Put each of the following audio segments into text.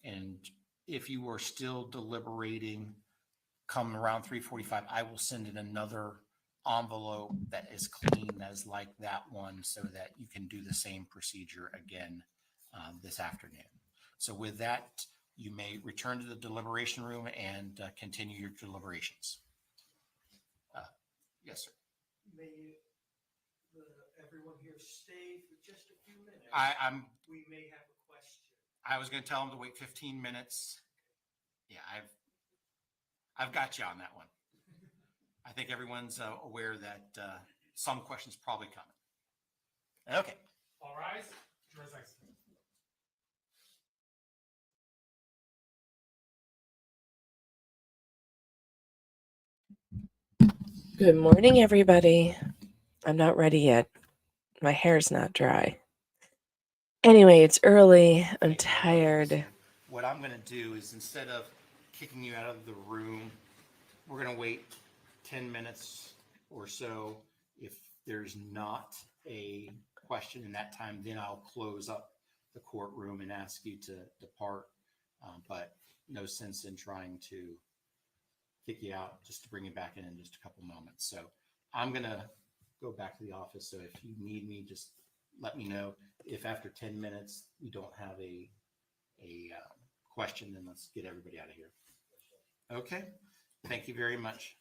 And if you are still deliberating, come around 3:45, I will send in another envelope that is clean, as like that one, so that you can do the same procedure again this afternoon. So with that, you may return to the deliberation room and continue your deliberations. Yes, sir. May everyone here stay for just a few minutes? We may have a question. I was going to tell them to wait 15 minutes. Yeah, I've got you on that one. I think everyone's aware that some questions probably coming. Okay. All rise. Good morning, everybody. I'm not ready yet. My hair's not dry. Anyway, it's early. I'm tired. What I'm going to do is, instead of kicking you out of the room, we're going to wait 10 minutes or so. If there's not a question in that time, then I'll close up the courtroom and ask you to depart. But no sense in trying to kick you out just to bring you back in just a couple moments. So I'm going to go back to the office. So if you need me, just let me know. If after 10 minutes you don't have a question, then let's get everybody out of here. Okay. Thank you very much.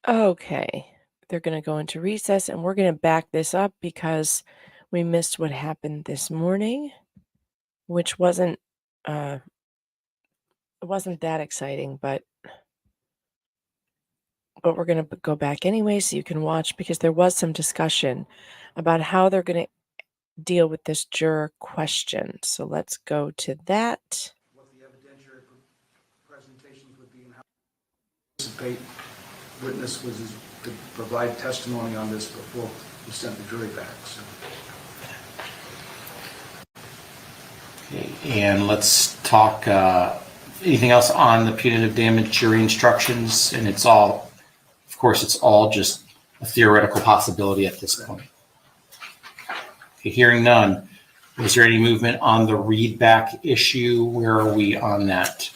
Okay. They're going to go into recess, and we're going to back this up because we missed what happened this morning, which wasn't that exciting, but we're going to go back anyway so you can watch, because there was some discussion about how they're going to deal with this juror question. So let's go to that. What the evidentiary presentations would be and how anticipate witness to provide testimony on this before we send the jury back. So. Okay, and let's talk anything else on the punitive damage jury instructions. And it's all, of course, it's all just a theoretical possibility at this point. Okay, hearing none. Is there any movement on the readback issue? Where are we on that?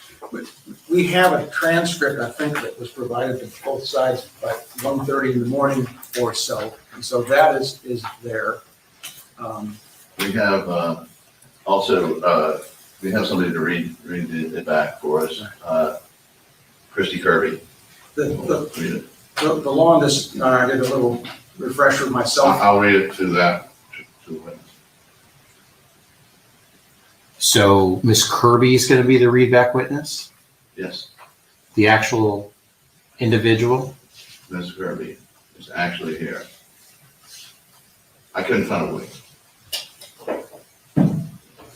We have a transcript, I think, that was provided to both sides by 1:30 in the morning or so. And so that is there. We have also, we have somebody to read it back for us. Christy Kirby. The law on this, I did a little refresher myself. I'll read it to that, to the witness. So Ms. Kirby is going to be the readback witness? Yes, The actual individual? Ms. Kirby is actually here. I couldn't find a way.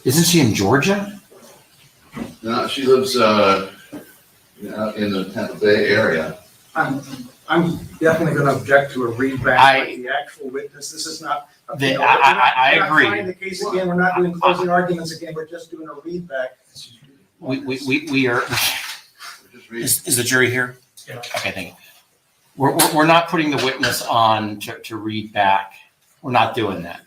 Isn't she in Georgia? No, she lives in the Tampa Bay area. I'm definitely going to object to a readback with the actual witness. This is not. I We're agree. not trying the case again. We're not doing closing arguments again. We're just doing a readback. We are. Just read. Is the jury here? Yeah. Okay, thank you. We're not putting the witness on to read back. We're not doing that.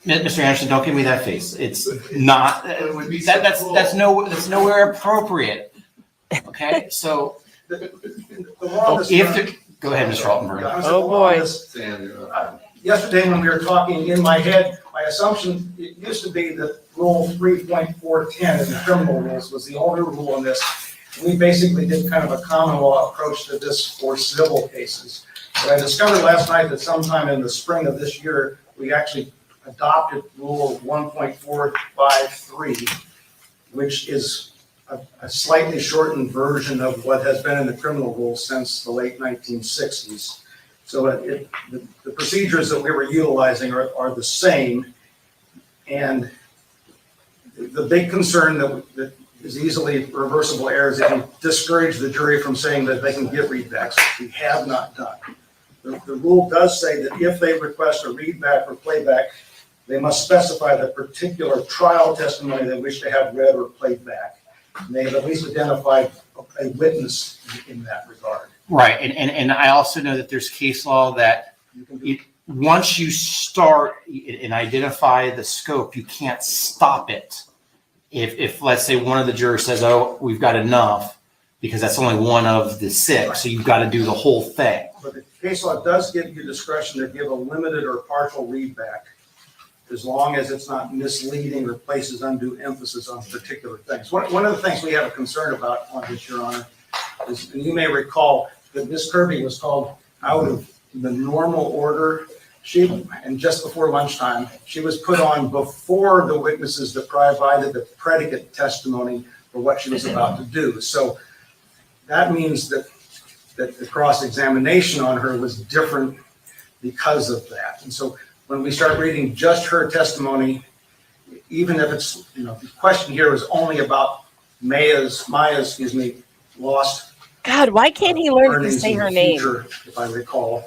Mr. Anderson, don't give me that face. It's not. That's nowhere appropriate. Okay, so go ahead, Mr. Altenberg. Oh, boy. Yesterday when we were talking, in my head, my assumption, it used to be that rule 3.410 in the criminal rules was the only rule on this. We basically did kind of a common law approach to this for civil cases. But I discovered last night that sometime in the spring of this year, we actually adopted rule 1.453, which is a slightly shortened version of what has been in the criminal rules since the late 1960s. So the procedures that we were utilizing are the same. And the big concern that is easily reversible error is if you discourage the jury from saying that they can get readbacks, which we have not done. The rule does say that if they request a readback or playback, they must specify the particular trial testimony they wish to have read or played back. And they have at least identified a witness in that regard. Right, and I also know that there's case law that once you start and identify the scope, you can't stop it. If let's say one of the jurors says, oh, we've got enough, because that's only one of the six, so you've got to do the whole thing. But the case law does give you discretion to give a limited or partial readback, as long as it's not misleading or places undue emphasis on particular things. One of the things we have a concern about on this, Your Honor, is, and you may recall, that Ms. Kirby was called out of the normal order. And just before lunchtime, she was put on before the witnesses that provided the predicate testimony for what she was about to do. So that means that the cross-examination on her was different because of that. And so when we start reading just her testimony, even if it's, the question here is only about Maya's lost God, why can't he learn to earnings say in her the name? future, if I recall.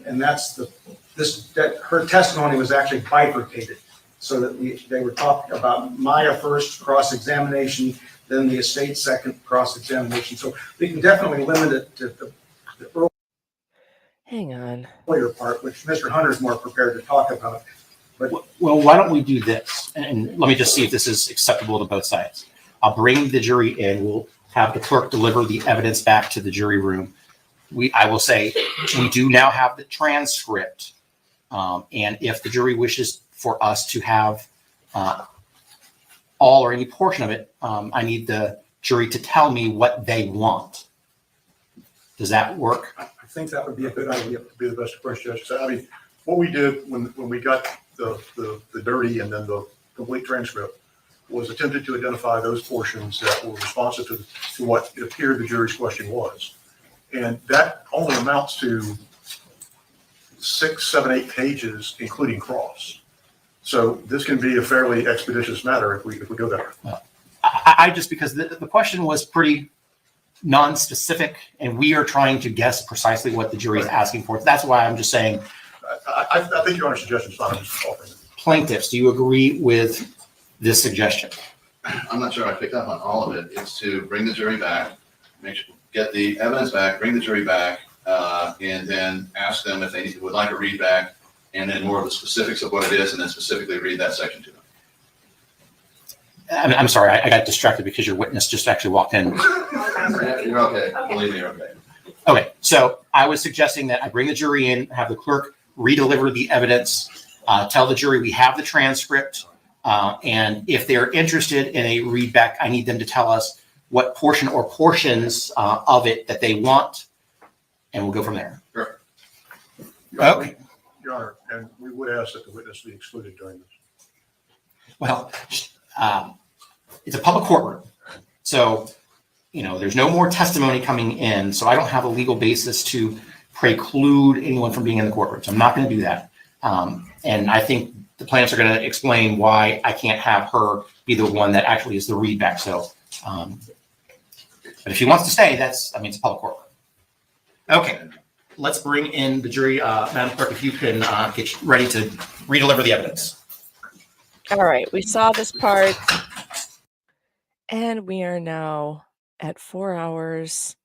And that's that her testimony was actually bifurcated, so that they were talking about Maya first, cross-examination, then the estate second, cross-examination. So we can definitely limit it to the Hang on. earlier part, which Mr. Hunter's more prepared to talk about. But Well, why don't we do this? And let me just see if this is acceptable to both sides. I'll bring the jury in. We'll have the clerk deliver the evidence back to the jury room. I will say, we do now have the transcript. And if the jury wishes for us to have all or any portion of it, I need the jury to tell me what they want. Does that work? I think that would be a good idea. To be the best approach, Judge. So, I mean, what we did when we got the dirty and then the complete transcript was attempted to identify those portions that were responsive to what it appeared the jury's question was. And that only amounts to 6, 7, 8 pages, including cross. So this can be a fairly expeditious matter if we go there. I just, because the question was pretty non-specific, and we are trying to guess precisely what the jury is asking for. That's why I'm just saying, I think Your Honor's suggestion is fine. I'm just offering it. plaintiffs, do you agree with this suggestion? I'm not sure I picked up on all of it. It's to bring the jury back, get the evidence back, bring the jury back, and then ask them if they would like a read back, and then more of the specifics of what it is, and then specifically read that section to them. I'm sorry, I got distracted because your witness just actually walked in. You're okay. Believe me, you're okay. Okay, so I was suggesting that I bring the jury in, have the clerk redeliver the evidence, tell the jury we have the transcript, and if they're interested in a readback, I need them to tell us what portion or portions of it that they want, and we'll go from there. Sure. Okay. Your Honor, and we would ask that the witness be excluded during this. Well, it's a public courtroom, so there's no more testimony coming in, so I don't have a legal basis to preclude anyone from being in the courtroom. So I'm not going to do that. And I think the plaintiffs are going to explain why I can't have her be the one that actually is the readback. So, but if she wants to stay, it's a public courtroom. Okay, let's bring in the jury. Madam Clerk, if you can get ready to redeliver the evidence. All right, we saw this part, and we are now at 4 hours,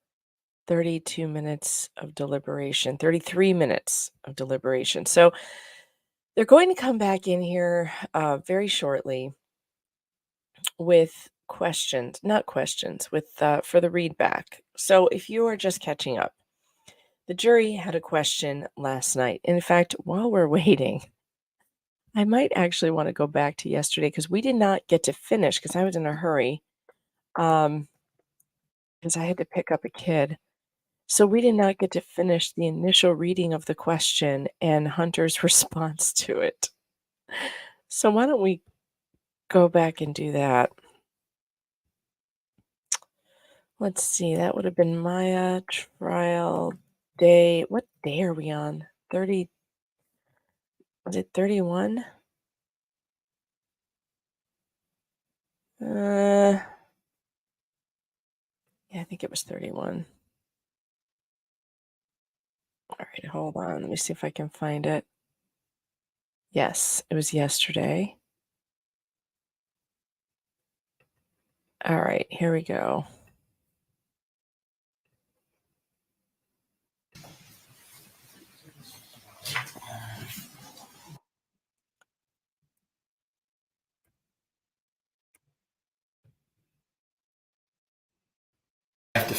32 minutes of deliberation, 33 minutes of deliberation. So they're going to come back in here very shortly with questions, not questions, with for the readback. So if you are just catching up, the jury had a question last night. In fact, while we're waiting, I might actually want to go back to yesterday because we did not get to finish because I was in a hurry because I had to pick up a kid. So we did not get to finish the initial reading of the question and Hunter's response to it. So why don't we go back and do that? Let's see. That would have been Maya trial day. What day are we on? 30. Was it 31? Yeah, I think it was 31. All right, hold on. Let me see if I can find it. Yes, it was yesterday. All right, here we go.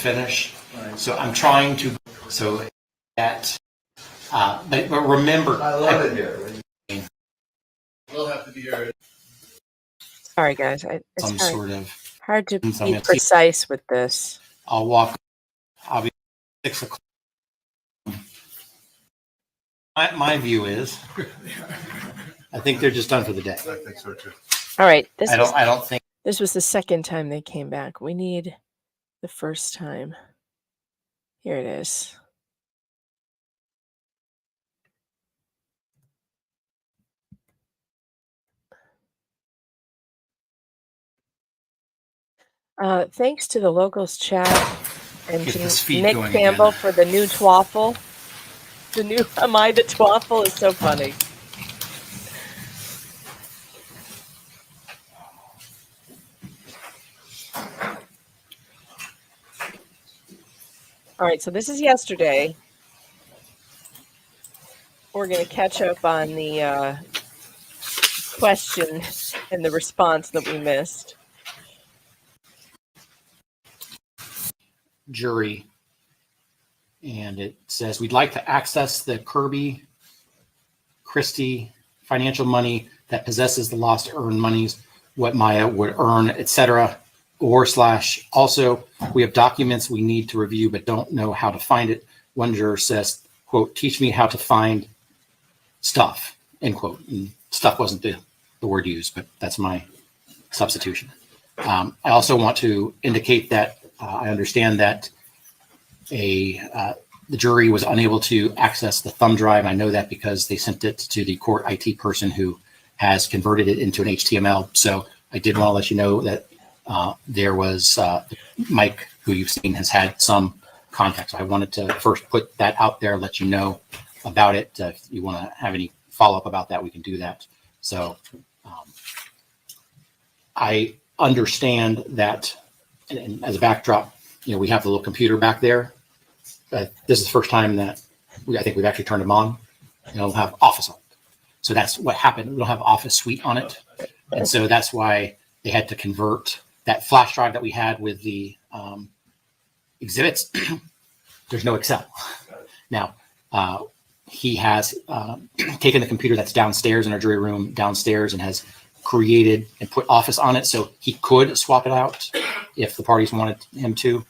finish. So I'm trying to, so that, but remember. I love it here. We'll have to be here. Sorry, guys. It's Some hard, sort of, hard to I'm be gonna see- precise with this. I'll be 6 o'clock. My view is, I think they're just done for the day. I think so too. All right. I don't think, This was the second time they came back. We need the first time. Here it is. Thanks to the locals chat and Get this to feed Nick going Campbell again. for the new twaffle. The new Am I the Twaffle is so funny. All right, so this is yesterday. We're going to catch up on the question and the response that we missed. jury. And it says, we'd like to access the Kirby Christie financial money that possesses the lost earned monies, what Maya would earn, etc. Or / also, we have documents we need to review, but don't know how to find it. One juror says, quote, teach me how to find stuff, end quote. And stuff wasn't the word used, but that's my substitution. I also want to indicate that I understand that the jury was unable to access the thumb drive. I know that because they sent it to the court IT person who has converted it into an HTML. So I did want to let you know that there was Mike, who you've seen, has had some contact. So I wanted to first put that out there, let you know about it. If you want to have any follow-up about that, we can do that. So I understand that, and as a backdrop, we have the little computer back there. This is the first time that I think we've actually turned them on. It'll have Office on it. So that's what happened. We don't have Office Suite on it. And so that's why they had to convert that flash drive that we had with the exhibits. There's no Excel. Now, he has taken the computer that's downstairs in our jury room downstairs and has created and put Office on it. So he could swap it out if the parties wanted him to,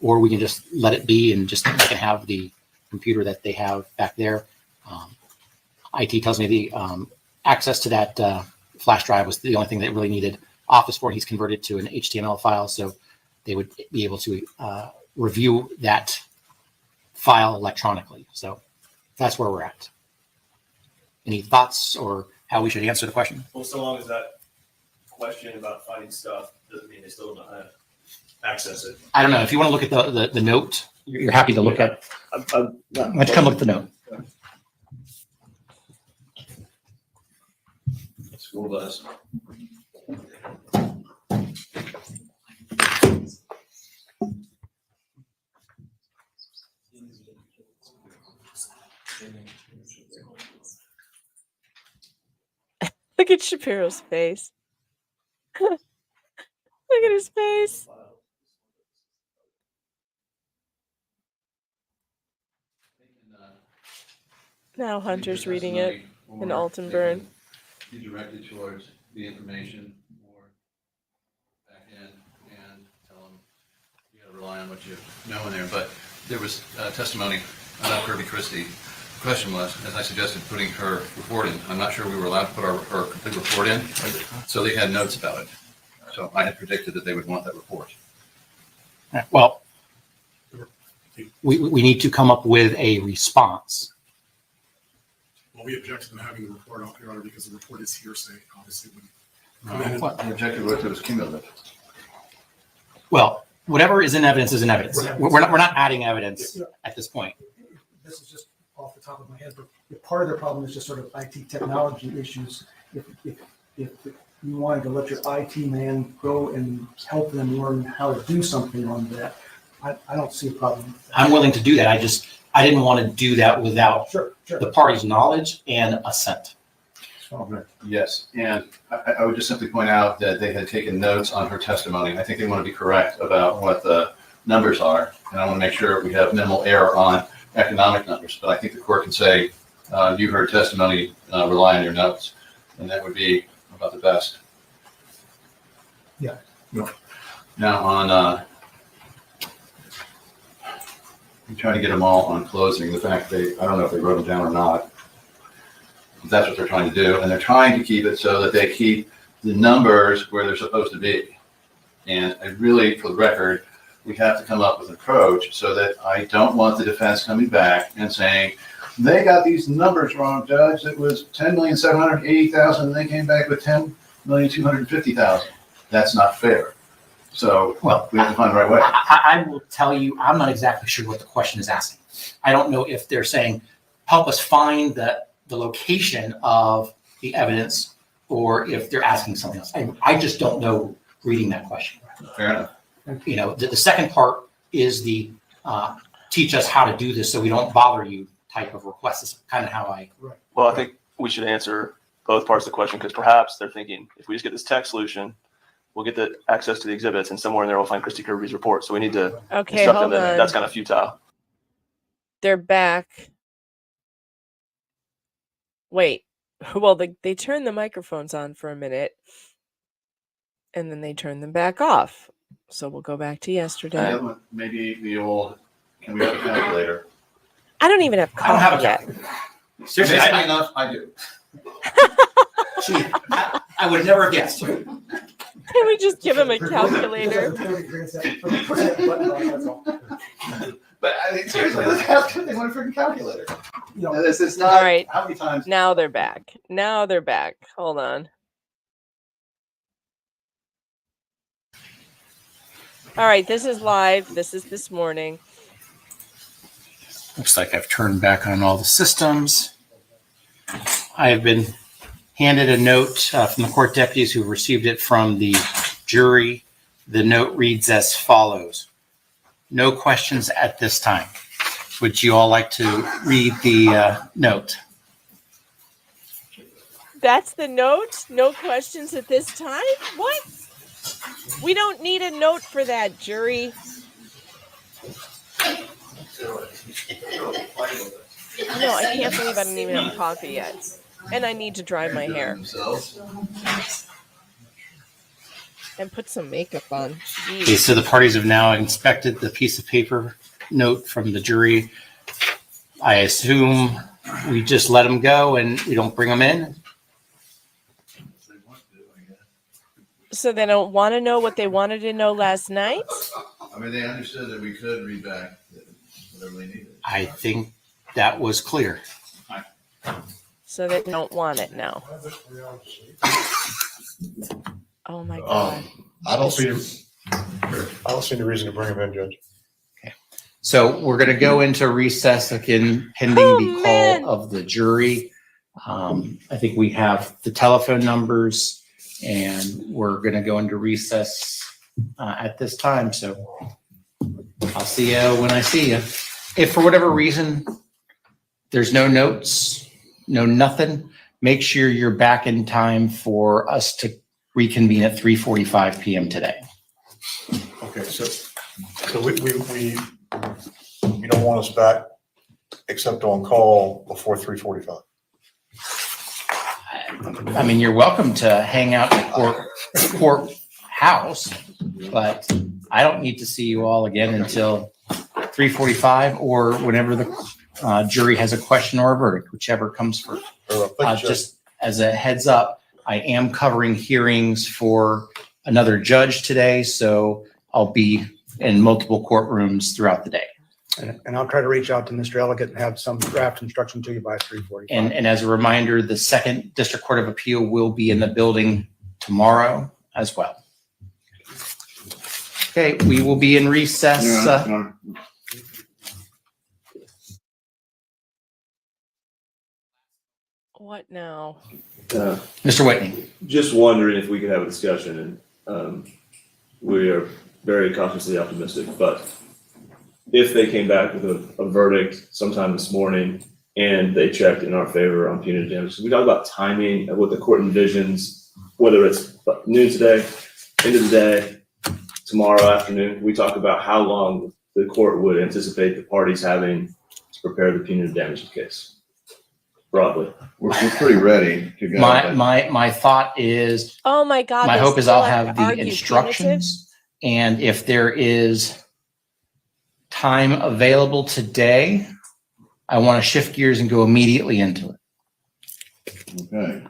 or we can just let it be and just they can have the computer that they have back there. IT tells me the access to that flash drive was the only thing that really needed Office for. He's converted to an HTML file, so they would be able to review that file electronically. So that's where we're at. Any thoughts or how we should answer the question? Well, so long as that question about finding stuff doesn't mean they still don't know how to access it. I don't know. If you want to look at the note, you're happy to look at. I'm Why don't you come look at the note? School bus. Look at Shapiro's face. Look at his face. Now Hunter's reading it in Altenburn. Be directed towards the information or back in and tell them you got to rely on what you know in there. But there was testimony about Kirby Christie. The question was, as I suggested, putting her report in. I'm not sure we were allowed to put her complete report in, so they had notes about it. So I had predicted that they would want that report. Well, we need to come up with a response. Well, we object to them having the report out, Your Honor, because the report is hearsay, obviously. When The objective was it was cumulative. Well, whatever is in evidence is in evidence. We're not adding evidence at this point. This is just off the top of my head, but part of the problem is just sort of IT technology issues. If you wanted to let your IT man go and help them learn how to do something on that, I don't see a problem with that. I'm willing to do that. I didn't want to do that without Sure. the party's knowledge and assent. Yes, and I would just simply point out that they had taken notes on her testimony. I think they want to be correct about what the numbers are. And I want to make sure we have minimal error on economic numbers. But I think the court can say, you heard testimony, rely on your notes. And that would be about the best. Yeah. Now on, I'm trying to get them all on closing. The fact I don't know if they wrote them down or not. That's what they're trying to do. And they're trying to keep it so that they keep the numbers where they're supposed to be. And I really, for the record, we have to come up with an approach so that I don't want the defense coming back and saying, they got these numbers wrong, Judge. It was 10,780,000 and they came back with 10,250,000. That's not fair. So, well, we have to find the right way. I will tell you, I'm not exactly sure what the question is asking. I don't know if they're saying, help us find the location of the evidence, or if they're asking something else. I just don't know reading that question. Fair enough. You know, the second part is the teach us how to do this so we don't bother you type of request. Is kind of how I. Well, I think we should answer both parts of the question, because perhaps they're thinking, if we just get this text solution, we'll get the access to the exhibits, and somewhere in there we'll find Christy Kirby's report. So we need to Okay, instruct hold them that on. that's kind of futile. They're back. Wait. Well, they turned the microphones on for a minute, and then they turned them back off. So we'll go back to yesterday. Maybe the old, can we have a calculator? I don't even have I don't have coffee a yet. calculator. Seriously, Amazingly enough, I do. I would never have guessed. Can we just give him a calculator? But I mean, seriously, let's ask if they want a freaking calculator. You know, This is not, All right. how many times? Now they're back. Now they're back. Hold on. All right, this is live. This is this morning. Looks like I've turned back on all the systems. I have been handed a note from the court deputies who received it from the jury. The note reads as follows. No questions at this time. Would you all like to read the note? That's the note? No questions at this time? What? We don't need a note for that, jury. No, I can't believe I didn't even have coffee yet. And I need to dry my hair and put some makeup on. Jeez. Okay, so the parties have now inspected the piece of paper note from the jury. I assume we just let them go and we don't bring them in? So they don't want to know what they wanted to know last night? I mean, they understood that we could read back whatever they needed. I think that was clear. So they don't want it now. Oh my God. I don't see any reason to bring him in, Judge. So we're going to go into recess again, pending the call of the jury. I think we have the telephone numbers, and we're going to go into recess at this time. So I'll see you when I see you. If for whatever reason there's no notes, no nothing, make sure you're back in time for us to reconvene at 3:45 p.m. today. Okay, so we you don't want us back except on call before 3:45. I mean, you're welcome to hang out in the courthouse, but I don't need to see you all again until 3:45 or whenever the jury has a question or a verdict, whichever comes first. Just as a heads up, I am covering hearings for another judge today, so I'll be in multiple courtrooms throughout the day. And I'll try to reach out to Mr. Ellicott and have some draft instruction to you by 3:45. And as a reminder, the Second District Court of Appeal will be in the building tomorrow as well. Okay, we will be in recess. What now? Mr. Whitney. Just wondering if we could have a discussion, and we are very cautiously optimistic, but if they came back with a verdict sometime this morning and they checked in our favor on punitive damages, we talk about timing of what the court envisions, whether it's noon today, end of the day, tomorrow afternoon, we talk about how long the court would anticipate the parties having to prepare the punitive damages case broadly. We're pretty ready to go. but- My thought is, Oh my God. my they hope is still I'll to have the argue instructions, and if there is time available today, I want to shift gears and go immediately into it. Okay.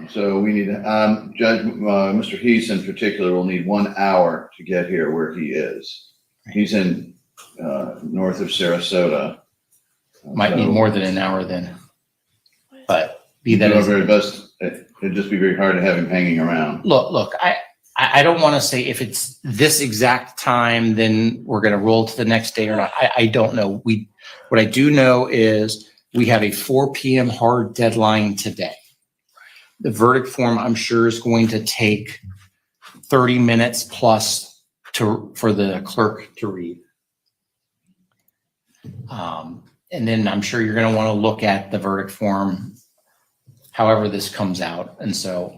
So we need, Judge, Mr. Heath in particular will need 1 hour to get here where he is. He's in, north of Sarasota. Might need So- more than an hour then, but be You that do our as very best. It'd just be very hard to have him hanging around. look, I don't want to say if it's this exact time, then we're going to roll to the next day or not. I don't know. What I do know is we have a 4 p.m. hard deadline today. The verdict form, I'm sure, is going to take 30 minutes plus for the clerk to read. And then I'm sure you're going to want to look at the verdict form, however this comes out. And so,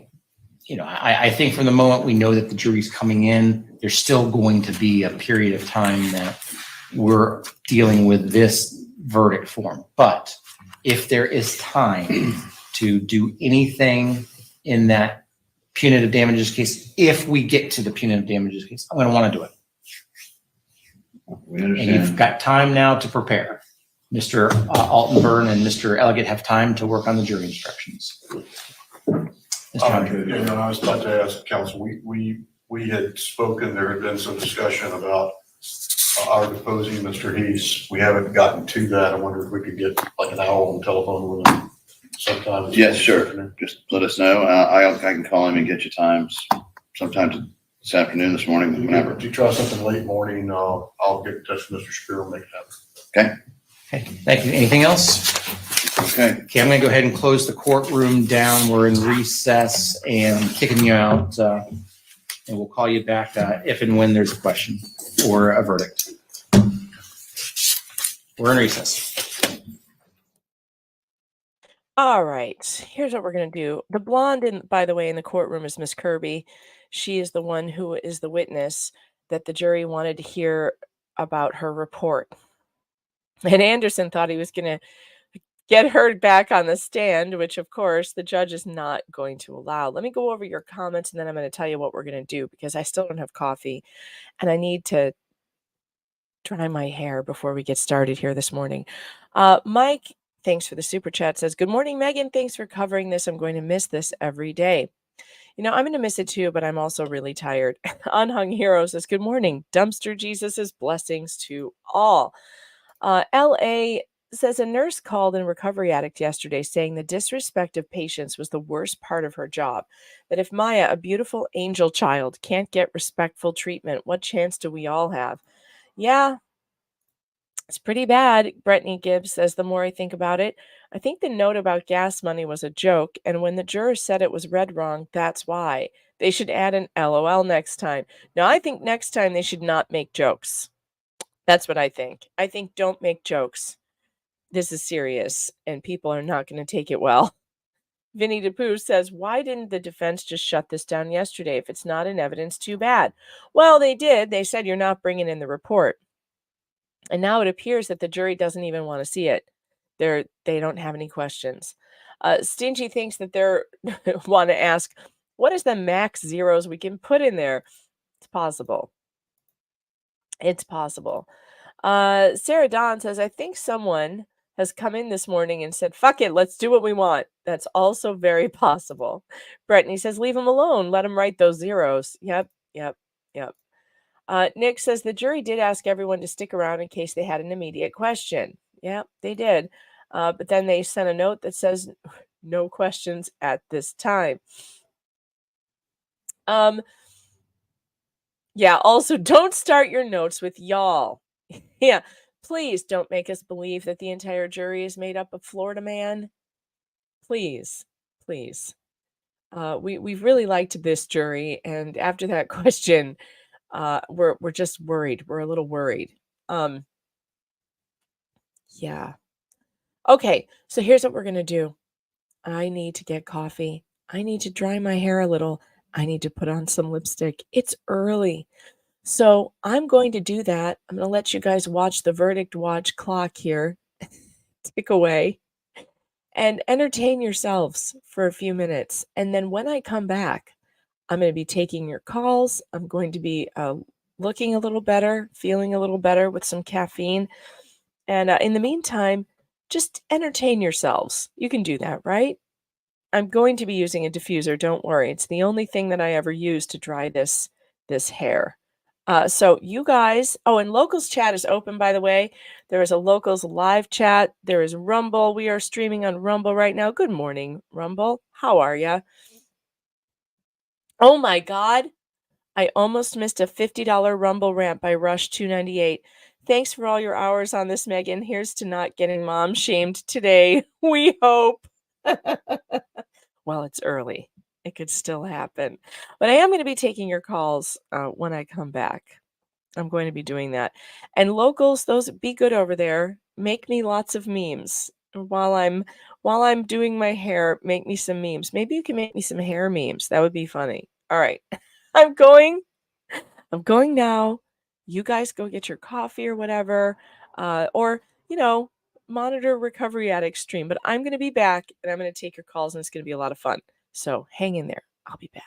I think from the moment we know that the jury's coming in, there's still going to be a period of time that we're dealing with this verdict form. But if there is time to do anything in that punitive damages case, if we get to the punitive damages case, I'm going to want to do it. We And you've understand. got time now to prepare. Mr. Altenburn and Mr. Elliott have time to work on the jury instructions. Mr. Hunter. Yeah, I was about to ask counsel, we had spoken, there had been some discussion about our deposing Mr. Heath. We haven't gotten to that. I wonder if we could get like an hour on the telephone with him sometime. Yes, sure. Just let us know. I can call him and get you times sometime this afternoon, this morning, whenever. If you try something late morning, I'll get in touch with Mr. Spiro and make it happen. Okay, thank you. Anything else? Okay. Okay, I'm going to go ahead and close the courtroom down. We're in recess and kicking you out. And we'll call you back if and when there's a question or a verdict. We're in recess. All right, here's what we're going to do. The blonde, by the way, in the courtroom is Miss Kirby. She is the one who is the witness that the jury wanted to hear about her report. And Anderson thought he was going to get her back on the stand, which, of course, the judge is not going to allow. Let me go over your comments, and then I'm going to tell you what we're going to do, because I still don't have coffee, and I need to dry my hair before we get started here this morning. Mike, thanks for the super chat, says, good morning, Megan. Thanks for covering this. I'm going to miss this every day. I'm going to miss it too, but I'm also really tired. Unhung Hero says, good morning. Dumpster Jesus's blessings to all. L.A. says a nurse called in Recovery Addict yesterday saying the disrespect of patients was the worst part of her job. That if Maya, a beautiful angel child, can't get respectful treatment, what chance do we all have? Yeah, it's pretty bad. Brittany Gibbs says, the more I think about it, I think the note about gas money was a joke. And when the jurors said it was read wrong, that's why. They should add an LOL next time. Now, I think next time they should not make jokes. That's what I think. I think don't make jokes. This is serious, and people are not going to take it well. Vinny DePoo says, why didn't the defense just shut this down yesterday? If it's not in evidence, too bad. Well, they did. They said you're not bringing in the report. And now it appears that the jury doesn't even want to see it. They don't have any questions. Stingy thinks that they're want to ask, what is the max zeros we can put in there? It's possible. It's possible. Sarah Dawn says, I think someone has come in this morning and said, fuck it, let's do what we want. That's also very possible. Brittany says, leave him alone. Let him write those zeros. Yep. Nick says, the jury did ask everyone to stick around in case they had an immediate question. Yeah, they did. But then they sent a note that says, no questions at this time. Yeah, also don't start your notes with y'all. Yeah, please don't make us believe that the entire jury is made up of Florida man. Please. We've really liked this jury, and after that question, we're just worried. We're a little worried. Yeah. Okay, so here's what we're gonna do. I need to get coffee. I need to dry my hair a little. I need to put on some lipstick. It's early. So I'm going to do that. I'm going to let you guys watch the verdict watch clock here tick away and entertain yourselves for a few minutes. And then when I come back, I'm going to be taking your calls. I'm going to be looking a little better, feeling a little better with some caffeine. And in the meantime, just entertain yourselves. You can do that, right? I'm going to be using a diffuser. Don't worry. It's the only thing that I ever use to dry this hair. So you guys, oh, and Locals chat is open, by the way. There is a Locals live chat. There is Rumble. We are streaming on Rumble right now. Good morning, Rumble. How are you? Oh my God. I almost missed a $50 Rumble rant by Rush 298. Thanks for all your hours on this, Megan. Here's to not getting mom shamed today. We hope. Well, it's early. It could still happen. But I am going to be taking your calls when I come back. I'm going to be doing that. And Locals, those be good over there. Make me lots of memes. While I'm doing my hair, make me some memes. Maybe you can make me some hair memes. That would be funny. All right. I'm going now. You guys go get your coffee or whatever. Or, monitor Recovery Addict stream. But I'm going to be back and I'm going to take your calls and it's going to be a lot of fun. So hang in there. I'll be back.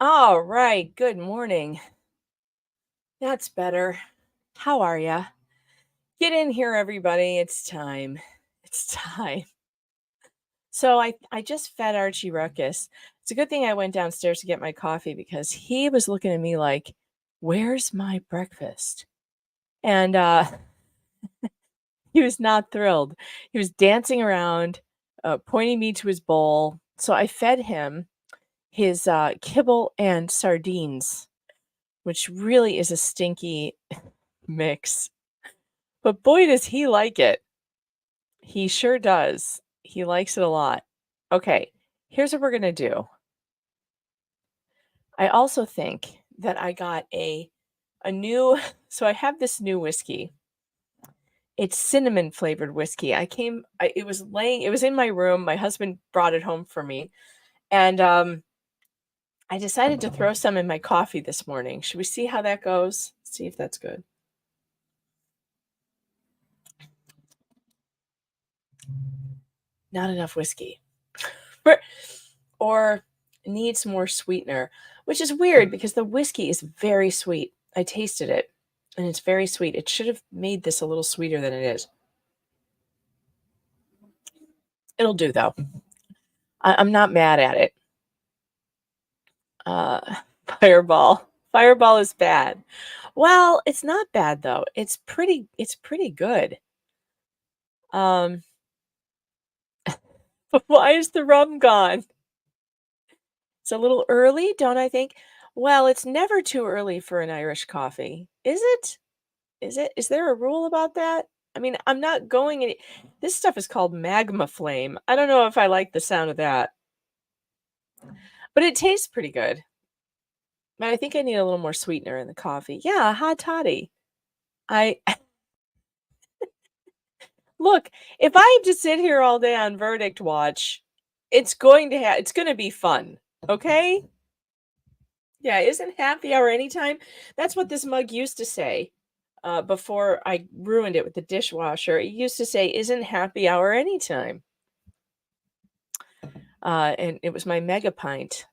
All right. Good morning. That's better. How are ya? Get in here, everybody. It's time. It's time. So I just fed Archie Ruckus. It's a good thing I went downstairs to get my coffee because he was looking at me like, "Where's my breakfast?" And he was not thrilled. He was dancing around, pointing me to his bowl. So I fed him his kibble and sardines, which really is a stinky mix. But boy, does he like it. He sure does. He likes it a lot. Okay, here's what we're going to do. I also think that I got a new, so I have this new whiskey. It's cinnamon flavored whiskey. It was in my room. My husband brought it home for me. And I decided to throw some in my coffee this morning. Should we see how that goes? See if that's good. Not enough whiskey. Or needs more sweetener, which is weird because the whiskey is very sweet. I tasted it and it's very sweet. It should have made this a little sweeter than it is. It'll do though. I'm not mad at it. Fireball. Fireball is bad. Well, it's not bad though. It's pretty good. But why is the rum gone? It's a little early, don't I think? Well, it's never too early for an Irish coffee. Is it? Is there a rule about that? I mean, I'm not going any. This stuff is called magma flame. I don't know if I like the sound of that. But it tastes pretty good. But I think I need a little more sweetener in the coffee. Yeah, hot toddy. Look, if I have to sit here all day on verdict watch, it's going to be fun. Okay? Yeah, isn't happy hour anytime? That's what this mug used to say before I ruined it with the dishwasher. It used to say, "Isn't happy hour anytime?" And it was my mega pint,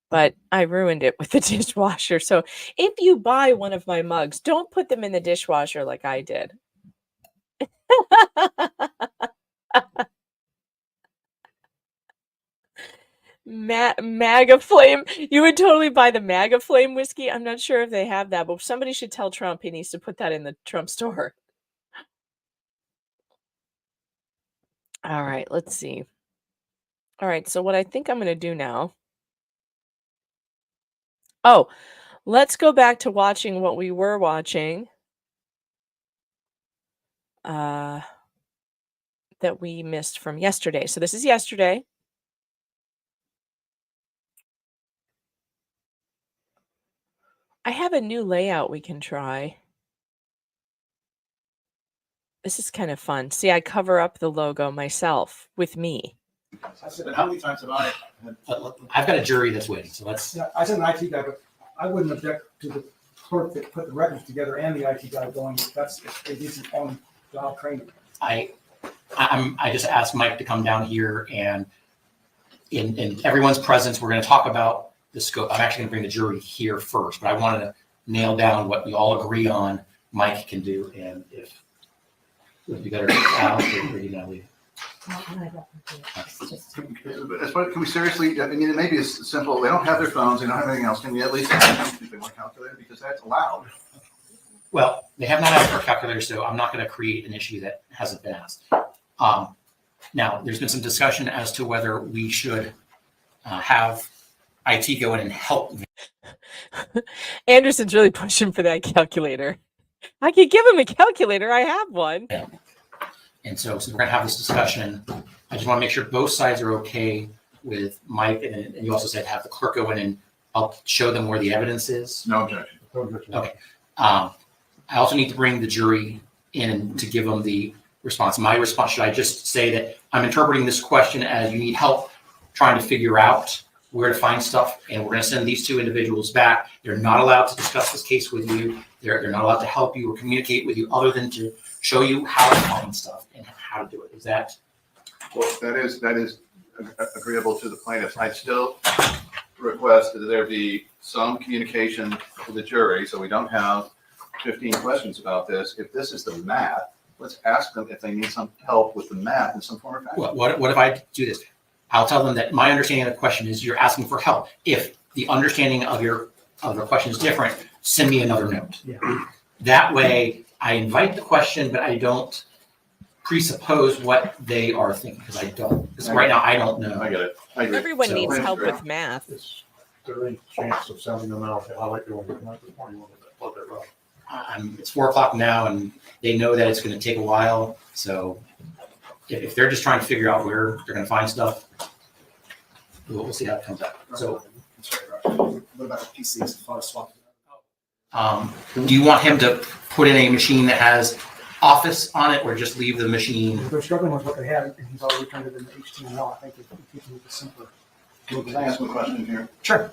but I ruined it with the dishwasher. So if you buy one of my mugs, don't put them in the dishwasher like I did. MAGA Flame. You would totally buy the MAGA Flame whiskey. I'm not sure if they have that, but somebody should tell Trump he needs to put that in the Trump store. All right, let's see. All right, so what I think I'm going to do now. Oh, let's go back to watching what we were watching. That we missed from yesterday. So this is yesterday. I have a new layout we can try. This is kind of fun. See, I cover up the logo myself with me. I said, how many times have I? I've got a jury that's waiting, so let's. Yeah, I said an IT guy, but I wouldn't object to the clerk that put the records together and the IT guy going. That's a decent on-job training. I just asked Mike to come down here and in everyone's presence, we're going to talk about the scope. I'm actually going to bring the jury here first, but I wanted to nail down what we all agree on Mike can do, and if it would be better Al or you know leave. Can we seriously, I mean, it may be as simple, they don't have their phones, they don't have anything else, can we at least ask them if they want a calculator, because that's allowed? Well, they have not asked for a calculator, so I'm not going to create an issue that hasn't been asked. Now, there's been some discussion as to whether we should have IT go in and help. Anderson's really pushing for that calculator. I could give him a calculator. I have one. Yeah. And so we're going to have this discussion. I just want to make sure both sides are okay with Mike. And you also said have the clerk go in and I'll show them where the evidence is. No objection. Okay. I also need to bring the jury in to give them the response. My response, should I just say that I'm interpreting this question as you need help trying to figure out where to find stuff, and we're going to send these two individuals back. They're not allowed to discuss this case with you. They're not allowed to help you or communicate with you other than to show you how to find stuff and how to do it. Is that? Well, that is agreeable to the plaintiff. I still, request that there be some communication with the jury, so we don't have 15 questions about this. If this is the math, let's ask them if they need some help with the math in some form or fashion. What if I do this? I'll tell them that my understanding of the question is you're asking for help. If the understanding of the question is different, send me another note. Yeah. That way I invite the question, but I don't presuppose what they are thinking, because I don't. Because right now I don't know. I get it. I agree. Everyone So- needs help Great. with math. Is there any chance of sounding them out? I like doing it this morning, let that run. It's 4:00 now, and they know that it's going to take a while. So if they're just trying to figure out where they're going to find stuff, we'll see how it comes out. So, What about the PCs? If I swap do you want him to put in a machine that has Office on it, or just leave the machine? They're struggling with what they have, and he's already turned it into HTML. I think if you can make it simpler. Can I ask one question here? Sure.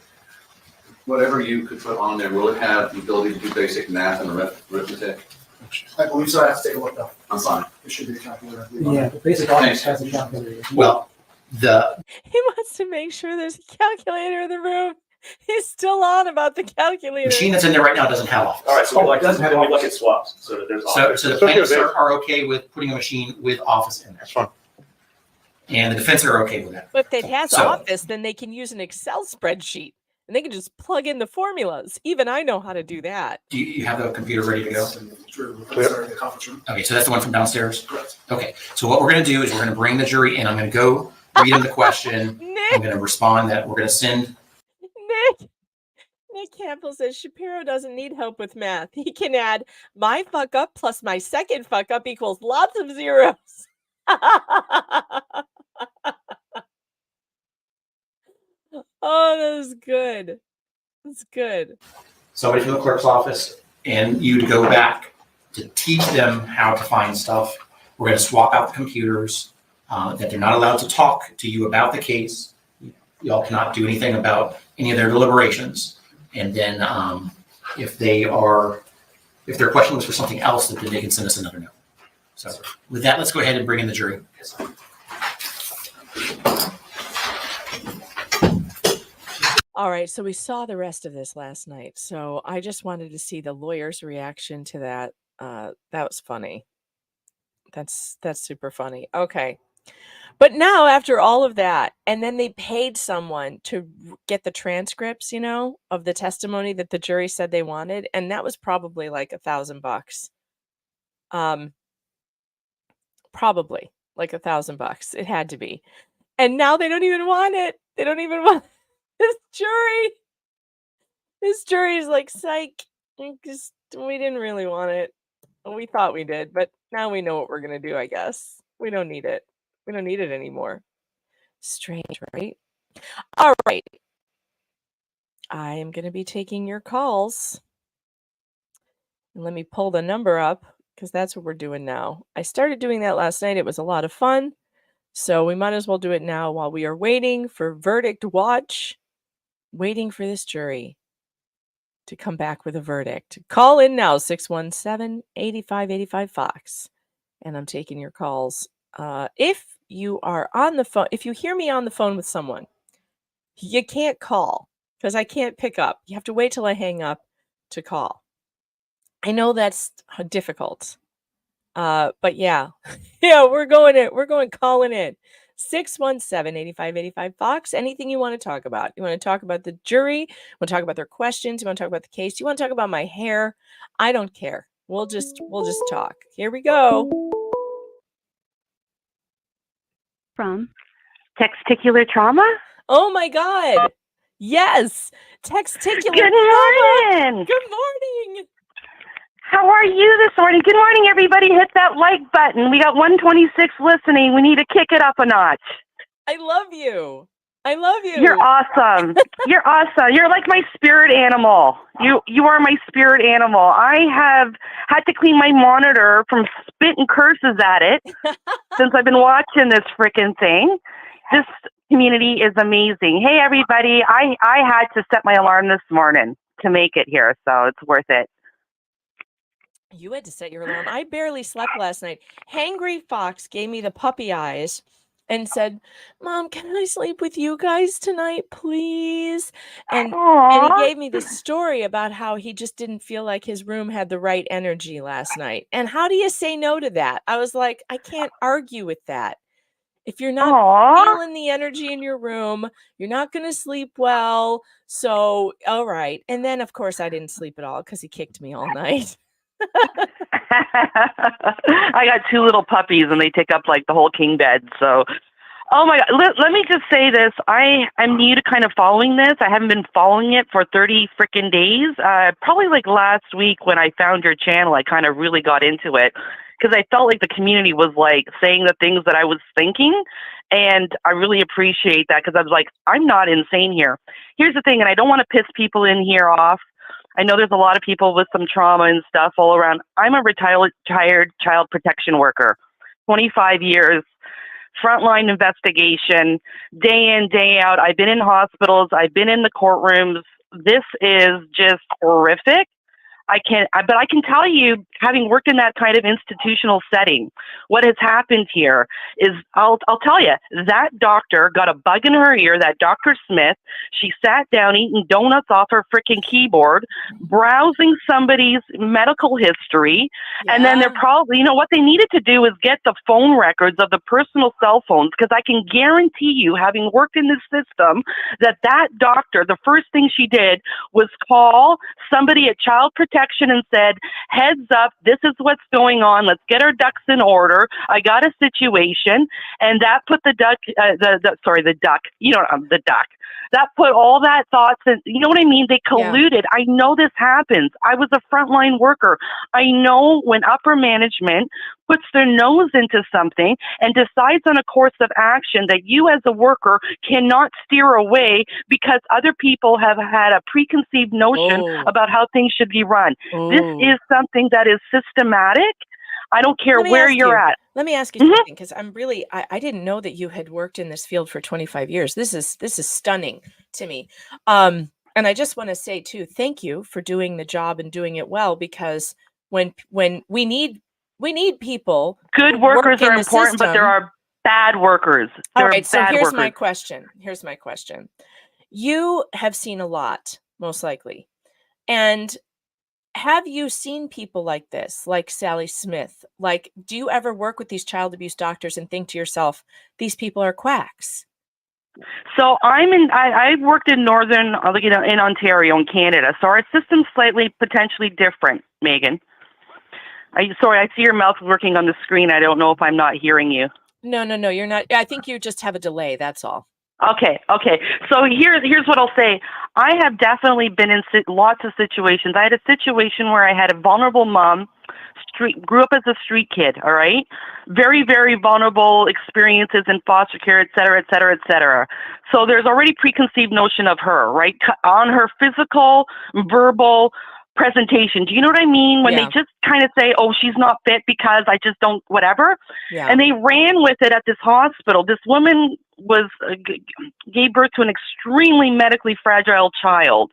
Whatever you could put on there, will it have the ability to do basic math and arithmetic? I believe so. I have to take a look though. I'm fine. It should be the calculator. Yeah, the basic office has a calculator. Well, the He wants to make sure there's a calculator in the room. He's still on about the calculator. machine that's in there right now doesn't have Office. All right, so Oh, we like, it doesn't have then we look Office. at swaps, so that there's. So the It's okay plaintiffs with are okay with putting a machine with Office in there, That's fine. and the defense are okay with that. But if it has So- Office, then they can use an Excel spreadsheet and they can just plug in the formulas. Even I know how to do that. Do you have the computer ready to go? Sorry, the conference room. Okay, so that's the one from downstairs? Correct. Okay, so what we're going to do is we're going to bring the jury in. I'm going to go read them the question. I'm Nick, going to respond that we're going to send. Nick Campbell says Shapiro doesn't need help with math. He can add my fuck up plus my second fuck up equals lots of zeros. Oh, that was good. That's good. somebody from the clerk's office and you to go back to teach them how to find stuff. We're going to swap out the computers, that they're not allowed to talk to you about the case. Y'all cannot do anything about any of their deliberations. And then if their question was for something else, then they can send us another note. So with that, let's go ahead and bring in the jury. All right, so we saw the rest of this last night. So I just wanted to see the lawyer's reaction to that. That was funny. That's super funny. Okay. But now after all of that, and then they paid someone to get the transcripts, of the testimony that the jury said they wanted, and that was probably like $1,000. Probably like $1,000. It had to be. And now they don't even want it. They don't even want this jury. This jury is like, psych. We didn't really want it. We thought we did, but now we know what we're going to do, I guess. We don't need it. We don't need it anymore. Strange, right? All right. I am going to be taking your calls. And let me pull the number up because that's what we're doing now. I started doing that last night. It was a lot of fun. So we might as well do it now while we are waiting for verdict watch, waiting for this jury to come back with a verdict. Call in now, 617-8585 Fox. And I'm taking your calls. If you are on the phone, if you hear me on the phone with someone, you can't call because I can't pick up. You have to wait till I hang up to call. I know that's difficult. But yeah, we're going calling in. 617-8585 Fox. Anything you want to talk about. You want to talk about the jury? You want to talk about their questions? You want to talk about the case? You want to talk about my hair? I don't care. We'll just talk. Here we go. From testicular trauma. Oh my God. Yes. Testicular Good trauma. morning. Good morning. How are you this morning? Good morning, everybody. Hit that like button. We got 126 listening. We need to kick it up a notch. I love you. I love you. You're awesome. You're awesome. You're like my spirit animal. You are my spirit animal. I have had to clean my monitor from spitting curses at it since I've been watching this frickin' thing. This community is amazing. Hey, everybody. I had to set my alarm this morning to make it here, so it's worth it. You had to set your alarm. I barely slept last night. Hangry Fox gave me the puppy eyes and said, "Mom, can I sleep with you guys tonight, please?" And he Aw. gave me this story about how he just didn't feel like his room had the right energy last night. And how do you say no to that? I was like, I can't argue with that. If you're not Aw. feeling the energy in your room, you're not going to sleep well. So, all right. And then, of course, I didn't sleep at all because he kicked me all night. I got 2 little puppies and they take up like the whole king bed. So, oh my God, let me just say this. I'm new to kind of following this. I haven't been following it for 30 freaking days. Probably like last week when I found your channel, I kind of really got into it because I felt like the community was like saying the things that I was thinking. And I really appreciate that because I was like, I'm not insane here. Here's the thing, and I don't want to piss people in here off. I know there's a lot of people with some trauma and stuff all around. I'm a retired child protection worker, 25 years, frontline investigation, day in, day out. I've been in hospitals. I've been in the courtrooms. This is just horrific. But I can tell you, having worked in that kind of institutional setting, what has happened here is, I'll tell you, that doctor got a bug in her ear, that Dr. Smith. She sat down eating donuts off her freaking keyboard, browsing somebody's medical history. And then they're probably, what they needed to do is get the phone records of the personal cell phones, because I can guarantee you, having worked in this system, that doctor, the first thing she did was call somebody at Child Protection and said, heads up, this is what's going on. Let's get our ducks in order. I got a situation. And that put the duck. That put all that thoughts in, you know what I mean? They colluded. Yeah. I know this happens. I was a frontline worker. I know when upper management puts their nose into something and decides on a course of action that you as a worker cannot steer away because other people have had a preconceived notion about how things should be run. This is something that is systematic. I don't care where you're at. Let me ask you something, because I didn't know that you had worked in this field for 25 years. This is stunning to me. And I just want to say too, thank you for doing the job and doing it well, because when we need people. Good workers are important, but there are bad workers. All right, so here's my question. You have seen a lot, most likely. And have you seen people like this, like Sally Smith? Like, do you ever work with these child abuse doctors and think to yourself, these people are quacks? So I've worked in northern, in Ontario, in Canada. So our system's slightly potentially different, Megan. Sorry, I see your mouth working on the screen. I don't know if I'm not hearing you. No, you're not. I think you just have a delay. That's all. Okay. So here's what I'll say. I have definitely been in lots of situations. I had a situation where I had a vulnerable mom, grew up as a street kid, all right? Very, very vulnerable experiences in foster care, et cetera, et cetera, et cetera. So there's already preconceived notion of her, right? On her physical, verbal presentation. Do you know what I mean? When they just kind of say, oh, she's not fit because I just don't, whatever. Yeah. And they ran with it at this hospital. This woman gave birth to an extremely medically fragile child.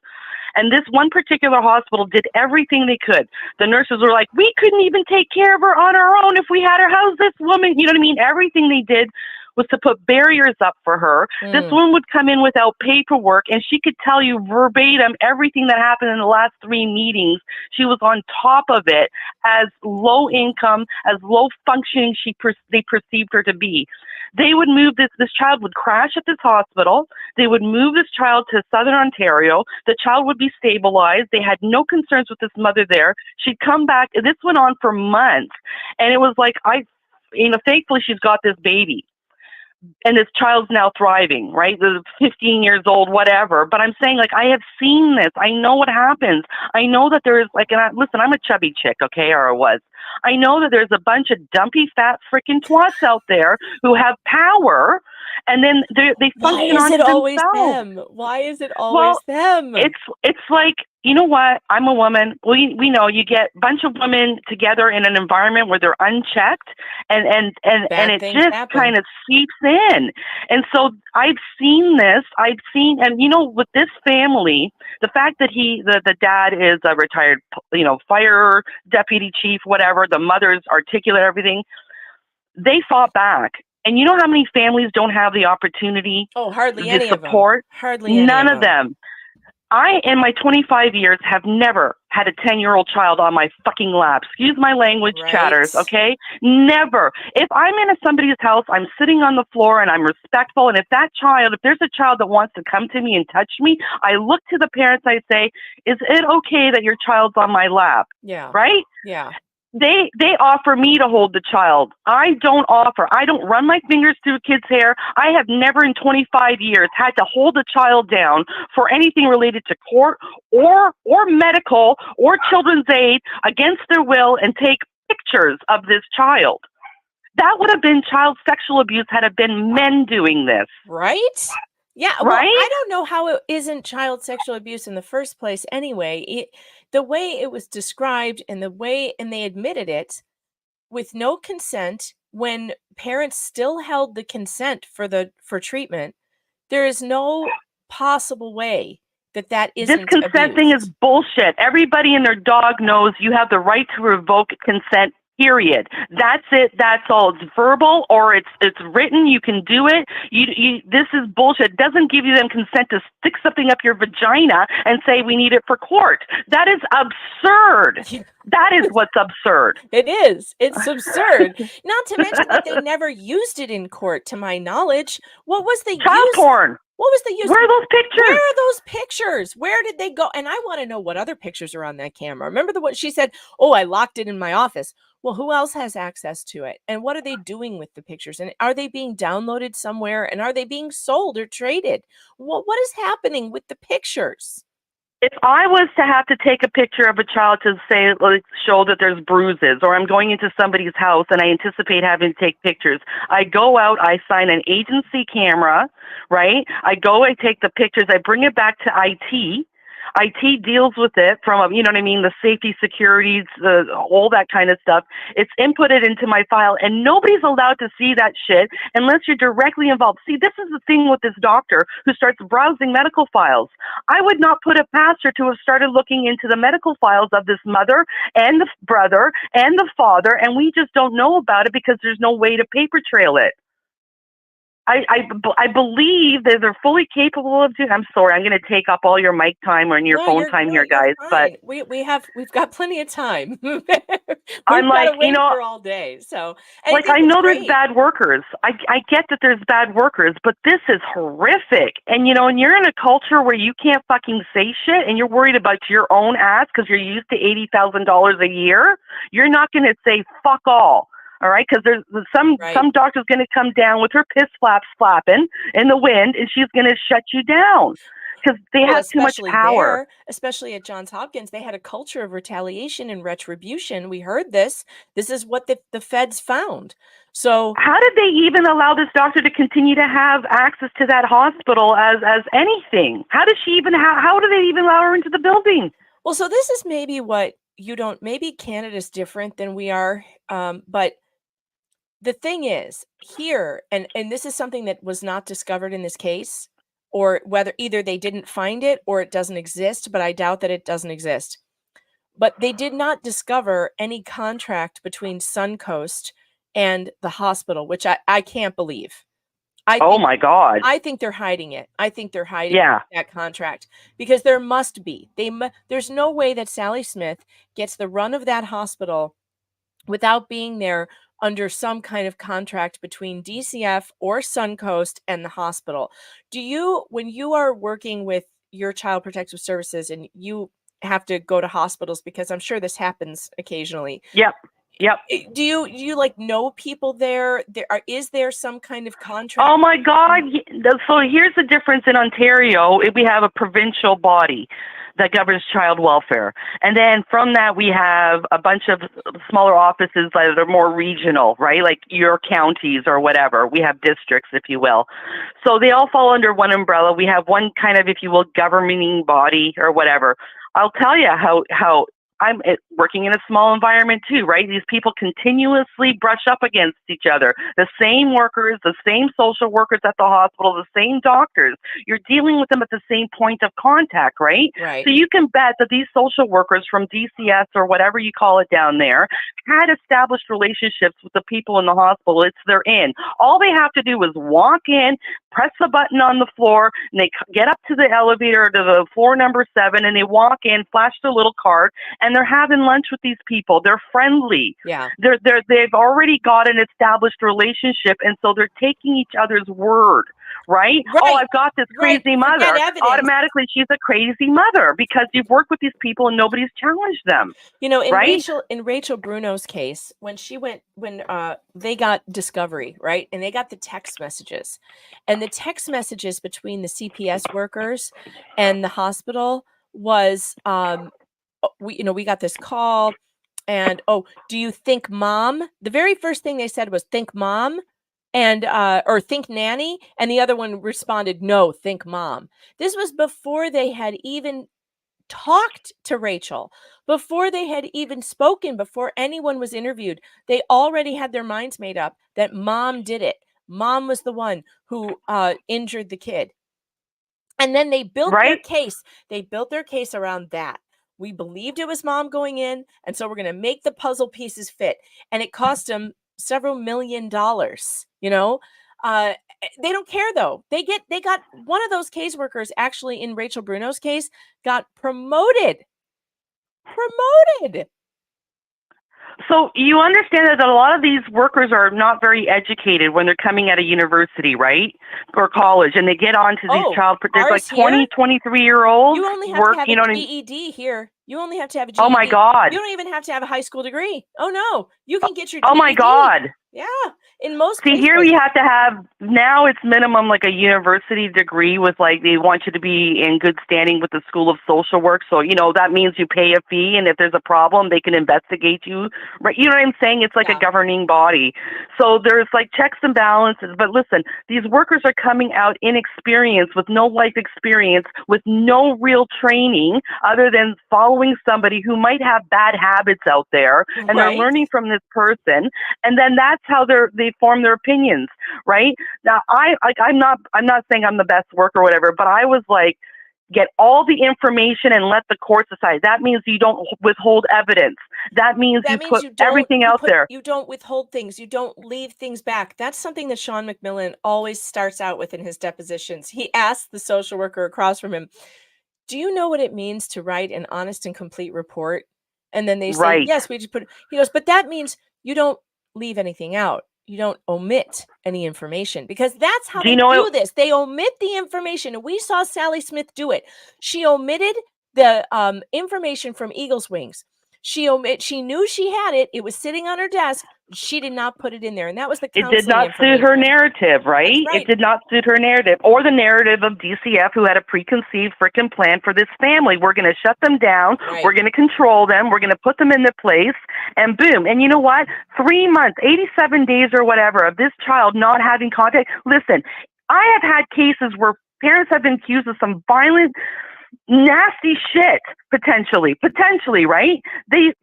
And this one particular hospital did everything they could. The nurses were like, we couldn't even take care of her on our own if we had her. How's this woman? You know what I mean? Everything they did was to put barriers up for her. This woman would come in without paperwork, and she could tell you verbatim everything that happened in the last 3 meetings. She was on top of it, as low income, as low functioning they perceived her to be. They would move this child would crash at this hospital. They would move this child to Southern Ontario. The child would be stabilized. They had no concerns with this mother there. She'd come back. This went on for months. And it was like, thankfully she's got this baby. And this child's now thriving, right? They're 15 years old, whatever. But I'm saying, I have seen this. I know what happens. I know that there is, listen, I'm a chubby chick, okay, or I was. I know that there's a bunch of dumpy, fat, freaking twats out there who have power, and then they function on themselves. Why is it always them? It's like, you know what? I'm a woman. We know you get a bunch of women together in an environment where they're unchecked, and it just kind of seeps in. And so I've seen this. And with this family, the fact that the dad is a retired, fire deputy chief, whatever. The mother's articulate, everything. They fought back. And you know how many families don't have the opportunity, Oh, hardly the any of them. support? Hardly any None of of them. I, in my 25 years, have never had a 10-year-old child on my fucking lap. Excuse my language, Right. chatters, okay? Never. If I'm in somebody's house, I'm sitting on the floor and I'm respectful. And if there's a child that wants to come to me and touch me, I look to the parents, I say, is it okay that your child's on my lap? Yeah. Right? Yeah. They offer me to hold the child. I don't offer. I don't run my fingers through a kid's hair. I have never in 25 years had to hold a child down for anything related to court or medical or children's aid against their will and take pictures of this child. That would have been child sexual abuse had it been men doing this. Right? Yeah. Well, Right? I don't know how it isn't child sexual abuse in the first place anyway. The way it was described and they admitted it with no consent when parents still held the consent for treatment, there is no possible way that isn't This consent thing is abused. bullshit. Everybody and their dog knows you have the right to revoke consent. Period. That's it. That's all. It's verbal or it's written. You can do it. This is bullshit. It doesn't give you them consent to stick something up your vagina and say we need it for court. That is absurd. That is what's absurd. It is. It's absurd. Not to mention that they never used it in court, to my knowledge. What was the Child use? porn. What was the use? Where are those pictures? Where are those pictures? Where did they go? And I want to know what other pictures are on that camera. Remember what she said? Oh, I locked it in my office. Well, who else has access to it? And what are they doing with the pictures? And are they being downloaded somewhere? And are they being sold or traded? What is happening with the pictures? If I was to have to take a picture of a child to say, like, show that there's bruises, or I'm going into somebody's house and I anticipate having to take pictures, I go out, I sign an agency camera, right? I take the pictures, I bring it back to IT. IT deals with it from, you know what I mean, the safety, securities, all that kind of stuff. It's inputted into my file, and nobody's allowed to see that shit unless you're directly involved. See, this is the thing with this doctor who starts browsing medical files. I would not put it past her to have started looking into the medical files of this mother and the brother and the father, and we just don't know about it because there's no way to paper trail it. I believe that they're fully capable of doing. I'm sorry, I'm going to take up all your mic time or your phone time here, guys. But we've got plenty of time. I'm like, got to wait for all day. So, like, I know there's bad workers. I get that there's bad workers, but this is horrific. And and you're in a culture where you can't fucking say shit, and you're worried about your own ass because you're used to $80,000 a year. You're not going to say fuck all. All right, because there's some doctor's going to come down with her piss flaps flapping in the wind, and she's going to shut you down because they have too much power. Especially at Johns Hopkins, they had a culture of retaliation and retribution. We heard this. This is what the feds found. So how did they even allow this doctor to continue to have access to that hospital as anything? How does she even how do they even allow her into the building? Well, so this is maybe what you don't. Maybe Canada's different than we are, but. The thing is here, and this is something that was not discovered in this case, or whether either they didn't find it or it doesn't exist, but I doubt that it doesn't exist. But they did not discover any contract between Suncoast and the hospital, which I can't believe. My God. I think they're hiding it. I think they're hiding that contract because there must be. There's no way that Sally Smith gets the run of that hospital without being there under some kind of contract between DCF or Suncoast and the hospital. When you are working with your child protective services and you have to go to hospitals, because I'm sure this happens occasionally. Yep. Do you like know people there? Is there some kind of contract? Oh my God. So here's the difference in Ontario. We have a provincial body that governs child welfare. And then from that, we have a bunch of smaller offices that are more regional, right? Like your counties or whatever. We have districts, if you will. So they all fall under one umbrella. We have one kind of, if you will, governing body or whatever. I'll tell you how working in a small environment too, right? These people continuously brush up against each other. The same workers, the same social workers at the hospital, the same doctors. You're dealing with them at the same point of contact, right? Right. So you can bet that these social workers from DCS or whatever you call it down there had established relationships with the people in the hospital they're in. All they have to do is walk in, press the button on the floor, and they get up to the elevator to the floor number 7, and they walk in, flash their little card, and they're having lunch with these people. They're friendly. Yeah. They've already got an established relationship, and so they're taking each other's word, right? Oh, I've got this crazy mother. Automatically, she's a crazy mother because you've worked with these people and nobody's challenged them. You know, right? in Rachel Bruno's case, when they got discovery, right? And they got the text messages, and the text messages between the CPS workers and the hospital was, we got this call, and do you think mom? The very first thing they said was think mom, and or think nanny, and the other one responded, no, think mom. This was before they had even talked to Rachel, before they had even spoken, before anyone was interviewed. They already had their minds made up that mom did it. Mom was the one who injured the kid. And then they built their case. They built their case around that. We believed it was mom going in, and so we're going to make the puzzle pieces fit. And it cost them several $1 million, you know? They don't care though. They got one of those caseworkers, actually in Rachel Bruno's case, got promoted. So you understand that a lot of these workers are not very educated when they're coming out of university, right? Or college, and they get onto these there's like 20, 23-year-olds. You only have to have a GED here. You only have to have a GED. Oh my God. You don't even have to have a high school degree. Oh no. You can get your GED. Oh my God. Yeah. In most cases. Here you have to have, now it's minimum like a university degree with like, they want you to be in good standing with the School of Social Work. So, you know, that means you pay a fee, and if there's a problem, they can investigate you. Right? You know what I'm saying? It's like a governing body. So there's like checks and balances. But listen, these workers are coming out inexperienced, with no life experience, with no real training other than following somebody who might have bad habits out there, and they're learning from this person, and then that's how they form their opinions, right? Now, I'm not saying I'm the best worker or whatever, but I was like, get all the information and let the court decide. That means you don't withhold evidence. That means you put everything out there. You don't withhold things. You don't leave things back. That's something that Sean McMillan always starts out with in his depositions. He asks the social worker across from him, do you know what it means to write an honest and complete report? And then they say, yes, we just he goes, but that means you don't leave anything out. You don't omit any information, because that's how they do this. They omit the information. And we saw Sally Smith do it. She omitted the information from Eagle's Wings. She knew she had it. It was sitting on her desk. She did not put it in there. And that was the counseling. It did not suit her narrative, right? It did not suit her narrative, or the narrative of DCF, who had a preconceived freaking plan for this family. We're going to shut them down. We're going to control them. We're going to put them in their place, and boom. And you know what? 3 months, 87 days or whatever of this child not having contact. Listen, I have had cases where parents have been accused of some violent, nasty shit, potentially, right? In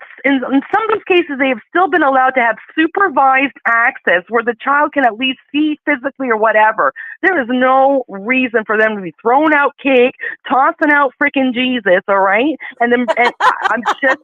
some of those cases, they have still been allowed to have supervised access where the child can at least see physically or whatever. There is no reason for them to be throwing out cake, tossing out freaking Jesus, all right? And I'm just...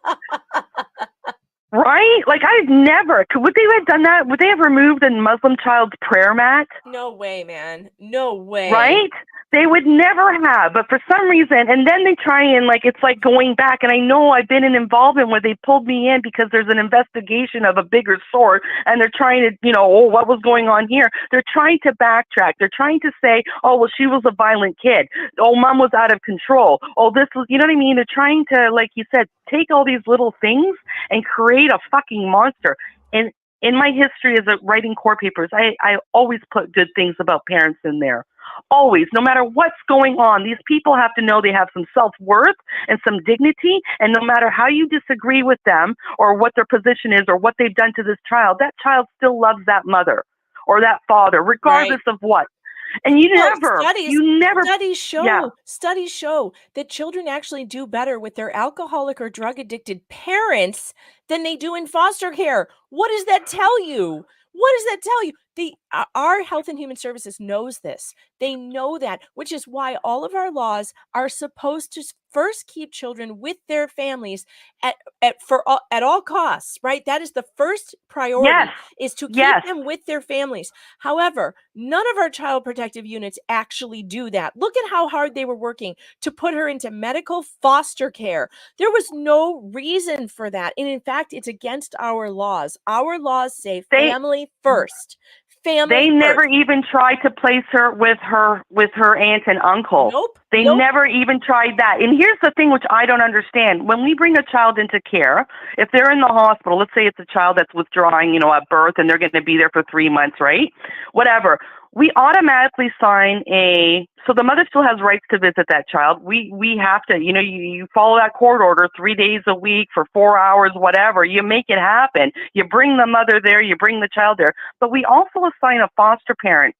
Right? Like, I've never, would they have done that? Would they have removed a Muslim child's prayer mat? No way, man. No way. Right? They would never have, but for some reason, and then they try and like, it's like going back, and I know I've been involved where they pulled me in because there's an investigation of a bigger sort, and they're trying to, you know, what was going on here? They're trying to backtrack. They're trying to say, oh, well, she was a violent kid. Oh, mom was out of control. Oh, this was, you know what I mean? They're trying to, like you said, take all these little things and create a fucking monster. And in my history as writing court papers, I always put good things about parents in there. Always, no matter what's going on, these people have to know they have some self-worth and some dignity, and no matter how you disagree with them or what their position is or what they've done to this child, that child still loves that mother or that father, regardless of what. And you No, never, studies yeah. studies show that children actually do better with their alcoholic or drug addicted parents than they do in foster care. What does that tell you? What does that tell you? Our Health and Human Services knows this. They know that, which is why all of our laws are supposed to first keep children with their families at all costs, right? That is the first priority, Yes. is to keep Yes. them with their families. However, none of our child protective units actually do that. Look at how hard they were working to put her into medical foster care. There was no reason for that. And in fact, it's against our laws. Our laws say family first. They never even tried to place her with her aunt and uncle. Nope. They never even tried that. And here's the thing which I don't understand. When we bring a child into care, if they're in the hospital, let's say it's a child that's withdrawing, at birth, and they're going to be there for 3 months, right? Whatever. We automatically sign so the mother still has rights to visit that child. We have to, you follow that court order 3 days a week for 4 hours, whatever. You make it happen. You bring the mother there, you bring the child there. But we also assign a foster parent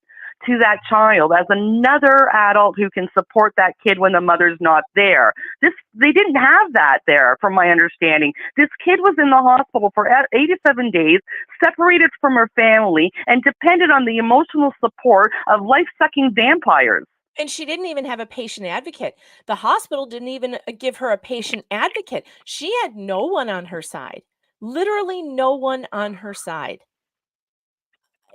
to that child as another adult who can support that kid when the mother's not there. They didn't have that there, from my understanding. This kid was in the hospital for 87 days, separated from her family, and depended on the emotional support of life-sucking vampires. And she didn't even have a patient advocate. The hospital didn't even give her a patient advocate. She had no one on her side. Literally no one on her side.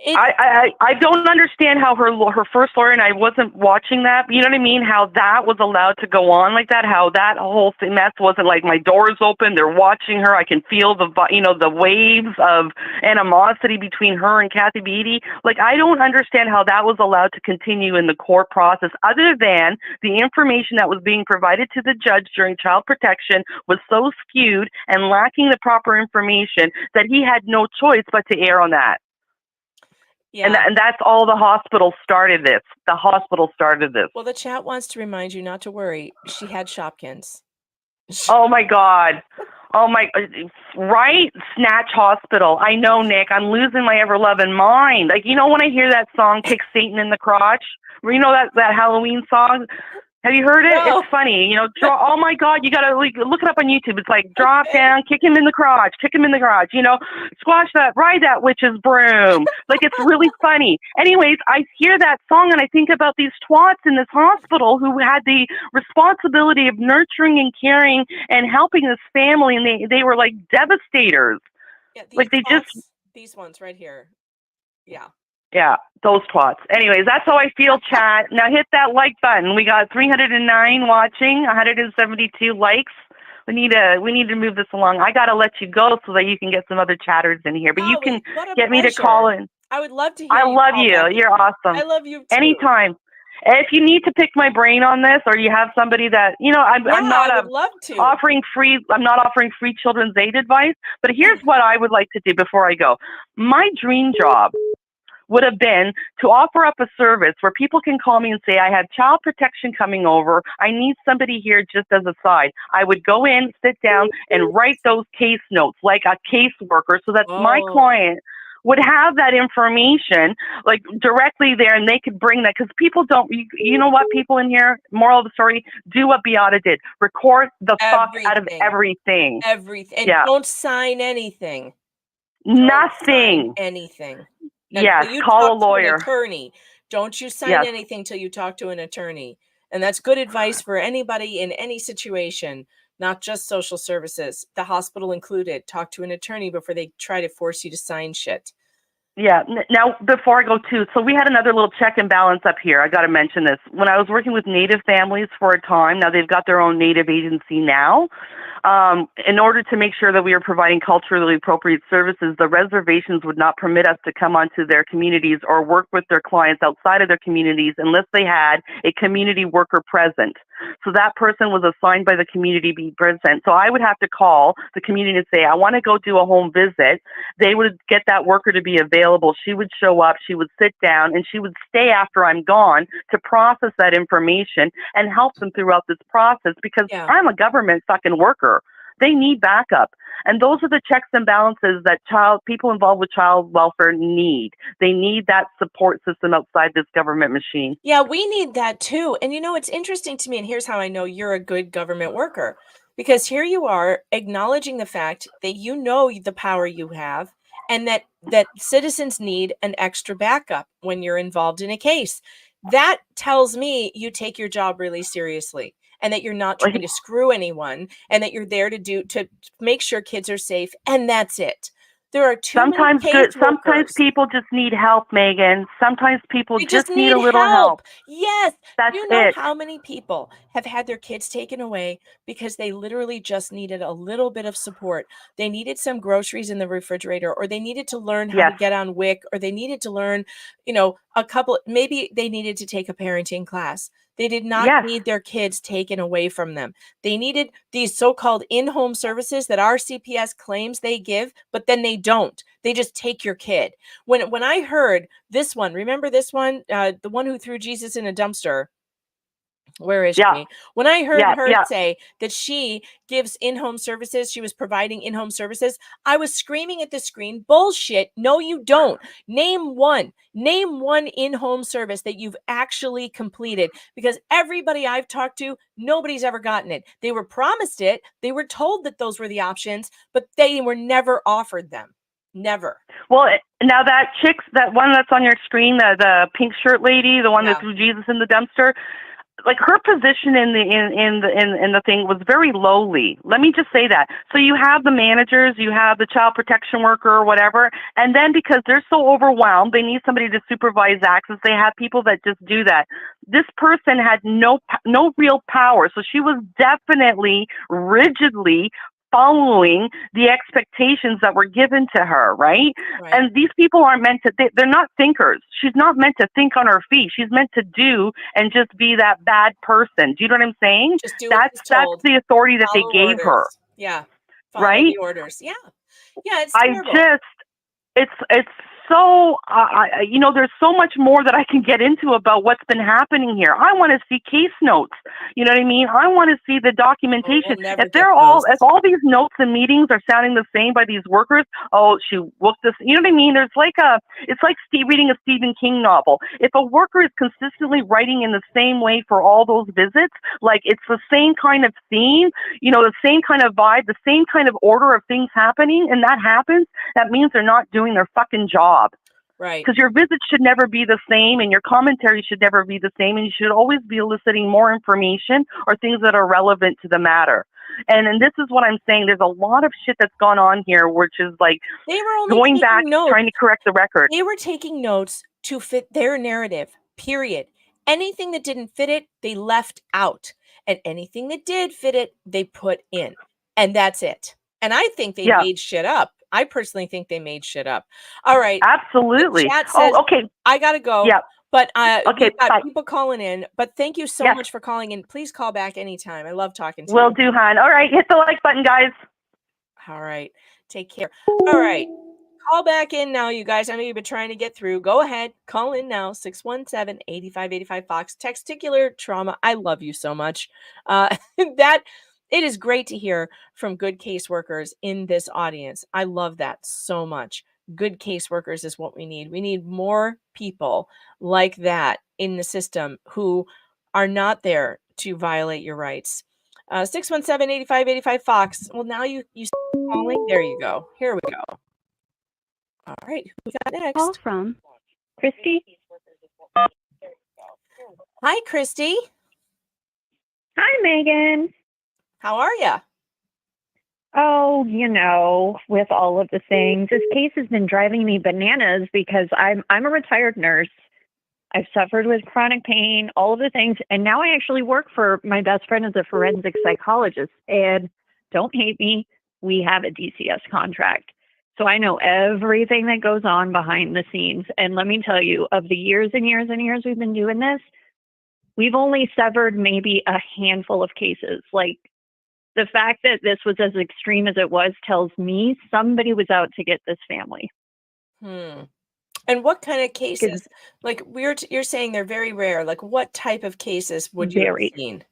I don't understand how her first lawyer, and I wasn't watching that, you know what I mean? How that was allowed to go on like that, how that whole mess wasn't like my door's open, they're watching her, I can feel the waves of animosity between her and Kathy Beatty. Like, I don't understand how that was allowed to continue in the court process, other than the information that was being provided to the judge during child protection was so skewed and lacking the proper information that he had no choice but to err on that. Yeah. And that's all. The hospital started this. Well, the chat wants to remind you not to worry. She had Shopkins. Oh my God. Oh my, right? Snatch Hospital. I know, Nick. I'm losing my ever-loving mind. Like, when I hear that song, Kick Satan in the Crotch, that Halloween song? Have you heard it? No. It's funny. Oh my God, you got to look it up on YouTube. It's like, drop down, kick him in the crotch, squash that, ride that witch's broom. Like, it's really funny. Anyways, I hear that song and I think about these twats in this hospital who had the responsibility of nurturing and caring and helping this family, and they were like devastators. Yeah, these ones right here. Yeah. Yeah, those twats. Anyways, that's how I feel, chat. Now hit that like button. We got 309 watching, 172 likes. We need to move this along. I got to let you go so that you can get some other chatters in here. But you can get me to call in. I would love to hear I love you. You're awesome. I love you too. Anytime. If you need to pick my brain on this, or you have somebody that, I'm not offering free children's aid advice, but here's what I would like to do before I go. My dream job would have been to offer up a service where people can call me and say, I have child protection coming over. I need somebody here just as a side. I would go in, sit down, and write those case notes like a caseworker so that my client would have that information like directly there, and they could bring that, because people don't, you know what, people in here, moral of the story, do what Beata did. Record the fuck out of everything. Everything. And don't sign anything. Nothing. Anything. Yes, call a lawyer. Attorney. Don't you sign anything till you talk to an attorney. And that's good advice for anybody in any situation, not just social services, the hospital included. Talk to an attorney before they try to force you to sign shit. Yeah. Now, before I go too, so we had another little check and balance up here. I got to mention this. When I was working with Native families for a time, now they've got their own Native agency now. In order to make sure that we are providing culturally appropriate services, the reservations would not permit us to come onto their communities or work with their clients outside of their communities unless they had a community worker present. So that person was assigned by the community to be present. So I would have to call the community and say, I want to go do a home visit. They would get that worker to be available. She would show up, she would sit down, and she would stay after I'm gone to process that information and help them throughout this process, because I'm a government fucking worker. They need backup. And those are the checks and balances that people involved with child welfare need. They need that support system outside this government machine. Yeah, we need that too. And it's interesting to me, and here's how I know you're a good government worker, because here you are acknowledging the fact that the power you have, and that citizens need an extra backup when you're involved in a case. That tells me you take your job really seriously, and that you're not trying to screw anyone, and that you're there to make sure kids are safe, and that's it. There are too many case Sometimes workers. people just need help, Megan. Sometimes people They just need a little help. Yes. That's You know it. how many people have had their kids taken away because they literally just needed a little bit of support. They needed some groceries in the refrigerator, or they needed to learn how to Yes. get on WIC, or they needed to learn, maybe they needed to take a parenting class. They did not Yes. need their kids taken away from them. They needed these so-called in-home services that our CPS claims they give, but then they don't. They just take your kid. When I heard this one, remember this one, the one who threw Jesus in a dumpster? Where is Yeah. she? When I heard Yeah. her Yeah. say that she gives in-home services, she was providing in-home services, I was screaming at the screen, bullshit. No, you don't. Name one in-home service that you've actually completed, because everybody I've talked to, nobody's ever gotten it. They were promised it. They were told that those were the options, but they were never offered them. Never. Well, now that one that's on your screen, the pink shirt lady, the one Yeah. that threw Jesus in the dumpster, like her position in the thing was very lowly. Let me just say that. So you have the managers, you have the child protection worker or whatever, and then because they're so overwhelmed, they need somebody to supervise access. They have people that just do that. This person had no real power, so she was definitely rigidly following the expectations that were given to her, right? And these people aren't meant to, they're not thinkers. She's not meant to think on her feet. She's meant to do and just be that bad person. Do you know what I'm saying? Just do what she's That's told. the authority that they Follow gave her, orders. Yeah. Follow right? the orders. Yeah. Yeah, it's terrible. It's so, there's so much more that I can get into about what's been happening here. I want to see case notes. You know what I mean? I want to see the documentation. If all these notes and meetings are sounding the same by these workers, oh, she whooped this. You know what I mean? It's like reading a Stephen King novel. If a worker is consistently writing in the same way for all those visits, like it's the same kind of theme, the same kind of vibe, the same kind of order of things happening, and that happens, that means they're not doing their fucking job. Right. Because your visits should never be the same, and your commentary should never be the same, and you should always be eliciting more information or things that are relevant to the matter. And this is what I'm saying. There's a lot of shit that's gone on here, which is like they were only going back, notes. trying to correct the record. They were taking notes to fit their narrative, period. Anything that didn't fit it, they left out. And anything that did fit it, they put in. And that's it. And I think they made shit up. I personally think they made shit up. All right. Absolutely. The chat says, okay. I got to go. Yeah. But okay, we've got bye. people calling in. But thank you so much for calling in. Please call back anytime. I love talking to you. Will do, hon. All right. Hit the like button, guys. All right. Take care. All right. Call back in now, you guys. I know you've been trying to get through. Go ahead. Call in now. 617-8585-FOX. Testicular trauma. I love you so much. It is great to hear from good caseworkers in this audience. I love that so much. Good caseworkers is what we need. We need more people like that in the system who are not there to violate your rights. 617-8585-FOX. Well, now you calling. There you go. Here we go. All right. Who we got next? Call from Christy. Hi, Christy. Hi, Megan. How are you? Oh, with all of the things. This case has been driving me bananas because I'm a retired nurse. I've suffered with chronic pain, all of the things, and now I actually work for my best friend as a forensic psychologist. And don't hate me, we have a DCS contract. So I know everything that goes on behind the scenes. And let me tell you, of the years and years and years we've been doing this, we've only severed maybe a handful of cases. Like, the fact that this was as extreme as it was tells me somebody was out to get this family. And what kind of cases? Like you're saying they're very rare. Like what type of cases would you have seen?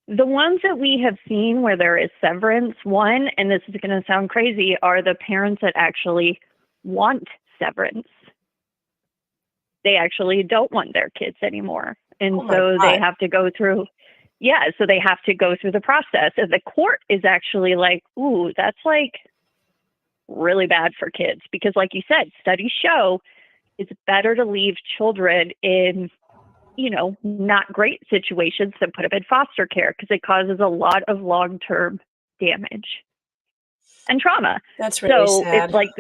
The ones that we have seen where there is severance, one, and this is going to sound crazy, are the parents that actually want severance. They actually don't want their kids anymore. And Oh my so they God. have to go through, so they have to go through the process. And the court is actually like, ooh, that's like really bad for kids. Because like you said, studies show it's better to leave children in, not great situations than put them in foster care, because it causes a lot of long-term damage and trauma. That's really So sad. it's like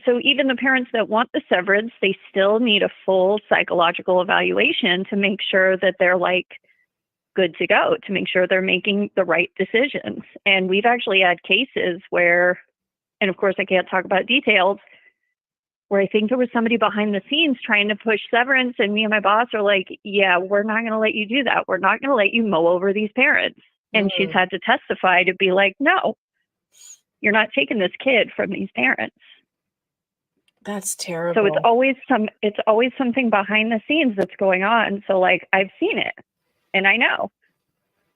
so even the parents that want the severance, they still need a full psychological evaluation to make sure that they're like good to go, to make sure they're making the right decisions. And we've actually had cases where, and of course I can't talk about details, where I think there was somebody behind the scenes trying to push severance, and me and my boss are like, yeah, we're not going to let you do that. We're not going to let you mow over these parents. And she's had to testify to be like, no, you're not taking this kid from these parents. That's terrible. So it's always something behind the scenes that's going on. So like I've seen it and I know.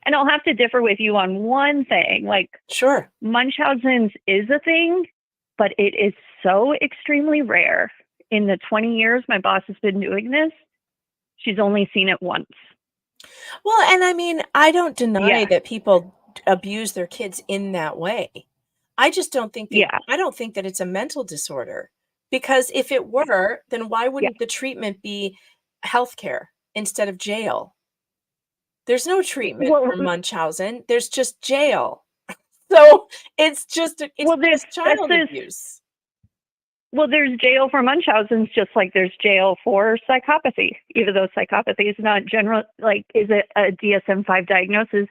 And I'll have to differ with you on one thing. Like, sure, Munchausen's is a thing, but it is so extremely rare. In the 20 years my boss has been doing this, she's only seen it once. Well, and I mean, I don't deny Yeah. that people abuse their kids in that way. I just don't think I don't think that it's a mental disorder, because if it were, then why wouldn't the treatment be healthcare instead of jail? There's no treatment for Munchausen. There's just jail. So it's just child abuse. Well, there's jail for Munchausen's just like there's jail for psychopathy, even though psychopathy is not general, like, is it a DSM-5 diagnosis?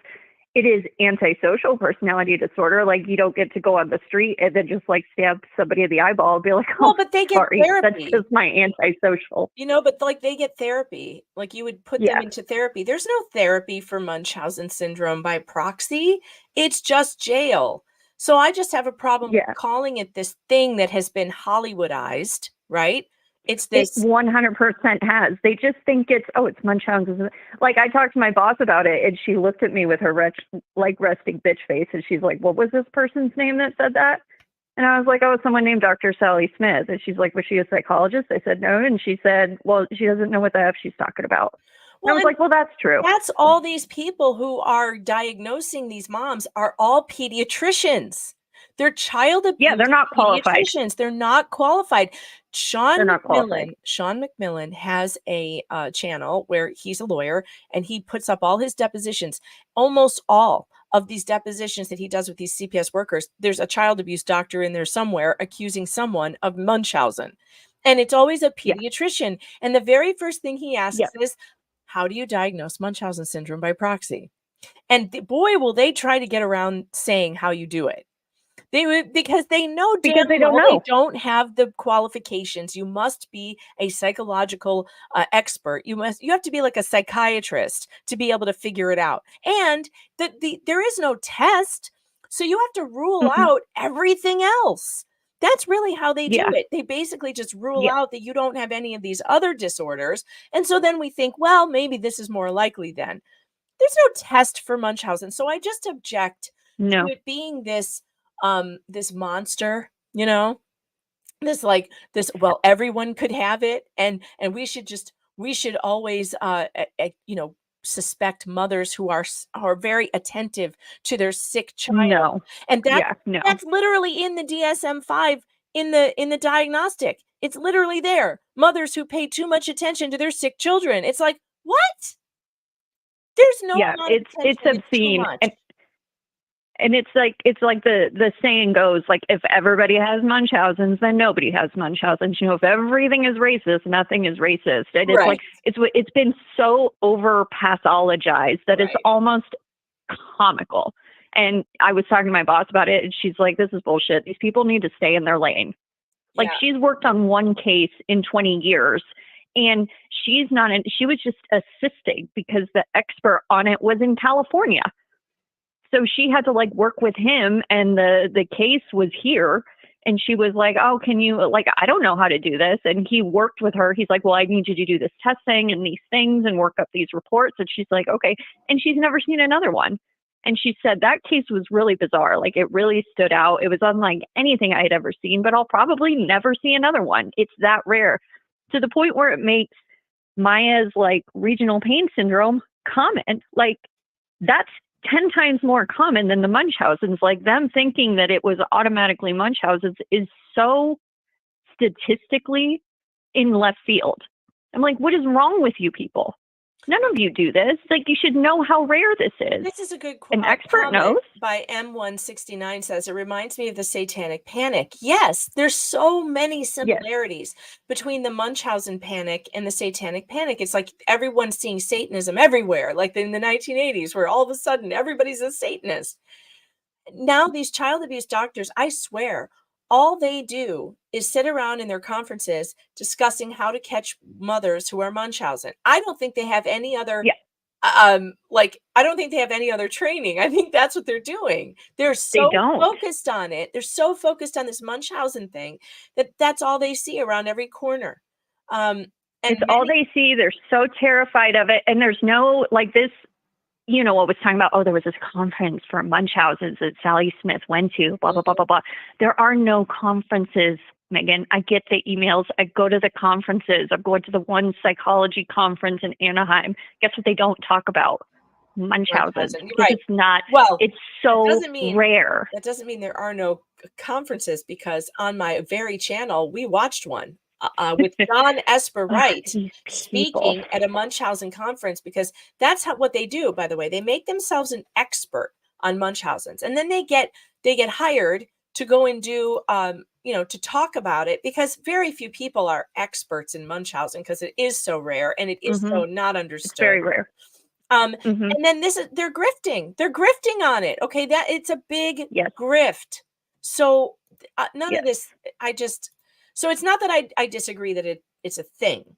It is antisocial personality disorder. Like, you don't get to go on the street and then just like stab somebody in the eyeball and be like, oh, well, but they get sorry, therapy. that's just my antisocial. But like they get therapy. Like you would put them into therapy. There's no therapy for Munchausen syndrome by proxy. It's just jail. So I just have a problem with calling it this thing that has been Hollywoodized, right? It's this. It 100% has. They just think it's Munchausen. Like, I talked to my boss about it, and she looked at me with her resting bitch face, and she's like, what was this person's name that said that? And I was like, oh, someone named Dr. Sally Smith. And she's like, was she a psychologist? I said, no. And she said, well, she doesn't know what the F she's talking about. And I was like, well, that's true. That's all these people who are diagnosing these moms are all pediatricians. They're child abuse. Yeah, they're not qualified. They're not qualified. Sean McMillan has a channel where he's a lawyer and he puts up all his depositions. Almost all of these depositions that he does with these CPS workers, there's a child abuse doctor in there somewhere accusing someone of Munchausen. And it's always a pediatrician. And the very first thing he asks is, how do you diagnose Munchausen syndrome by proxy? And boy, will they try to get around saying how you do it. They would, because they know they don't have the qualifications. You must be a psychological expert. You have to be like a psychiatrist to be able to figure it out. And there is no test, so you have to rule out everything else. That's really how they do it. They basically just rule out that you don't have any of these other disorders. And so then we think, well, maybe this is more likely then. There's no test for Munchausen. So I just object to it being this monster, well, everyone could have it. And we should always, suspect mothers who are very attentive to their sick child. And that's literally in the DSM-5 in the diagnostic. It's literally there. Mothers who pay too much attention to their sick children. It's like, what? There's no it's obscene. And it's like the saying goes, like, if everybody has Munchausen's, then nobody has Munchausen's. If everything is racist, nothing is racist. And it's like it's been so over pathologized that it's almost comical. And I was talking to my boss about it, and she's like, "This is bullshit. These people need to stay in their lane." Like, she's worked on one case in 20 years, and she was just assisting because the expert on it was in California. So she had to work with him, and the case was here, And she was like, oh, can you, like, I don't know how to do this. And he worked with her. He's like, well, I need you to do this testing and these things and work up these reports. And she's like, okay. And she's never seen another one. And she said that case was really bizarre. Like, it really stood out. It was unlike anything I had ever seen, but I'll probably never see another one. It's that rare, to the point where it makes Maya's like regional pain syndrome common. Like, that's 10 times more common than the Munchausen's. Like, them thinking that it was automatically Munchausen's is so statistically in left field. I'm like, what is wrong with you people? None of you do this. Like, you should know how rare this is. This is a good An expert comment knows. by M169 says, it reminds me of the satanic panic. Yes, there's so many similarities between the Munchausen panic and the satanic panic. It's like everyone's seeing Satanism everywhere, like in the 1980s, where all of a sudden everybody's a Satanist. Now these child abuse doctors, I swear, all they do is sit around in their conferences discussing how to catch mothers who are Munchausen. I don't think they have any other, I don't think they have any other training. I think that's what they're doing. They're so focused on it. They're so focused on this Munchausen thing that that's all they see around every corner. And it's all they see. They're so terrified of it. And there's no, like, this, you know, what was talking about, oh, there was this conference for Munchausen's that Sally Smith went to, blah, blah, blah, blah, blah. There are no conferences, Megan. I get the emails. I go to the conferences. I'm going to the one psychology conference in Anaheim. Guess what they don't talk about? Munchausen's. Because it's not, it's so rare. That doesn't mean there are no conferences, because on my very channel, we watched one. With John Esper Wright speaking at a Munchausen conference, because that's what they do, by the way. They make themselves an expert on Munchausen's, and then they get hired to go and do, to talk about it, because very few people are experts in Munchausen, because it is so rare and it is so not understood. It's very rare. And then they're grifting. They're grifting on it. Okay, that it's a big grift. So none of this. So it's not that I disagree that it's a thing.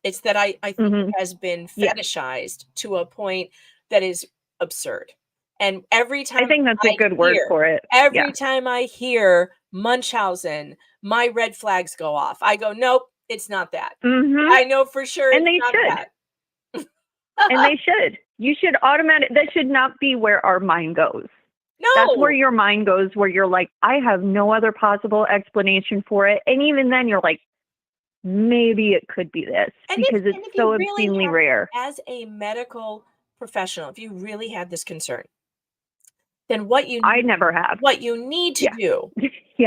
It's that I think it has been fetishized to a point that is absurd. And every time I think that's a good word for it. Every time I hear Munchausen, my red flags go off. I go, nope, it's not that. I know for sure and it's they not should. that. And they should. You should that should not be where our mind goes. No. That's where your mind goes, where you're like, I have no other possible explanation for it. And even then you're like, maybe it could be this, because it's so obscenely rare. As a medical professional, if you really had this concern, then what you need to do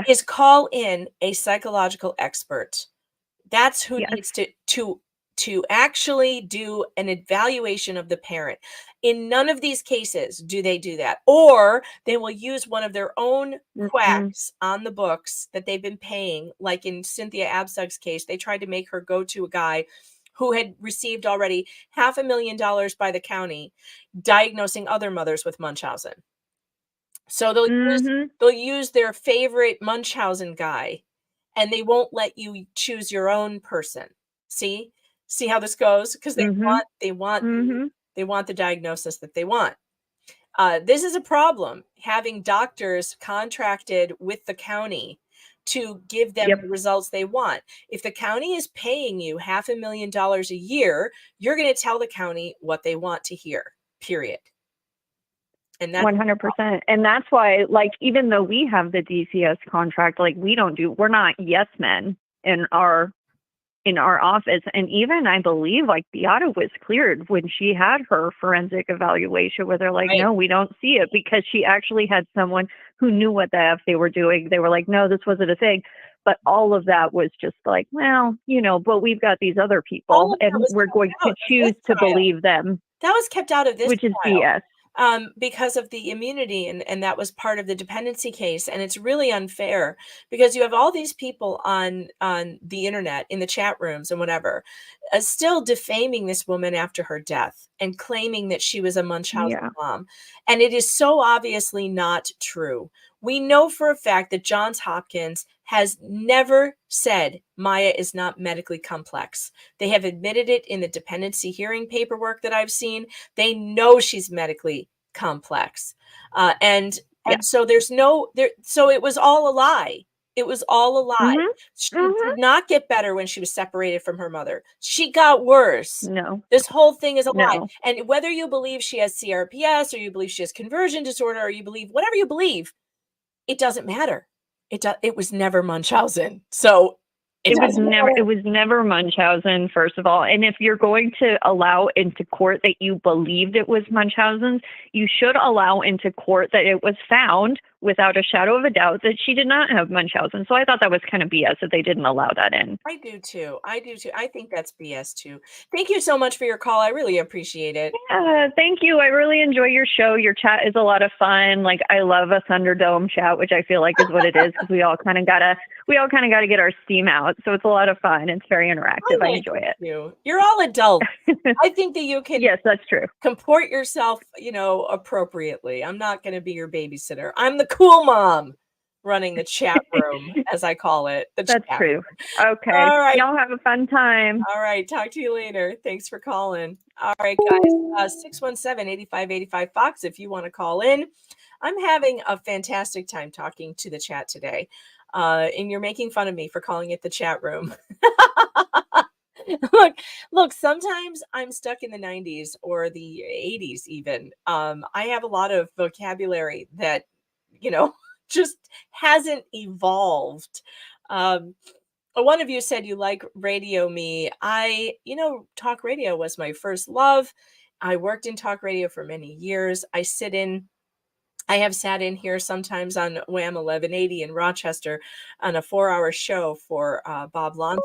is call in a psychological expert. That's who needs to actually do an evaluation of the parent. In none of these cases do they do that, or they will use one of their own quacks on the books that they've been paying. Like in Cynthia Absug's case, they tried to make her go to a guy who had received already $500,000 by the county diagnosing other mothers with Munchausen. So they'll use their favorite Munchausen guy, and they won't let you choose your own person. See how this goes? Because they want the diagnosis that they want. This is a problem, having doctors contracted with the county to give them the results they want. If the county is paying you $500,000 a year, you're going to tell the county what they want to hear, period. And that's 100%. And that's why, like, even though we have the DCS contract, like, we're not yes men in our office. And even I believe like Beata was cleared when she had her forensic evaluation, where they're like, no, we don't see it, because she actually had someone who knew what the F they were doing. They were like, no, this wasn't a thing. But all of that was just like, well, but we've got these other people and we're going to choose to believe them. That was kept out of this which trial. Is BS. Because of the immunity, and that was part of the dependency case. And it's really unfair, because you have all these people on the internet, in the chat rooms and whatever, still defaming this woman after her death and claiming that she was a Munchausen mom. And it is so obviously not true. We know for a fact that Johns Hopkins has never said Maya is not medically complex. They have admitted it in the dependency hearing paperwork that I've seen. They know she's medically complex. And so there's so it was all a lie. It was all a lie. Mhm. She Mhm. did not get better when she was separated from her mother. She got worse. No. This whole thing is a lie. No. And whether you believe she has CRPS or you believe she has conversion disorder or you believe whatever you believe, it doesn't matter. It was never Munchausen. So it doesn't matter. It was never Munchausen, first of all. And if you're going to allow into court that you believed it was Munchausen's, you should allow into court that it was found without a shadow of a doubt that she did not have Munchausen. So I thought that was kind of BS that they didn't allow that in. I do too. I do too. I think that's BS too. Thank you so much for your call. I really appreciate it. Thank you. I really enjoy your show. Your chat is a lot of fun. Like, I love a Thunderdome chat, which I feel like is what it is, because we all kind of gotta get our steam out. So it's a lot of fun. It's very interactive. I enjoy it. You're all adults. I think that you can. Yes, that's true. Comport yourself, appropriately. I'm not going to be your babysitter. I'm the cool mom running the chat room, as I call it. That's true. Okay. All right. Y'all have a fun time. All right. Talk to you later. Thanks for calling. All right, guys. 617-8585 Fox, if you want to call in. I'm having a fantastic time talking to the chat today. And you're making fun of me for calling it the chat room. Look, sometimes I'm stuck in the 90s or the 80s even. I have a lot of vocabulary that, just hasn't evolved. One of you said you like Radio Me. Talk radio was my first love. I worked in talk radio for many years. I have sat in here sometimes on WHAM 1180 in Rochester on a 4-hour show for Bob Lonsberg.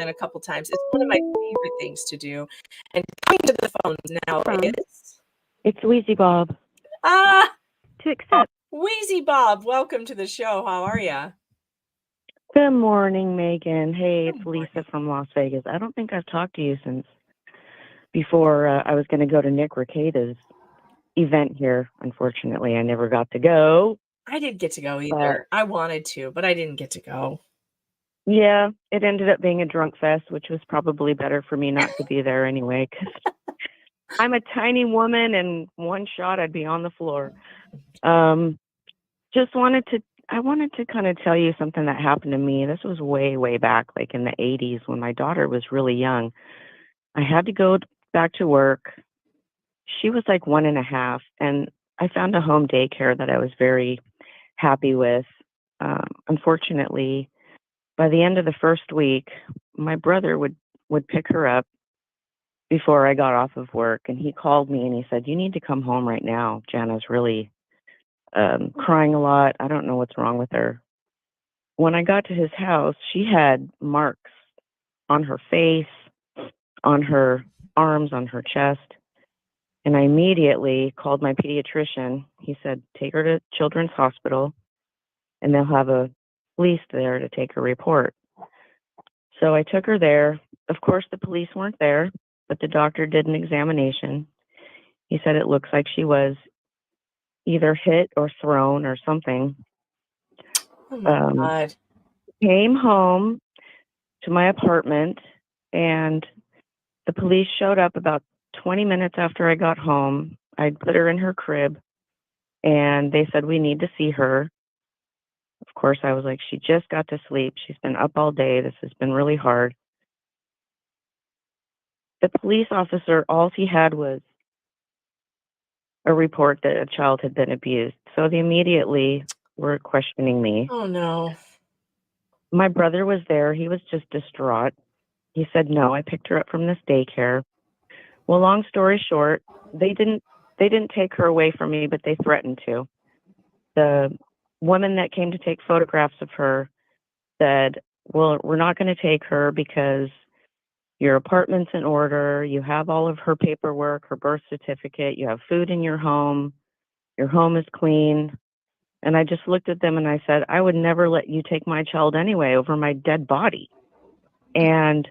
In a couple times. It's one of my favorite things to do. And coming to the phones now is... It's Wheezy Bob. To accept. Wheezy Bob, welcome to the show. How are you? Good morning, Megan. Hey, it's Lisa from Las Vegas. I don't think I've talked to you since before I was going to go to Nick Recada's event here. Unfortunately, I never got to go. I didn't get to go either. I wanted to, but I didn't get to go. Yeah, it ended up being a drunk fest, which was probably better for me not to be there anyway, because I'm a tiny woman and one shot I'd be on the floor. I wanted to kind of tell you something that happened to me. This was way, way back, like in the 80s when my daughter was really young. I had to go back to work. She was like 1.5, and I found a home daycare that I was very happy with. Unfortunately, by the end of the first week, my brother would pick her up before I got off of work, and he called me and he said, "You need to come home right now. Jana's really crying a lot. I don't know what's wrong with her." When I got to his house, she had marks on her face, on her arms, on her chest. And I immediately called my pediatrician. He said, "Take her to Children's Hospital and they'll have a police there to take her report." So I took her there. Of course, the police weren't there, but the doctor did an examination. He said it looks like she was either hit or thrown or something. Oh my God. Came home to my apartment, and the police showed up about 20 minutes after I got home. I put her in her crib, and they said, "We need to see her." Of course, I was like, "She just got to sleep. She's been up all day. This has been really hard." The police officer, all he had was a report that a child had been abused. So they immediately were questioning me. Oh, no. My brother was there. He was just distraught. He said, "No, I picked her up from this daycare." Well, long story short, they didn't take her away from me, but they threatened to. The woman that came to take photographs of her said, "Well, we're not going to take her because your apartment's in order. You have all of her paperwork, her birth certificate. You have food in your home. Your home is clean." And I just looked at them and I said, "I would never let you take my child anyway over my dead body." And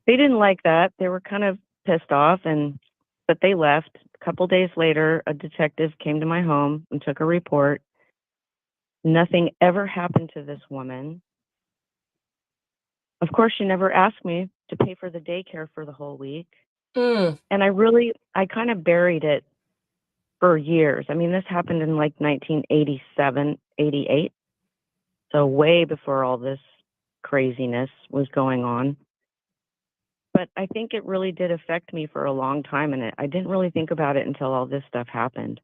they didn't like that. They were kind of pissed off, but they left. A couple days later, a detective came to my home and took a report. Nothing ever happened to this woman. Of course, she never asked me to pay for the daycare for the whole week. And I kind of buried it for years. I mean, this happened in like 1987, 88. So way before all this craziness was going on. But I think it really did affect me for a long time, and I didn't really think about it until all this stuff happened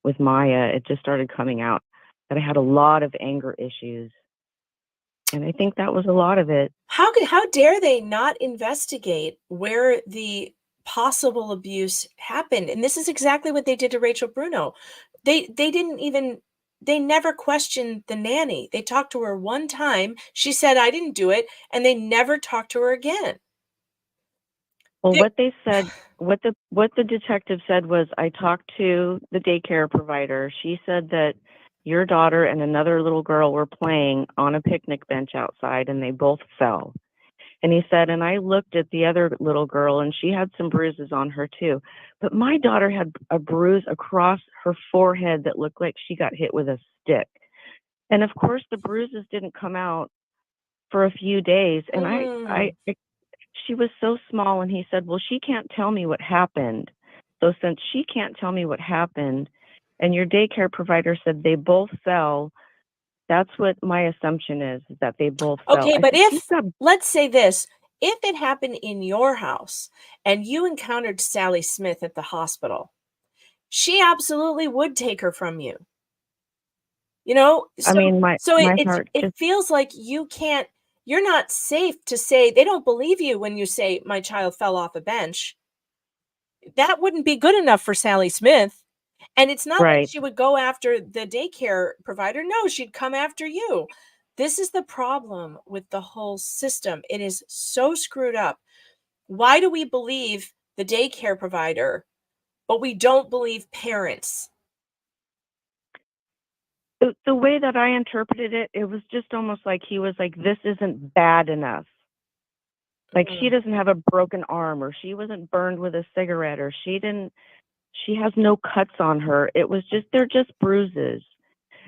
with Maya. It just started coming out that I had a lot of anger issues, and I think that was a lot of it. How dare they not investigate where the possible abuse happened? And this is exactly what they did to Rachel Bruno. They never questioned the nanny. They talked to her one time. She said, "I didn't do it," and they never talked to her again. Well, what they said, what the detective said was, I talked to the daycare provider. She said that your daughter and another little girl were playing on a picnic bench outside, and they both fell. And he said, and I looked at the other little girl, and she had some bruises on her too. But my daughter had a bruise across her forehead that looked like she got hit with a stick. And of course, the bruises didn't come out for a few days. And she was so small, and he said, well, she can't tell me what happened. So since she can't tell me what happened, and your daycare provider said they both fell, that's what my assumption is that they both fell. Okay, but let's say this, if it happened in your house and you encountered Sally Smith at the hospital, she absolutely would take her from you. So, it feels like you're not safe to say, they don't believe you when you say my child fell off a bench. That wouldn't be good enough for Sally Smith. And it's not like she would go after the daycare provider. No, she'd come after you. This is the problem with the whole system. It is so screwed up. Why do we believe the daycare provider, but we don't believe parents? The way that I interpreted it, it was just almost like he was like, this isn't bad enough. Like she doesn't have a broken arm, or she wasn't burned with a cigarette, or she has no cuts on her. It was just, they're just bruises.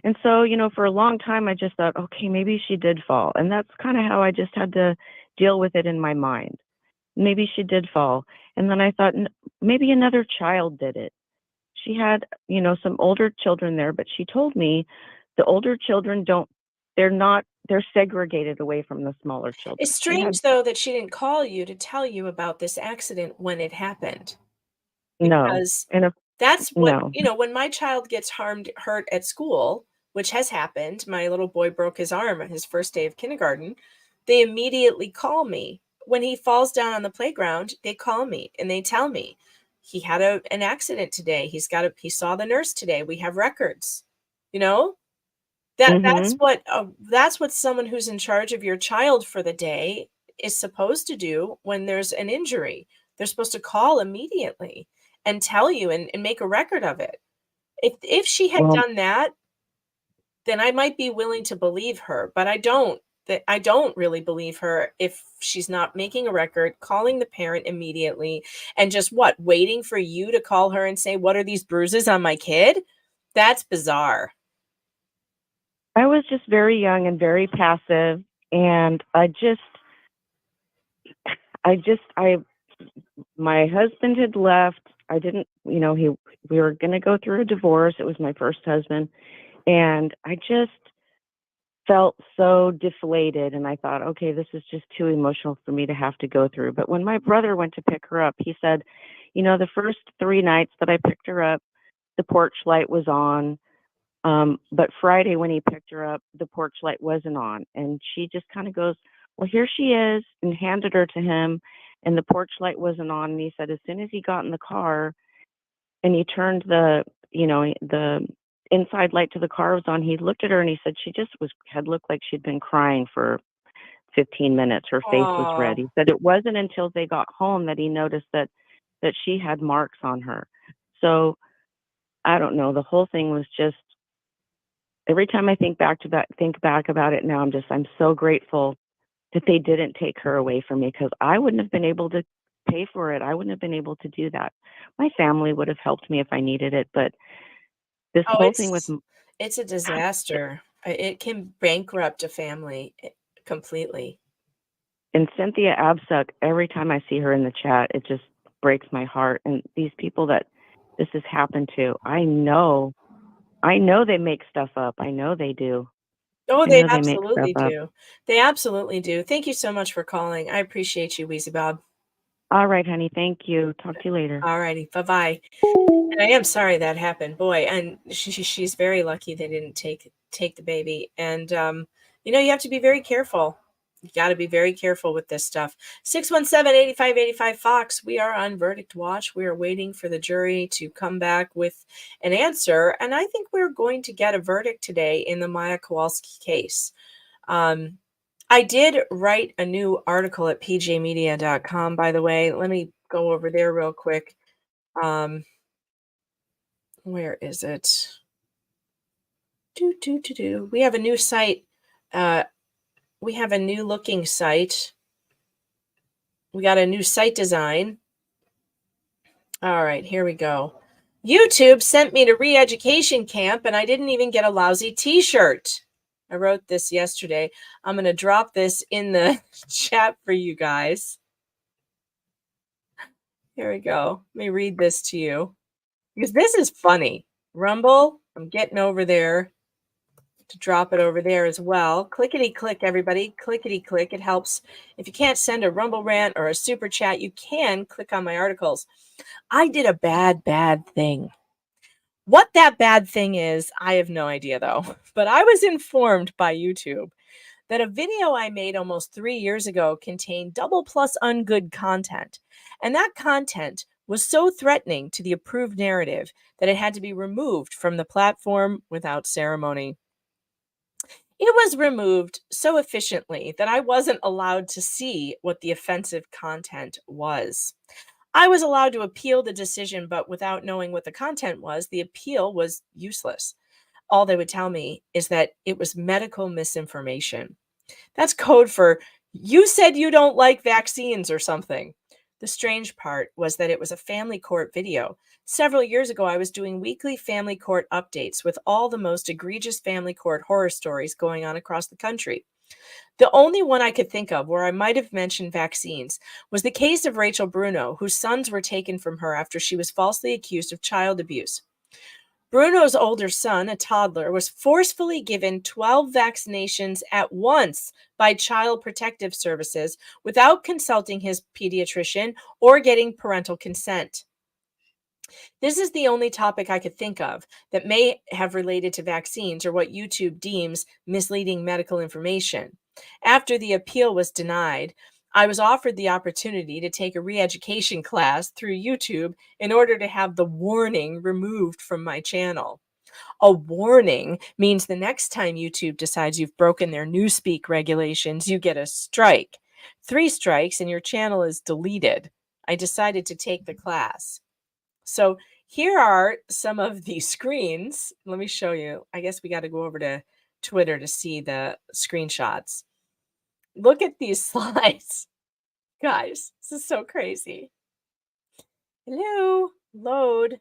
And so, for a long time, I just thought, okay, maybe she did fall. And that's kind of how I just had to deal with it in my mind. Maybe she did fall. And then I thought, maybe another child did it. She had, some older children there, but she told me the older children they're segregated away from the smaller children. It's strange, though, that she didn't call you to tell you about this accident when it happened. Because that's what, when my child gets hurt at school, which has happened, my little boy broke his arm on his first day of kindergarten, they immediately call me. When he falls down on the playground, they call me and they tell me he had an accident today. He saw the nurse today. We have records, that's what someone who's in charge of your child for the day is supposed to do when there's an injury. They're supposed to call immediately and tell you and make a record of it. If she had done that, then I might be willing to believe her, but I don't really believe her if she's not making a record, calling the parent immediately, and just waiting for you to call her and say, what are these bruises on my kid? That's bizarre. I was just very young and very passive, and my husband had left. I didn't, we were going to go through a divorce. It was my first husband, and I just felt so deflated, and I thought, okay, this is just too emotional for me to have to go through. But when my brother went to pick her up, he said, the first 3 nights that I picked her up, the porch light was on. But Friday when he picked her up, the porch light wasn't on. And she just kind of goes, well, here she is, and handed her to him. And the porch light wasn't on. And he said, as soon as he got in the car and he turned the inside light to the car was on, he looked at her and he said, she just had looked like she'd been crying for 15 minutes. Her face was red. He said it wasn't until they got home that he noticed that she had marks on her. So I don't know. The whole thing was just, every time I think back about it now, I'm so grateful that they didn't take her away from me, because I wouldn't have been able to pay for it. I wouldn't have been able to do that. My family would have helped me if I needed it, but this whole thing it's a disaster. It can bankrupt a family completely. And Cynthia Absuck, every time I see her in the chat, it just breaks my heart. And these people that this has happened to, I know they make stuff up. I know they do. Oh, I they know they make stuff absolutely up. do. They absolutely do. Thank you so much for calling. I appreciate you, Weezy Bob. All right, honey. Thank you. Talk to you later. All righty. Bye-bye. And I am sorry that happened. Boy, and she's very lucky they didn't take the baby. And you know, you have to be very careful. You got to be very careful with this stuff. 617-8585 Fox. We are on verdict watch. We are waiting for the jury to come back with an answer. And I think we're going to get a verdict today in the Maya Kowalski case. I did write a new article at pjmedia.com, by the way. Let me go over there real quick. Where is it? We have a new site. We have a new looking site. We got a new site design. All right, here we go. YouTube sent me to re-education camp and I didn't even get a lousy t-shirt. I wrote this yesterday. I'm going to drop this in the chat for you guys. Here we go. Let me read this to you because this is funny. Rumble, I'm getting over there to drop it over there as well. Clickety click, everybody. Clickety click. It helps. If you can't send a Rumble rant or a super chat, you can click on my articles. I did a bad thing. What that bad thing is, I have no idea though. But I was informed by YouTube that a video I made almost 3 years ago contained double plus ungood content. And that content was so threatening to the approved narrative that it had to be removed from the platform without ceremony. It was removed so efficiently that I wasn't allowed to see what the offensive content was. I was allowed to appeal the decision, but without knowing what the content was, the appeal was useless. All they would tell me is that it was medical misinformation. That's code for, you said you don't like vaccines or something. The strange part was that it was a family court video. Several years ago, I was doing weekly family court updates with all the most egregious family court horror stories going on across the country. The only one I could think of where I might have mentioned vaccines was the case of Rachel Bruno, whose sons were taken from her after she was falsely accused of child abuse. Bruno's older son, a toddler, was forcefully given 12 vaccinations at once by Child Protective Services without consulting his pediatrician or getting parental consent. This is the only topic I could think of that may have related to vaccines or what YouTube deems misleading medical information. After the appeal was denied, I was offered the opportunity to take a re-education class through YouTube in order to have the warning removed from my channel. A warning means the next time YouTube decides you've broken their newspeak regulations, you get a strike. 3 strikes and your channel is deleted. I decided to take the class. So here are some of the screens. Let me show you. I guess we got to go over to Twitter to see the screenshots. Look at these slides. Guys, this is so crazy. Hello, load.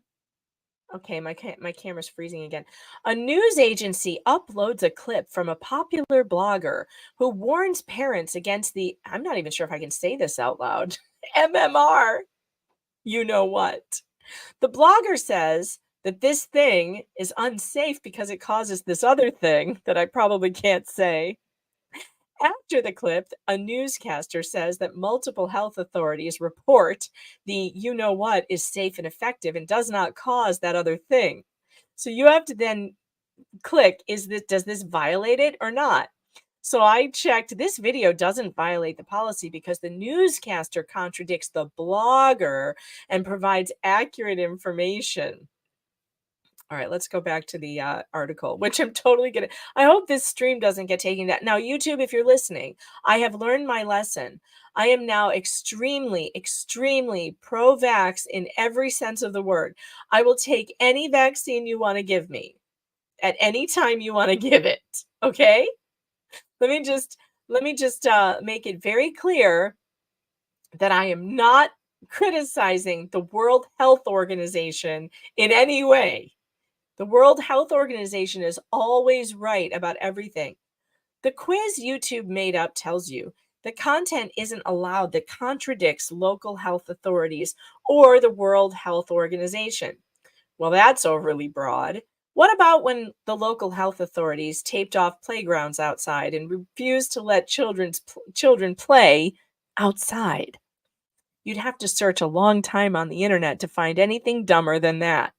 Okay, my camera's freezing again. A news agency uploads a clip from a popular blogger who warns parents against the, I'm not even sure if I can say this out loud, MMR. You know what? The blogger says that this thing is unsafe because it causes this other thing that I probably can't say. After the clip, a newscaster says that multiple health authorities report the you know what is safe and effective and does not cause that other thing. So you have to then click, does this violate it or not? So I checked, this video doesn't violate the policy because the newscaster contradicts the blogger and provides accurate information. All right, let's go back to the article, which I'm totally gonna, I hope this stream doesn't get taken down. Now, YouTube, if you're listening, I have learned my lesson. I am now extremely, extremely pro-vax in every sense of the word. I will take any vaccine you want to give me at any time you want to give it, okay? Let me just make it very clear that I am not criticizing the World Health Organization in any way. The World Health Organization is always right about everything. The quiz YouTube made up tells you that content isn't allowed that contradicts local health authorities or the World Health Organization. Well, that's overly broad. What about when the local health authorities taped off playgrounds outside and refused to let children play outside? You'd have to search a long time on the internet to find anything dumber than that.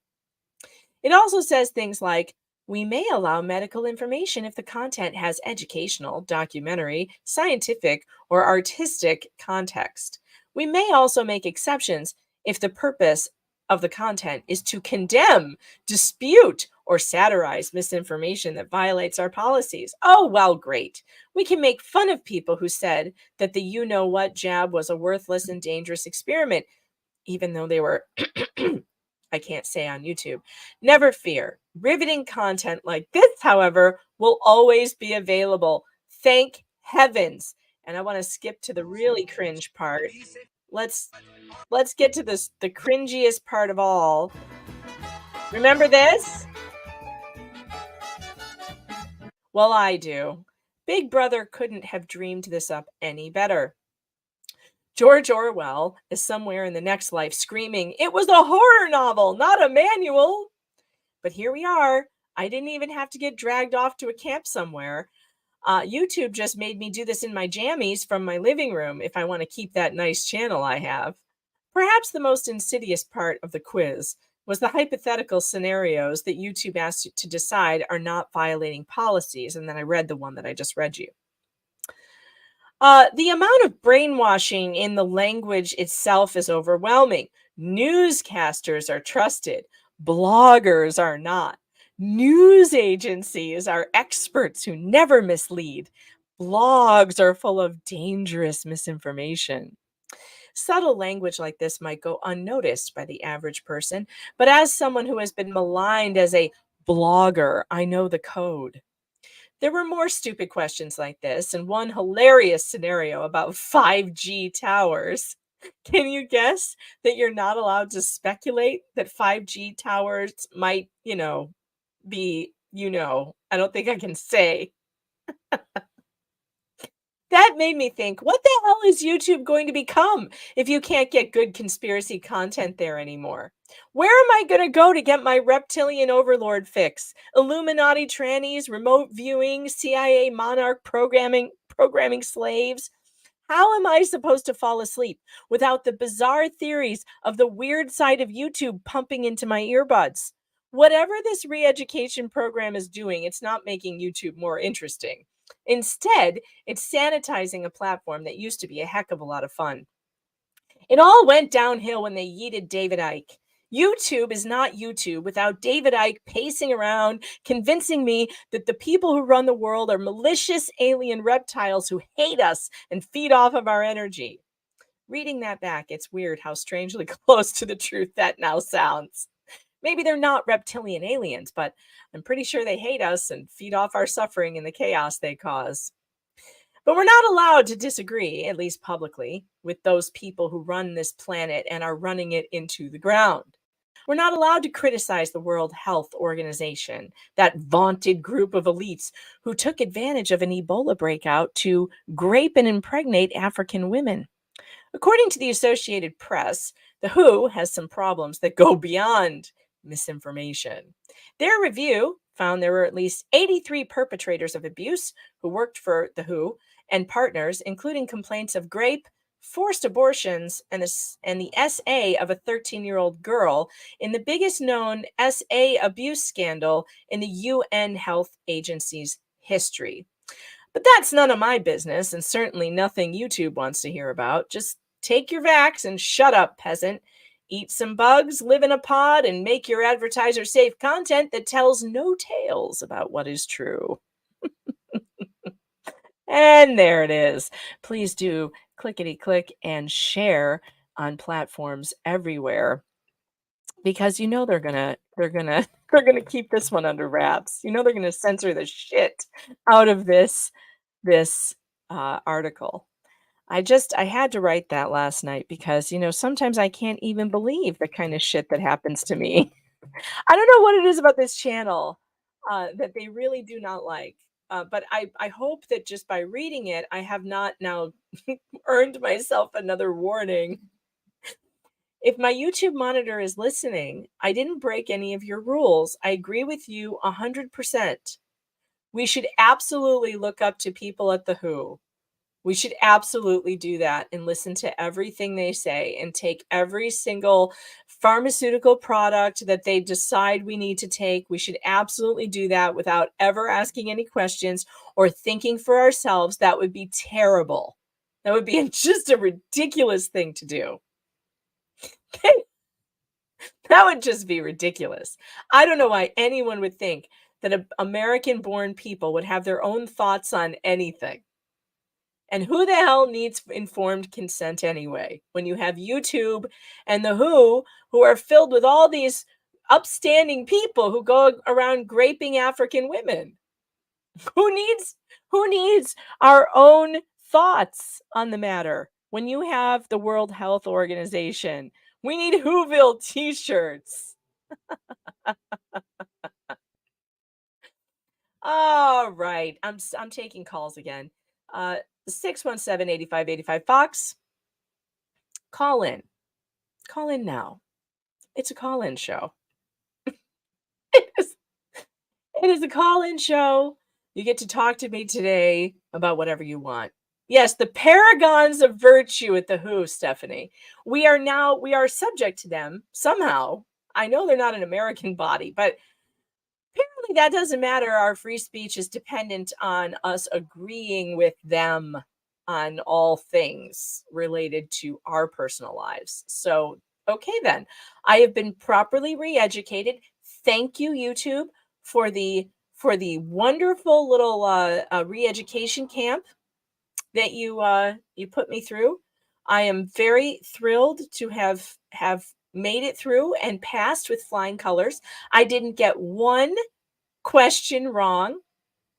It also says things like, we may allow medical information if the content has educational, documentary, scientific, or artistic context. We may also make exceptions if the purpose of the content is to condemn, dispute, or satirize misinformation that violates our policies. Oh, well, great. We can make fun of people who said that the you-know-what jab was a worthless and dangerous experiment, even though they were I can't say on YouTube. Never fear. Riveting content like this, however, will always be available. Thank heavens. And I want to skip to the really cringe part. Let's get to the cringiest part of all. Remember this? Well, I do. Big Brother couldn't have dreamed this up any better. George Orwell is somewhere in the next life screaming, "It was a horror novel, not a manual." But here we are. I didn't even have to get dragged off to a camp somewhere. YouTube just made me do this in my jammies from my living room if I want to keep that nice channel I have. Perhaps the most insidious part of the quiz was the hypothetical scenarios that YouTube asked you to decide are not violating policies. And then I read the one that I just read you. The amount of brainwashing in the language itself is overwhelming. Newscasters are trusted. Bloggers are not. News agencies are experts who never mislead. Blogs are full of dangerous misinformation. Subtle language like this might go unnoticed by the average person, but as someone who has been maligned as a blogger, I know the code. There were more stupid questions like this, and one hilarious scenario about 5G towers. Can you guess that you're not allowed to speculate that 5G towers might, be, I don't think I can say. That made me think, what the hell is YouTube going to become if you can't get good conspiracy content there anymore? Where am I going to go to get my reptilian overlord fix? Illuminati trannies, remote viewing, CIA monarch programming slaves? How am I supposed to fall asleep without the bizarre theories of the weird side of YouTube pumping into my earbuds? Whatever this re-education program is doing, it's not making YouTube more interesting. Instead, it's sanitizing a platform that used to be a heck of a lot of fun. It all went downhill when they yeeted David Icke. YouTube is not YouTube without David Icke pacing around, convincing me that the people who run the world are malicious alien reptiles who hate us and feed off of our energy. Reading that back, it's weird how strangely close to the truth that now sounds. Maybe they're not reptilian aliens, but I'm pretty sure they hate us and feed off our suffering and the chaos they cause. But we're not allowed to disagree, at least publicly, with those people who run this planet and are running it into the ground. We're not allowed to criticize the World Health Organization, that vaunted group of elites who took advantage of an Ebola breakout to grape and impregnate African women. According to the Associated Press, the WHO has some problems that go beyond misinformation. Their review found there were at least 83 perpetrators of abuse who worked for the WHO and partners, including complaints of rape, forced abortions, and the SA of a 13-year-old girl in the biggest known SA abuse scandal in the UN Health Agency's history. But that's none of my business, and certainly nothing YouTube wants to hear about. Just take your vax and shut up, peasant. Eat some bugs, live in a pod, and make your advertiser safe content that tells no tales about what is true. And there it is. Please do clickety-click and share on platforms everywhere, because they're gonna keep this one under wraps. They're gonna censor the shit out of this article. I had to write that last night because, sometimes I can't even believe the kind of shit that happens to me. I don't know what it is about this channel that they really do not like. But I hope that just by reading it, I have not now earned myself another warning. If my YouTube monitor is listening, I didn't break any of your rules. I agree with you 100%. We should absolutely look up to people at the WHO. We should absolutely do that and listen to everything they say and take every single pharmaceutical product that they decide we need to take. We should absolutely do that without ever asking any questions or thinking for ourselves. That would be terrible. That would be just a ridiculous thing to do. That would just be ridiculous. I don't know why anyone would think that American-born people would have their own thoughts on anything. And who the hell needs informed consent anyway? When you have YouTube and the WHO, who are filled with all these upstanding people who go around graping African women. Who needs our own thoughts on the matter? When you have the World Health Organization, we need Whoville t-shirts. All right. I'm taking calls again. 617-8585. Fox, call in. Call in now. It's a call-in show. It is a call-in show. You get to talk to me today about whatever you want. Yes, the paragons of virtue at the WHO, Stephanie. We are subject to them somehow. I know they're not an American body, but apparently that doesn't matter. Our free speech is dependent on us agreeing with them on all things related to our personal lives. So, okay then. I have been properly re-educated. Thank you, YouTube, for the wonderful little re-education camp that you put me through. I am very thrilled to have made it through and passed with flying colors. I didn't get one question wrong.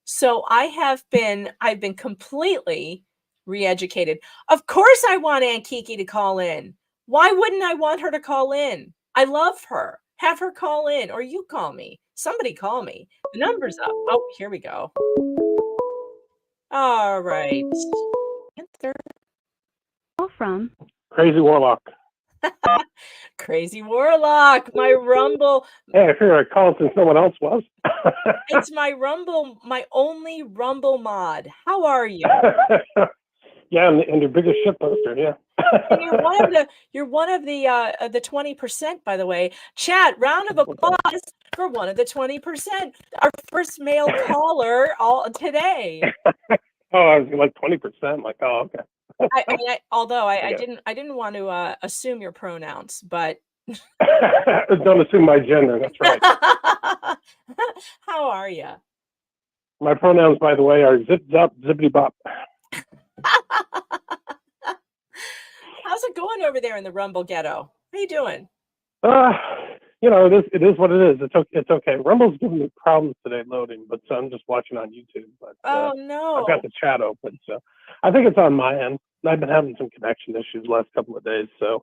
So I've been completely re-educated. Of course I want Aunt Kiki to call in. Why wouldn't I want her to call in? I love her. Have her call in, or you call me. Somebody call me. The number's up. Oh, here we go. All right. Answer. Call from Crazy Warlock. Crazy Warlock, my Rumble. Hey, I figured I'd call since no one else was. It's my Rumble, my only Rumble mod. How are you? Yeah, and your biggest shit poster, yeah. And you're one of the 20%, by the way. Chat, round of applause for one of the 20%. Our first male caller all today. Oh, I was like 20%. I'm like, oh, okay. I didn't want to assume your pronouns, but don't assume my gender. That's right. How are you? My pronouns, by the way, are zip zop zippity bop. How's it going over there in the Rumble ghetto? How you doing? It is what it is. It's okay. Rumble's giving me problems today loading, but so I'm just watching on YouTube. But oh no, I've got the chat open, so I think it's on my end. I've been having some connection issues the last couple of days, so.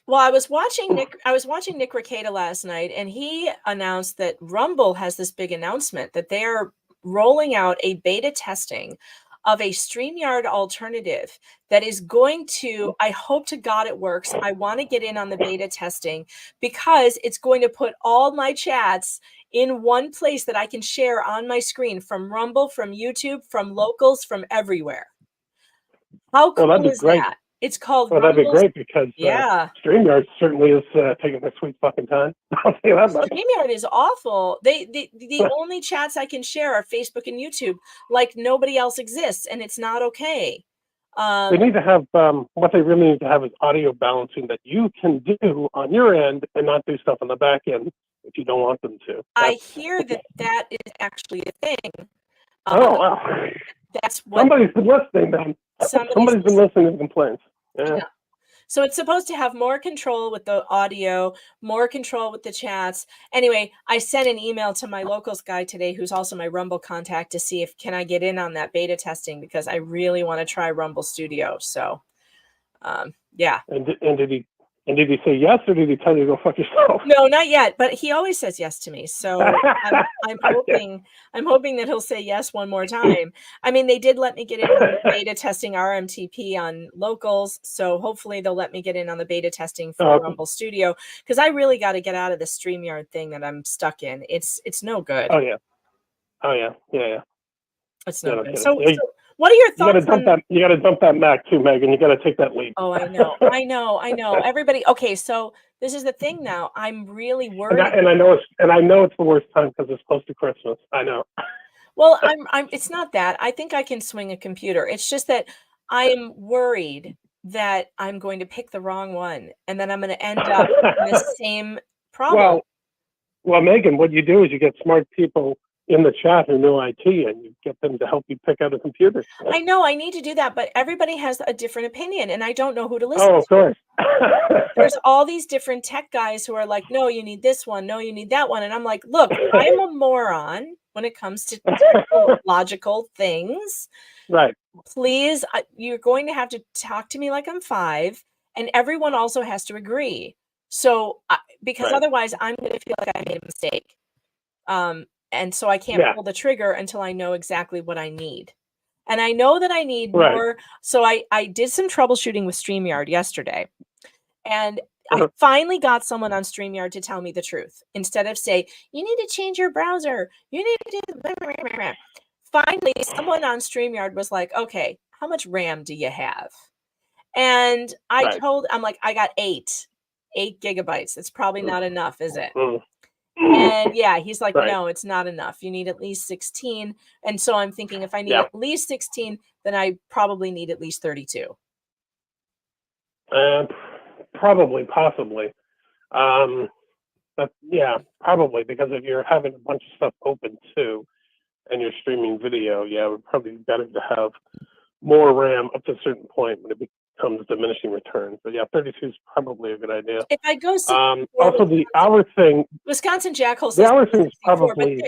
Well, I was watching Nick Rekieta last night, and he announced that Rumble has this big announcement that they are rolling out a beta testing of a StreamYard alternative that is going to, I hope to God it works. I want to get in on the beta testing because it's going to put all my chats in one place that I can share on my screen from Rumble, from YouTube, from locals, from everywhere. How cool is that? It's called Well, that'd be great because StreamYard certainly is taking their sweet fucking time. I'll tell you that much. StreamYard is awful. The only chats I can share are Facebook and YouTube, like nobody else exists, and it's not okay. They need to have what they really need to have is audio balancing that you can do on your end and not do stuff on the back end if you don't want them to. I hear that is actually a thing. Oh wow! That's what somebody's been listening. Then somebody's been listening to complaints. Yeah. So it's supposed to have more control with the audio, more control with the chats. Anyway, I sent an email to my locals guy today, who's also my Rumble contact, to see if can I get in on that beta testing because I really want to try Rumble Studio. So, yeah. And did And did he say yes, or did he tell you to go fuck yourself? No, not yet. But he always says yes to me. So I'm hoping that he'll say yes one more time. I mean, they did let me get in on the beta testing RMTP on locals. So hopefully they'll let me get in on the beta testing for Rumble Studio, because I really got to get out of the StreamYard thing that I'm stuck in. It's no good. Oh yeah. It's no Yeah, good. okay. So Yeah, what are your thoughts You got to dump that Mac too, Megan. You got to take that leap. Oh, I know. Everybody. Okay, so this is the thing now. I'm really worried. And I know it's the worst time because it's close to Christmas. I know. Well, it's not that. I think I can swing a computer. It's just that I am worried that I'm going to pick the wrong one, and then I'm going to end up in the same problem. Well, Megan, what you do is you get smart people in the chat who know IT, and you get them to help you pick out a computer. I know I need to do that, but everybody has a different opinion, and I don't know who to listen Oh, of course. There's all these different tech guys who are like, no, you need this one. No, you need that one. And I'm like, look, I'm a moron when it comes to technological things. Right. Please, you're going to have to talk to me like I'm 5, and everyone also has to agree. So, because otherwise I'm going to feel like I made a mistake. And so I can't pull the trigger until I know exactly what I need. And I know that I need more. So I did some troubleshooting with StreamYard yesterday. And I finally got someone on StreamYard to tell me the truth. Instead of say, you need to change your browser. You need to do. Finally, someone on StreamYard was like, okay, how much RAM do you have? And I'm like, I got 8 gigabytes. It's probably not enough, is it? And yeah, he's like, no, it's not enough. You need at least 16. And so I'm thinking if I need at least 16, then I probably need at least 32. Possibly. But yeah, probably, because if you're having a bunch of stuff open too, and you're streaming video, it would probably be better to have more RAM up to a certain point when it becomes diminishing returns. But yeah, 32 is probably a good idea. If I go also the hour thing, Wisconsin Jackhole says the hour thing is 64, probably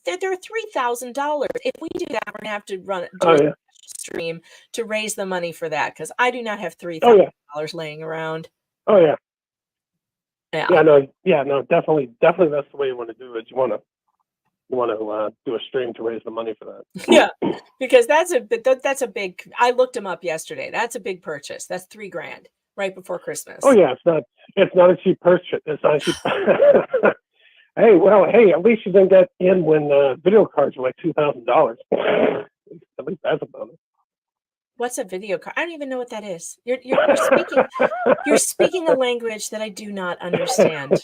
but they're $3,000. If we do that, we're gonna have to do a stream to raise the money for that, because I do not have $3,000 laying around. Oh yeah. Yeah. No, definitely that's the way you want to do it. You want to do a stream to raise the money for that. Yeah, because that's a big. I looked them up yesterday. That's a big purchase. That's $3,000 right before Christmas. Oh yeah, it's not a cheap purchase. It's not a cheap. Hey, at least you didn't get in when video cards were like $2,000. At least that's a bonus. What's a video card? I don't even know what that is. You're speaking a language that I do not understand.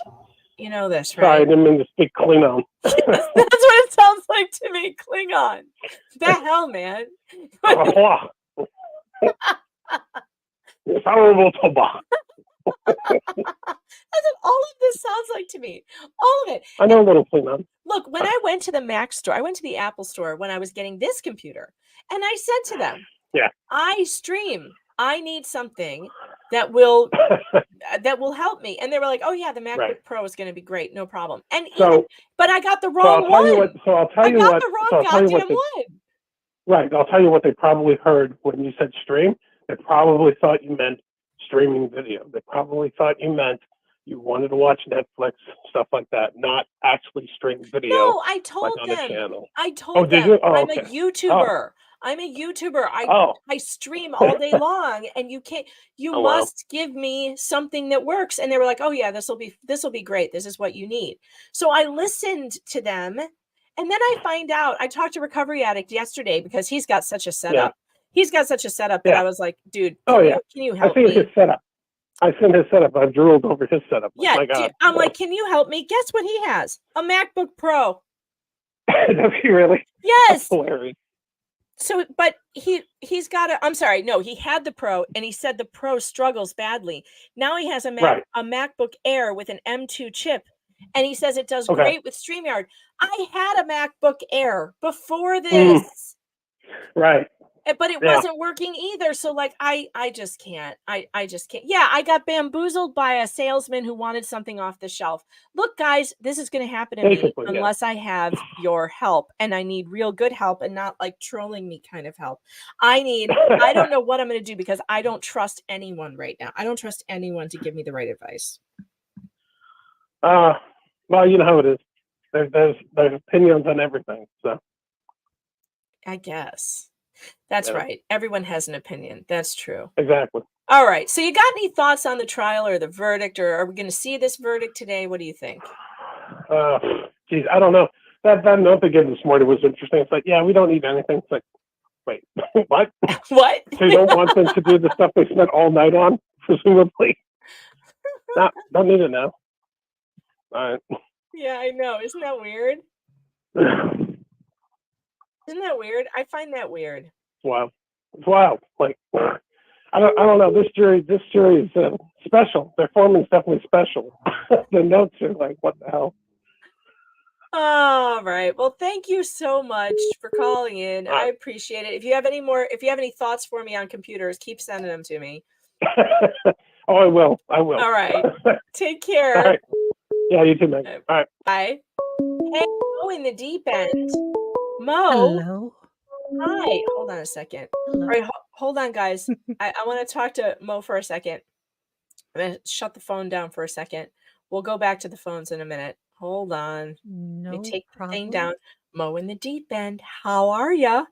You know this, right? Sorry, I didn't mean to speak Klingon. That's what it sounds like to me, Klingon. The hell, man. That's what all of this sounds like to me. All of it. I know a little Klingon. Look, when I went to the Mac store, I went to the Apple store when I was getting this computer, and I said to them, I stream. I need something that will help me. And they were like, oh yeah, the MacBook Pro is going to be great. No problem. And but I got the wrong one. I got the wrong goddamn one. Right. I'll tell you what they probably heard when you said stream. They probably thought you meant streaming video. They probably thought you meant you wanted to watch Netflix, stuff like that, not actually stream video. No, I told like them. On a channel. I told them. Did you? I'm a YouTuber. I'm a YouTuber. I stream all day long, and you must give me something that works. And they were like, oh yeah, this will be great. This is what you need. So I listened to them, and then I find out, I talked to Recovery Addict yesterday because he's got such a setup. He's got such a setup that I was like, dude, can you help me? I've seen his setup. I've drooled over his setup. Yeah, oh my God. I'm like, can you help me? Guess what he has? A MacBook Pro. Does he really? Yes. That's hilarious. So, but he's got he had the Pro, and he said the Pro struggles badly. Now he has a MacBook Air with an M2 chip, and he says it does great with StreamYard. I had a MacBook Air before this. Right. but it Yeah. wasn't working either. So like, I just can't. I just can't. Yeah, I got bamboozled by a salesman who wanted something off the shelf. Look, guys, this is going to happen to me Basically, yeah. unless I have your help, and I need real good help and not like trolling me kind of help. I don't know what I'm going to do because I don't trust anyone right now. I don't trust anyone to give me the right advice. Well, you know how it is. There's opinions on everything. So I guess. That's Yeah. right. Everyone has an opinion. That's true. exactly. All right. So you got any thoughts on the trial or the verdict, or are we going to see this verdict today? What do you think? Geez, I don't know. That note they gave this morning was interesting. It's like, yeah, we don't need anything. It's like, wait, what? What? So you don't want them to do the stuff they spent all night on, presumably? No, don't need it now. All right. Yeah, I know. Isn't that weird? Isn't that weird? I find that weird. Wow. It's wild. Like, I don't know. This jury is special. Their foreman's definitely special. The notes are like, what the hell? All right. Well, thank you so much for calling in. I appreciate it. If you have any thoughts for me on computers, keep sending them to me. Oh, I will. All right. Take care. All right. Yeah, you too, man. All right. Bye. Hey, Mo in the deep end. Mo. Hello. Hi. Hold on a second. Hello. All right. Hold on, guys. I want to talk to Mo for a second. I'm going to shut the phone down for a second. We'll go back to the phones in a minute. Hold on. No Let me take the thing problem. down. Mo in the deep end. How are ya?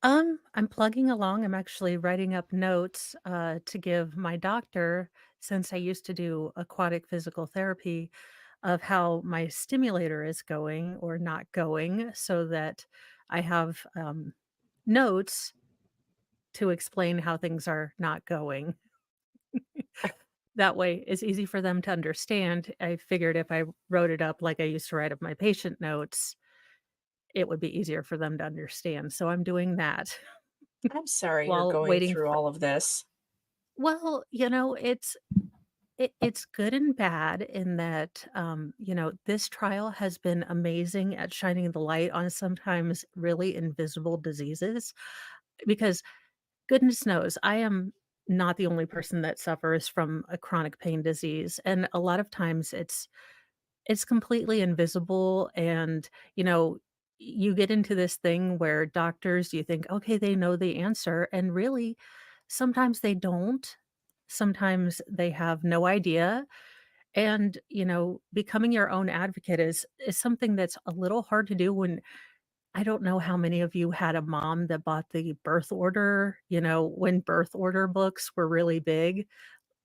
I'm plugging along. I'm actually writing up notes to give my doctor, since I used to do aquatic physical therapy, of how my stimulator is going or not going, so that I have notes to explain how things are not going. That way, it's easy for them to understand. I figured if I wrote it up like I used to write up my patient notes, it would be easier for them to understand. So I'm doing that I'm sorry you're while going waiting through for. all of this. Well, it's good and bad in that this trial has been amazing at shining the light on sometimes really invisible diseases, because goodness knows I am not the only person that suffers from a chronic pain disease, and a lot of times it's completely invisible. And you get into this thing where doctors, you think, okay, they know the answer, and really sometimes they don't. Sometimes they have no idea. And becoming your own advocate is something that's a little hard to do. When I don't know how many of you had a mom that bought the birth order, when birth order books were really big,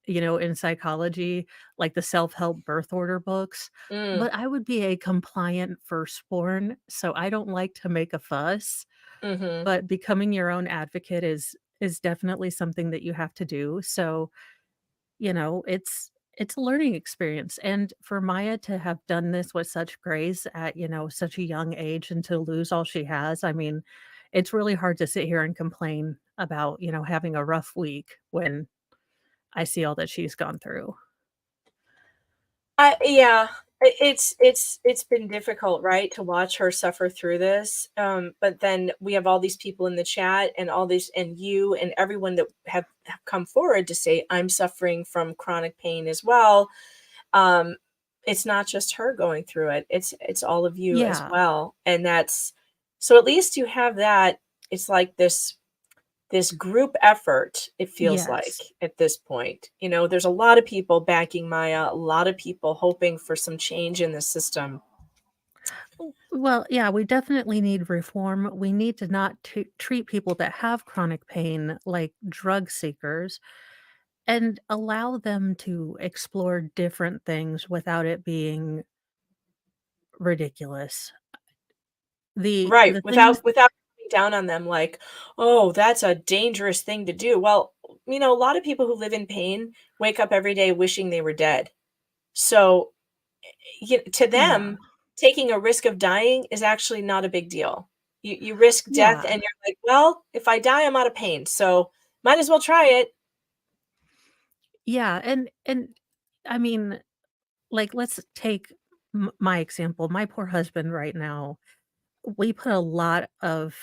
in psychology, like the self-help birth order books. Mm, But I would be a compliant firstborn, so I don't like to make a fuss. mm-hmm. But becoming your own advocate is definitely something that you have to do. So, it's a learning experience. And for Maya to have done this with such grace at, such a young age, and to lose all she has, I mean, it's really hard to sit here and complain about, having a rough week when I see all that she's gone through. Yeah, it's been difficult, right, to watch her suffer through this. But then we have all these people in the chat, and all this, and you and everyone that have come forward to say, I'm suffering from chronic pain as well. It's not just her going through it. It's all of you as Yeah. well. And that's, so at least you have that. It's like this group effort, it feels like Yes. at this point. There's a lot of people backing Maya, a lot of people hoping for some change in the system. Well, yeah, we definitely need reform. We need to not treat people that have chronic pain like drug seekers, and allow them to explore different things without it being ridiculous. Right. The things. Without coming down on them like, oh, that's a dangerous thing to do. Well, a lot of people who live in pain wake up every day wishing they were dead. So to Yeah. them, taking a risk of dying is actually not a big deal. You risk death, Yeah. and you're like, well, if I die, I'm out of pain. So might as well try it. Yeah, and I mean, like, let's take my example. My poor husband right now, we put a lot of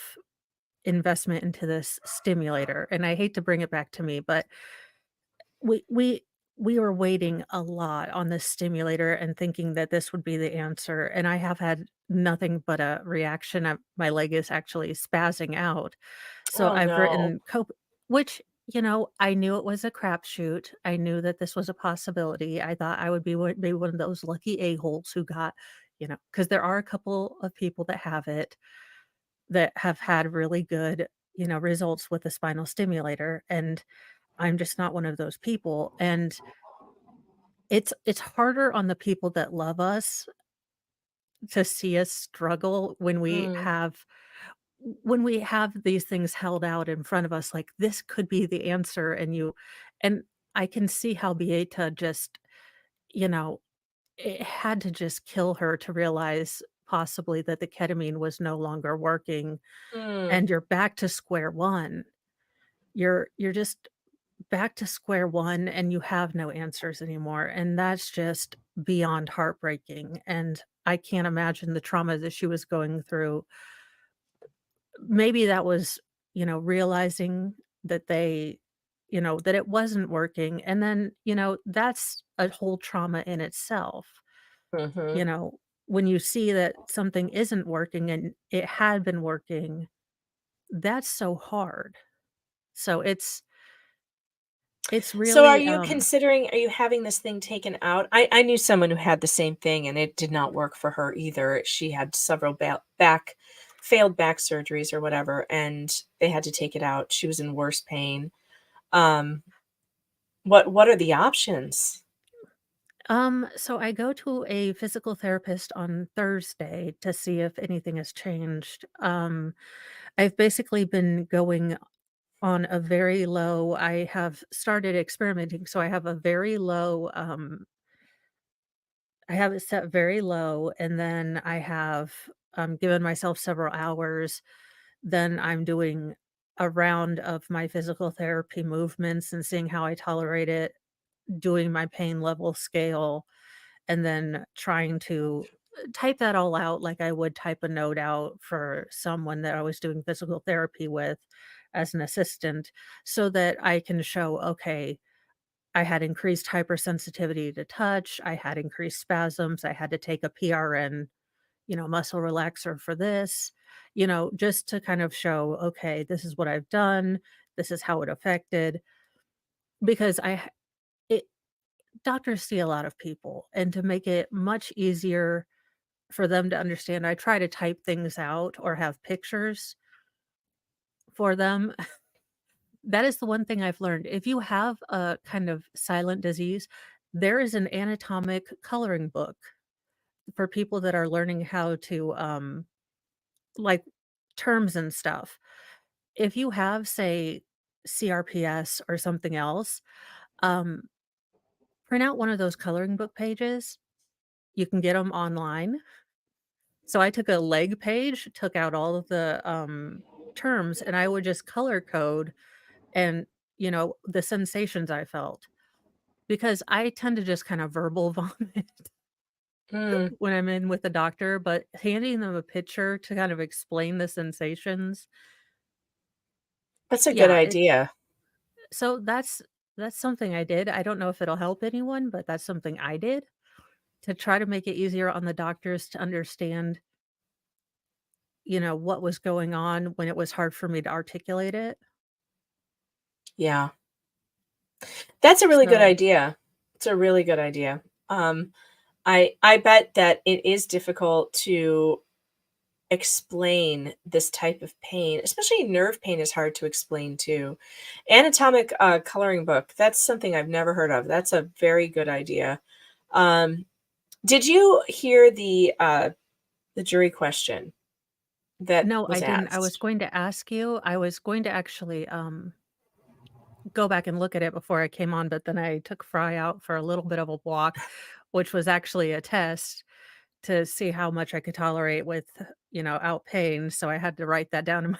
investment into this stimulator. And I hate to bring it back to me, but we we we were waiting a lot on this stimulator and thinking that this would be the answer. And I have had nothing but a reaction. My leg is actually spazzing out. So Oh I've no. written which, I knew it was a crapshoot. I knew that this was a possibility. I thought I would be one of those lucky a-holes who got, because there are a couple of people that have it that have had really good, results with the spinal stimulator. And I'm just not one of those people. And it's harder on the people that love us to see us struggle Mm, when we have these things held out in front of us, like this could be the answer. And I can see how Beata just, you know, it had to just kill her to realize possibly that the ketamine was no longer working, mm. and you're back to square one. You're just back to square one, and you have no answers anymore, and that's just beyond heartbreaking. And I can't imagine the trauma that she was going through. Maybe that was, realizing that that it wasn't working, and then, that's a whole trauma in itself. Mhm. You know, when you see that something isn't working and it had been working, that's so hard. So it's So really, are you having this thing taken out? I knew someone who had the same thing and it did not work for her either. She had several failed back surgeries or whatever, and they had to take it out. She was in worse pain. Um, what are the options? so I go to a physical therapist on Thursday to see if anything has changed. I've basically been going on a very low. I have started experimenting, so I have a very low, I have it set very low, and then I have, given myself several hours. Then I'm doing a round of my physical therapy movements and seeing how I tolerate it, doing my pain level scale, and then trying to type that all out like I would type a note out for someone that I was doing physical therapy with as an assistant, so that I can show, okay, I had increased hypersensitivity to touch, I had increased spasms, I had to take a PRN, muscle relaxer for this, just to kind of show, okay, this is what I've done, this is how it affected. Because it, doctors see a lot of people, and to make it much easier for them to understand, I try to type things out or have pictures for them. That is the one thing I've learned. If you have a kind of silent disease, there is an anatomic coloring book for people that are learning how to, like, terms and stuff. If you have, say, CRPS or something else, um, print out one of those coloring book pages. You can get them online. So I took a leg page, took out all of the, terms, and I would just color code and, the sensations I felt. Because I tend to just kind of verbal vomit Mm, when I'm in with the doctor, but handing them a picture to kind of explain the sensations, that's a good yeah, idea. so that's something I did. I don't know if it'll help anyone, but that's something I did to try to make it easier on the doctors to understand, what was going on when it was hard for me to articulate it. Yeah. That's a really good So, idea. It's a really good idea. Um, I bet that it is difficult to explain this type of pain, especially nerve pain is hard to explain too. Anatomic coloring book, that's something I've never heard of. That's a very good idea. Um, did you hear the jury question that no, I was didn't. I was asked? going to ask you. I was going to actually go back and look at it before I came on, but then I took Fry out for a little bit of a walk, which was actually a test to see how much I could tolerate with, out pain. So I had to write that down in my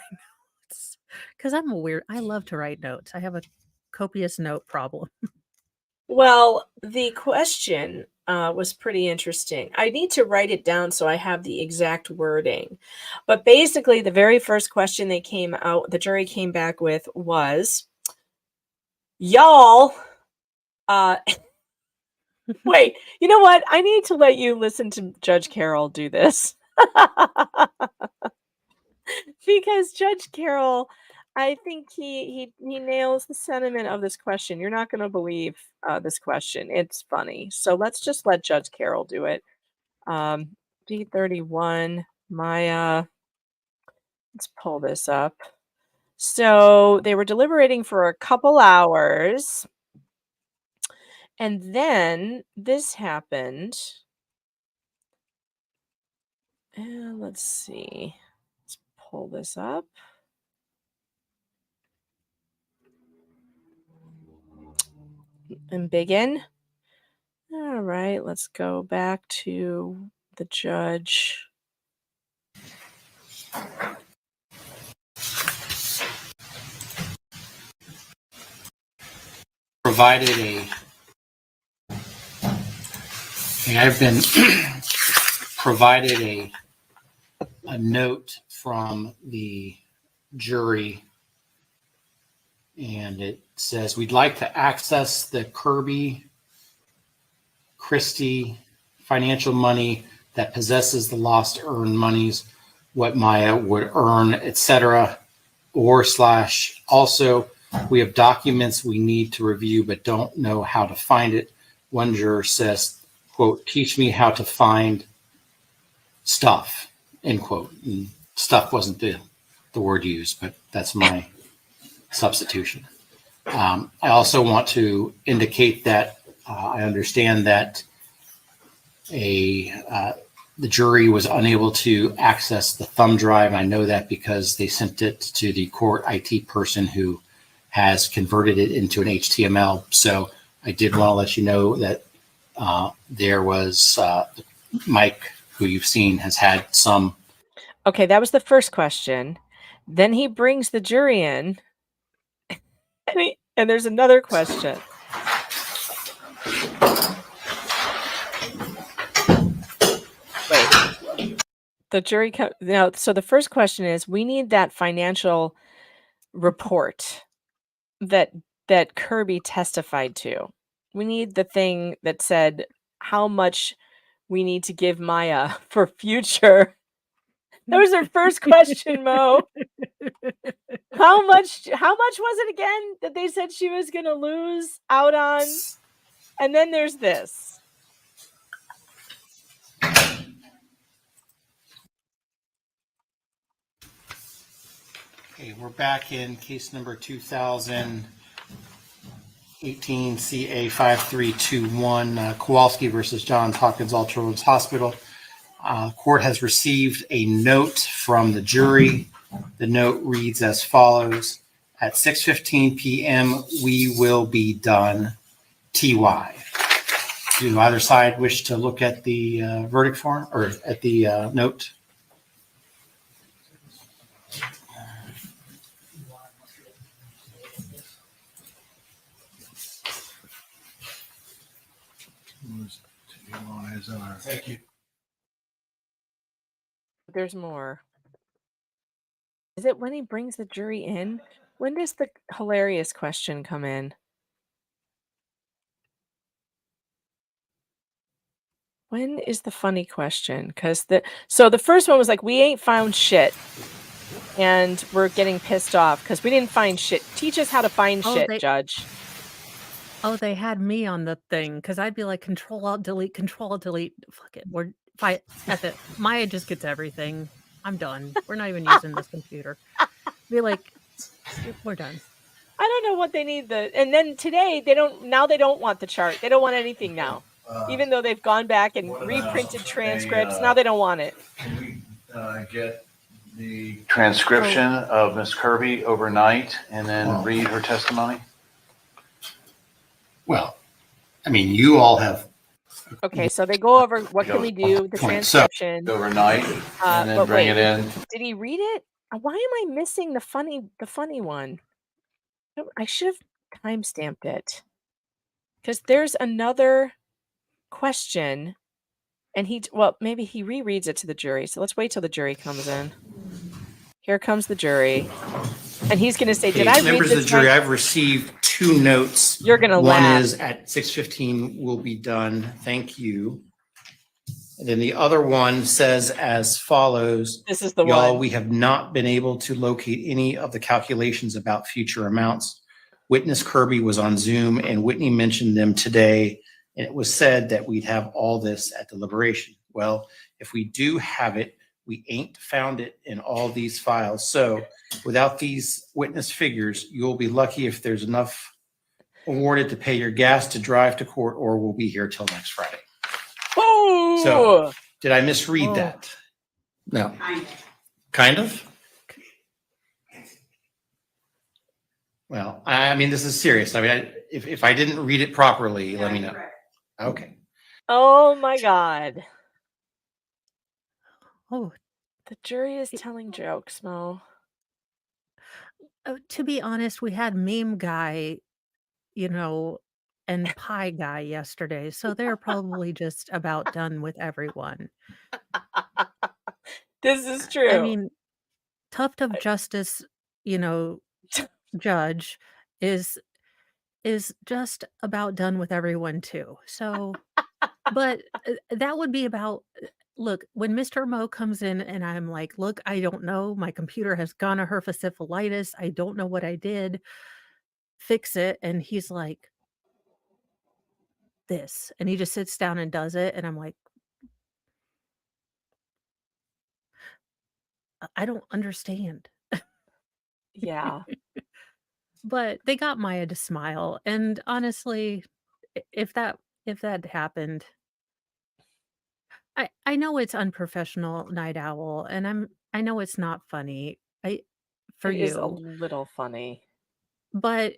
notes because I'm a weird. I love to write notes. I have a copious note problem. Well, the question was pretty interesting. I need to write it down so I have the exact wording. But basically, the very first question the jury came back with was, y'all, wait, you know what? I need to let you listen to Judge Carroll do this. Because Judge Carroll, I think he nails the sentiment of this question. You're not going to believe this question. It's funny. So let's just let Judge Carroll do it. D31, Maya. Let's pull this up. So they were deliberating for a couple hours. And then this happened. And let's see. Let's pull this up. And begin. All right, let's go back to the judge. I've been provided a note from the jury, and it says, we'd like to access the Kirby Christie financial money that possesses the lost earned monies, what Maya would earn, etc. or / also, we have documents we need to review but don't know how to find it. One juror says, quote, teach me how to find stuff, end quote. And stuff wasn't the word used, but that's my substitution. I also want to indicate that I understand that the jury was unable to access the thumb drive. I know that because they sent it to the court IT person who has converted it into an HTML. So I did want to let you know that there was Mike, who you've seen, has had some. Okay, that was the first question. Then he brings the jury in, and there's another question. Wait, the jury now. So the first question is, we need that financial report that Kirby testified to. We need the thing that said how much we need to give Maya for future. That was her first question, Mo. How much was it again that they said she was going to lose out on? And then there's this. Okay, we're back in case number 2018 CA 5321, Kowalski versus Johns Hopkins All Children's Hospital. Court has received a note from the jury. The note reads as follows: at 6:15 p.m., we will be done. TY. Do either side wish to look at the verdict form or at the note? Thank you. There's more. Is it when he brings the jury in? When does the hilarious question come in? When is the funny question? Because the first one was like, we ain't found shit. And we're getting pissed off because we didn't find shit. Teach us how to find shit, Judge. Oh, they had me on the thing because I'd be like, Control Alt Delete, Control Alt Delete. Fuck it. F it. Maya just gets everything. I'm done. We're not even using this computer. Be like, we're done. I don't know what they need and then today they don't want the chart. They don't want anything now. Even though they've gone back and reprinted transcripts, now they don't want it. Can we get the transcription of Ms. Kirby overnight and then read her testimony? Well, I mean, you all have. Okay, so they go over what can we do, the transcription. Overnight and then bring it in. Did he read it? Why am I missing the funny one? I should have timestamped it. Because there's another. question, and well, maybe he rereads it to the jury. So let's wait till the jury comes in. Here comes the jury. And he's going to say, did I read members of the this jury, right? I've received 2 notes. You're going to One laugh. is at 6:15 will be done. Thank you. And then the other one says as follows. This is the Y'all, one. we have not been able to locate any of the calculations about future amounts. Witness Kirby was on Zoom and Whitney mentioned them today. And it was said that we'd have all this at deliberation. Well, if we do have it, we ain't found it in all these files. So without these witness figures, you'll be lucky if there's enough awarded to pay your gas to drive to court, or we'll be here till next Friday. Oh, So did I misread that? No. Kind of? Well, I mean, this is serious. I mean, if I didn't read it properly, let me know. Okay. Oh my God. Oh, The jury is telling jokes, Mo. to be honest, we had meme guy, and pie guy yesterday, so they're probably just about done with everyone. This is true. I mean, Tuft of Justice, judge is just about done with everyone too. So, but that would be about. Look, when Mr. Mo comes in and I'm like, look, I don't know. My computer has gonorrhea herpesiphilitis. I don't know what I did. Fix it. And he's like, this. And he just sits down and does it. And I'm like, I don't understand. Yeah. But they got Maya to smile. And honestly, if that happened, I know it's unprofessional, Night Owl, and I know it's not funny. For It is a you. little funny. But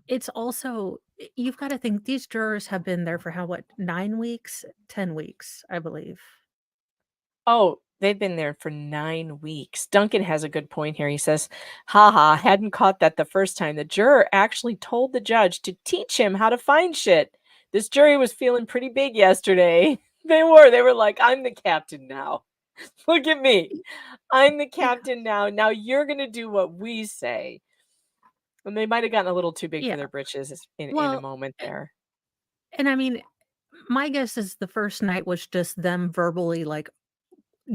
it's also, you've got to think these jurors have been there for 9 weeks, 10 weeks, I believe. Oh, they've been there for 9 weeks. Duncan has a good point here. He says, haha, hadn't caught that the first time. The juror actually told the judge to teach him how to find shit. This jury was feeling pretty big yesterday. They were like, I'm the captain now. Look at me. I'm the captain now. Now you're going to do what we say. And they might have gotten a little too big for Yeah. their britches in a Well, moment there. and I mean, my guess is the first night was just them verbally like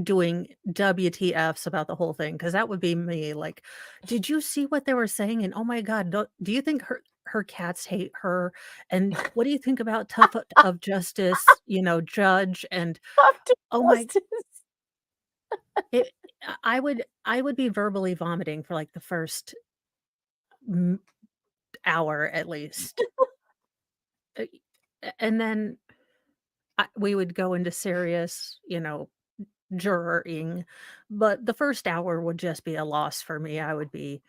doing WTFs about the whole thing, because that would be me. Like, did you see what they were saying? And oh my God, do you think her cats hate her? And what do you think about Tough of Justice, judge? And oh my, I would be verbally vomiting for like the first hour at least. And then we would go into serious, juroring, but the first hour would just be a loss for me. I would be,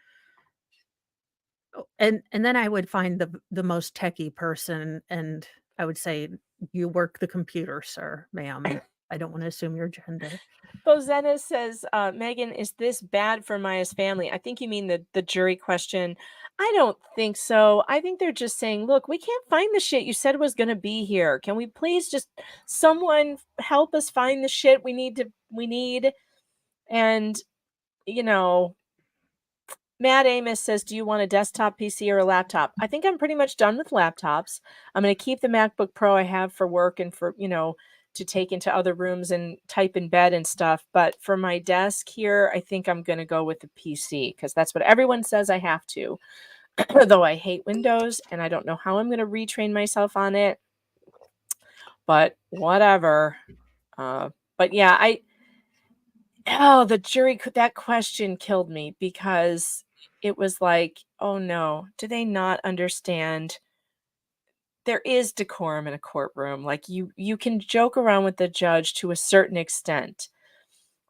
and then I would find the most techie person, and I would say, "You work the computer, sir, ma'am. I don't want to assume your gender." Bozena says, Megan, is this bad for Maya's family? I think you mean the jury question. I don't think so. I think they're just saying, look, we can't find the shit you said was going to be here. Can we please just someone help us find the shit we need? And, Matt Amos says, do you want a desktop PC or a laptop? I think I'm pretty much done with laptops. I'm going to keep the MacBook Pro I have for work and for, to take into other rooms and type in bed and stuff. But for my desk here, I think I'm going to go with the PC because that's what everyone says I have to. Though I hate Windows and I don't know how I'm going to retrain myself on it. But whatever. But yeah, the jury, that question killed me because it was like, oh no, do they not understand? There is decorum in a courtroom. Like you can joke around with the judge to a certain extent,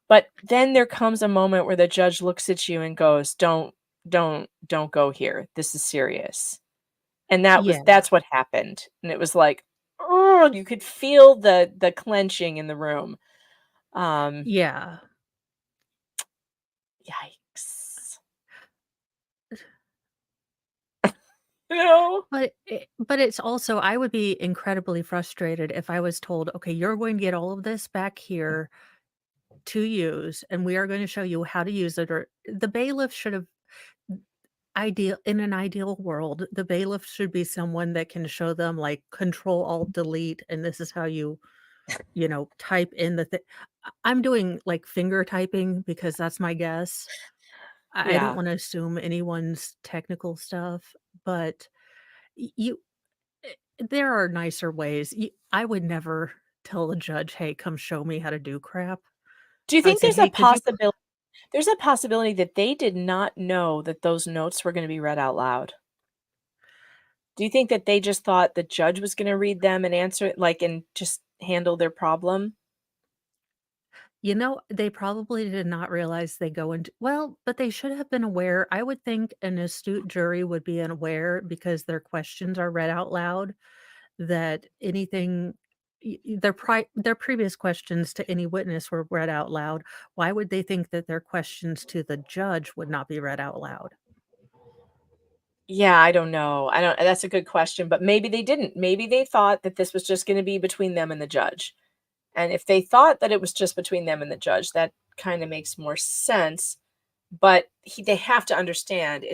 but then there comes a moment where the judge looks at you and goes, don't go here. This is serious. And that's what happened. And it was like, oh, you could feel the clenching in the room. Yeah. Yikes. You know? But it's also I would be incredibly frustrated if I was told, "Okay, you're going to get all of this back here to use, and we are going to show you how to use it," or the bailiff should have in an ideal world, the bailiff should be someone that can show them, like, control alt delete, and this is how you type in the thing. I'm doing, like, finger typing because that's my guess. I don't Yeah. wanna assume anyone's technical stuff, but y you there are nicer ways. I would never tell the judge, "Hey, come show me how to do crap." Do you I would think say, there's a "Hey, could you" possibility that they did not know that those notes were gonna be read out loud? Do you think that they just thought the judge was gonna read them and answer it, like, and just handle their problem? They probably did not realize they go into but they should have been aware. I would think an astute jury would be aware because their questions are read out loud, that anything their previous questions to any witness were read out loud. Why would they think that their questions to the judge would not be read out loud? Yeah, I don't know. I don't That's a good question, but maybe they didn't. Maybe they thought that this was just gonna be between them and the judge. And if they thought that it was just between them and the judge, that kinda makes more sense, but they have to understand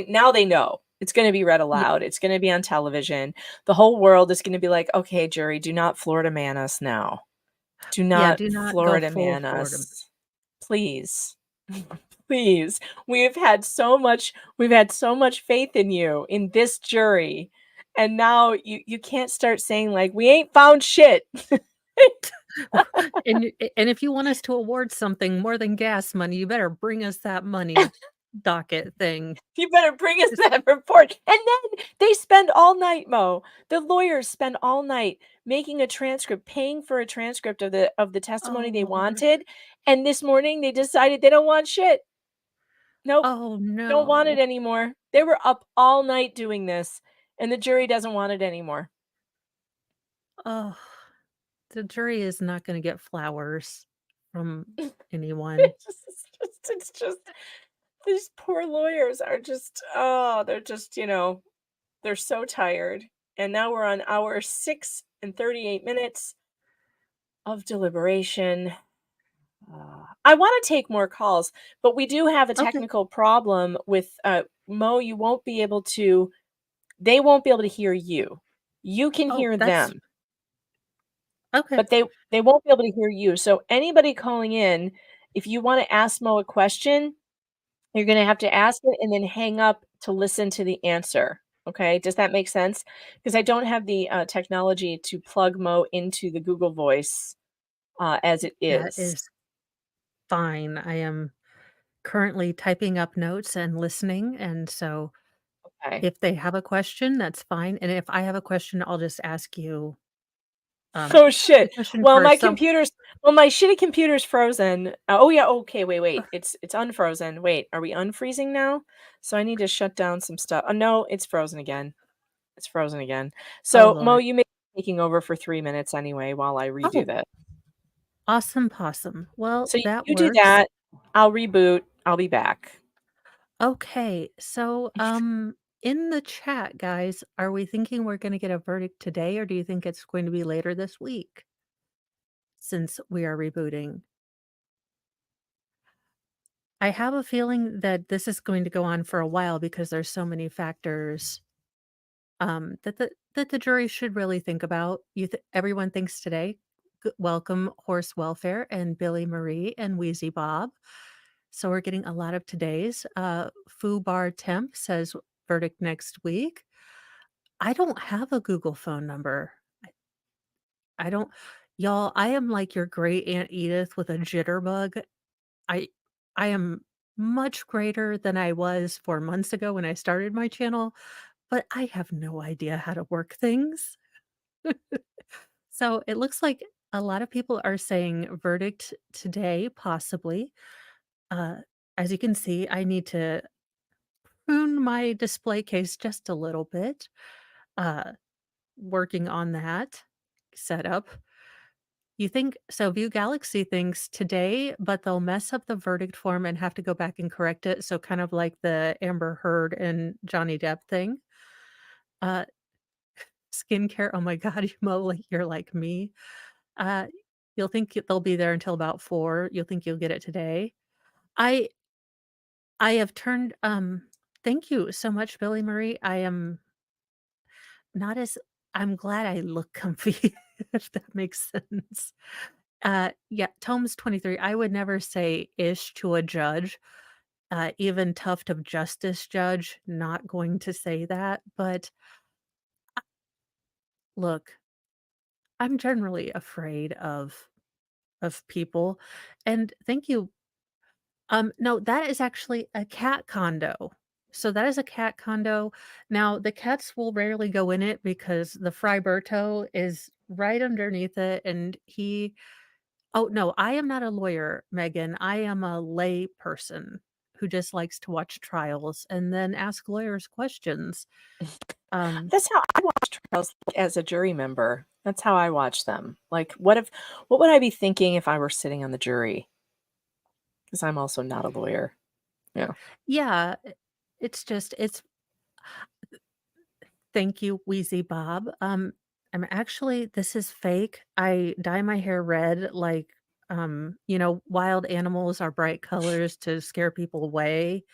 now they know. It's gonna be read Ye aloud, it's gonna be on television. The whole world is gonna be like, "Okay, jury, do not Florida man us now. Do Yeah, not do not go Florida full man Florida. us. Please." Please. We've had so much faith in you, in this jury, and now you can't start saying, like, "We ain't found shit." And if you want us to award something more than gas money, you better bring us that money docket thing. You better bring us Just that report. And then they spend all night, Mo. The lawyers spend all night making a transcript, paying for a transcript of the testimony Oh, they Lord. wanted, and this morning they decided they don't want shit. Nope, Oh, don't want it no. anymore. They were up all night doing this, and the jury doesn't want it anymore. Oh, the jury is not gonna get flowers from anyone. It's just these poor lawyers are just, oh, they're just, they're so tired. And now we're on hour 6 and 38 minutes of deliberation. I want to take more calls, but we do have a Okay. technical problem with Mo. They won't be able to hear you. You can Oh, hear that's them, okay. but they won't be able to hear you. So anybody calling in, if you want to ask Mo a question, you're gonna have to ask it and then hang up to listen to the answer, okay? Does that make sense? Because I don't have the, technology to plug Mo into the Google Voice, as it That is. is fine. I am currently typing up notes and listening, and so Okay. if they have a question, that's fine, and if I have a question, I'll just ask you, Oh, the shit. question Well, first. So my shitty computer's frozen. Oh, yeah, okay, wait. It's unfrozen. Wait, are we unfreezing now? So I need to shut down some stuff. Oh, no, it's frozen again. It's frozen again. oh, So, Mo, Lord. you may be taking over for 3 minutes anyway while I redo Oh, that. awesome possum. Well, So that you do works. that, I'll reboot, I'll be back. Okay, so, in the chat, guys, are we thinking we're gonna get a verdict today, or do you think it's going to be later this week since we are rebooting? I have a feeling that this is going to go on for a while because there's so many factors, that the jury should really think about. Everyone thinks today, welcome Horse Welfare and Billy Marie and Wheezy Bob. So we're getting a lot of today's. Foo Bar Temp says verdict next week. I don't have a Google phone number. I don't y'all, I am like your great Aunt Edith with a jitterbug. I I am much greater than I was 4 months ago when I started my channel, but I have no idea how to work things. So it looks like a lot of people are saying verdict today, possibly. Uh, as you can see, I need to prune my display case just a little bit. Uh, Working on that setup. You think so? View Galaxy thinks today, but they'll mess up the verdict form and have to go back and correct it. So kind of like the Amber Heard and Johnny Depp thing. Uh, skincare. Oh my God, you're like me. You'll think they'll be there until about 4. You'll think you'll get it today. I have turned. Thank you so much, Billy Marie. I am not as. I'm glad I look comfy, if that makes sense. Yeah, Tomes 23. I would never say ish to a judge. Even Tuft of Justice judge, not going to say that. But look, I'm generally afraid of people. And thank you. No, that is actually a cat condo. So that is a cat condo. Now the cats will rarely go in it because the Friberto is right underneath it, and he. Oh no, I am not a lawyer, Megan. I am a lay person who just likes to watch trials and then ask lawyers questions. That's how I watch trials as a jury member. That's how I watch them. Like, what would I be thinking if I were sitting on the jury? Because I'm also not a lawyer. Yeah. Yeah, it's thank you, Wheezy Bob. I'm actually, this is fake. I dye my hair red, like, wild animals are bright colors to scare people away.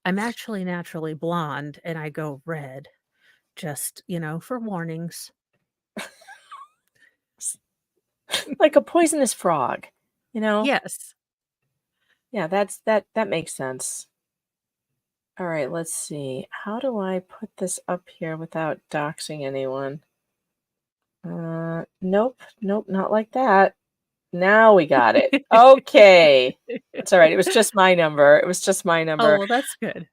I'm actually naturally blonde and I go red, just, for warnings. Like a poisonous frog, Yes. Yeah, that makes sense. All right, let's see. How do I put this up here without doxing anyone? Nope, not like that. Now we got it. Okay. It's all right. It was just my number. Oh, well, that's good.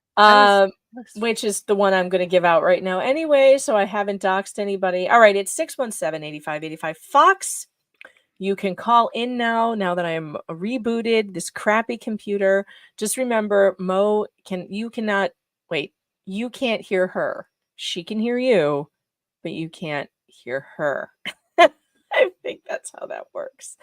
Which is the one I'm going to give out right now anyway, so I haven't doxed anybody. All right, it's 617-8585 Fox. You can call in now that I'm rebooted this crappy computer. Just remember, you can't hear her. She can hear you, but you can't hear her. I think that's how that works.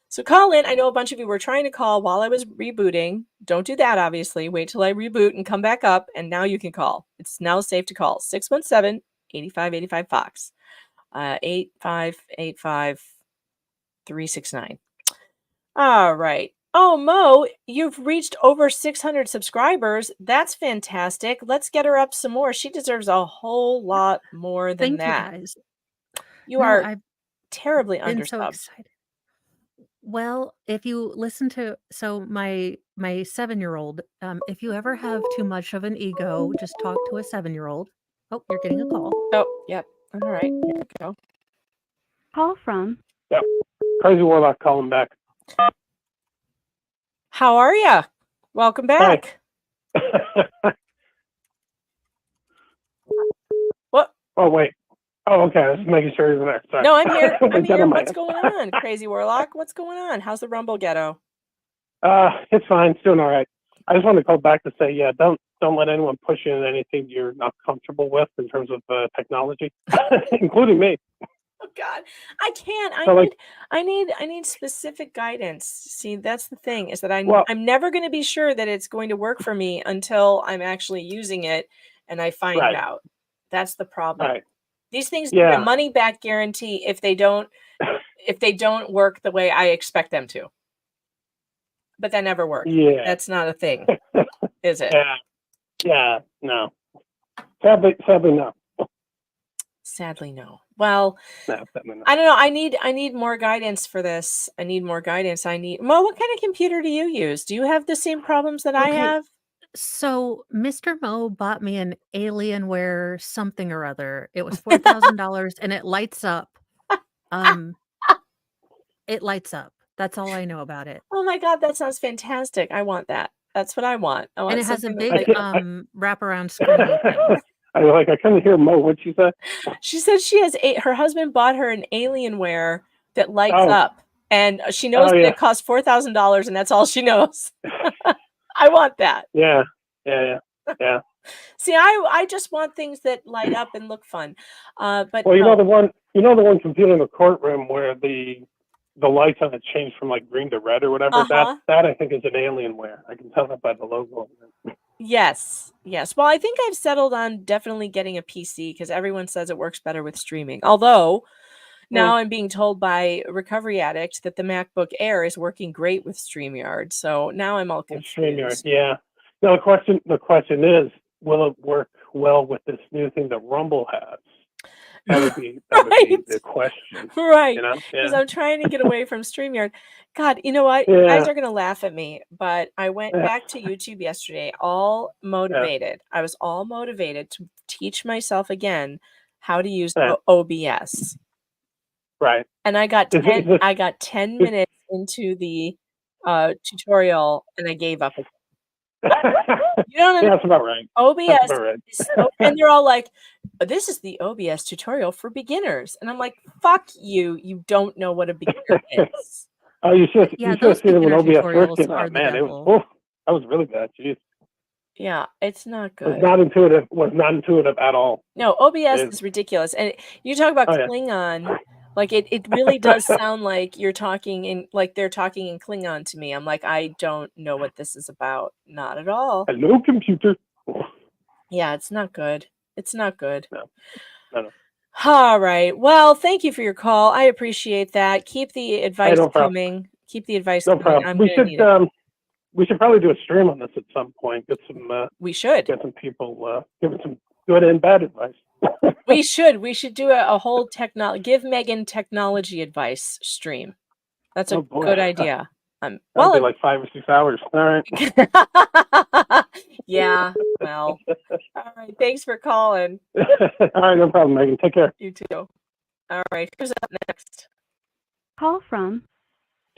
So call in. I know a bunch of you were trying to call while I was rebooting. Don't do that, obviously. Wait till I reboot and come back up, and now you can call. It's now safe to call. 617-8585 Fox. 8585-369. All right. Oh, Mo, you've reached over 600 subscribers. That's fantastic. Let's get her up some more. She deserves a whole lot more than Thank that. you guys. You are I've terribly been so undersubbed. excited. Well, if you listen to my 7-year-old, if you ever have too much of an ego, just talk to a 7-year-old. Oh, you're getting a call. Oh, yep. All right, here we go. Call from. Yep. Crazy Warlock calling back. How are you? Welcome back. What? Oh, wait. Oh, okay. I was making sure he was there. Sorry. No, I'm here. I'm here. Never What's mind. going on? Crazy Warlock, what's going on? How's the Rumble ghetto? It's fine. It's doing all right. I just wanted to call back to say, yeah, don't let anyone push you into anything you're not comfortable with in terms of technology, including me. Oh God, I can't. So, I need specific guidance. See, that's the thing, is that I'm never going to be sure that it's going to work for me until I'm actually using it and I find out. That's the problem. Right. These things need a money back guarantee if they don't work the way I expect them to. But that never works. Yeah. That's not a thing, is it? Yeah. No. Sadly, no. Sadly, no. Well, No, sadly no. I don't know. I need more guidance for this. Mo, what kind of computer do you use? Do you have the same problems that I have? So Mr. Mo bought me an Alienware something or other. It was $4,000 and it lights up. It lights up. That's all I know about it. Oh my God, that sounds fantastic. I want that. That's what I want. And it has a big wraparound screen. I couldn't hear Mo. What'd she say? She said her husband bought her an Alienware that lights up, and she knows that it costs $4,000, and that's all she knows. I want that. Yeah. See, I just want things that light up and look fun. But the one computer in the courtroom where the lights on it change from like green to red or whatever. That I think is an Alienware. I can tell that by the logo. Yes. Yes. Well, I think I've settled on definitely getting a PC because everyone says it works better with streaming. Although now I'm being told by a recovery addict that the MacBook Air is working great with StreamYard. So now I'm all StreamYard, confused. yeah. No, the question is, will it work well with this new thing that Rumble has? That would be the question. Right. You know? Because Yeah. I'm trying to get away from StreamYard. God, you know what? You guys Yeah. are going to laugh at me, but I went Yeah. back to YouTube yesterday, all motivated. I was all motivated to teach myself again how to use Yeah. OBS. Right. And I got Is 10, it- I got 10 minutes into the tutorial and I gave up. You know what Yeah, that's about right. OBS That's about right. is so, and they're all like, this is the OBS tutorial for beginners. And I'm like, fuck you. You don't know what a beginner is. Oh, you should Yeah, you should those have seen it when beginner OBS first tutorials came are out. the Man, it devil. was that was really bad. Jeez. Yeah, it's not It was good. not intuitive. Was not intuitive at all. No, OBS It- is ridiculous. And you talk about Oh, yeah. Klingon, like it really does sound like you're talking in, like they're talking in Klingon to me. I'm like, I don't know what this is about. Not at all. Hello, computer. Yeah, it's not good. It's not good. No. All right. Well, thank you for your call. I appreciate that. Keep the advice no problem. coming. Keep the advice No coming. problem. I'm We gonna should need it. we should probably do a stream on this at some point. Get some We should. get some people giving some good and bad advice. We should. We should do a whole give Megan technology advice stream. That's a Oh, boy. good idea. That'll Well, be like 5 or 6 hours. All right. yeah. Well. All right. Thanks for calling. All right, no problem, Megan. Take care. You too. All right. Who's up next? Call from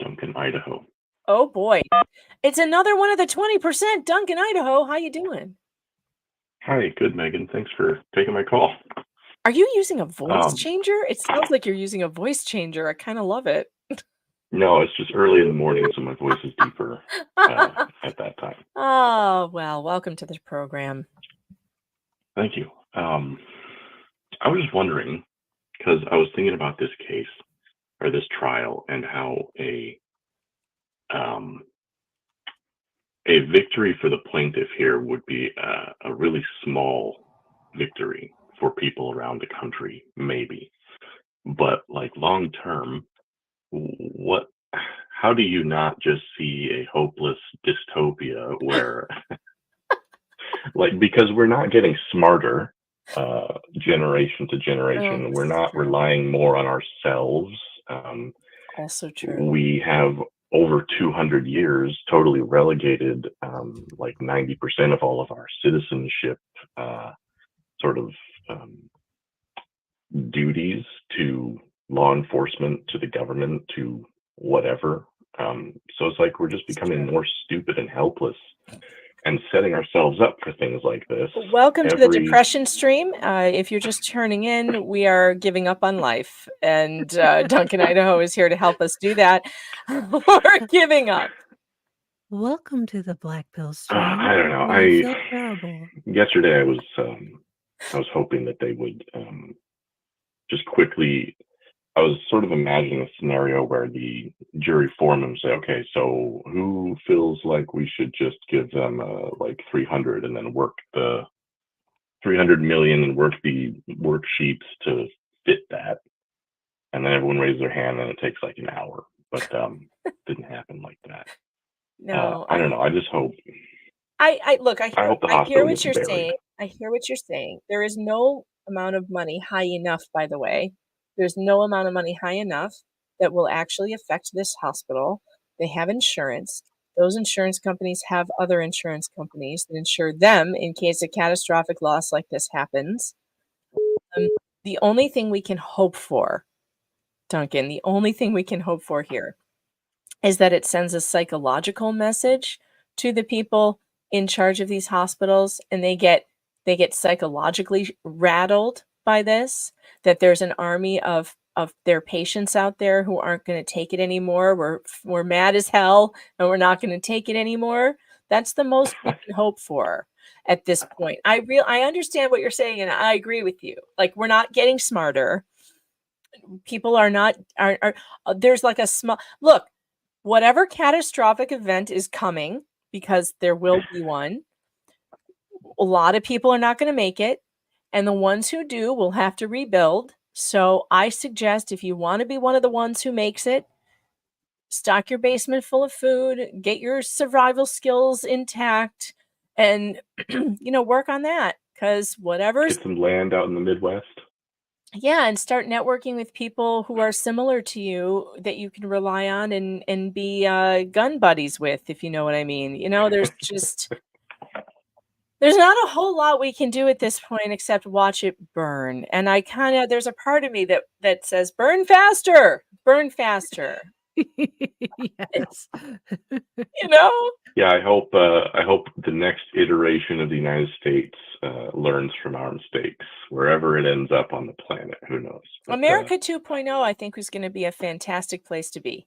Duncan, Idaho. Oh boy, it's another one of the 20%. Duncan, Idaho. How you doing? Hi, good, Megan. Thanks for taking my call. Are you using a voice Um, changer? It sounds like you're using a voice changer. I kind of love it. No, it's just early in the morning, so my voice is deeper at that time. Oh, well, welcome to the program. Thank you. I was just wondering, because I was thinking about this case or this trial and how a victory for the plaintiff here would be a really small victory for people around the country, maybe. But like long term, how do you not just see a hopeless dystopia where like, because we're not getting smarter generation to generation, we're not relying more on ourselves. Also true. We have over 200 years totally relegated like 90% of all of our citizenship sort of duties to law enforcement, to the government, to whatever. So it's like we're just becoming more stupid and helpless and setting ourselves up for things like this. Welcome to the depression stream. If you're just turning in, we are giving up on life, and Duncan, Idaho is here to help us do that. We're giving up. Welcome to the Black Pill stream. I don't know. where you feel terrible. Yesterday I was hoping that they would just quickly. I was sort of imagining a scenario where the jury foreman would say, okay, so who feels like we should just give them like 300 and then work the 300 million and work the worksheets to fit that. And then everyone raises their hand and it takes like an hour, but it didn't happen like that. No, I don't know. I just hope. I look, I hope the hear hospital what gets you're buried. saying. I hear what you're saying. There is no amount of money high enough, by the way. There's no amount of money high enough that will actually affect this hospital. They have insurance. Those insurance companies have other insurance companies that insure them in case a catastrophic loss like this happens. The only thing we can hope for, Duncan, the only thing we can hope for here is that it sends a psychological message to the people in charge of these hospitals, and they get psychologically rattled by this, that there's an army of their patients out there who aren't going to take it anymore. We're mad as hell and we're not going to take it anymore. That's the most we can hope for at this point. I understand what you're saying and I agree with you. Like, we're not getting smarter. People are not there's like a small look, whatever catastrophic event is coming, because there will be one. a lot of people are not going to make it, and the ones who do will have to rebuild. So I suggest if you want to be one of the ones who makes it, stock your basement full of food, get your survival skills intact, and work on that, because whatever's Get some land out in the Midwest. yeah, and start networking with people who are similar to you that you can rely on and be gun buddies with, if you know what I mean. There's not a whole lot we can do at this point except watch it burn. And there's a part of me that says, burn faster, burn faster. Yes. Yeah, I hope the next iteration of the United States learns from our mistakes, wherever it ends up on the planet. Who knows? But, America 2.0, I think, was going to be a fantastic place to be.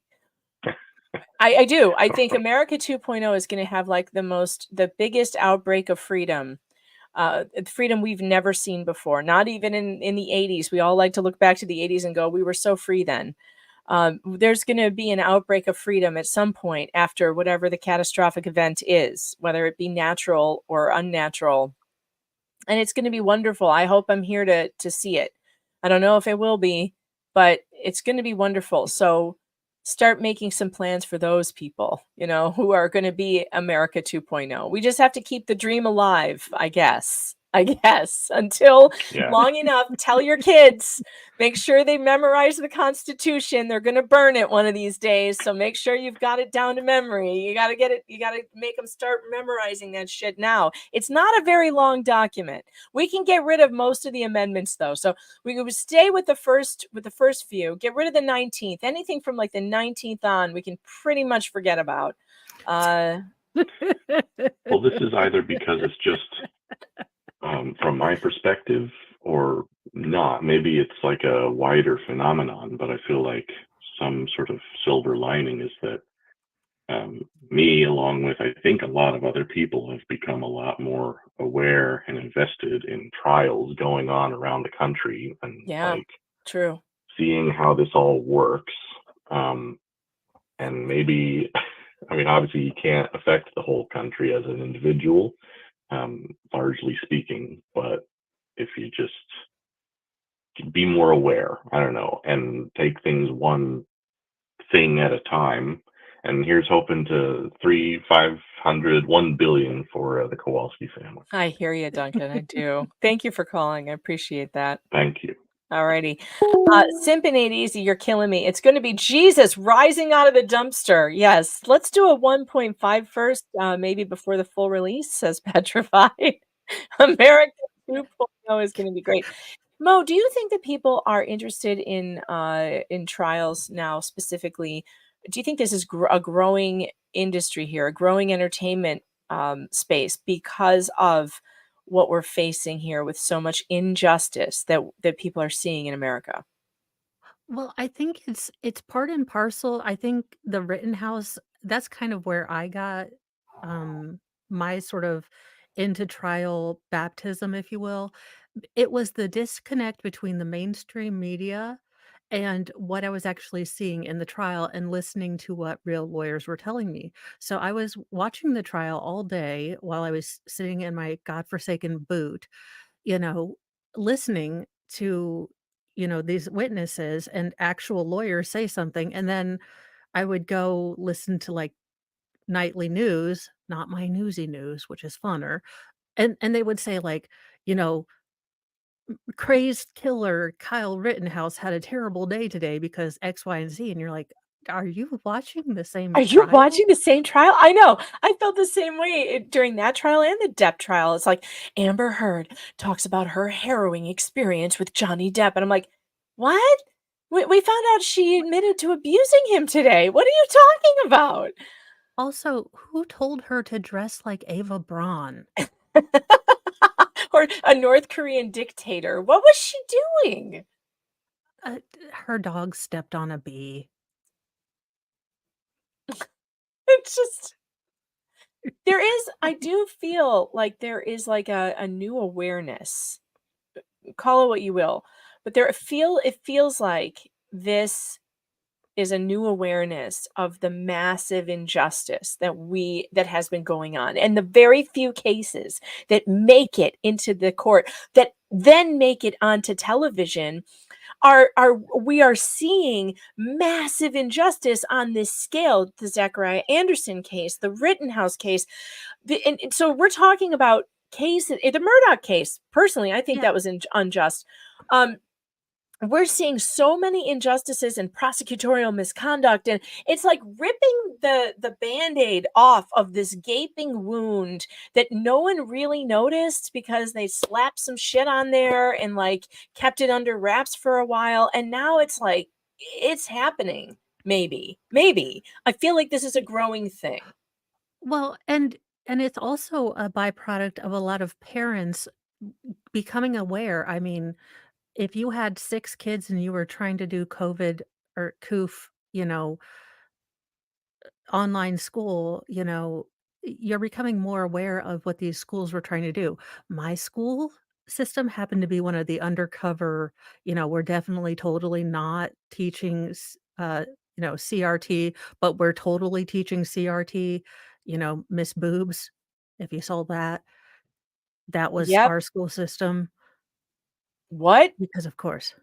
I do. I think America 2.0 is going to have like the biggest outbreak of freedom we've never seen before. Not even in the 80s. We all like to look back to the 80s and go, we were so free then. There's going to be an outbreak of freedom at some point after whatever the catastrophic event is, whether it be natural or unnatural. And it's going to be wonderful. I hope I'm here to see it. I don't know if it will be, but it's going to be wonderful. So start making some plans for those people, who are going to be America 2.0. We just have to keep the dream alive, I guess, until long enough. Tell your kids, make sure they memorize the Constitution. They're going to burn it one of these days. So make sure you've got it down to memory. You got to get it. You got to make them start memorizing that shit now. It's not a very long document. We can get rid of most of the amendments though. So we would stay with the first few, get rid of the 19th, anything from like the 19th on, we can pretty much forget about. well, this is either because it's just, from my perspective, or not. Maybe it's like a wider phenomenon, but I feel like some sort of silver lining is that me, along with I think a lot of other people, have become a lot more aware and invested in trials going on around the country, and true, seeing how this all works. And maybe, I mean, obviously you can't affect the whole country as an individual, largely speaking, but if you just be more aware, I don't know, and take things one thing at a time. And here's hoping to 300, 500, 1 billion for the Kowalski family. I hear you, Duncan. I do. Thank you for calling. I appreciate that. Thank you. Alrighty. Simpin' ain't easy. You're killing me. It's going to be Jesus rising out of the dumpster. Yes. Let's do a 1.5 first, maybe before the full release, says Petrified. America 2.0 is going to be great. Mo, do you think that people are interested in trials now specifically? Do you think this is a growing industry here, a growing entertainment space because of what we're facing here with so much injustice that people are seeing in America? Well, I think it's part and parcel. I think the Rittenhouse, that's kind of where I got my sort of into trial baptism, if you will. It was the disconnect between the mainstream media and what I was actually seeing in the trial and listening to what real lawyers were telling me. So I was watching the trial all day while I was sitting in my godforsaken boot, you know, listening to, these witnesses and actual lawyers say something. And then I would go listen to like nightly news, not my newsy news, which is funner. And they would say like, you know, crazed killer Kyle Rittenhouse had a terrible day today because X, Y, and Z. And you're like, are you watching the same Are you trial? watching the same trial? I know. I felt the same way during that trial and the Depp trial. It's like Amber Heard talks about her harrowing experience with Johnny Depp. And I'm like, what? We found out she admitted to abusing him today. What are you talking about? Also, who told her to dress like Ava Braun? Or a North Korean dictator. What was she doing? Her dog stepped on a bee. It's just, I do feel like there is like a new awareness. Call it what you will. But it feels like this is a new awareness of the massive injustice that has been going on, and the very few cases that make it into the court, that then make it onto television, we are seeing massive injustice on this scale. The Zachariah Anderson case, the Rittenhouse case, and so we're talking about cases. The Murdoch case, personally, I think Yeah. that was unjust. We're seeing so many injustices and prosecutorial misconduct, and it's like ripping the Band-Aid off of this gaping wound that no one really noticed because they slapped some shit on there and like kept it under wraps for a while, and now it's like it's happening. Maybe I feel like this is a growing thing. Well, and it's also a byproduct of a lot of parents becoming aware. I mean, if you had 6 kids and you were trying to do COVID or COOF, online school, you're becoming more aware of what these schools were trying to do. My school system happened to be one of the undercover, we're definitely totally not teaching, CRT, but we're totally teaching CRT, Miss Boobs, if you saw that. That was Yep. our school system. What? Because of course.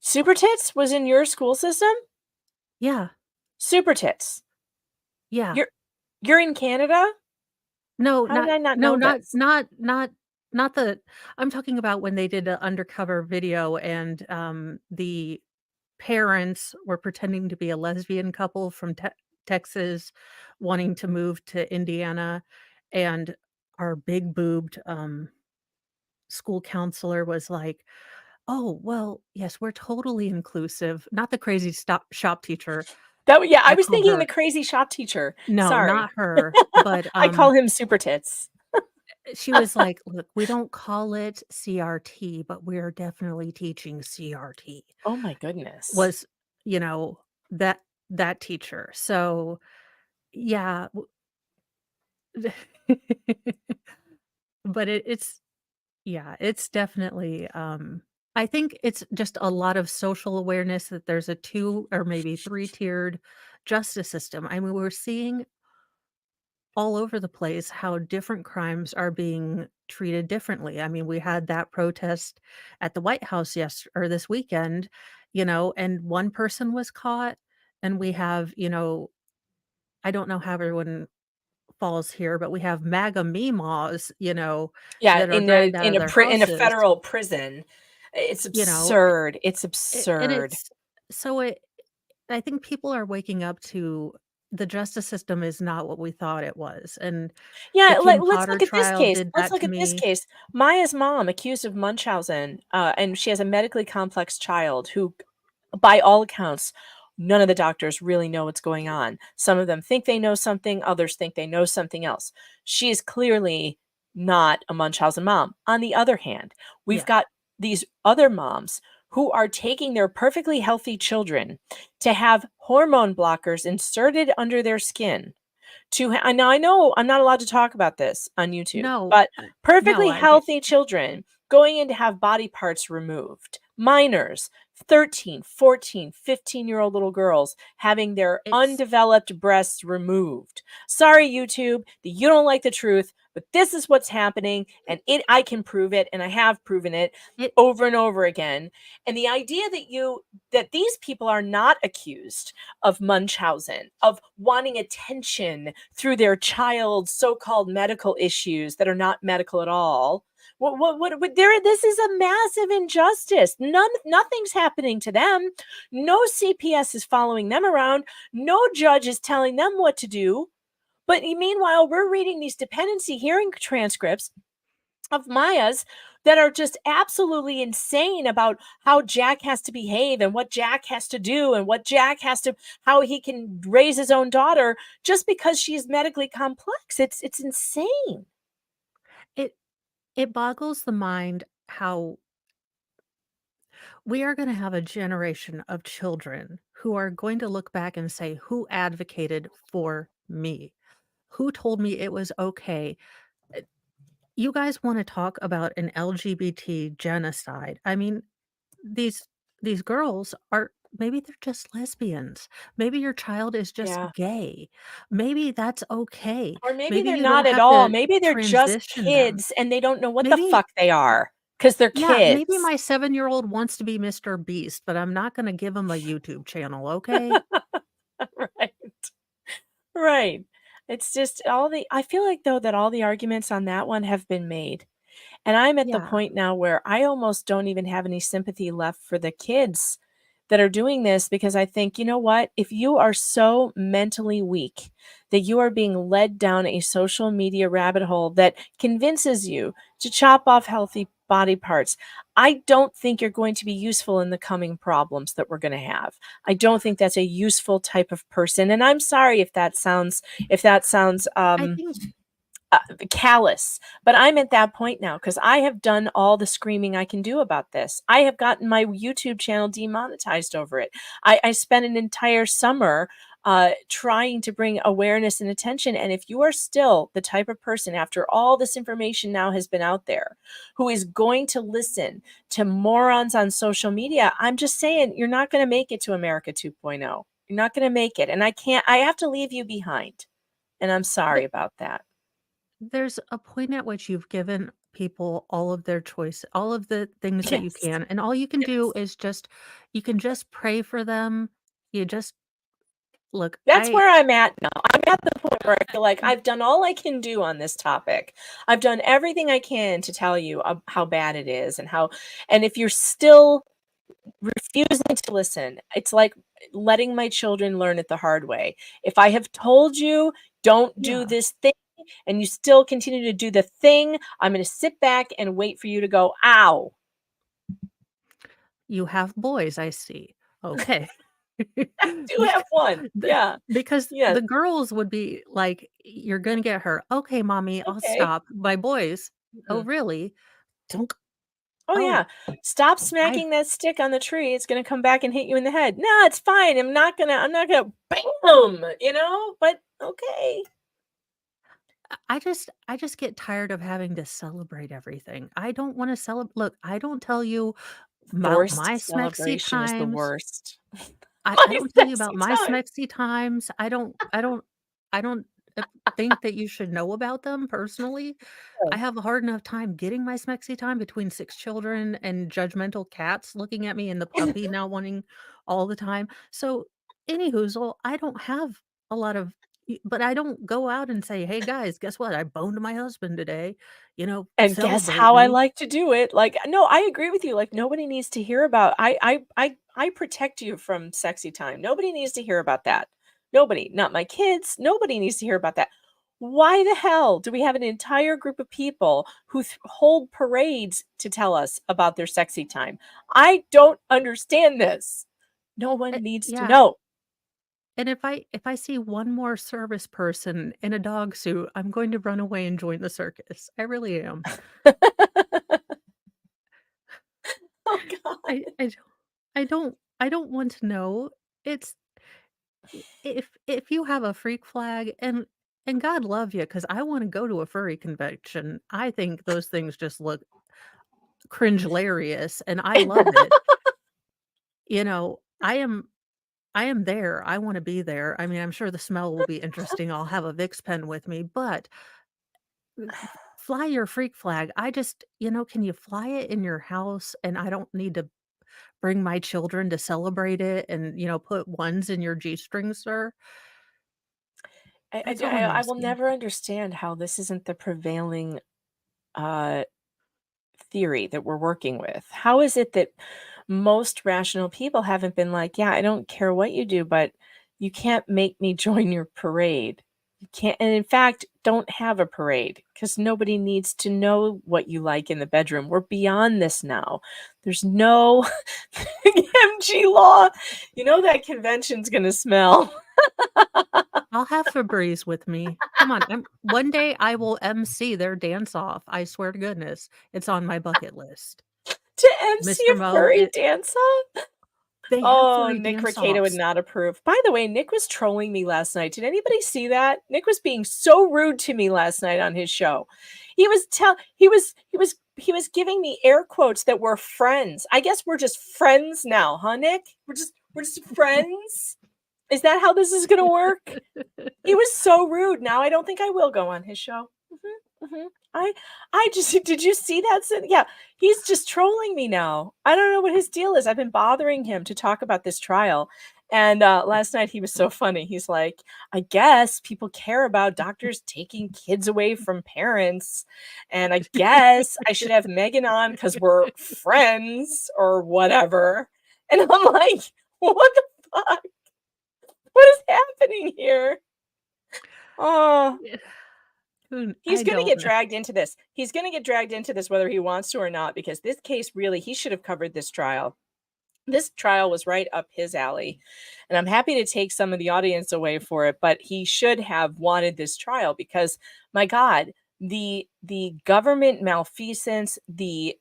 Super Tits was in your school system? Yeah. Super Tits. Yeah. You're in Canada? No, How did I not no, know this? not the I'm talking about when they did an undercover video and the parents were pretending to be a lesbian couple from Texas wanting to move to Indiana, and our big boobed school counselor was like, "Oh, well, yes, we're totally inclusive." Not the crazy shop teacher. Yeah, I I was call thinking the her crazy shop teacher. No, Sorry. not her, but I call him Super Tits. she was like, "Look, we don't call it CRT, but we're definitely teaching CRT." Oh my goodness. Was, you know, that teacher. So, yeah. But it's definitely, I think it's just a lot of social awareness that there's a 2 or maybe 3-tiered justice system. I mean, we're seeing all over the place how different crimes are being treated differently. I mean, we had that protest at the White House or this weekend, and one person was caught, and we have, I don't know how everyone falls here, but we have MAGA memes, Yeah, that are dragged out of their in a houses. federal prison. It's You know, absurd. It's and absurd. I think people are waking up to the justice system is not what we thought it was. And the Yeah, Kim let's Potter look at this trial case. did Let's that look to at this me. case. Maya's mom accused of Munchausen, and she has a medically complex child who, by all accounts, none of the doctors really know what's going on. Some of them think they know something, others think they know something else. She is clearly not a Munchausen mom. On the other hand, we've Yeah. got these other moms who are taking their perfectly healthy children to have hormone blockers inserted under their skin. Now I know I'm not allowed to talk about this on YouTube, No, but no, perfectly I get healthy children going in to have body parts removed. Minors, 13, 14, 15-year-old little girls having their it's undeveloped breasts removed. Sorry, YouTube, that you don't like the truth, but this is what's happening, and I can prove it, and I have proven it it over and over again. And the idea that these people are not accused of Munchausen, of wanting attention through their child's so-called medical issues that are not medical at all. This is a massive injustice. Nothing's happening to them. No CPS is following them around. No judge is telling them what to do. But meanwhile, we're reading these dependency hearing transcripts of Maya's that are just absolutely insane about how Jack has to behave and what Jack has to do and how he can raise his own daughter just because she's medically complex. It's insane. it boggles the mind how we are going to have a generation of children who are going to look back and say, "Who advocated for me? Who told me it was okay?" You guys want to talk about an LGBT genocide? I mean, these girls maybe they're just lesbians. Maybe your child is just Yeah. gay. Maybe that's okay. Or maybe Maybe they're you not don't at have all. to Maybe they're just transition them. kids and they don't know what the Maybe, fuck they are because they're yeah, maybe kids. my 7-year-old wants to be Mr. Beast, but I'm not going to give him a YouTube channel, okay? Right. Right. It's just I feel like though that all the arguments on that one have been made. And I'm at the Yeah. point now where I almost don't even have any sympathy left for the kids that are doing this because I think, you know what? If you are so mentally weak that you are being led down a social media rabbit hole that convinces you to chop off healthy body parts, I don't think you're going to be useful in the coming problems that we're going to have. I don't think that's a useful type of person. And I'm sorry if that sounds I think callous, but I'm at that point now because I have done all the screaming I can do about this. I have gotten my YouTube channel demonetized over it. I spent an entire summer trying to bring awareness and attention. And if you are still the type of person after all this information now has been out there who is going to listen to morons on social media, I'm just saying you're not going to make it to America 2.0. You're not going to make it. And I have to leave you behind. And I'm sorry about that. there's a point at which you've given people all of their choice, all of the things that you Yes. can, and all you can do is you can just pray for them. You just look, That's where I'm at now. I'm at the point where I feel like I've done all I can do on this topic. I've done everything I can to tell you how bad it is and if you're still refusing to listen, it's like letting my children learn it the hard way. If I have told you don't do Yeah. this thing and you still continue to do the thing, I'm going to sit back and wait for you to go, ow. You have boys, I see. Okay. I do have one. Yeah. Because Yes. the girls would be like, "You're gonna get her." "Okay, mommy, I'll Okay. stop." My boys, "Oh, Mhm. really?" "Don't." Oh, "Oh, yeah. Stop I smacking that stick on the tree. It's gonna come back and hit you in the head. No, it's fine. I'm not gonna bam, but okay. I just get tired of having to celebrate everything. I don't wanna look, I don't tell you about my Forced smexy celebration is the times. worst. I My don't tell you about sexy my time. smexy times. I don't, think that you should know about them personally. I have a hard enough time getting my smexy time between 6 children and judgmental cats looking at me and the puppy now wanting all the time. So, anyhoozle, I don't have a lot of but I don't go out and say, "Hey, guys, guess what? I boned my husband today. And guess Celebrate how I me." like to do it. Like, no, I agree with you. Like, nobody needs to hear about I protect you from sexy time. Nobody needs to hear about that. Nobody, not my kids. Nobody needs to hear about that. Why the hell do we have an entire group of people who hold parades to tell us about their sexy time? I don't understand this. No one needs to Yeah. know. And if I see one more service person in a dog suit, I'm going to run away and join the circus. I really am. Oh God. I don't want to know. It's if you have a freak flag and God love you, because I want to go to a furry convention. I think those things just look cringe-hilarious, and I love it. I am there. I want to be there. I mean, I'm sure the smell will be interesting. I'll have a Vicks pen with me, but fly your freak flag. I just, can you fly it in your house and I don't need to bring my children to celebrate it and, put ones in your G-string, sir? That's all I'm I will asking. never understand how this isn't the prevailing uh theory that we're working with. How is it that most rational people haven't been like, yeah, I don't care what you do, but you can't make me join your parade. You can't, and in fact, don't have a parade because nobody needs to know what you like in the bedroom. We're beyond this now. There's no MG law. You know that convention's going to smell. I'll have Febreze with me. Come on, one day I will MC their dance off. I swear to goodness, it's on my bucket list. To MC Mr. a Mo, furry dance off? they have Oh, furry Nick dance Ricada would offs. not approve. By the way, Nick was trolling me last night. Did anybody see that? Nick was being so rude to me last night on his show. He was giving me air quotes that we're friends. I guess we're just friends now, huh, Nick? We're just friends? Is that how this is going to work? He was so rude. Now I don't think I will go on his show. I just, did you see that? Yeah, he's just trolling me now. I don't know what his deal is. I've been bothering him to talk about this trial. And last night he was so funny. He's like, I guess people care about doctors taking kids away from parents. And I guess I should have Megan on because we're friends or whatever. And I'm like, what the fuck? What is happening here? Oh, he's going to get dragged into this. He's going to get dragged into this whether he wants to or not, because this case really, he should have covered this trial. This trial was right up his alley. And I'm happy to take some of the audience away for it, but he should have wanted this trial because, my God, the government malfeasance, the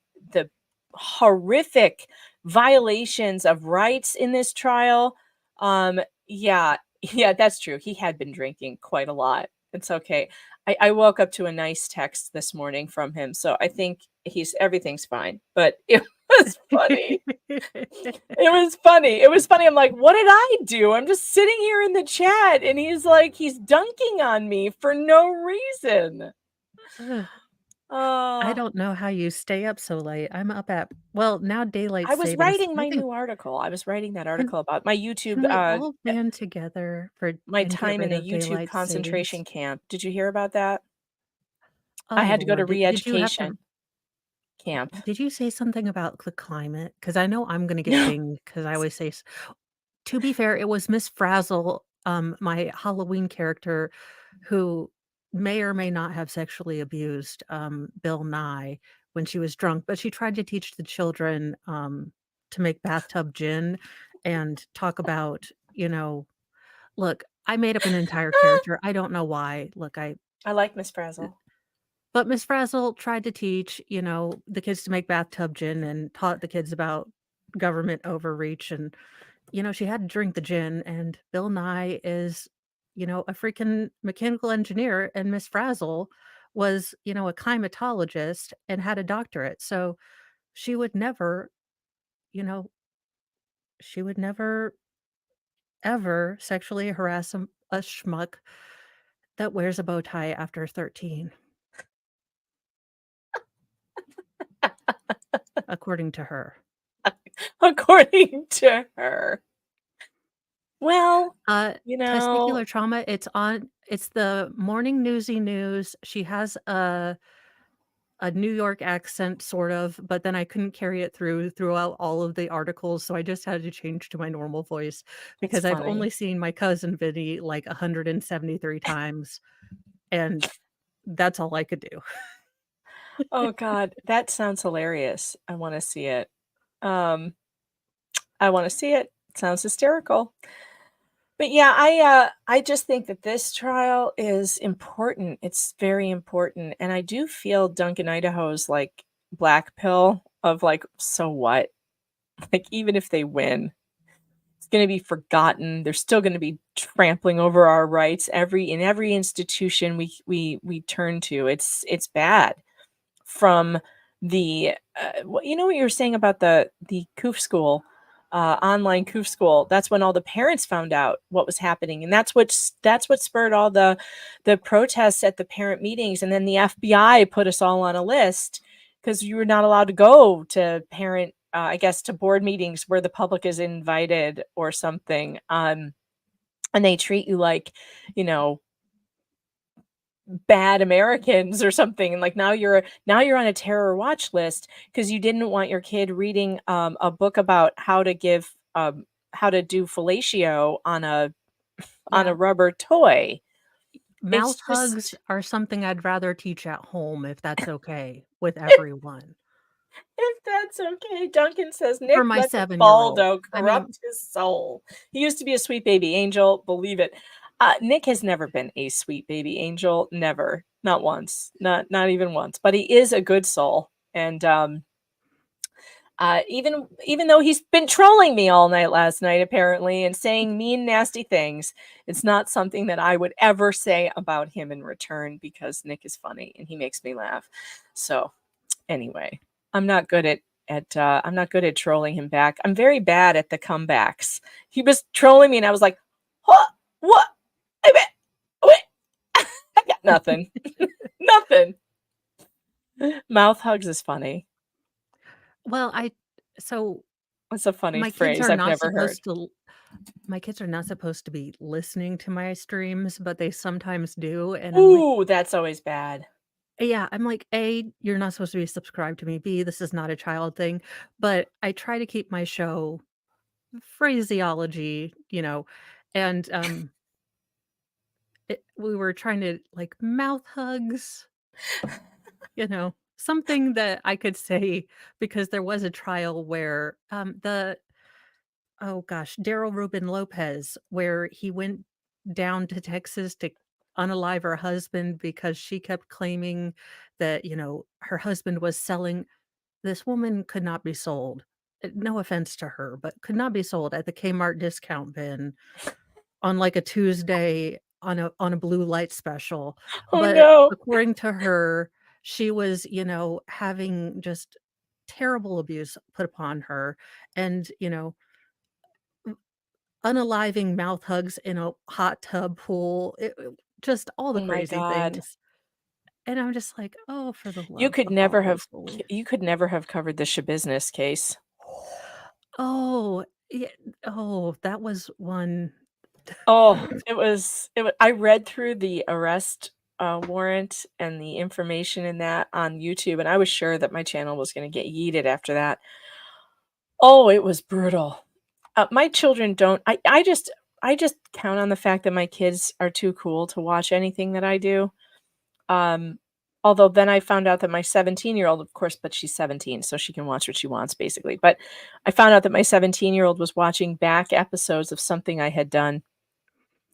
horrific violations of rights in this trial. Yeah, that's true. He had been drinking quite a lot. It's okay. I woke up to a nice text this morning from him, so I think everything's fine. But it was funny. It was funny. It was funny. I'm like, what did I do? I'm just sitting here in the chat, and he's like, he's dunking on me for no reason. I don't know how you stay up so late. I'm up at, well, now daylight I was savings. writing my I think, new article. I was writing that article about my YouTube. can we all band together my and get time in rid a of YouTube daylight concentration savings? camp. Did you hear about that? I Oh, had to go to Lord. Did you have to, re-education camp. did you say something about the climate? Because I know I'm going to get dinged because I always say, to be fair, it was Miss Frazzle, my Halloween character, who may or may not have sexually abused Bill Nye when she was drunk, but she tried to teach the children to make bathtub gin and talk about, look, I made up an entire character. I don't know why. Look, I like Miss Frazzle. But Miss Frazzle tried to teach, the kids to make bathtub gin and taught the kids about government overreach. And, she had to drink the gin. And Bill Nye is, a freaking mechanical engineer. And Miss Frazzle was, a climatologist and had a doctorate. So she would never, ever sexually harass a schmuck that wears a bow tie after 13. According to her. According to her. Well, testicular trauma, it's the morning newsy news. She has a New York accent, sort of, but then I couldn't carry it throughout all of the articles, so I just had to change to my normal voice because I've only seen my cousin Vinny like 173 times, and that's all I could do. Oh God, that sounds hilarious. I want to see it. I want to see it. It sounds hysterical. But yeah, I just think that this trial is important. It's very important. And I do feel Duncan Idaho's like black pill of like, so what? Like, even if they win, it's going to be forgotten. They're still going to be trampling over our rights in every institution we turn to. It's bad. From the, what you were saying about the COOF school, online COOF school. That's when all the parents found out what was happening, and that's what spurred all the protests at the parent meetings. And then the FBI put us all on a list because you were not allowed to go to parent, I guess, to board meetings where the public is invited or something. And they treat you like, bad Americans or something, and like now you're on a terror watch list because you didn't want your kid reading a book about how to do fellatio on a rubber toy. Mouth hugs are something I'd rather teach at home if that's okay with everyone. If that's okay. Duncan says, Nick, For my let 7-year-old. Baldo corrupt his soul. He used to be a sweet baby angel. Believe it. Nick has never been a sweet baby angel. Never. Not once. Not even once. But he is a good soul. And even though he's been trolling me all night last night, apparently, and saying mean, nasty things, it's not something that I would ever say about him in return because Nick is funny and he makes me laugh. So anyway, I'm not good I'm not good at trolling him back. I'm very bad at the comebacks. He was trolling me and I was like, what? Wait. I got nothing. Nothing. Mouth hugs is funny. Well, so It's a funny my kids phrase are I've not never heard. supposed to my kids are not supposed to be listening to my streams, but they sometimes do, and I'm like, Ooh, that's always bad. yeah, I'm like, A, you're not supposed to be subscribed to me. B, this is not a child thing. But I try to keep my show phraseology, and we were trying to like mouth hugs, something that I could say because there was a trial where oh gosh, Daryl Rubin Lopez, where he went down to Texas to unalive her husband because she kept claiming that, her husband was selling. This woman could not be sold. No offense to her, but could not be sold at the Kmart discount bin on like a Tuesday on a blue light special. Oh But no. according to her, she was, having just terrible abuse put upon her and, unaliving mouth hugs in a hot tub pool, just all the Oh my crazy God. things. And I'm just like, "Oh, for the You love could of never all have is holy." you could never have covered the Shabusiness case. Oh, yeah. Oh, that was one. Oh, I read through the arrest warrant and the information in that on YouTube, and I was sure that my channel was going to get yeeted after that. Oh, it was brutal. My children don't. I just count on the fact that my kids are too cool to watch anything that I do. Although then I found out that my 17-year-old, of course, but she's 17, so she can watch what she wants, basically. But I found out that my 17-year-old was watching back episodes of something I had done.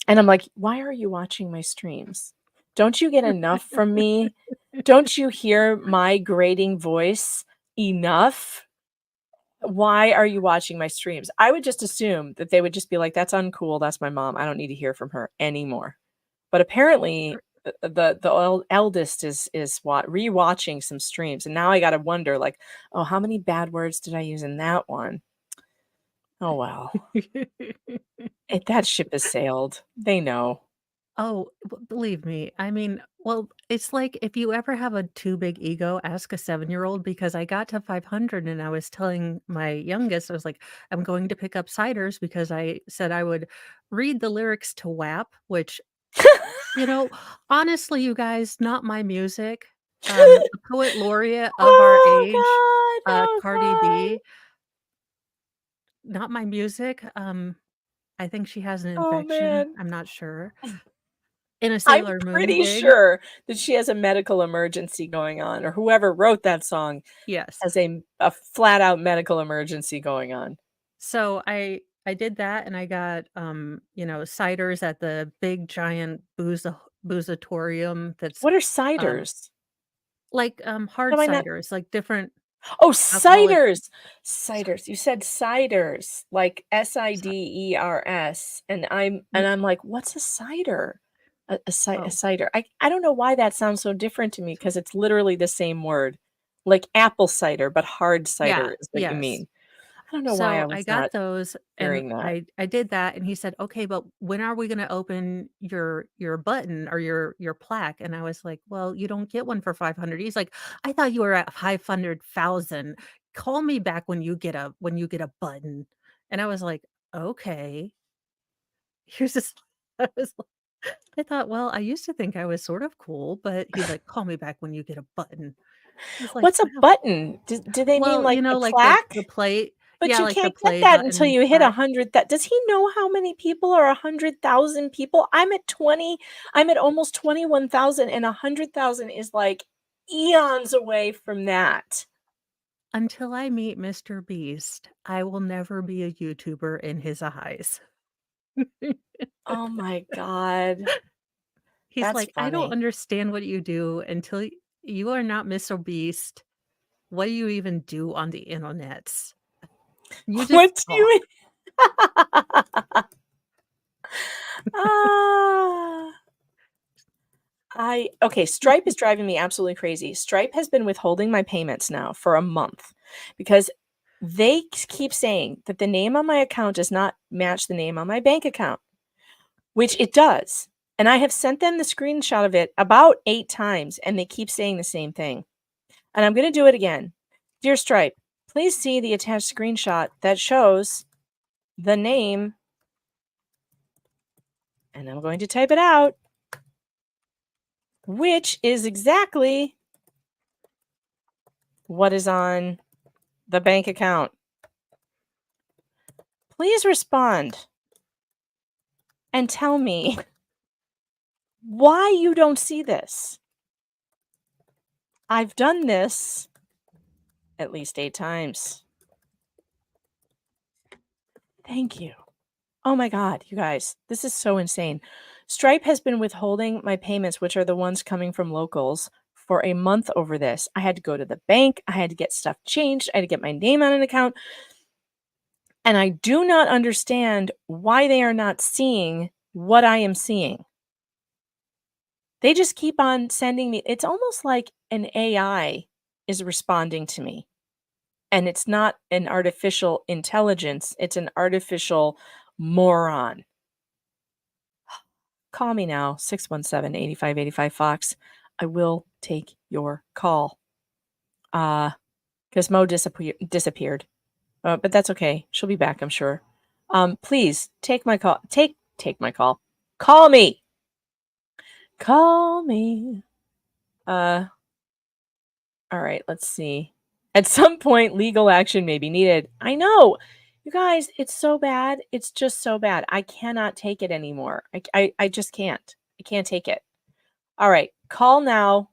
And I'm like, why are you watching my streams? Don't you get enough from me? Don't you hear my grating voice enough? Why are you watching my streams? I would just assume that they would just be like, that's uncool. That's my mom. I don't need to hear from her anymore. But apparently the eldest is rewatching some streams. And now I got to wonder like, oh, how many bad words did I use in that one? Oh, wow. That ship has sailed. They know. Oh, believe me. I mean, well, it's like if you ever have a too big ego, ask a 7-year-old because I got to 500 and I was telling my youngest, I was like, I'm going to pick up ciders because I said I would read the lyrics to WAP, which, honestly, you guys, not my music. The poet laureate of our age, Oh, God. Oh, Cardi God. B, not my music. I think she has an Oh, infection. man. I'm not sure. In a I'm Sailor Moon pretty wig. sure that she has a medical emergency going on, or whoever wrote that song Yes. has a flat out medical emergency going on. So I did that and I got ciders at the big giant boozatorium that's What are um ciders? like What hard am I not? ciders, like different Oh, alcoholic ciders. Ciders. You said ciders, like SIDERS. And I'm like, what's a cider? A oh cider. I don't know why that sounds so different to me because it's literally the same word. Like apple cider, but hard yeah, cider is what you yes. mean. I don't know why I So I was got not those and hearing that. I did that and he said, "Okay, but when are we going to open your button or your plaque?" And I was like, "Well, you don't get one for 500." He's like, "I thought you were at 500,000. Call me back when you get a button." And I was like, "Okay." Here's this I was like, I thought, "Well, I used to think I was sort of cool," but he's like, "Call me back when you get a button." I was like, What's a "Wow." button? Do they mean Well, like the like the plaque? plate. But Yeah, you like the can't get play that until button you hit plaque. 100. That does he know how many people are 100,000 people? I'm at 20. I'm at almost 21,000, and 100,000 is like eons away from that. Until I meet Mr. Beast, I will never be a YouTuber in his eyes. Oh my God. He's That's like, "I don't funny. understand what you do until you are not Mr. Beast. What do you even do on the internets? You just What do talk." you Ah. okay, Stripe is driving me absolutely crazy. Stripe has been withholding my payments now for a month because they keep saying that the name on my account does not match the name on my bank account, which it does. And I have sent them the screenshot of it about 8 times, and they keep saying the same thing. And I'm going to do it again. Dear Stripe, please see the attached screenshot that shows the name. And I'm going to type it out, which is exactly what is on the bank account. Please respond and tell me why you don't see this. I've done this at least 8 times. Thank you. Oh my God, you guys, this is so insane. Stripe has been withholding my payments, which are the ones coming from locals, for a month over this. I had to go to the bank. I had to get stuff changed. I had to get my name on an account. And I do not understand why they are not seeing what I am seeing. They just keep on sending me. It's almost like an AI is responding to me. And it's not an artificial intelligence. It's an artificial moron. Call me now, 617-8585 Fox. I will take your call. Because Mo disappeared. But that's okay. She'll be back, I'm sure. Please take my call. Take my call. Call me. Call me. All right, let's see. At some point, legal action may be needed. I know. You guys, it's so bad. It's just so bad. I cannot take it anymore. I just can't. I can't take it. All right, call now.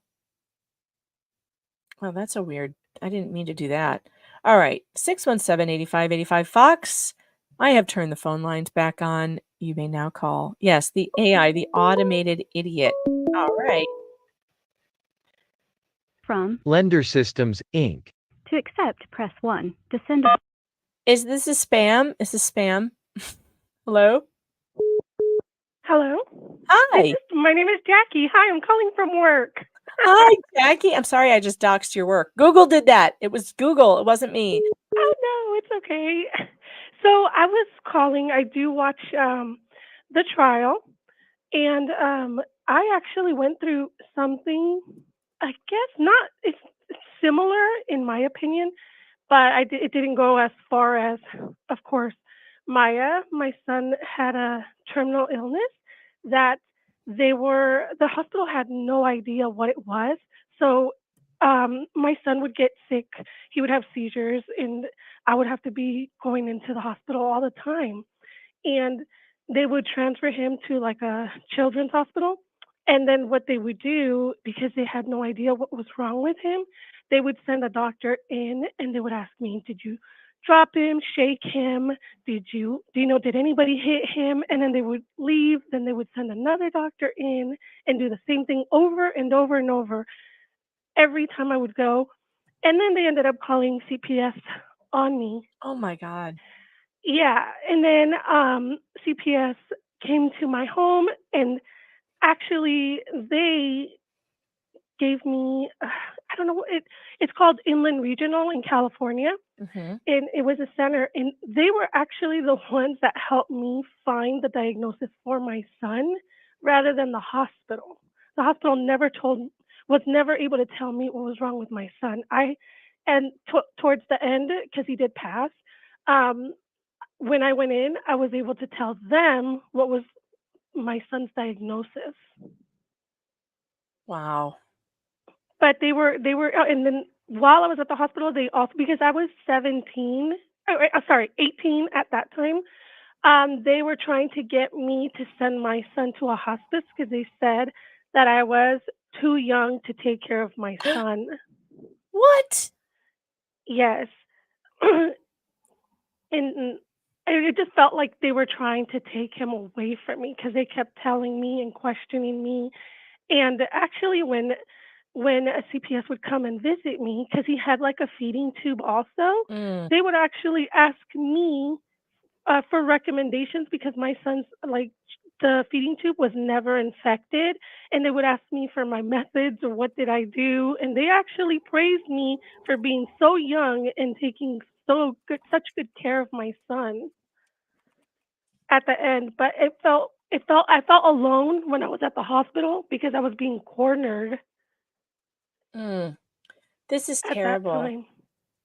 Well, that's so weird. I didn't mean to do that. All right, 617-8585 Fox. I have turned the phone lines back on. You may now call. Yes, the AI, the automated idiot. All right. From Lender Systems, Inc. To accept, press 1. To send Is this a spam? Is this spam? Hello? Hello. Hi. My name is Jackie. Hi, I'm calling from work. Hi, Jackie. I'm sorry I just doxed your work. Google did that. It was Google. It wasn't me. Oh no, it's okay. So I was calling. I do watch the trial, and I actually went through something. I guess not. It's similar in my opinion, but it didn't go as far as, of course, Maya. My son had a terminal illness that the hospital had no idea what it was. So my son would get sick, he would have seizures, and I would have to be going into the hospital all the time. And they would transfer him to like a children's hospital. And then what they would do, because they had no idea what was wrong with him, they would send a doctor in and they would ask me, did you drop him, shake him? Did anybody hit him? And then they would leave. Then they would send another doctor in and do the same thing over and over and over every time I would go. And then they ended up calling CPS on me. Oh my God. Yeah. And then CPS came to my home, and actually they gave me, I don't know, it's called Inland Regional in California. Mm-hmm. And it was a center, and they were actually the ones that helped me find the diagnosis for my son rather than the hospital. The hospital was never able to tell me what was wrong with my son. Towards the end, because he did pass, when I went in, I was able to tell them what was my son's diagnosis. Wow. But they were, and then while I was at the hospital, they also, because I was 18 at that time, they were trying to get me to send my son to a hospice because they said that I was too young to take care of my son. What? Yes. And it just felt like they were trying to take him away from me because they kept telling me and questioning me. And actually, when a CPS would come and visit me, because he had like a feeding tube also, they would actually ask me for recommendations because my son's like the feeding tube was never infected, and they would ask me for my methods or what did I do, and they actually praised me for being so young and taking such good care of my son at the end. But I felt alone when I was at the hospital because I was being cornered This is at that terrible. time.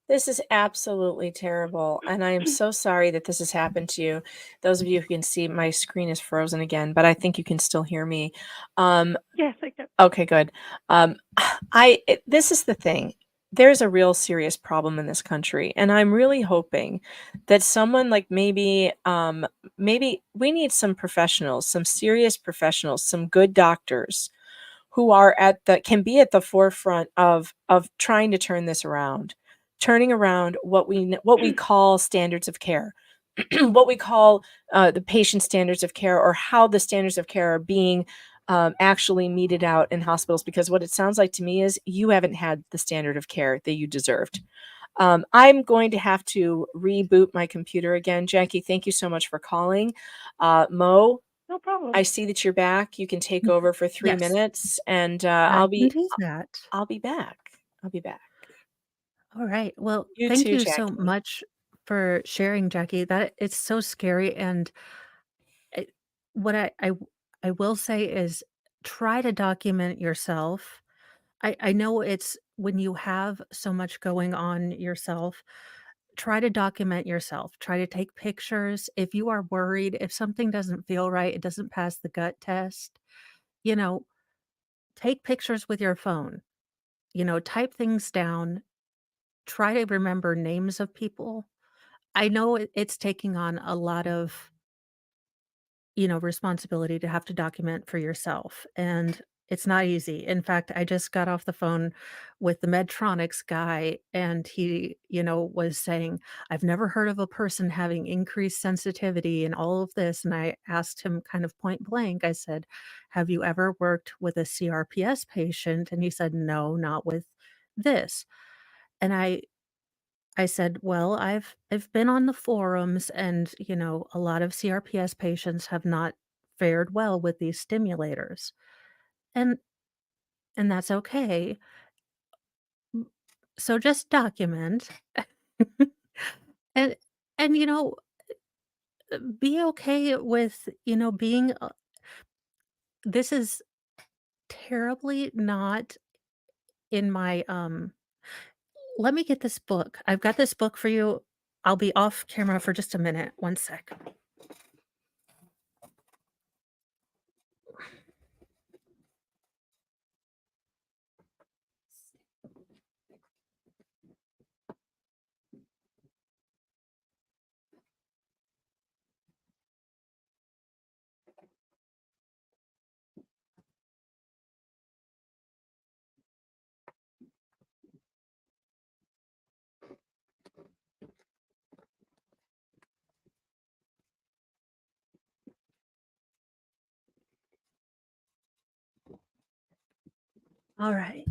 This is absolutely terrible. And I am so sorry that this has happened to you. Those of you who can see, my screen is frozen again, but I think you can still hear me. Yes, I can. Okay, good. This is the thing. There's a real serious problem in this country, and I'm really hoping that someone like maybe we need some professionals, some serious professionals, some good doctors who are can be at the forefront of trying to turn this around, turning around what we call standards of care, what we call the patient standards of care, or how the standards of care are being actually meted out in hospitals. Because what it sounds like to me is you haven't had the standard of care that you deserved. I'm going to have to reboot my computer again. Jackie, thank you so much for calling. Mo, No problem. I see that you're back. You can take over for 3 Yes. minutes, and I I'll can be do that. I'll be back. I'll be back. All right. Well, You thank too, you so Jackie. much for sharing, Jackie. That it's so scary. And it, what I will say is try to document yourself. I know it's when you have so much going on yourself, try to document yourself. Try to take pictures. If you are worried, if something doesn't feel right, it doesn't pass the gut test, you know, take pictures with your phone. Type things down. Try to remember names of people. I know it's taking on a lot of, responsibility to have to document for yourself, and it's not easy. In fact, I just got off the phone with the Medtronics guy, and he, was saying, "I've never heard of a person having increased sensitivity and all of this." And I asked him kind of point blank, I said, "Have you ever worked with a CRPS patient?" And he said, "No, not with this." And I said, "Well, I've been on the forums, and, a lot of CRPS patients have not fared well with these stimulators." And that's okay. So just document. And be okay with, being this is terribly not in my let me get this book. I've got this book for you. I'll be off camera for just a minute. One sec. All right.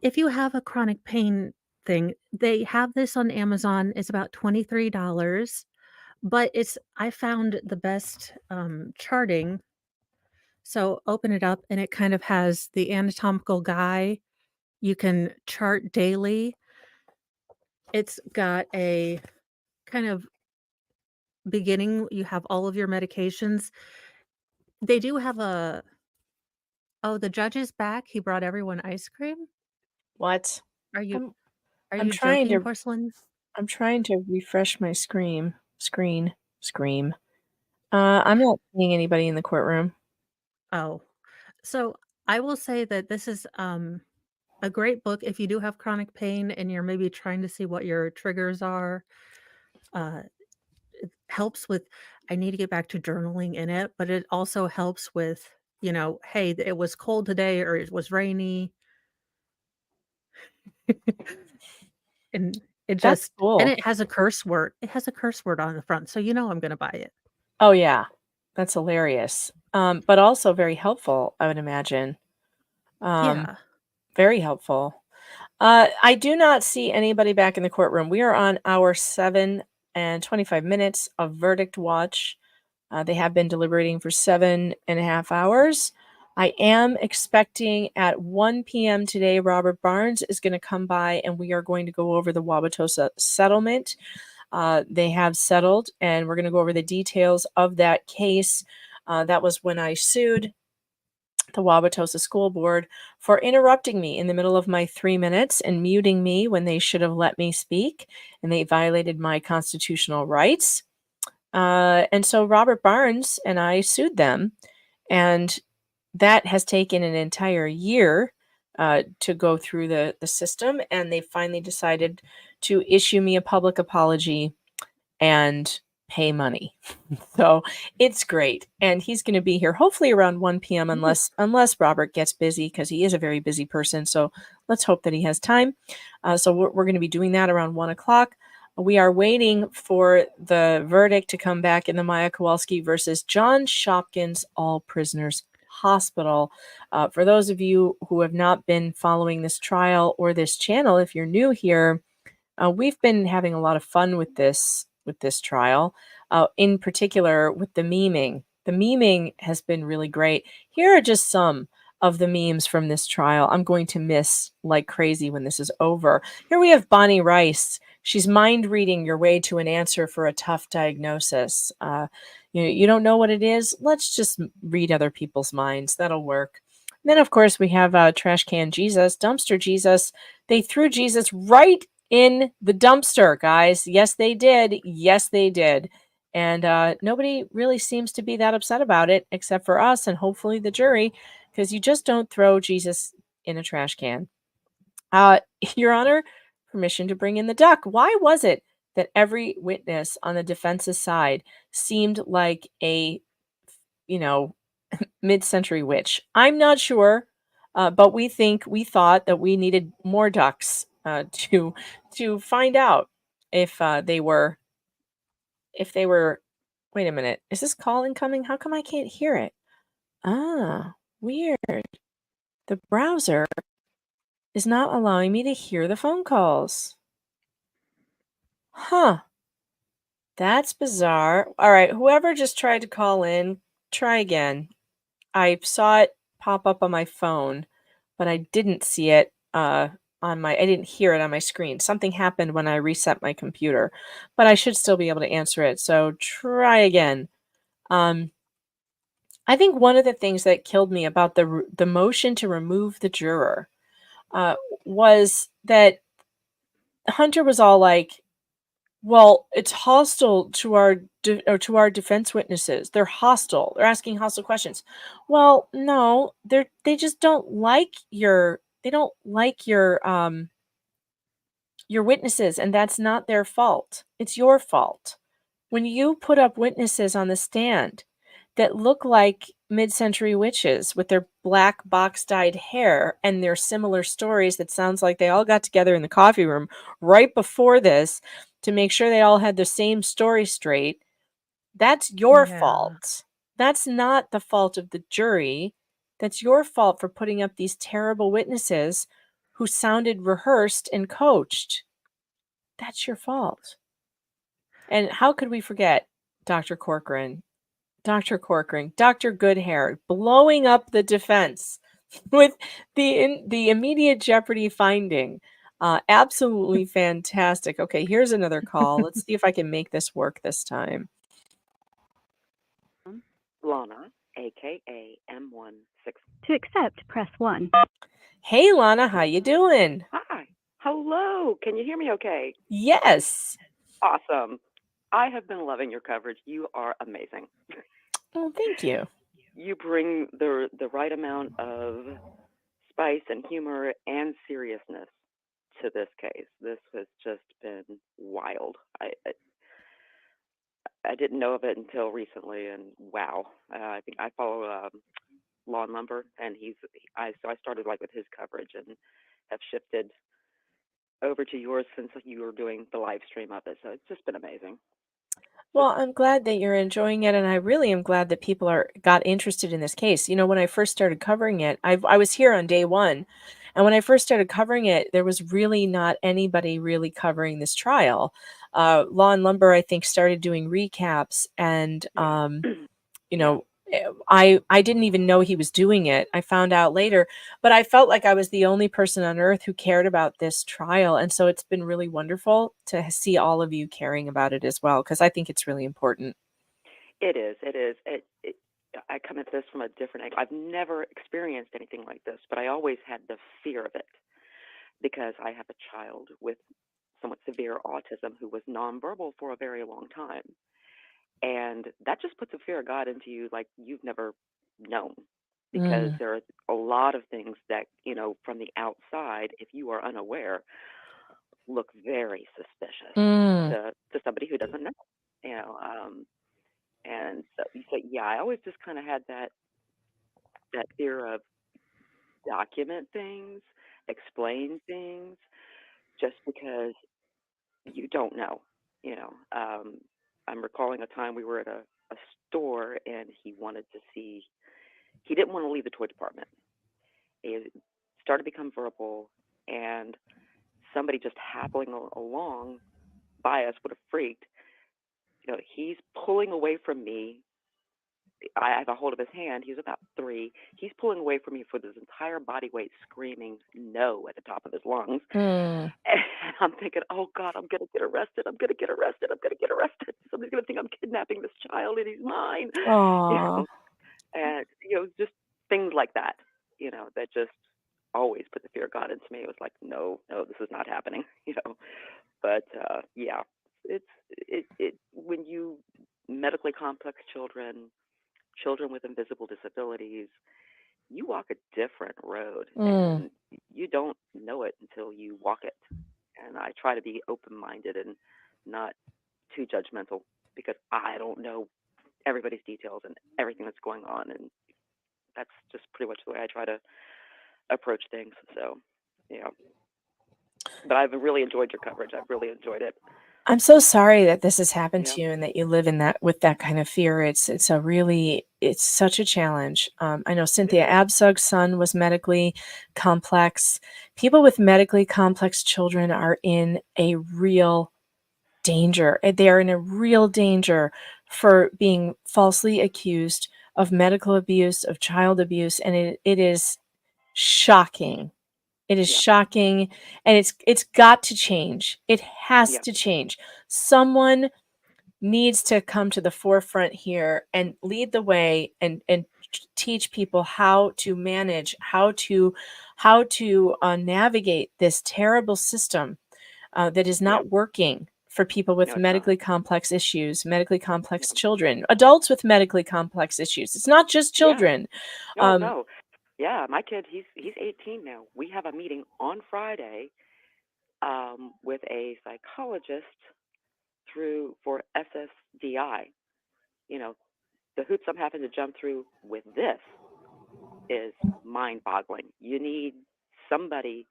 If you have a chronic pain thing, they have this on Amazon. It's about $23, but I found the best charting. So open it up and it kind of has the anatomical guide. You can chart daily. It's got a kind of beginning. You have all of your medications. They do have the judge is back. He brought everyone ice cream. What? Are you I'm are I'm you trying joking, to porcelain? I'm trying to refresh my screen. I'm not seeing anybody in the courtroom. Oh. So I will say that this is a great book if you do have chronic pain and you're maybe trying to see what your triggers are. Uh, it helps with, I need to get back to journaling in it, but it also helps with, hey, it was cold today or it was rainy. And That's and cool. it has a curse word. It has a curse word on the front. So I'm going to buy it. Oh yeah, that's hilarious. But also very helpful, I would imagine. Yeah. Very helpful. I do not see anybody back in the courtroom. We are on hour 7 and 25 minutes of verdict watch. They have been deliberating for 7.5 hours. I am expecting at 1 p.m. today, Robert Barnes is going to come by and we are going to go over the Wauwatosa settlement. They have settled, and we're going to go over the details of that case. That was when I sued the Wauwatosa School Board for interrupting me in the middle of my 3 minutes and muting me when they should have let me speak, and they violated my constitutional rights. And so Robert Barnes and I sued them, and that has taken an entire year to go through the system, and they finally decided to issue me a public apology and pay money. So it's great. And he's going to be here hopefully around 1 p.m. unless Robert gets busy, because he is a very busy person. So let's hope that he has time. So we're going to be doing that around 1 o'clock. We are waiting for the verdict to come back in the Maya Kowalski versus John Shopkins All Prisoners Hospital. For those of you who have not been following this trial or this channel, if you're new here, we've been having a lot of fun with this trial, in particular with the memeing. The memeing has been really great. Here are just some of the memes from this trial I'm going to miss like crazy when this is over. Here we have Bonnie Rice. She's mind reading your way to an answer for a tough diagnosis. You don't know what it is? Let's just read other people's minds. That'll work. And then, of course, we have Trash Can Jesus, Dumpster Jesus. They threw Jesus right in the dumpster, guys. Yes, they did. Yes, they did. And nobody really seems to be that upset about it, except for us and hopefully the jury, because you just don't throw Jesus in a trash can. Your Honor, permission to bring in the duck. Why was it that every witness on the defense's side seemed like a, mid-century witch? I'm not sure, but we thought that we needed more ducks to find out if they were. Wait a minute, is this call incoming? How come I can't hear it? Weird. The browser is not allowing me to hear the phone calls. Huh. That's bizarre. All right, whoever just tried to call in, try again. I saw it pop up on my phone, but I didn't see it I didn't hear it on my screen. Something happened when I reset my computer, but I should still be able to answer it. So try again. I think one of the things that killed me about the motion to remove the juror was that Hunter was all like, well, it's hostile to our defense witnesses. They're hostile. They're asking hostile questions. Well, no, they just don't like your witnesses, and that's not their fault. It's your fault. When you put up witnesses on the stand that look like mid-century witches with their black box-dyed hair and their similar stories that sounds like they all got together in the coffee room right before this to make sure they all had the same story straight, that's your fault. That's not the fault of the jury. That's your fault for putting up these terrible witnesses who sounded rehearsed and coached. That's your fault. And how could we forget Dr. Corcoran, Dr. Goodhair, blowing up the defense with the immediate jeopardy finding. Absolutely fantastic. Okay, here's another call. Let's see if I can make this work this time. Lana, aka M16. To accept, press 1. Hey, Lana, how you doing? Hi. Hello. Can you hear me okay? Yes. Awesome. I have been loving your coverage. You are amazing. Oh, thank you. You bring the right amount of spice and humor and seriousness to this case. This has just been wild. I didn't know of it until recently, and wow. I think I follow Law and Lumber, and so I started like with his coverage and have shifted over to yours since you were doing the live stream of it. So it's just been amazing. Well, I'm glad that you're enjoying it, and I really am glad that people got interested in this case. When I first started covering it, I was here on day one, And when I first started covering it, there was really not anybody really covering this trial. Law and Lumber, I think, started doing recaps, and you know, I didn't even know he was doing it. I found out later, but I felt like I was the only person on earth who cared about this trial. And so it's been really wonderful to see all of you caring about it as well, because I think it's really important. It is. It is. I come at this from a different angle. I've never experienced anything like this, but I always had the fear of it because I have a child with somewhat severe autism who was nonverbal for a very long time. And that just puts a fear of God into you like you've never known, because there are a lot of things that, from the outside, if you are unaware, look very suspicious to somebody who doesn't know, and so yeah, I always just kind of had that fear of document things, explain things, just because you don't know, I'm recalling a time we were at a store and he didn't want to leave the toy department. He started to become verbal, and somebody just hobbling along by us would have freaked. He's pulling away from me. I have a hold of his hand. He's about 3. He's pulling away from me with his entire body weight, screaming no at the top of his lungs. And I'm thinking, oh God, I'm going to get arrested. I'm going to get arrested. I'm going to get arrested. Somebody's going to think I'm kidnapping this child and he's mine. Aww. And, just things like that, that just always put the fear of God into me. It was like, no, this is not happening, But yeah, it when you medically complex children with invisible disabilities, you walk a different road, and you don't know it until you walk it. And I try to be open-minded and not too judgmental, because I don't know everybody's details and everything that's going on, and that's just pretty much the way I try to approach things. So, but I've really enjoyed your coverage. I've really enjoyed it. I'm so sorry that this has happened to you and that you live in that with that kind of fear. It's such a challenge. I know Cynthia Absug's son was medically complex. People with medically complex children are in a real danger. They are in a real danger for being falsely accused of medical abuse, of child abuse, and it is shocking. It is shocking, and it's got to change. It has to change. Someone needs to come to the forefront here and lead the way and teach people how to manage, how to navigate this terrible system that is not working for people with medically complex issues, medically complex children, adults with medically complex issues. It's not just children. No. Yeah, my kid, he's 18 now. We have a meeting on Friday with a psychologist for SSDI. The hoops I'm having to jump through with this is mind-boggling. You need somebody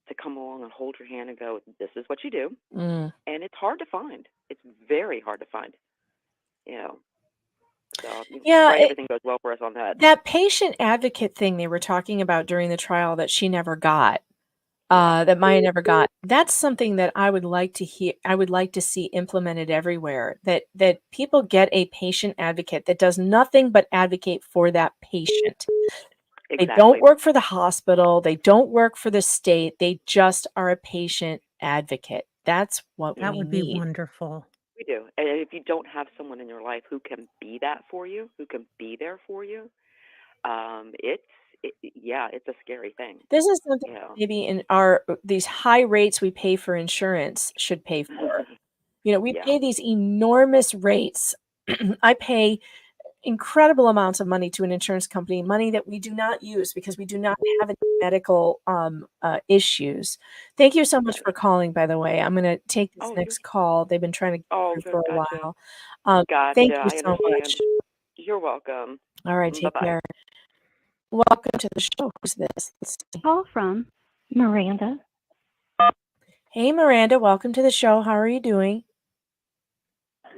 to come along and hold your hand and go, this is what you do. And it's hard to find. It's very hard to find. So pray everything goes well for us on that. That patient advocate thing they were talking about during the trial that she never got, that Maya never got, that's something that I would like to hear. I would like to see implemented everywhere, that people get a patient advocate that does nothing but advocate for that patient. They don't work for the hospital. They don't work for the state. They just are a patient advocate. That's what we need. That would be wonderful. We do. And if you don't have someone in your life who can be that for you, who can be there for you, it's a scary thing. This is something maybe in these high rates we pay for insurance should pay for. We pay these enormous rates. I pay incredible amounts of money to an insurance company, money that we do not use because we do not have any medical issues. Thank you so much for calling, by the way. I'm going to take this next call. They've been trying to get through for a while. Thank you so much. You're welcome. All right, take care. Welcome to the show. Who's this? Let's see. Call from Miranda. Hey, Miranda. Welcome to the show. How are you doing?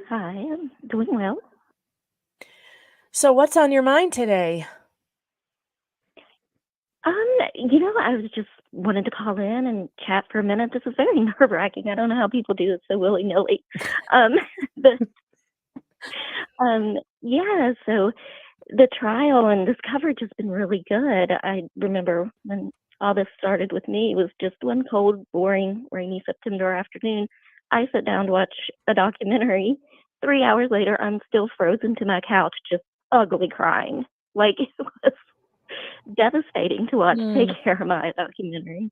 Hi, I'm doing well. So what's on your mind today? I was just wanted to call in and chat for a minute. This is very nerve-wracking. I don't know how people do it so willy-nilly. But yeah, so the trial and this coverage has been really good. I remember when all this started with me, it was just one cold, boring, rainy September afternoon. I sat down to watch a documentary. 3 hours later, I'm still frozen to my couch, just ugly crying. Like, it was devastating to watch take care of my documentary.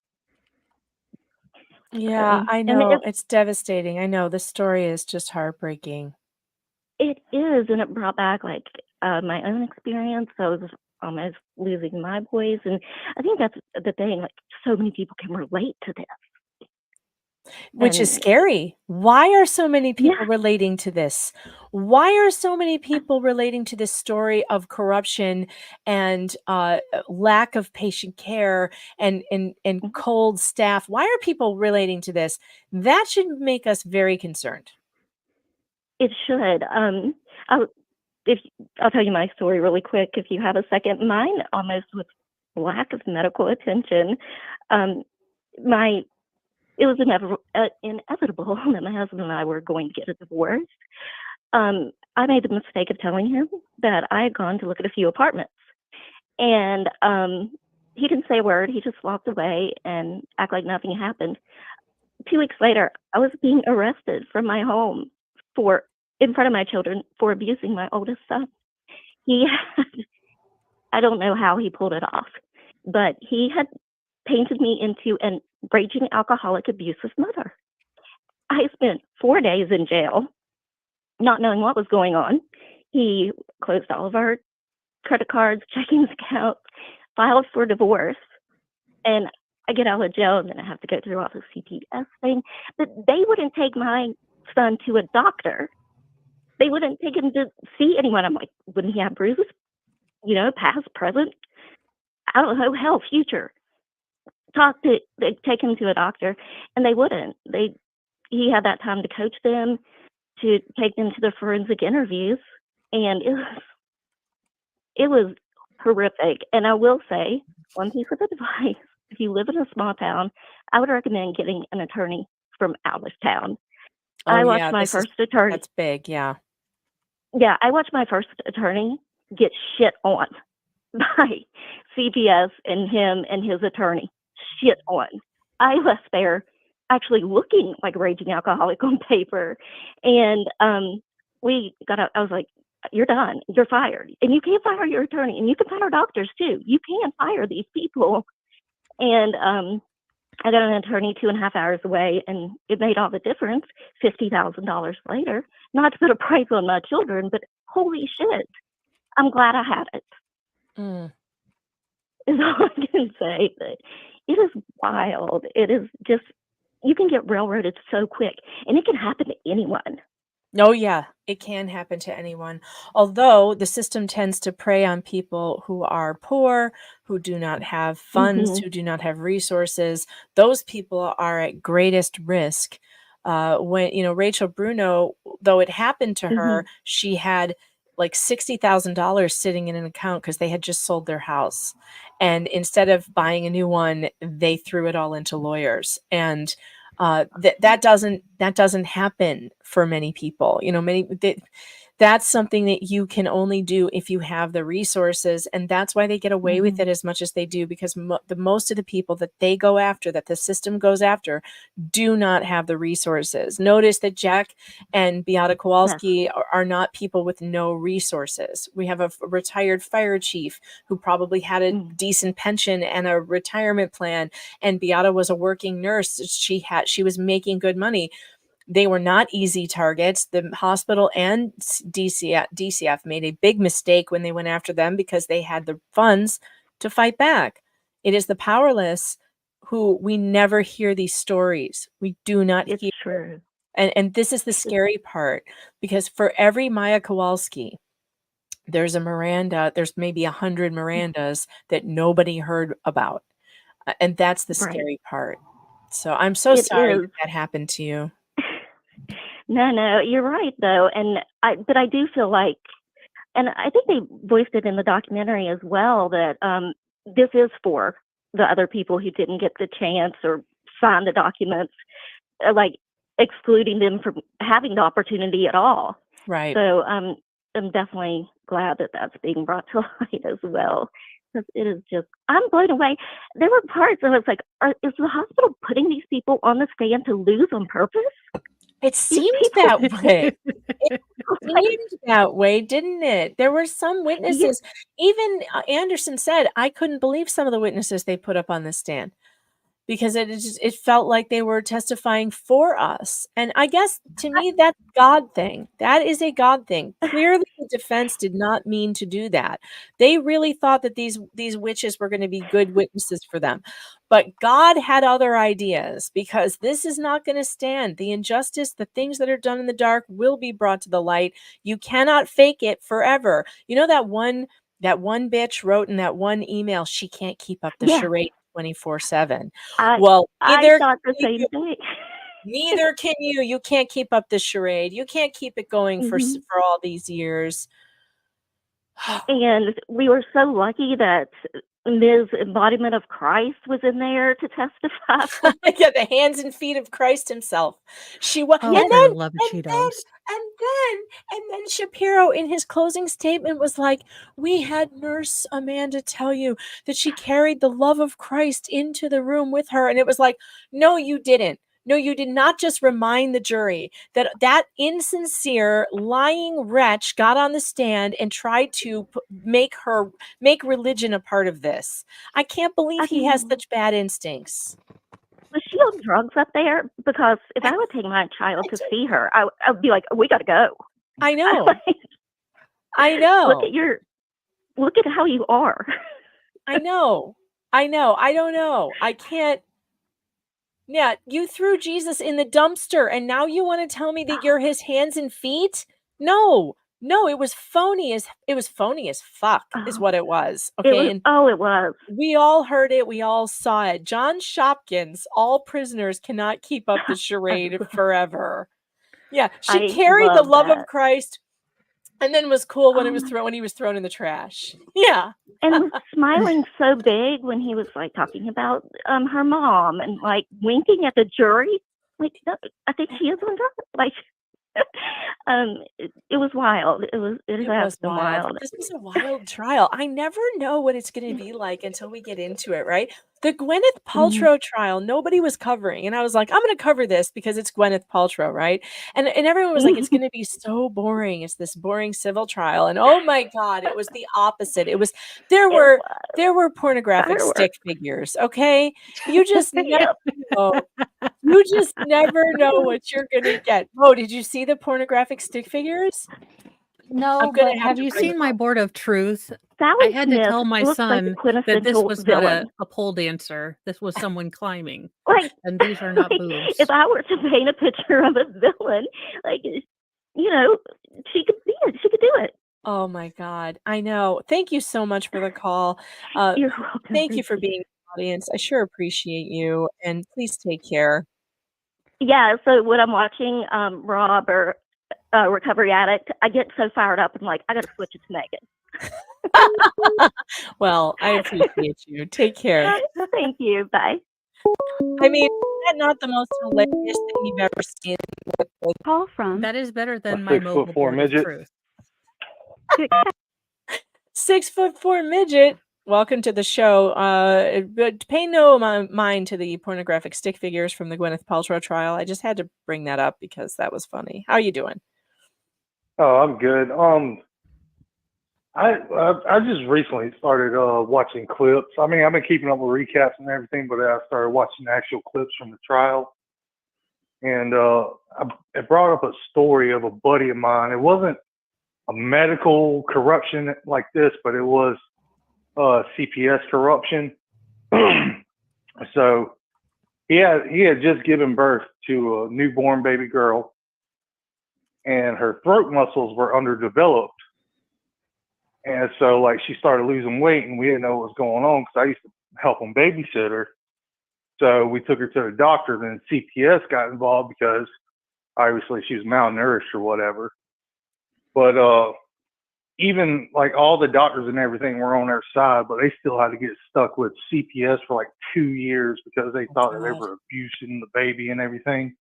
Yeah, I And know. It's devastating. I know. The story is just heartbreaking. it is, and it brought back like my own experience. I was almost losing my voice, and I think that's the thing. Like, so many people can relate to this. Which is And scary. Why are so many people relating to this? Why are so many people relating to this story of corruption and lack of patient care and cold staff? Why are people relating to this? That should make us very concerned. it should. I'll tell you my story really quick if you have a second. Mine almost with lack of medical attention. It was inevitable that my husband and I were going to get a divorce. I made the mistake of telling him that I had gone to look at a few apartments. And he didn't say a word. He just walked away and act like nothing happened. 2 weeks later, I was being arrested from my home in front of my children for abusing my oldest son. I don't know how he pulled it off, but he had painted me into an raging alcoholic, abusive mother. I spent 4 days in jail, not knowing what was going on. He closed all of our credit cards, checking accounts, filed for divorce, and I get out of jail, and then I have to go through all the CPS thing. But they wouldn't take my son to a doctor. They wouldn't take him to see anyone. I'm like, wouldn't he have bruises? Past, present? I don't know, hell, future. They'd take him to a doctor, and they wouldn't. He had that time to coach them, to take them to the forensic interviews, and it was horrific. And I will say, one piece of advice: if you live in a small town, I would recommend getting an attorney from out of town. I watched my first attorney. That's big, yeah. Yeah, I watched my first attorney get shit on by CPS and him and his attorney. Shit on. I left there actually looking like a raging alcoholic on paper. And I was like, you're done. You're fired. And you can't fire your attorney. And you can fire doctors too. You can't fire these people. And I got an attorney 2.5 hours away, and it made all the difference. $50,000 later. Not to put a price on my children, but holy shit, I'm glad I had it. Is all I can say. But it is wild. It is just, you can get railroaded so quick, and it can happen to anyone. Oh, yeah, it can happen to anyone. Although the system tends to prey on people who are poor, who do not have funds, who do not have resources. Those people are at greatest risk. When, Rachel Bruno, though it happened to her, she had like $60,000 sitting in an account because they had just sold their house. And instead of buying a new one, they threw it all into lawyers. And that doesn't happen for many people. That's something that you can only do if you have the resources, and that's why they get away with it as much as they do, because most of the people that they go after, that the system goes after, do not have the resources. Notice that Jack and Beata Kowalski are not people with no resources. We have a retired fire chief who probably had a decent pension and a retirement plan, and Beata was a working nurse. She was making good money. They were not easy targets. The hospital and DCF made a big mistake when they went after them because they had the funds to fight back. It is the powerless who we never hear these stories. We do not hear. It's true. And this is the scary part, because for every Maya Kowalski, there's a Miranda, there's maybe 100 Mirandas that nobody heard about. And that's the scary part. So I'm so sorry that happened to you. No, you're right though, but I do feel like, and I think they voiced it in the documentary as well, that this is for the other people who didn't get the chance or sign the documents, like excluding them from having the opportunity at all. Right. So I'm definitely glad that that's being brought to light as well. Because it is just, I'm blown away. There were parts that I was like, is the hospital putting these people on the stand to lose on purpose? It seemed that way. It seemed that way, didn't it? There were some witnesses, even Anderson said, I couldn't believe some of the witnesses they put up on the stand because it felt like they were testifying for us. And I guess to me, that's a God thing. That is a God thing. Clearly, the defense did not mean to do that. They really thought that these witches were going to be good witnesses for them. But God had other ideas because this is not going to stand. The injustice, the things that are done in the dark will be brought to the light. You cannot fake it forever. You know that one bitch wrote in that one email, she can't keep up the charade 24/7. Well, I thought the same thing. Neither can you. You can't keep up the charade. You can't keep it going for all these years. And we were so lucky that Ms. Embodiment of Christ was in there to testify. Yeah, the hands and feet of Christ himself. She was, Oh, for the love of Cheetos. and then Shapiro in his closing statement was like, we had Nurse Amanda tell you that she carried the love of Christ into the room with her. And it was like, no, you didn't. No, you did not just remind the jury that that insincere, lying wretch got on the stand and tried to make religion a part of this. I can't believe he has such bad instincts. Was she on drugs up there? Because if I would take my child to see her, I would be like, we got to go. I know. I know. Look at how you are. I know. I don't know. I can't. Yeah, you threw Jesus in the dumpster and now you want to tell me that you're his hands and feet? No, it was phony as fuck is what it was. Okay. It was. We all heard it. We all saw it. John Shopkins, all prisoners cannot keep up the charade forever. Yeah. She carried the love of Christ and then was cool when when he was thrown in the trash. Yeah. And was smiling so big when he was like talking about her mom and like winking at the jury. Like, no, I think she is on drugs. Like, it was wild. It was wild. This was a wild trial. I never know what it's going to be like until we get into it, right? The Gwyneth Paltrow trial, nobody was covering. And I was like, I'm going to cover this because it's Gwyneth Paltrow, right? And everyone was like, it's going to be so boring. It's this boring civil trial. And oh my God, it was the opposite. There were pornographic stick figures, okay? You just never know. You just never know what you're going to get. Oh, did you see the pornographic stick figures? No, but have you seen my board of truth? I had to tell my son that this was not a pole dancer. This was someone climbing. Like, and these are not boobs. If I were to paint a picture of a villain, like, you know, she could be it. She could do it. Oh my God. I know. Thank you so much for the call. You're welcome. Thank you for being in the audience. I sure appreciate you. And please take care. Yeah. So when I'm watching Rob or Recovery Addict, I get so fired up and like, I got to switch it to Megan. Well, I appreciate you. Take care. Thank you. Bye. I mean, is that not the most hilarious thing you've ever seen? Call from. That is better than my 6'4" mobile board of midget. truth. 6'4" midget. Welcome to the show. But pay no mind to the pornographic stick figures from the Gwyneth Paltrow trial. I just had to bring that up because that was funny. How are you doing? Oh, I'm good. I just recently started watching clips. I mean, I've been keeping up with recaps and everything, but I started watching actual clips from the trial. And it brought up a story of a buddy of mine. It wasn't a medical corruption like this, but it was CPS corruption. So he had just given birth to a newborn baby girl, and her throat muscles were underdeveloped. And so, like, she started losing weight, and we didn't know what was going on because I used to help them babysit her. So we took her to the doctor, then CPS got involved because obviously she was malnourished or whatever. But even like all the doctors and everything were on their side, but they still had to get stuck with CPS for like 2 years because they thought that they God. were abusing the baby and everything.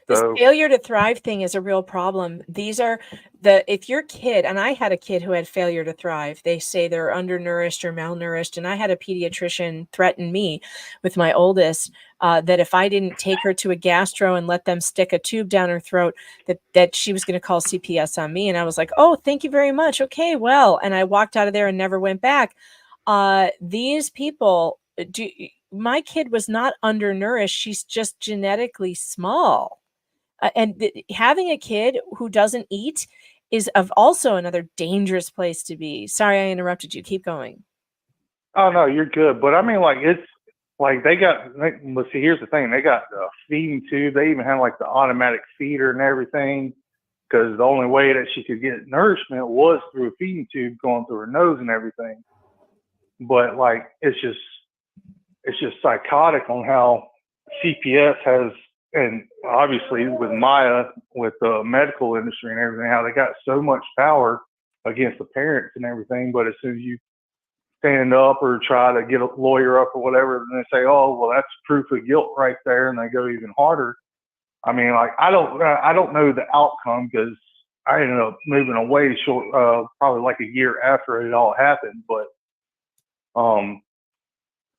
This So failure to thrive thing is a real problem. These are if your kid, and I had a kid who had failure to thrive, they say they're undernourished or malnourished. And I had a pediatrician threaten me with my oldest that if I didn't take her to a gastro and let them stick a tube down her throat, that she was going to call CPS on me. And I was like, oh, thank you very much. Okay, well, and I walked out of there and never went back. These people, my kid was not undernourished. She's just genetically small. And having a kid who doesn't eat is also another dangerous place to be. Sorry, I interrupted you. Keep going. oh no, you're good. But I mean, like it's like but see, here's the thing: they got the feeding tube. They even had like the automatic feeder and everything, because the only way that she could get nourishment was through a feeding tube going through her nose and everything. But like it's just psychotic on how CPS has, and obviously with Maya, with the medical industry and everything, how they got so much power against the parents and everything. But as soon as you stand up or try to get a lawyer up or whatever, and they say, "Oh, well, that's proof of guilt right there," and they go even harder. I mean, like I don't know the outcome because I ended up moving away probably like a year after it all happened. But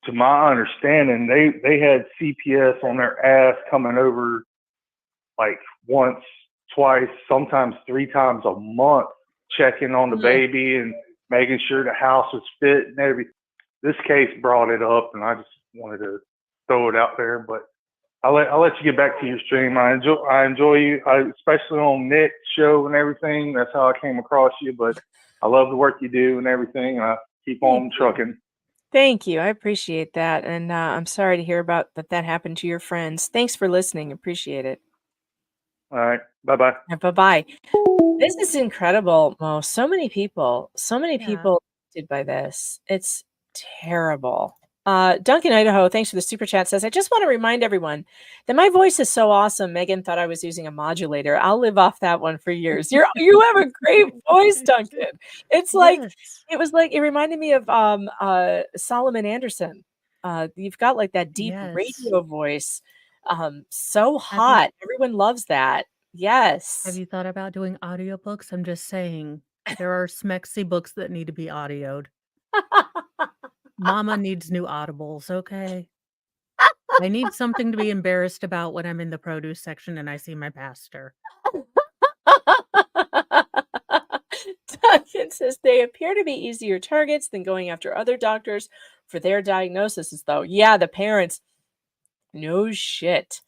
to my understanding, they had CPS on their ass coming over like once, twice, sometimes 3 times a month, checking on the baby and making sure the house was fit and everything. This case brought it up, and I just wanted to throw it out there. But I'll let you get back to your stream. I enjoy you, especially on Nick's show and everything. That's how I came across you. But I love the work you do and everything. And I keep on trucking. Thank you. I appreciate that. And I'm sorry to hear about that happened to your friends. Thanks for listening. Appreciate it. All right. Bye-bye. Bye-bye. This is incredible, Mo. So many people affected by this. It's terrible. Duncan, Idaho, thanks for the super chat, says, I just want to remind everyone that my voice is so awesome. Megan thought I was using a modulator. I'll live off that one for years. You have a great voice, Duncan. It's like, it reminded me of Solomon Anderson. You've got like that deep radio voice. So hot. Everyone loves that. Yes. Have you thought about doing audiobooks? I'm just saying, there are smexy books that need to be audioed. Mama needs new audibles, okay? I need something to be embarrassed about when I'm in the produce section and I see my pastor. Duncan says they appear to be easier targets than going after other doctors for their diagnoses, though. Yeah, the parents. No shit.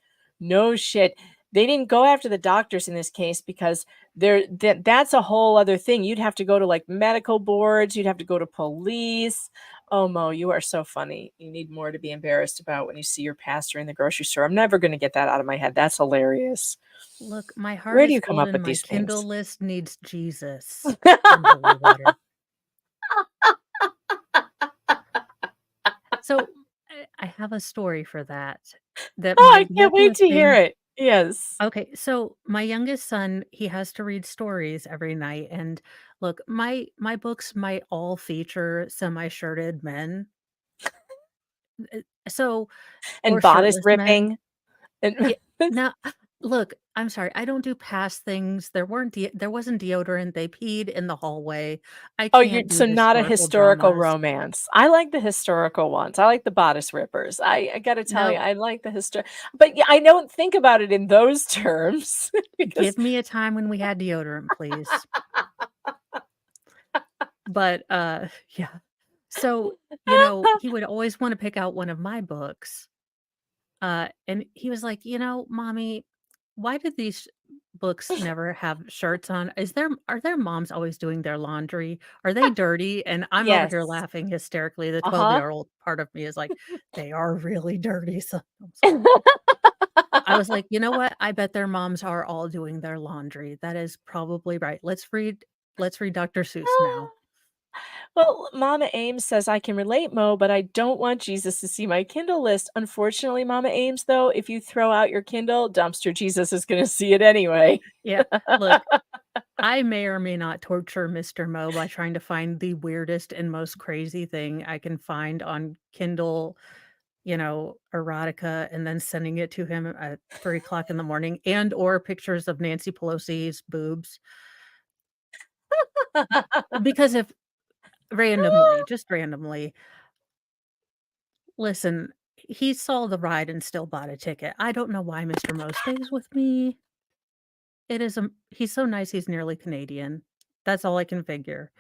They didn't go after the doctors in this case because that's a whole other thing. You'd have to go to like medical boards. You'd have to go to police. Oh, Mo, you are so funny. You need more to be embarrassed about when you see your pastor in the grocery store. I'm never going to get that out of my head. That's hilarious. Look, my heart Where do is you come full up and with my these Kindle things? list needs Jesus and holy water. So I have a story for that. I can't wait to hear it. Yes. Okay, so my youngest son, he has to read stories every night, and look, my books might all feature semi-shirted men. So And or bodice shirtless men. ripping. And Yeah, now, look, I'm sorry, I don't do past things. There wasn't deodorant. They peed in the hallway. I Oh, can't do so not a historical dramas. romance. I like the historical ones. I like the bodice rippers. I got to tell you, No. I like the but yeah, I don't think about it in those terms. Give me a time when we had deodorant, please. But yeah. So, he would always want to pick out one of my books. And he was like, Mommy, why did these books never have shirts on? Are their moms always doing their laundry? Are they dirty? And I'm over here Yes. laughing hysterically. The Uh-huh. 12-year-old part of me is like, they are really dirty. So I was like, you know what? I bet their moms are all doing their laundry. That is probably right. Let's read Dr. Seuss now. Well, Mama Ames says, I can relate, Mo, but I don't want Jesus to see my Kindle list. Unfortunately, Mama Ames, though, if you throw out your Kindle, dumpster Jesus is going to see it anyway. Yeah, look, I may or may not torture Mr. Mo by trying to find the weirdest and most crazy thing I can find on Kindle, erotica, and then sending it to him at 3 o'clock in the morning, and or pictures of Nancy Pelosi's boobs. Because if just randomly, listen, he saw the ride and still bought a ticket. I don't know why Mr. Mo stays with me. He's so nice, he's nearly Canadian. That's all I can figure.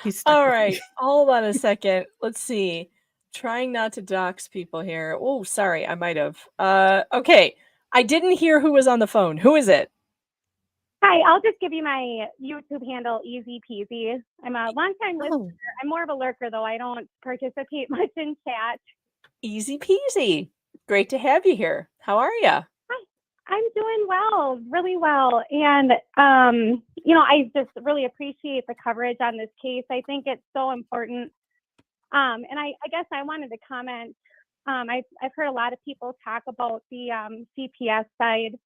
He's stuck All with right, me. hold on a second. Let's see. Trying not to dox people here. Oh, sorry, I might have. Okay. I didn't hear who was on the phone. Who is it? Hi, I'll just give you my YouTube handle, Easy Peasy. I'm a longtime listener. Oh. I'm more of a lurker, though. I don't participate much in chat. Easy peasy. Great to have you here. How are you? Hi, I'm doing well, really well. And, I just really appreciate the coverage on this case. I think it's so important. And I guess I wanted to comment. I've heard a lot of people talk about the CPS side.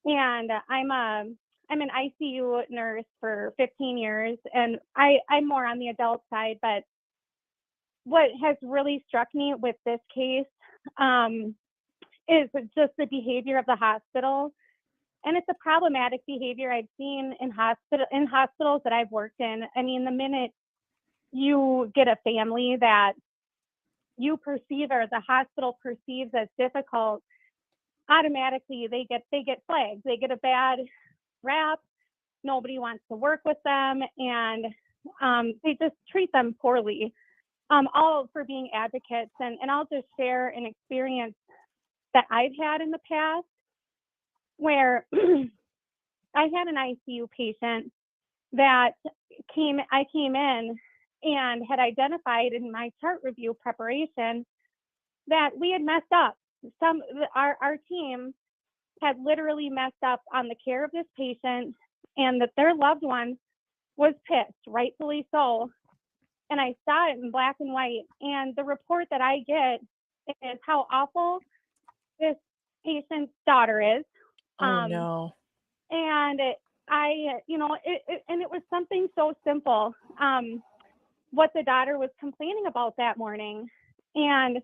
And I'm an ICU nurse for 15 years, and I'm more on the adult side. But what has really struck me with this case is just the behavior of the hospital, and it's a problematic behavior I've seen in hospitals that I've worked in. I mean, the minute you get a family that you perceive or the hospital perceives as difficult, automatically they get flagged. They get a bad rap. Nobody wants to work with them, and they just treat them poorly, all for being advocates. And I'll just share an experience that I've had in the past where I had an ICU patient that I came in and had identified in my chart review preparation that we had messed up. Our team had literally messed up on the care of this patient, and that their loved one was pissed, rightfully so. And I saw it in black and white. And the report that I get is how awful this patient's daughter is. Oh, no. And it was something so simple. What the daughter was complaining about that morning. And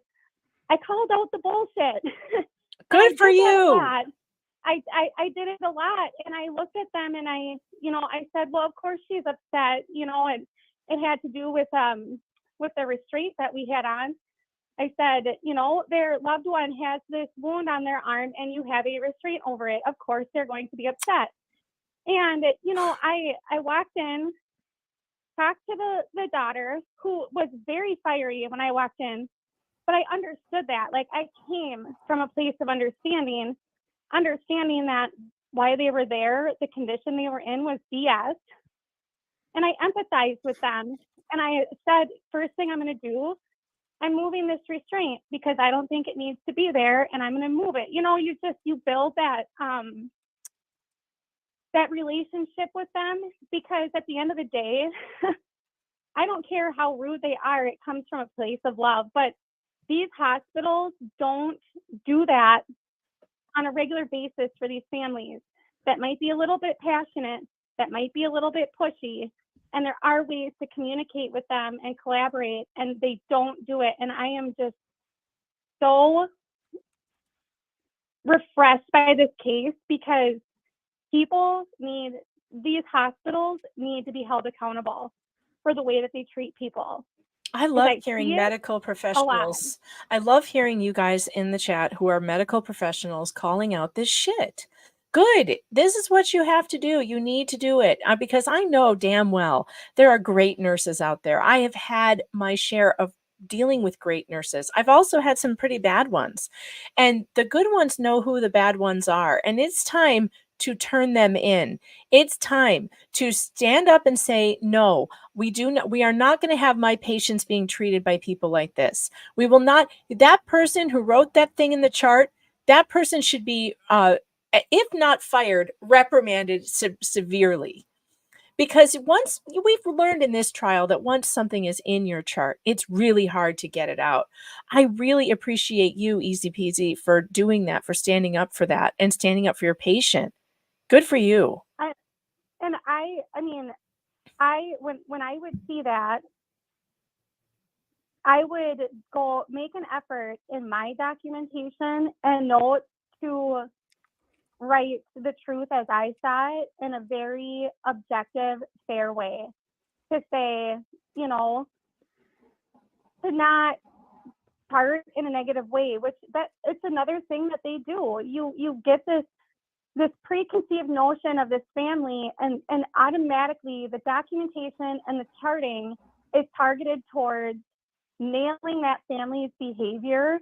I called out the bullshit. Good for you. I did it a lot, and I looked at them and I said, well, of course she's upset, and it had to do with the restraint that we had on. I said, their loved one has this wound on their arm and you have a restraint over it. Of course they're going to be upset. And, I walked in, talked to the daughter, who was very fiery when I walked in, but I understood that. Like, I came from a place of understanding that why they were there, the condition they were in was BS. And I empathized with them. And I said, first thing I'm going to do, I'm moving this restraint because I don't think it needs to be there, and I'm going to move it. You build that relationship with them, because at the end of the day, I don't care how rude they are. It comes from a place of love. But these hospitals don't do that on a regular basis for these families that might be a little bit passionate, that might be a little bit pushy. And there are ways to communicate with them and collaborate, and they don't do it. And I am just so refreshed by this case, because these hospitals need to be held accountable for the way that they treat people. I love hearing medical professionals. I love hearing you guys in the chat who are medical professionals calling out this shit. Good. This is what you have to do. You need to do it, because I know damn well there are great nurses out there. I have had my share of dealing with great nurses. I've also had some pretty bad ones, and the good ones know who the bad ones are. And it's time to turn them in. It's time to stand up and say, no, we are not going to have my patients being treated by people like this. We will not. That person who wrote that thing in the chart, that person should be, if not fired, reprimanded severely, Because once we've learned in this trial that once something is in your chart, it's really hard to get it out. I really appreciate you, Easy Peasy, for doing that, for standing up for that and standing up for your patient. Good for you. I mean, when I would see that, I would go make an effort in my documentation and note to write the truth as I saw it in a very objective, fair way. To say, you know, to not chart in a negative way, which that it's another thing that they do. You get this preconceived notion of this family, and automatically the documentation and the charting is targeted towards nailing that family's behavior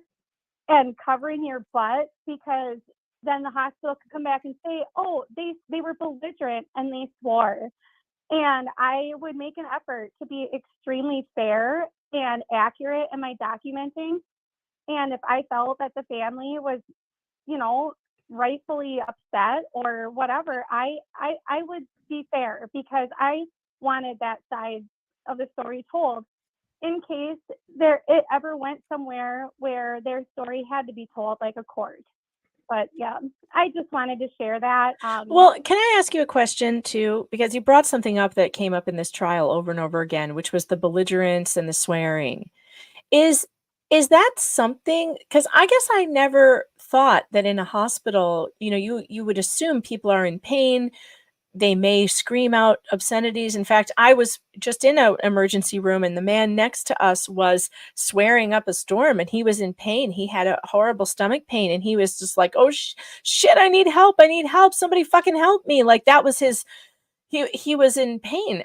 and covering your butt, because then the hospital could come back and say, oh, they were belligerent and they swore. And I would make an effort to be extremely fair and accurate in my documenting. And if I felt that the family was, you know, rightfully upset or whatever, I would be fair, because I wanted that side of the story told in case it ever went somewhere where their story had to be told, like a court. But yeah, I just wanted to share that. Well, can I ask you a question too? Because you brought something up that came up in this trial over and over again, which was the belligerence and the swearing. Is that something? Because I guess I never thought that in a hospital, you know, you would assume people are in pain. They may scream out obscenities. In fact, I was just in an emergency room and the man next to us was swearing up a storm and he was in pain. He had a horrible stomach pain and he was just like, oh, shit, I need help. I need help. Somebody fucking help me. Like that was he was in pain.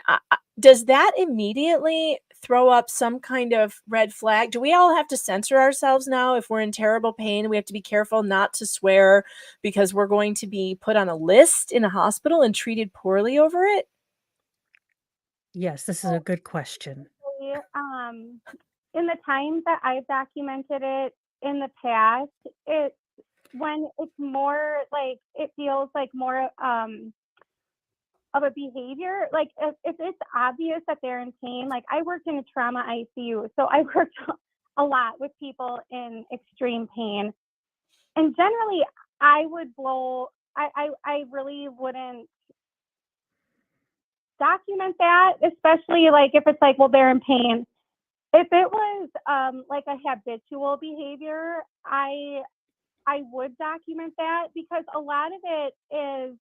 Does that immediately throw up some kind of red flag? Do we all have to censor ourselves now if we're in terrible pain? We have to be careful not to swear because we're going to be put on a list in a hospital and treated poorly over it? Yes, this is a good question. In the times that I've documented it in the past, it's when it's more like, it feels like more of a behavior, like if it's obvious that they're in pain. Like I worked in a trauma ICU, so I worked a lot with people in extreme pain, and generally I would I really wouldn't document that, especially like if it's like, well, they're in pain. If it was like a habitual behavior, I would document that, because a lot of it is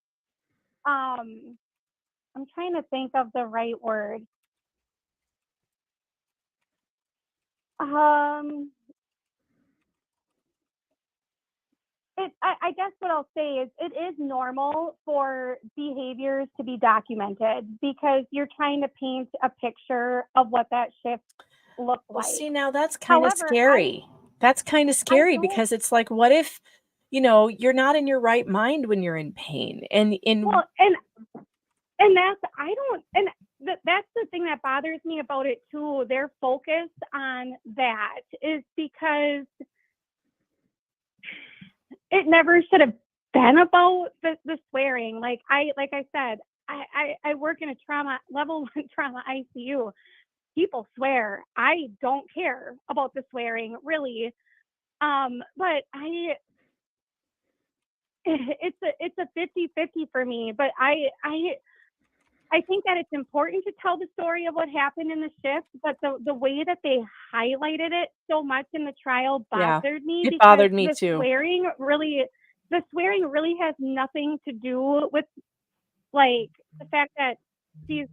I'm trying to think of the right word. I guess what I'll say is it is normal for behaviors to be documented, because you're trying to paint a picture of what that shift looked Well, like. see, now that's kind of However, scary. That's kind of scary don't- because it's like, what if, you know, you're not in your right mind when you're in pain? And Well, and that's that's the thing that bothers me about it too. Their focus on that is because it never should have been about the swearing. Like I said, I work in a level 1 trauma ICU. People swear. I don't care about the swearing, really. But it's a 50-50 for me. But I think that it's important to tell the story of what happened in the shift, but the way that they highlighted it so much in the trial bothered me. It because bothered me the too. The swearing really has nothing to do with like the fact that she's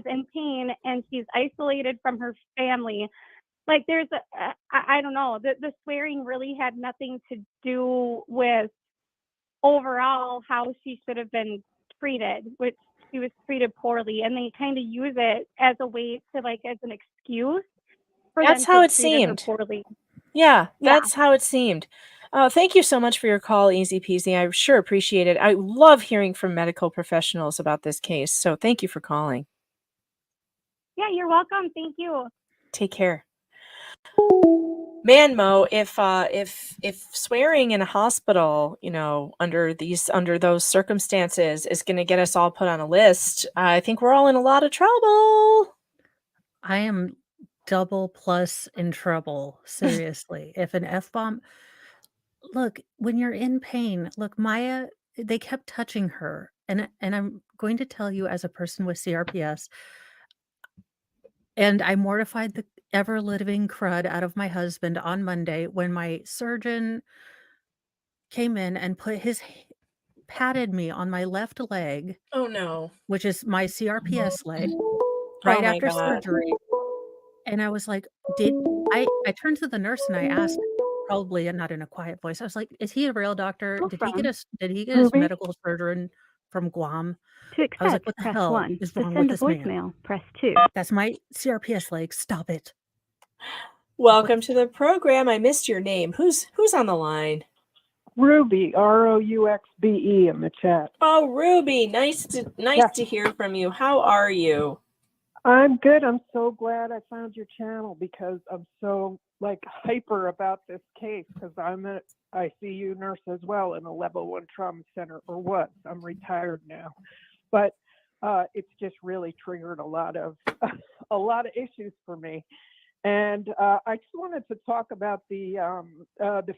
in pain and she's isolated from her family. Like there's I don't know, the swearing really had nothing to do with overall how she should have been treated, which she was treated poorly, and they kind of use it as a way to like as an excuse for That's them how to it have treated her seemed. poorly. Yeah, Yeah. that's how it seemed. Thank you so much for your call, Easy Peasy. I sure appreciate it. I love hearing from medical professionals about this case. So thank you for calling. Yeah, you're welcome. Thank you. Take care. Man, Mo, if swearing in a hospital, under those circumstances is going to get us all put on a list, I think we're all in a lot of trouble. I am double plus in trouble. Seriously. If an F-bomb, look, when you're in pain, look, Maya, they kept touching her. And I'm going to tell you, as a person with CRPS, and I mortified the ever living crud out of my husband on Monday when my surgeon came in and patted me on my left leg. Oh no. Which is my CRPS leg, Oh right my after God. surgery. And I was like, I turned to the nurse and I asked, probably not in a quiet voice, I was like, "Is he a real doctor? Did he get his Ruby? medical surgeon from Guam?" To I was like, accept, "What the press hell 1. is To wrong send with a this man? voicemail, press 2. That's my CRPS leg. Stop it." Welcome to the program. I missed your name. Who's on the line? Ruby, Rouxbe in the chat. Oh, Ruby, nice to hear from you. How are you? I'm good. I'm so glad I found your channel because I'm so hyper about this case because I'm an ICU nurse as well in a level 1 trauma center, or was. I'm retired now, but it's just really triggered a lot of issues for me. And I just wanted to talk about the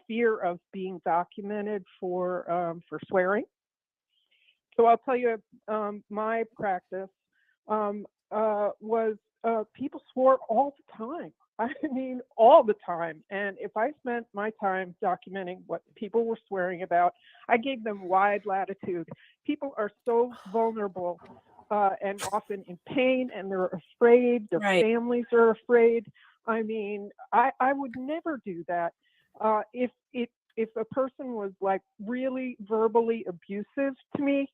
fear of being documented for swearing. So I'll tell you, my practice was people swore all the time. I mean, all the time. And if I spent my time documenting what people were swearing about, I gave them wide latitude. People are so vulnerable and often in pain, and they're afraid. Their families are afraid. I mean, I would never do that. If a person was really verbally abusive to me,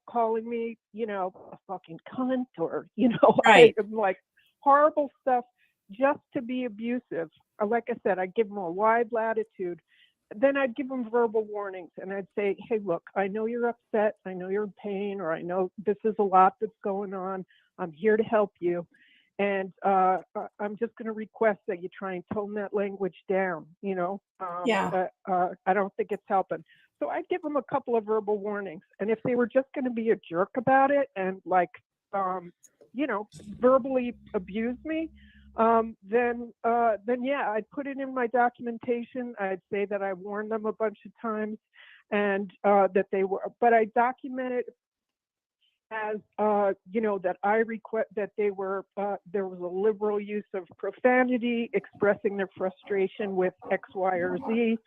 calling me, a fucking cunt, or, horrible stuff just to be abusive. Like I said, I'd give them a wide latitude. Then I'd give them verbal warnings and I'd say, hey, look, I know you're upset. I know you're in pain, or I know this is a lot that's going on. I'm here to help you. And I'm just going to request that you try and tone that language down, Yeah. I don't think it's helping. So I'd give them a couple of verbal warnings. And if they were just going to be a jerk about it and verbally abuse me, then yeah, I'd put it in my documentation. I'd say that I warned them a bunch of times and that they were, but I documented as that I request that they were there was a liberal use of profanity, expressing their frustration with X, Y, or Z,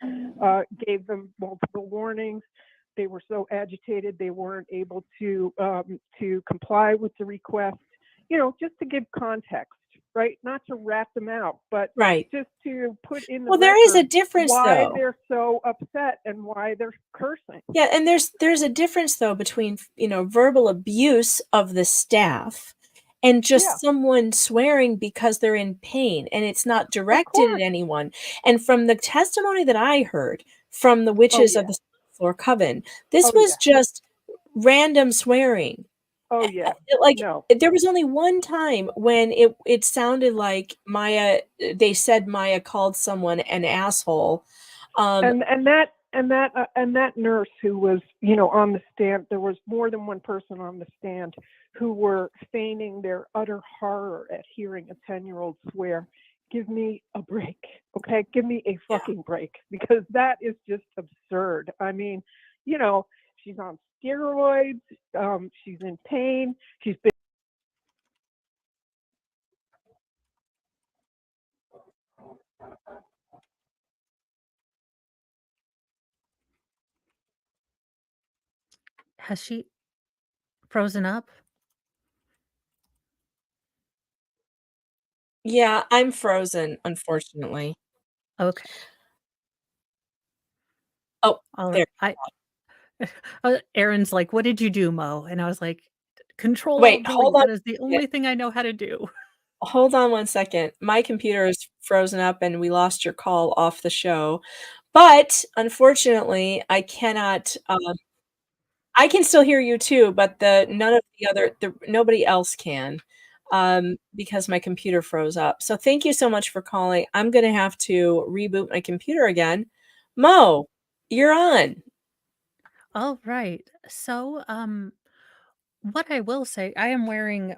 gave them multiple warnings. They were so agitated they weren't able to comply with the request. Just to give context, right? Not to rat them out, but just to put in the there is a record difference, why though. they're so upset and why they're cursing. Yeah, and there's a difference, though, between verbal abuse of the staff and just someone swearing because they're in pain and it's not directed at anyone. And from the testimony that I heard from the witches of the floor coven, this was just random swearing. Oh yeah. There was only one time when it sounded like they said Maya called someone an asshole. And that nurse who was, on the stand, there was more than one person on the stand who were feigning their utter horror at hearing a 10-year-old swear. Give me a break, okay? Give me a fucking break, because that is just absurd. I mean, she's on steroids, she's in pain, she's been Has she frozen up? Yeah, I'm frozen, unfortunately. Okay. Oh, All there. right. Aaron's like, "What did you do, Mo?" And I was like, "Control Wait, Alt hold Delete. on. That is the only thing I know how to do." Hold on one second. My computer is frozen up and we lost your call off the show. But unfortunately, I cannot I can still hear you too, but nobody else can. because my computer froze up. So thank you so much for calling. I'm going to have to reboot my computer again. Mo, you're on. All right. So, what I will say, I am wearing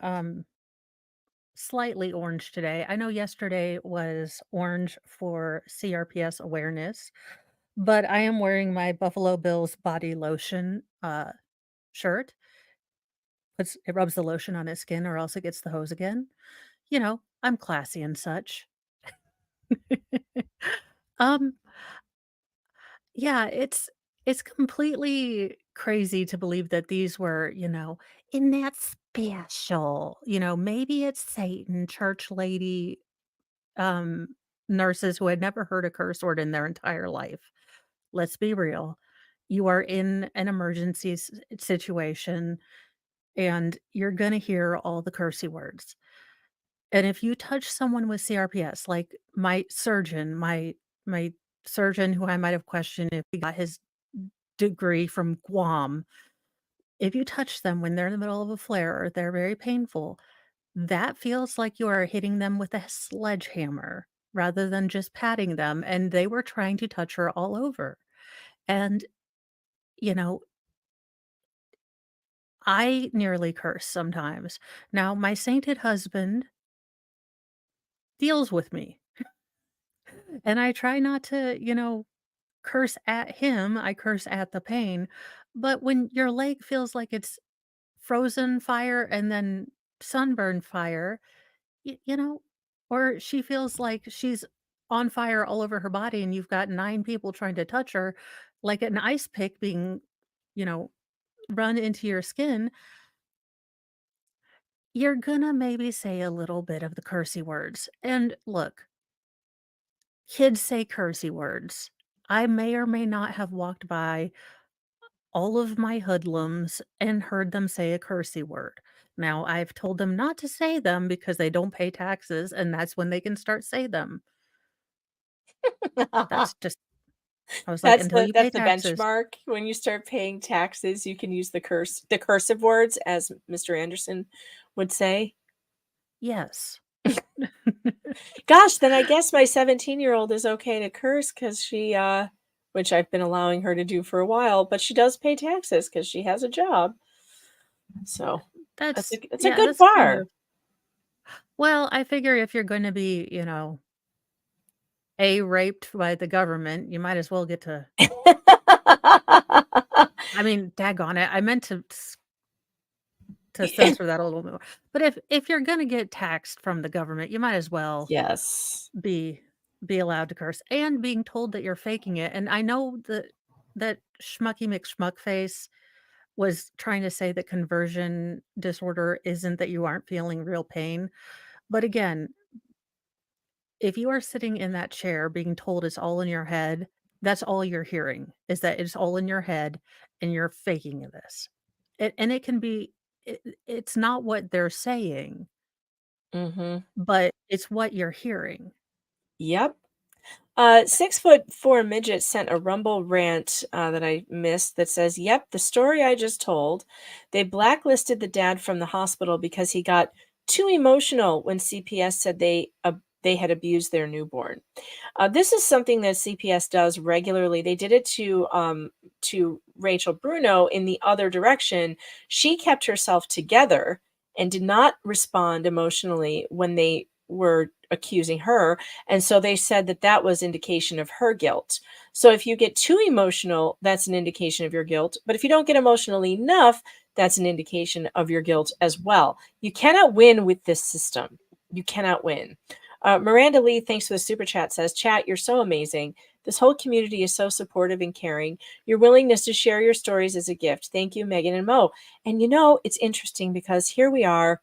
slightly orange today. I know yesterday was orange for CRPS awareness, but I am wearing my Buffalo Bills body lotion shirt. It rubs the lotion on its skin or else it gets the hose again. You know, I'm classy and such. Um, yeah, it's completely crazy to believe that these were, in that special, maybe it's Satan, church lady, um, nurses who had never heard a curse word in their entire life. Let's be real. You are in an emergency situation and you're going to hear all the cursey words. And if you touch someone with CRPS, like my surgeon who I might have questioned if he got his degree from Guam, if you touch them when they're in the middle of a flare or they're very painful, that feels like you are hitting them with a sledgehammer rather than just patting them. And they were trying to touch her all over. And, you know, I nearly curse sometimes. Now, my sainted husband deals with me. And I try not to, curse at him. I curse at the pain. But when your leg feels like it's frozen fire and then sunburn fire, you know, or she feels like she's on fire all over her body and you've got 9 people trying to touch her like an ice pick being, you know, run into your skin, you're gonna maybe say a little bit of the cursey words. And look, kids say cursey words. I may or may not have walked by all of my hoodlums and heard them say a cursey word. Now, I've told them not to say them because they don't pay taxes, and that's when they can start say them. That's just I was like, "Until you pay That's the taxes." benchmark. When you start paying taxes, you can use the cursive words, as Mr. Anderson would say. Yes. Gosh, then I guess my 17-year-old is okay to curse because she, which I've been allowing her to do for a while, but she does pay taxes because she has a job. So that's a yeah, good that's kind bar. of well, I figure if you're gonna be, raped by the government, you might as well get to I mean, daggone it, I meant to censor that a little more. But if you're gonna get taxed from the government, you might as well Yes. be allowed to curse and being told that you're faking it. And I know that Schmucky McSmuckface was trying to say that conversion disorder isn't that you aren't feeling real pain. But again, if you are sitting in that chair being told it's all in your head, that's all you're hearing is that it's all in your head and you're faking this. And it can be, it's not what they're saying, Mhm. but it's what you're hearing. Yep. 6'4" midget sent a Rumble rant that I missed that says, "Yep, the story I just told. They blacklisted the dad from the hospital because he got too emotional when CPS said they had abused their newborn." This is something that CPS does regularly. They did it to Rachel Bruno in the other direction. She kept herself together and did not respond emotionally when they were accusing her, and so they said that that was indication of her guilt. So if you get too emotional, that's an indication of your guilt, but if you don't get emotional enough, that's an indication of your guilt as well. You cannot win with this system. You cannot win. Miranda Lee, thanks for the super chat, says, "Chat, you're so amazing. This whole community is so supportive and caring. Your willingness to share your stories is a gift. Thank you, Megan and Mo." And it's interesting because here we are,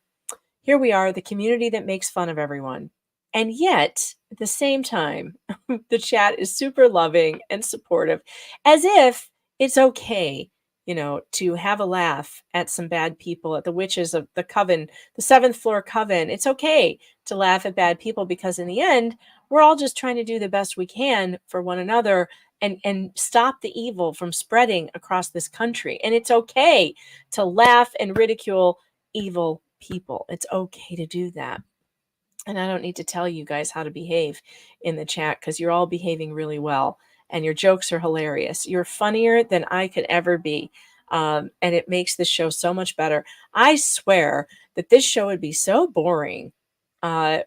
the community that makes fun of everyone. And yet, at the same time, the chat is super loving and supportive, as if it's okay, to have a laugh at some bad people, at the witches of the coven, the 7th floor coven. It's okay to laugh at bad people because in the end, we're all just trying to do the best we can for one another and stop the evil from spreading across this country. And it's okay to laugh and ridicule evil people. It's okay to do that. And I don't need to tell you guys how to behave in the chat because you're all behaving really well and your jokes are hilarious. You're funnier than I could ever be. And it makes the show so much better. I swear that this show would be so boring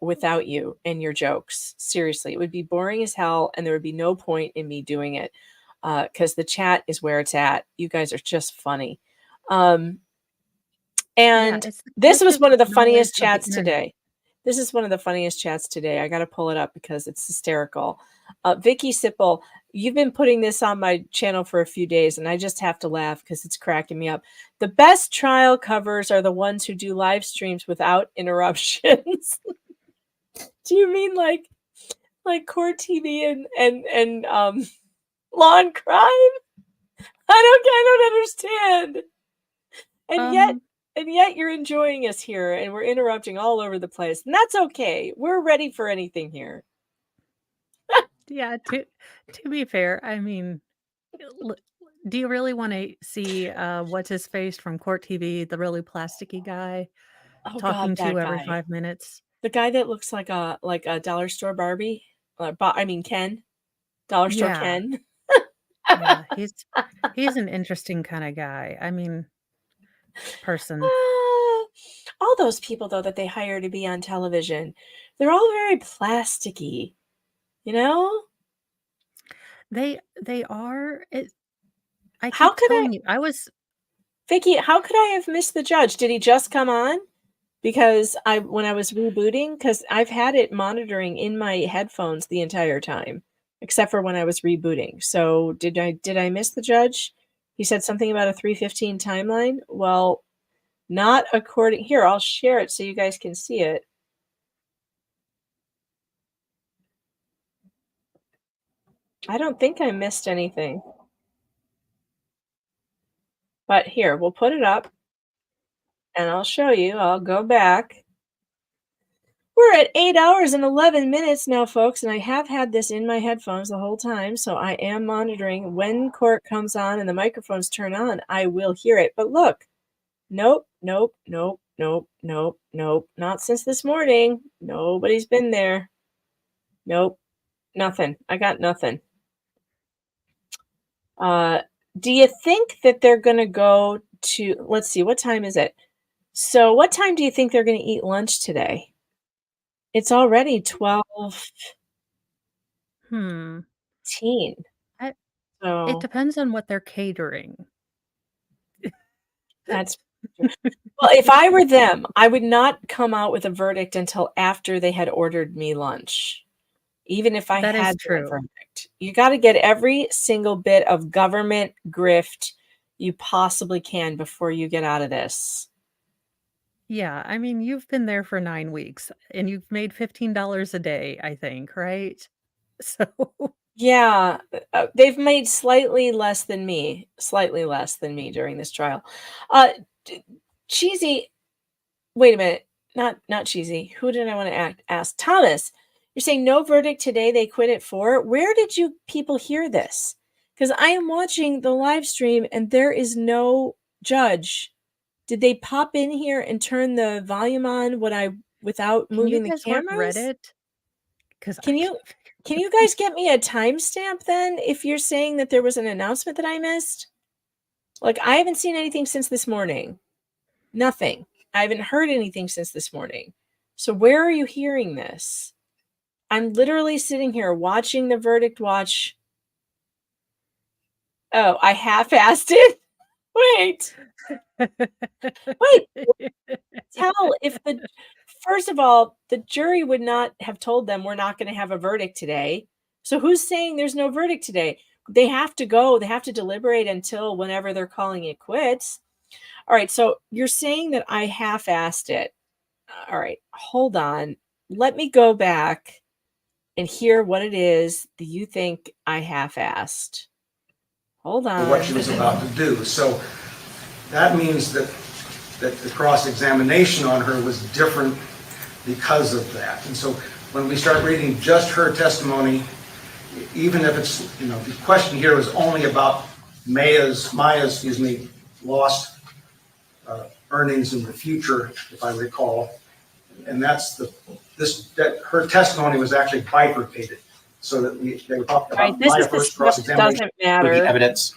without you and your jokes. Seriously, it would be boring as hell and there would be no point in me doing it because the chat is where it's at. You guys are just funny. And it's the this was collective one of the knowledge funniest of the chats internet. today. This is one of the funniest chats today. I got to pull it up because it's hysterical. Vicky Sipple, you've been putting this on my channel for a few days, and I just have to laugh because it's cracking me up. The best trial covers are the ones who do live streams without interruptions. Do you mean like Court TV and Law and Crime? I don't understand. And yet you're enjoying us here and we're interrupting all over the place. And that's okay. We're ready for anything here. Yeah, to be fair, I mean, do you really want to see what's his face from Court TV, the really plasticky guy Oh talking God, to you that every guy. 5 minutes? The guy that looks like a dollar store Barbie. Ken. Dollar store Yeah. Ken. Yeah, he's an interesting kind of guy. I mean, person. All those people though that they hire to be on television, they're all very plasticky, you know? They are. I How keep could telling you, I was Vicky, how could I have missed the judge? Did he just come on? Because when I was rebooting, because I've had it monitoring in my headphones the entire time, except for when I was rebooting. So did I miss the judge? He said something about a 3:15 timeline. Well, not according here. I'll share it so you guys can see it. I don't think I missed anything. But here, we'll put it up and I'll show you. I'll go back. We're at 8 hours and 11 minutes now, folks, and I have had this in my headphones the whole time, so I am monitoring. When court comes on and the microphones turn on, I will hear it. But look, nope, nope, nope, nope, nope, nope. Not since this morning. Nobody's been there. Nope, nothing. I got nothing. Do you think that they're going to go to, let's see, what time is it? So what time do you think they're going to eat lunch today? It's already 12. Teen. It So depends on what they're catering. that's well, if I were them, I would not come out with a verdict until after they had ordered me lunch. Even if I That is had that true. verdict. You got to get every single bit of government grift you possibly can before you get out of this. Yeah, I mean, you've been there for 9 weeks and you've made $15 a day, I think, right? So Yeah, they've made slightly less than me during this trial. Cheesy, wait a minute, not Cheesy. Who did I want to ask? Thomas, you're saying no verdict today, they quit at 4. Where did you people hear this? Because I am watching the live stream and there is no judge. Did they pop in here and turn the volume on without can you moving the guys work cameras? Reddit? Because Can you guys get me a timestamp then if you're saying that there was an announcement that I missed? Like, I haven't seen anything since this morning. Nothing. I haven't heard anything since this morning. So where are you hearing this? I'm literally sitting here watching the verdict watch. Oh, I half-assed it? Wait. Tell if first of all, the jury would not have told them we're not going to have a verdict today. So who's saying there's no verdict today? They have to go. They have to deliberate until whenever they're calling it quits. All right. So you're saying that I half-assed it. All right. Hold on. Let me go back and hear what it is that you think I half-assed. Hold on. What she was about to do. So that means that the cross-examination on her was different because of that. And so when we start reading just her testimony, even if it's, the question here was only about Maya's lost earnings in the future, if I recall. And that's that her testimony was actually bifurcated, so that they were talking Right, about this my is the first stuff that cross-examination. doesn't The matter. evidence,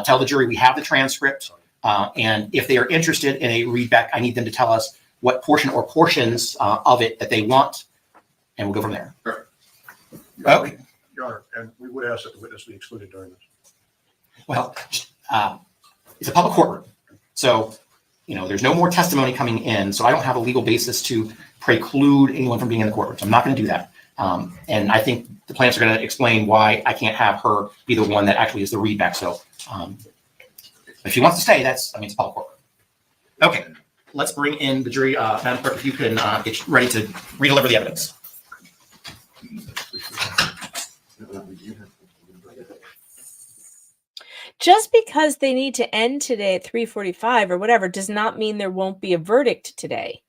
tell the jury we have the transcript, and if they are interested in a readback, I need them to tell us what portion or portions of it that they want, and we'll go from there. Sure. Okay. Your Honor, and we would ask that the witness be excluded during this. Well, it's a public courtroom, so there's no more testimony coming in, so I don't have a legal basis to preclude anyone from being in the courtroom. So I'm not going to do that. And I think the plaintiffs are going to explain why I can't have her be the one that actually is the readback. So if she wants to stay, it's a public courtroom. Okay, let's bring in the jury. Madam Clerk, if you can get ready to redeliver the evidence. Just because they need to end today at 3:45 or whatever does not mean there won't be a verdict today.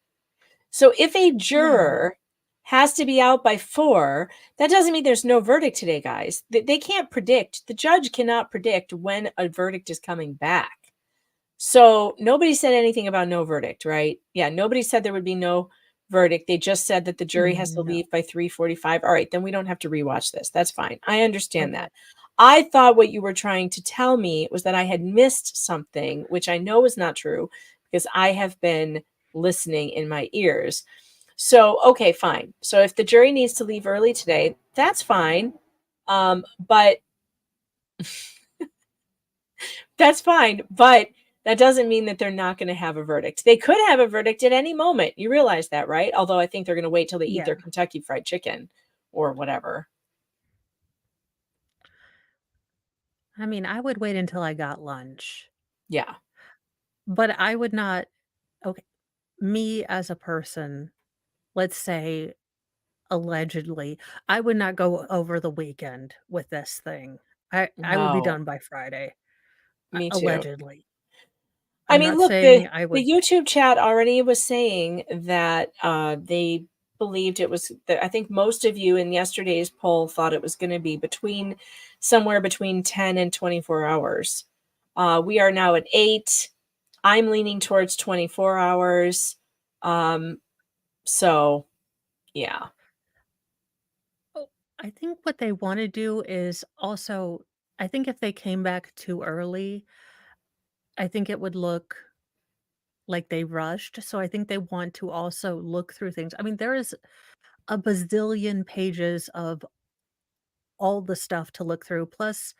So if a juror has to be out by 4, that doesn't mean there's no verdict today, guys. They can't predict. The judge cannot predict when a verdict is coming back. So nobody said anything about no verdict, right? Yeah, nobody said there would be no verdict. They just said that the jury has to leave by 3:45. All right, then we don't have to rewatch this. That's fine. I understand that. I thought what you were trying to tell me was that I had missed something, which I know is not true because I have been listening in my ears. So, okay, fine. So if the jury needs to leave early today, that's fine. But that's fine. But that doesn't mean that they're not going to have a verdict. They could have a verdict at any moment. You realize that, right? Although I think they're going to wait till they eat their Kentucky Fried Chicken or whatever. I mean, I would wait until I got lunch. Yeah. But I would not, okay, me as a person, let's say allegedly, I would not go over the weekend with this thing. I would be No. done by Friday. Me too. Allegedly. I I'm mean, not look, saying I the would. YouTube chat already was saying that they believed it was, I think most of you in yesterday's poll thought it was going to be somewhere between 10 and 24 hours. We are now at 8. I'm leaning towards 24 hours. So, yeah. I think what they want to do is also, I think if they came back too early, I think it would look like they rushed. So I think they want to also look through things. I mean, there is a bazillion pages of all the stuff to look through, plus,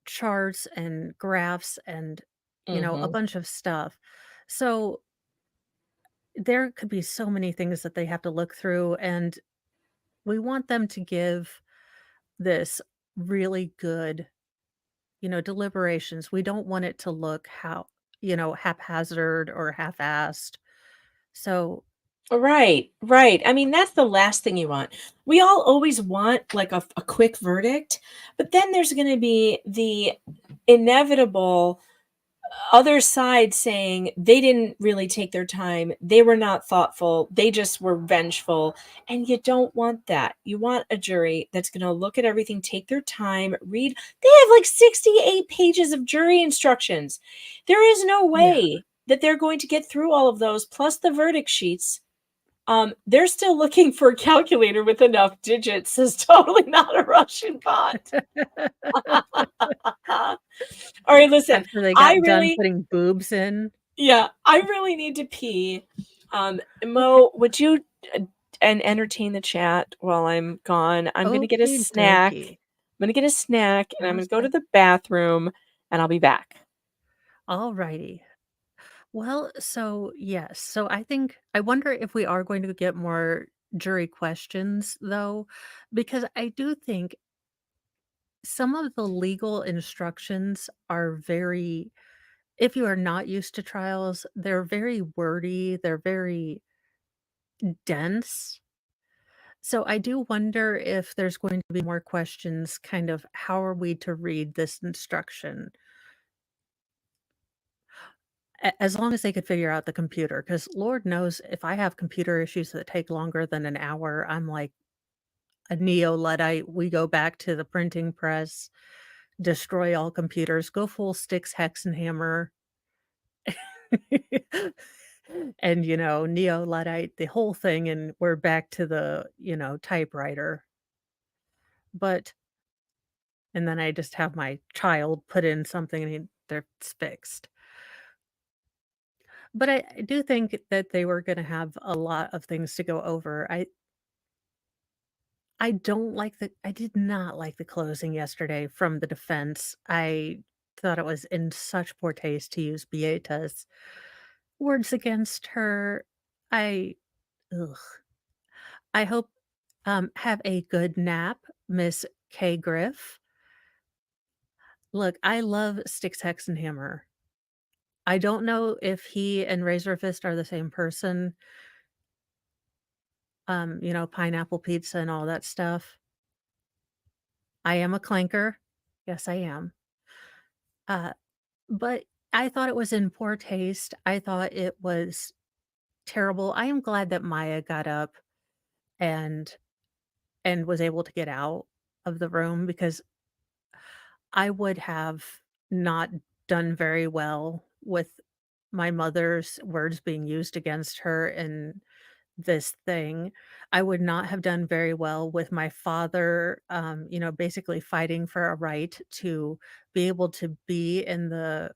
charts and graphs and, a Mhm. bunch of stuff. So there could be so many things that they have to look through, and we want them to give this really good, deliberations. We don't want it to look haphazard or half-assed. So Right, right. I mean, that's the last thing you want. We all always want like a quick verdict, but then there's going to be the inevitable other side saying they didn't really take their time. They were not thoughtful. They just were vengeful. And you don't want that. You want a jury that's going to look at everything, take their time, read. They have like 68 pages of jury instructions. There is no way that they're going to get through all of those, plus the verdict sheets. They're still looking for a calculator with enough digits. Is totally not a Russian bot. All right, listen. after they I got done really, putting boobs in. yeah, I really need to pee. Mo, would you and entertain the chat while I'm gone? I'm gonna get a Okie snack. dokie. I'm gonna get a snack, and I'm gonna Sounds go to good. the bathroom, and I'll be back. All righty. Well, so yes. So I wonder if we are going to get more jury questions though, because I do think some of the legal instructions are very, if you are not used to trials, they're very wordy, they're very dense. So I do wonder if there's going to be more questions, kind of how are we to read this instruction? As long as they could figure out the computer, because Lord knows if I have computer issues that take longer than an hour, I'm like a neo-Luddite. We go back to the printing press, destroy all computers, go full Styx, hex, and hammer. And, Neo Luddite, the whole thing, and we're back to the, typewriter. But and then I just have my child put in something and it's fixed. But I do think that they were gonna have a lot of things to go over. I did not like the closing yesterday from the defense. I thought it was in such poor taste to use Beata's words against her. I ugh. I hope, have a good nap, Miss K. Griff. Look, I love Sticks, Hex, and Hammer. I don't know if he and Razor Fist are the same person, pineapple pizza and all that stuff. I am a clanker. Yes, I am. Uh, but I thought it was in poor taste. I thought it was terrible. I am glad that Maya got up and was able to get out of the room because I would have not done very well with my mother's words being used against her in this thing. I would not have done very well with my father, basically fighting for a right to be able to be in the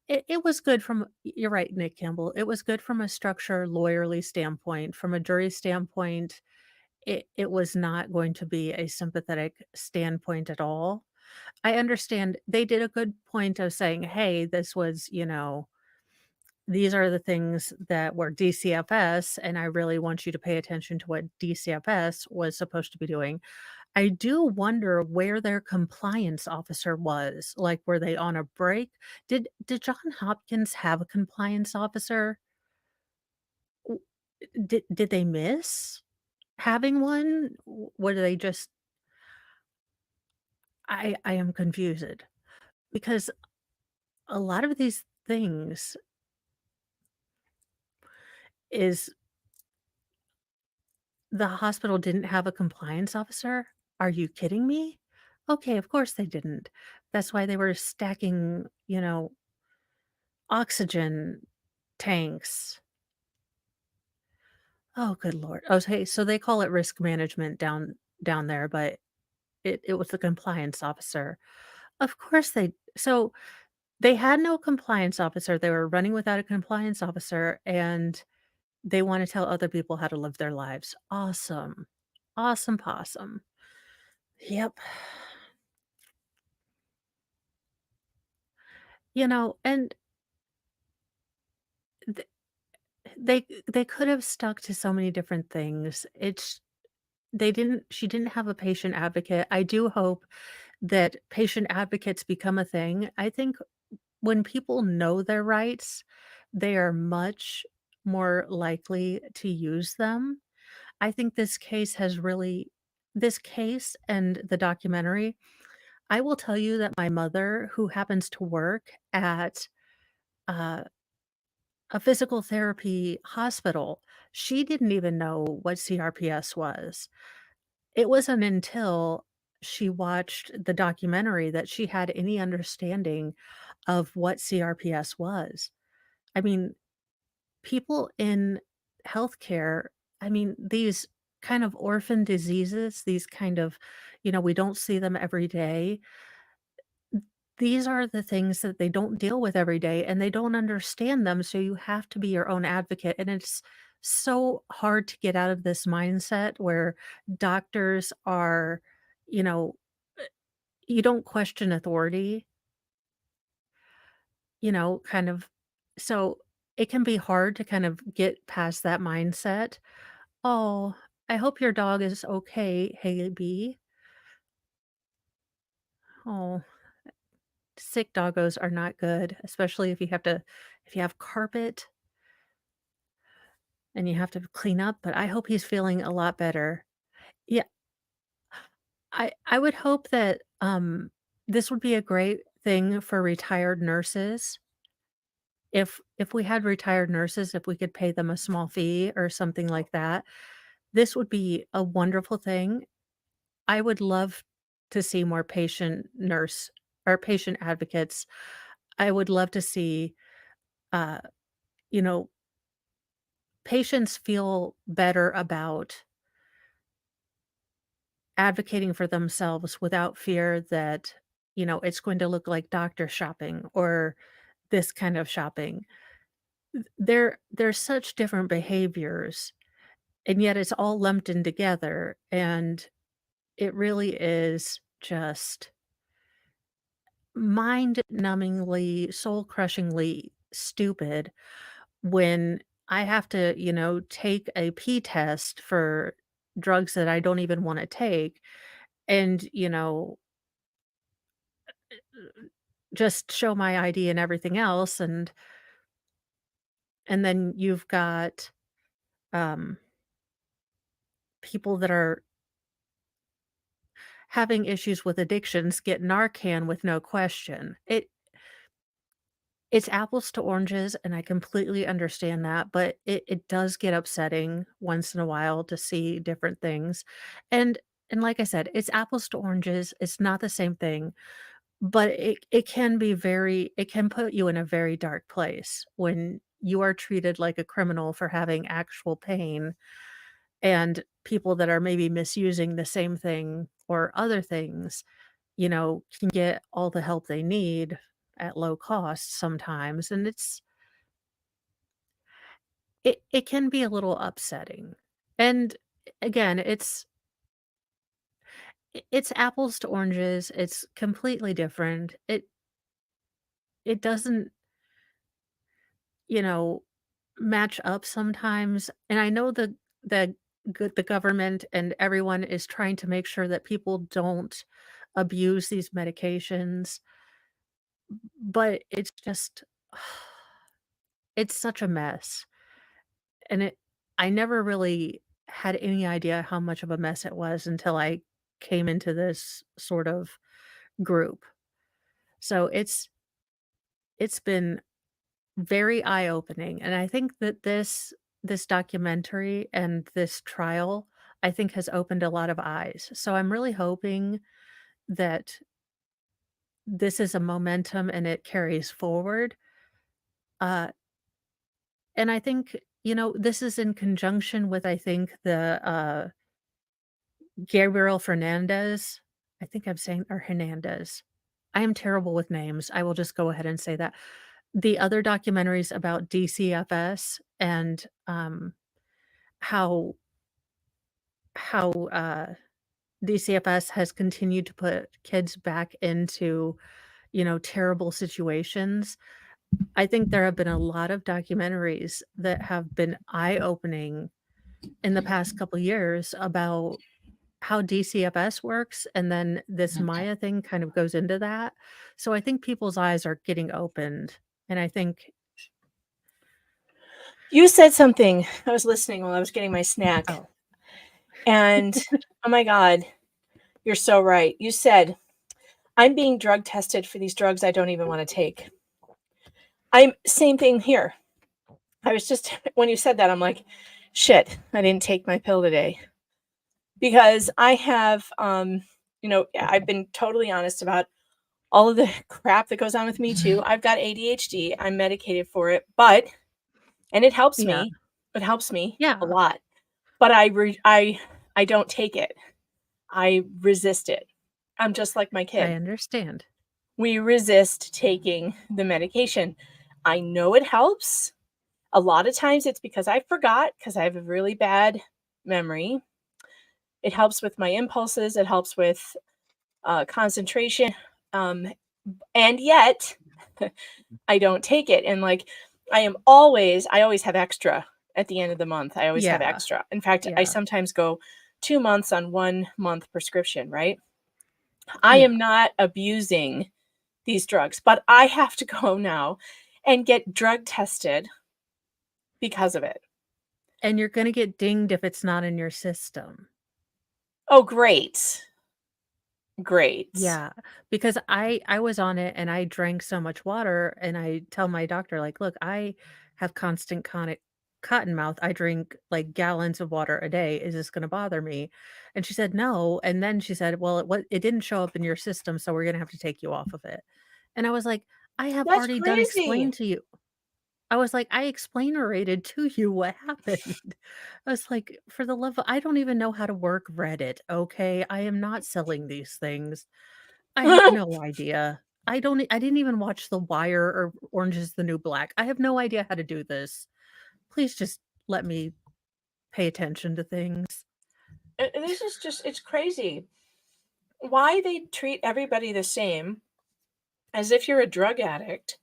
it was good from you're right, Nick Campbell. It was good from a structure lawyerly standpoint. From a jury standpoint, it was not going to be a sympathetic standpoint at all. I understand they did a good point of saying, "Hey, this was, these are the things that were DCFS, and I really want you to pay attention to what DCFS was supposed to be doing." I do wonder where their compliance officer was. Like, were they on a break? Did John Hopkins have a compliance officer? W did they miss having one? Were they just I am confused because a lot of these things is the hospital didn't have a compliance officer? Are you kidding me? Okay, of course they didn't. That's why they were stacking, oxygen tanks. Oh, good lord. Okay, so they call it risk management down there, but it was the compliance officer. Of course they had no compliance officer. They were running without a compliance officer, and they wanna tell other people how to live their lives. Awesome. Awesome possum. Yep. And th they could have stuck to so many different things. She didn't have a patient advocate. I do hope that patient advocates become a thing. I think when people know their rights, they are much more likely to use them. I think this case and the documentary, I will tell you that my mother, who happens to work at, uh, a physical therapy hospital, she didn't even know what CRPS was. It wasn't until she watched the documentary that she had any understanding of what CRPS was. I mean, people in healthcare, these kind of orphan diseases, these kind of, we don't see them every day. These are the things that they don't deal with every day and they don't understand them. So you have to be your own advocate. And it's so hard to get out of this mindset where doctors are, you know, you don't question authority, kind of. So it can be hard to kind of get past that mindset. Oh, I hope your dog is okay, Haley B. Oh, sick doggos are not good, especially if you have carpet and you have to clean up, but I hope he's feeling a lot better. Yeah, I would hope that, this would be a great thing for retired nurses. If we had retired nurses, if we could pay them a small fee or something like that, this would be a wonderful thing. I would love to see more patient nurse or patient advocates. I would love to see uh, you know, patients feel better about advocating for themselves without fear that, it's going to look like doctor shopping or this kind of shopping. There's such different behaviors, and yet it's all lumped in together, and it really is just mind-numbingly, soul-crushingly stupid when I have to, take a pee test for drugs that I don't even wanna take and, just show my ID and everything else, and then you've got, um, people that are having issues with addictions get Narcan with no question. It's apples to oranges, and I completely understand that, but it does get upsetting once in a while to see different things, and and like I said, it's apples to oranges, it's not the same thing, but it can be it can put you in a very dark place when you are treated like a criminal for having actual pain, and people that are maybe misusing the same thing or other things, can get all the help they need at low cost sometimes, and it can be a little upsetting. And again, it's apples to oranges, it's completely different. It doesn't, you know, match up sometimes, and I know the government and everyone is trying to make sure that people don't abuse these medications, but it's just it's such a mess. And I never really had any idea how much of a mess it was until I came into this sort of group. So it's been very eye-opening, and I think that this documentary and this trial, I think, has opened a lot of eyes. So I'm really hoping that this is a momentum and it carries forward. Uh, and I think, this is in conjunction with, I think, the Gabriel Fernandez. I think I'm saying or Hernandez. I am terrible with names. I will just go ahead and say that. The other documentaries about DCFS and how DCFS has continued to put kids back into, terrible situations. I think there have been a lot of documentaries that have been eye-opening in the past couple years about how DCFS works, and then this Maya thing kind of goes into that. So I think people's eyes are getting opened, and I think You said something. I was listening while I was getting my snack. Oh. And oh my God, you're so right. You said, I'm being drug tested for these drugs I don't even want to take. Same thing here. I was just, when you said that, I'm like, shit, I didn't take my pill today. Because I have, I've been totally honest about all of the crap that goes on with me too. I've got ADHD. I'm medicated for it, and it helps Yeah. me. It helps me Yeah. a lot. But I don't take it. I resist it. I'm just like my I kid. understand. We resist taking the medication. I know it helps. A lot of times it's because I forgot, because I have a really bad memory. It helps with my impulses. It helps with concentration. And yet I don't take it. And like, I always have extra at the end of the month. I always have Yeah. extra. In fact, I Yeah. sometimes go 2 months on 1 month prescription, right? I Yeah. am not abusing these drugs, but I have to go now and get drug tested because of it. And you're gonna get dinged if it's not in your system. Oh, great. Great. Yeah, because I was on it and I drank so much water, and I tell my doctor, like, "Look, I have constant cotton mouth. I drink, like, gallons of water a day. Is this gonna bother me?" And she said, "No," and then she said, "Well, it didn't show up in your system, so we're gonna have to take you off of it." And I was like, "I have That's already done crazy. explained to you." I was like, I explainerated to you what happened. I was like, for the love of, I don't even know how to work Reddit. Okay. I am not selling these things. I have no idea. I didn't even watch The Wire or Orange is the New Black. I have no idea how to do this. Please just let me pay attention to things. And this is just, it's crazy. Why they treat everybody the same as if you're a drug addict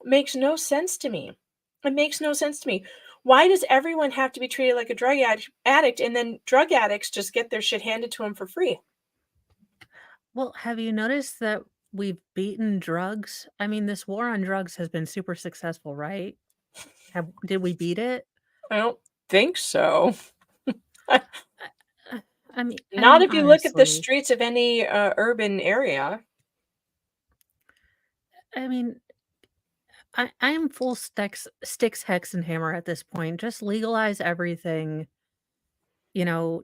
makes no sense to me. It makes no sense to me. Why does everyone have to be treated like a drug addict and then drug addicts just get their shit handed to them for free? Well, have you noticed that we've beaten drugs? I mean, this war on drugs has been super successful, right? Did we beat it? I don't think so. I mean, Not if you look at the honestly. streets of any urban area. I mean, I am full sticks, hex, and hammer at this point. Just legalize everything.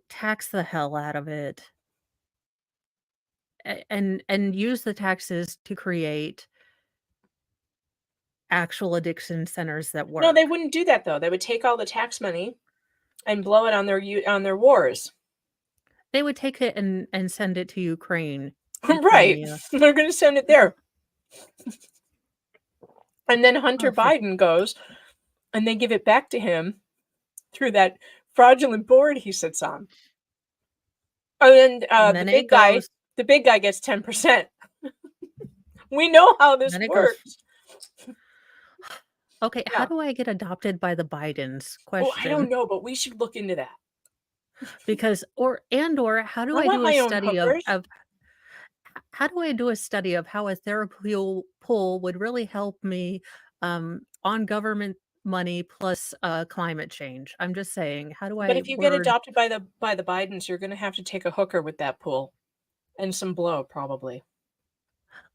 Tax the hell out of it, and use the taxes to create actual addiction centers that work. No, they wouldn't do that though. They would take all the tax money and blow it on their wars. They would take it and send it to Ukraine. Right. Crimea. They're going to send it there. And then Hunter Biden goes and they give it back to him through that fraudulent board he sits on. And then the big guy gets 10%. We know how this works. Okay, how do I get adopted by the Bidens? Question. Oh, I don't know, but we should look into that. Because or how do I want do my a own study hookers. of how do I do a study of how a therapy pool would really help me on government money plus climate change? I'm just saying, how do I But if you get adopted by the Bidens, you're going to have to take a hooker with that pool and some blow probably.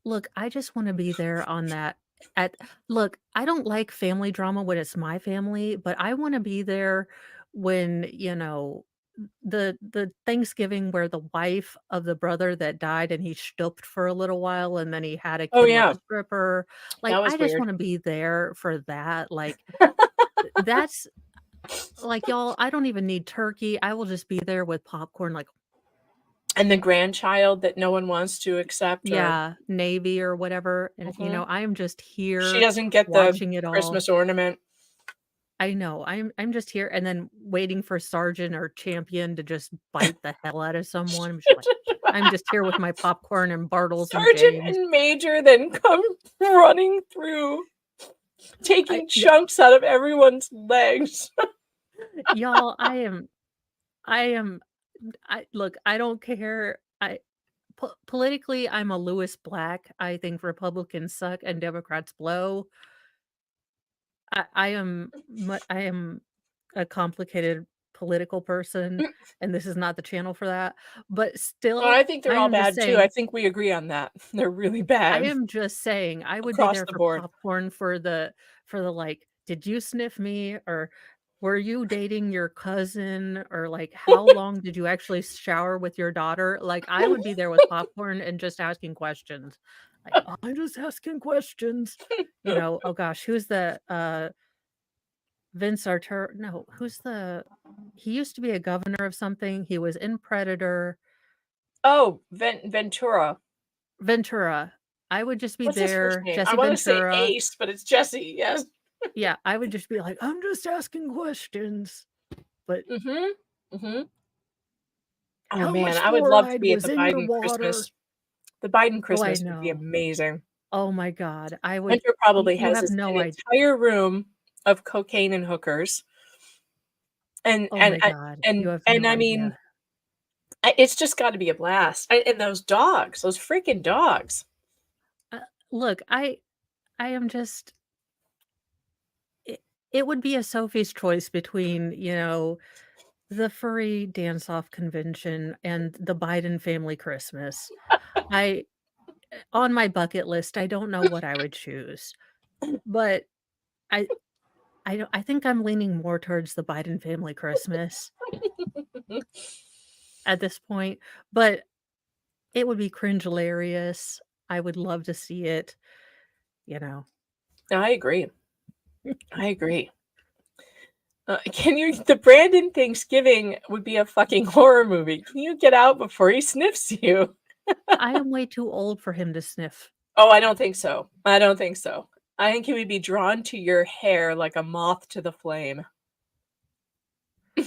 Look, I just want to be there on that. Look, I don't like family drama when it's my family, but I want to be there when, the Thanksgiving where the wife of the brother that died and he stooped for a little while and then he had a Oh, kid yeah. with a stripper. Like, That was I just weird. want to be there for that. Like, that's like, y'all, I don't even need turkey. I will just be there with popcorn, like, And the grandchild that no one wants to accept. yeah, Navy or whatever. And Mhm. I am just here She doesn't get watching the it all. Christmas ornament. I know. I'm just here and then waiting for Sergeant or Champion to just bite the hell out of someone. I'm just here with my popcorn and Bartles and Sergeant James. and Major then come running through, taking chunks out of everyone's legs. Y'all, look, I don't care. Politically, I'm a Lewis Black. I think Republicans suck and Democrats blow. I am a complicated political person, and this is not the channel for that. But still, Well, I think they're all am just bad too. I saying- think we agree on that. They're really bad. I am just saying, I would be Across there the for board. popcorn for the like, did you sniff me? Or were you dating your cousin? Or like, how long did you actually shower with your daughter? Like, I would be there with popcorn and just asking questions. Like, I'm just asking questions. Oh gosh, who's the Vince Artur? No, he used to be a governor of something. He was in Predator. Oh, Ventura. Ventura. I would just be What's his first there. name? Jesse I want to say Ventura. Ace, but it's Jesse. Yes. Yeah, I would just be like, I'm just asking questions. But Oh how man, much I would love to fluoride be at was the in your Biden water? Christmas. The Biden Oh, I Christmas would be know. amazing. Oh my God, I would. Hunter probably You has have no an idea. entire room of cocaine and hookers. And Oh my God, you have no I mean, it's just got to be a blast. And those dogs, those freaking dogs. Look, I am just. It would be a Sophie's choice between the furry dance-off convention and the Biden family Christmas. On my bucket list, I don't know what I would choose, but I think I'm leaning more towards the Biden family Christmas at this point, but it would be cringe hilarious. I would love to see it. I agree. I agree. The Brandon Thanksgiving would be a fucking horror movie. Can you get out before he sniffs you? I am way too old for him to sniff. Oh, I don't think so. I don't think so. I think he would be drawn to your hair like a moth to the flame. I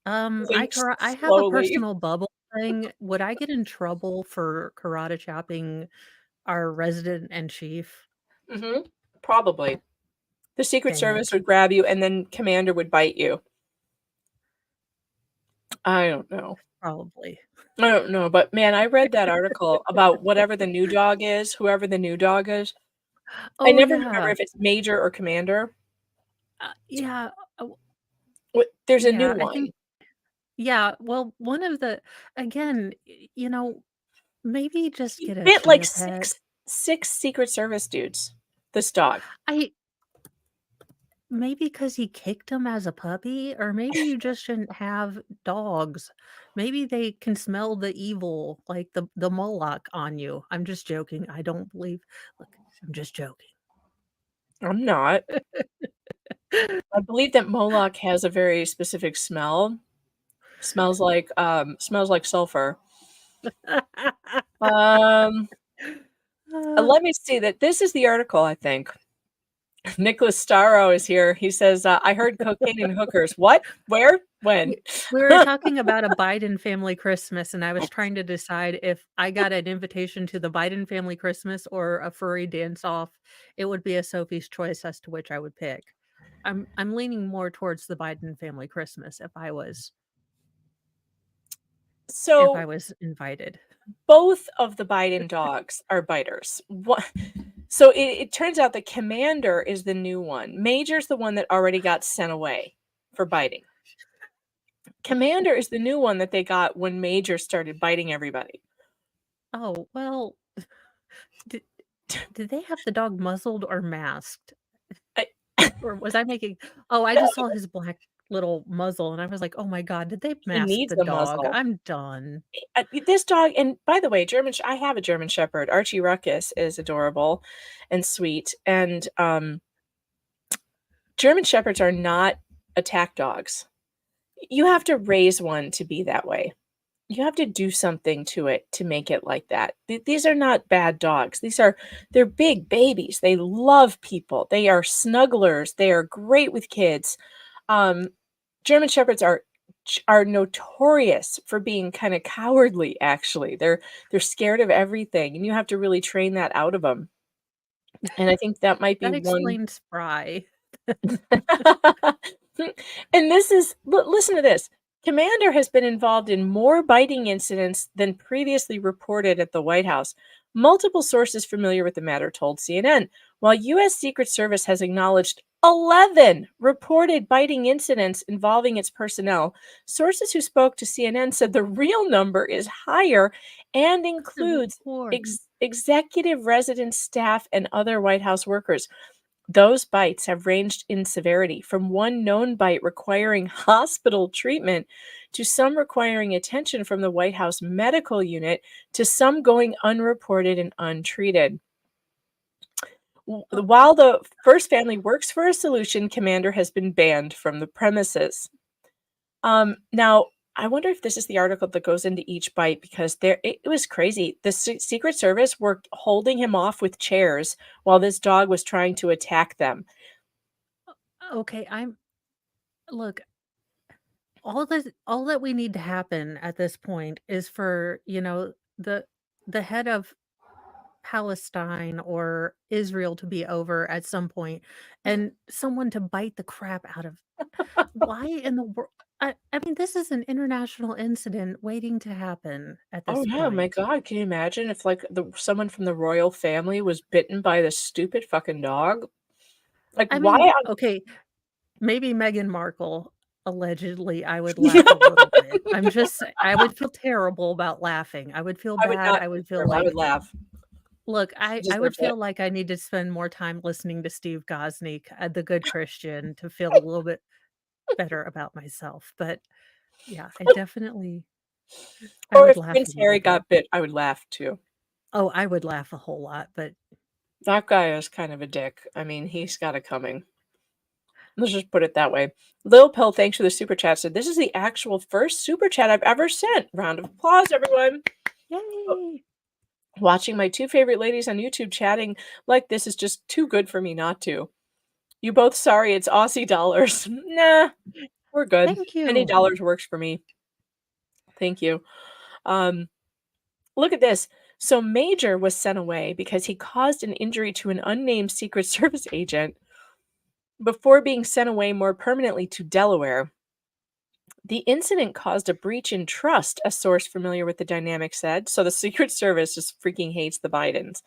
have a Slowly. personal bubble thing. Would I get in trouble for karate chopping our resident and chief? Probably. The Secret Dang Service it. would grab you and then Commander would bite you. I don't know. Probably. I don't know, but man, I read that article about whatever the new dog is, whoever the new dog is. I Oh, never remember yeah. if it's Major or Commander. Yeah. There's a Yeah, new I one. think well, one of the again, maybe just get a Bit like chia pet. six Secret Service dudes. This dog. Maybe because he kicked him as a puppy, or maybe you just shouldn't have dogs. Maybe they can smell the evil, like the Moloch on you. I'm just joking. I don't believe. Look, I'm just joking. I'm not. I believe that Moloch has a very specific smell. Smells like sulfur. Let me see that. This is the article, I think. Nicholas Starro is here. He says, I heard cocaine and hookers. What? Where? When? We were talking about a Biden family Christmas, and I was trying to decide if I got an invitation to the Biden family Christmas or a furry dance-off. It would be a Sophie's choice as to which I would pick. I'm leaning more towards the Biden family Christmas if I was invited. Both of the Biden dogs are biters. So it turns out that Commander is the new one. Major's the one that already got sent away for biting. Commander is the new one that they got when Major started biting everybody. Oh, well, did they have the dog muzzled or masked? Or was I making I just saw his black little muzzle, and I was like, "Oh my god, did they He mask needs the a dog? muzzle. I'm done." This dog, and by the way, I have a German Shepherd. Archie Ruckus is adorable and sweet. And German Shepherds are not attack dogs. You have to raise one to be that way. You have to do something to it to make it like that. These are not bad dogs. They're big babies. They love people. They are snugglers. They are great with kids. German Shepherds are notorious for being kind of cowardly, actually. They're scared of everything, and you have to really train that out of them. And I think that might be That explains Spry. And listen to this. Commander has been involved in more biting incidents than previously reported at the White House. Multiple sources familiar with the matter told CNN, while U.S. Secret Service has acknowledged 11 reported biting incidents involving its personnel, sources who spoke to CNN said the real number is higher and includes executive residence staff and other White House workers. Those bites have ranged in severity from one known bite requiring hospital treatment to some requiring attention from the White House medical unit to some going unreported and untreated. While the first family works for a solution, Commander has been banned from the premises. Now, I wonder if this is the article that goes into each bite, because it was crazy. The Secret Service were holding him off with chairs while this dog was trying to attack them. Okay, look, all that we need to happen at this point is for, the head of Palestine or Israel to be over at some point and someone to bite the crap out of. Why in the world? I mean, this is an international incident waiting to happen at this Oh yeah, my point. God, can you imagine if someone from the royal family was bitten by this stupid fucking dog? Like, I why? mean, okay, maybe Meghan Markle, allegedly, I would laugh a little bit. I would feel terrible about laughing. I would feel I would bad. not I would feel feel terrible. I like, would laugh. look, She I would deserved it. feel like I need to spend more time listening to Steve Gosnick, the good Christian, to feel a little bit better about myself. But yeah, I Or would if laugh a Prince little Harry bit. got bit, I would laugh too. Oh, I would laugh a whole lot, but That guy is kind of a dick. I mean, he's got it coming. Let's just put it that way. Lil Pill, thanks for the super chat. Said this is the actual first super chat I've ever sent. Round of applause, everyone. Yay! Watching my two favorite ladies on YouTube chatting like this is just too good for me not to. You both sorry it's Aussie dollars. Nah, we're good. Thank Any you. dollars works for me. Thank you. Look at this. So Major was sent away because he caused an injury to an unnamed Secret Service agent before being sent away more permanently to Delaware. The incident caused a breach in trust, a source familiar with the dynamic said. So the Secret Service just freaking hates the Bidens.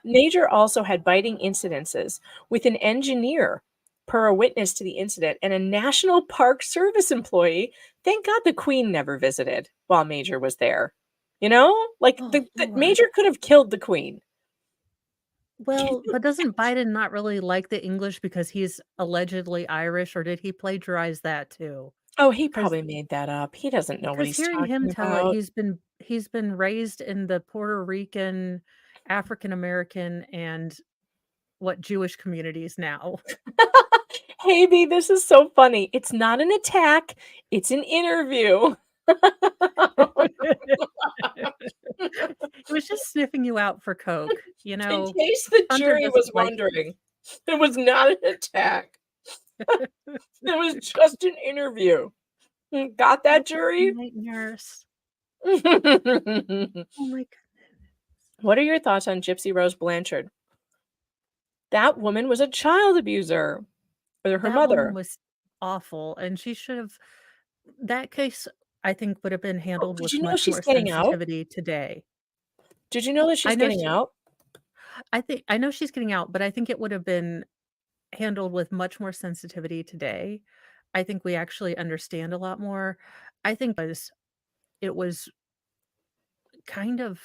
Major also had biting incidences with an engineer, per a witness to the incident, and a National Park Service employee. Thank God the Queen never visited while Major was there. You know? Like, the Lord. Major could have killed the Queen. Well, but doesn't Biden not really like the English because he's allegedly Irish, or did he plagiarize that too? Oh, he 'Cause probably made that up. He doesn't know what Because he's hearing him talking tell it, about. he's been raised in the Puerto Rican, African American, and what Jewish communities now. Hey, B, this is so funny. It's not an attack. It's an interview. It was just sniffing you out for coke, you know. In case the Hunter jury was doesn't like wondering, it was not an attack. It was just an interview. Got that, jury? Night nurse. What Oh my are your thoughts on Gypsy Rose Blanchard? That woman was a child abuser. Or her That mother. woman was awful, and she should have. That case, I think, would have been handled Did with you know much she's more getting out? sensitivity today. Did you know that she's I know getting out? I know she's getting out, but I think it would have been handled with much more sensitivity today. I think we actually understand a lot more. I think it was kind of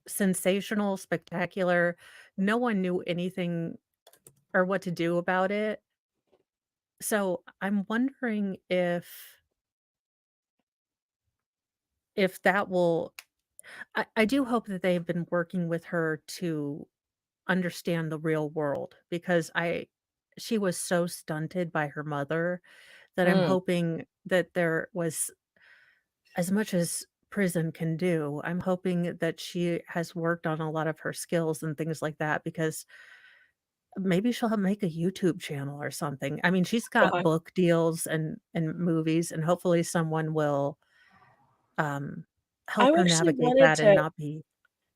sensational, spectacular. No one knew anything or what to do about it. So I'm wondering if that will. I do hope that they've been working with her to understand the real world, because she was so stunted by her mother that I'm Mm. hoping that there was, as much as prison can do, I'm hoping that she has worked on a lot of her skills and things like that, because maybe she'll make a YouTube channel or something. I mean, she's got God. book deals and movies, and hopefully someone will I help her actually navigate wanted that and to not be.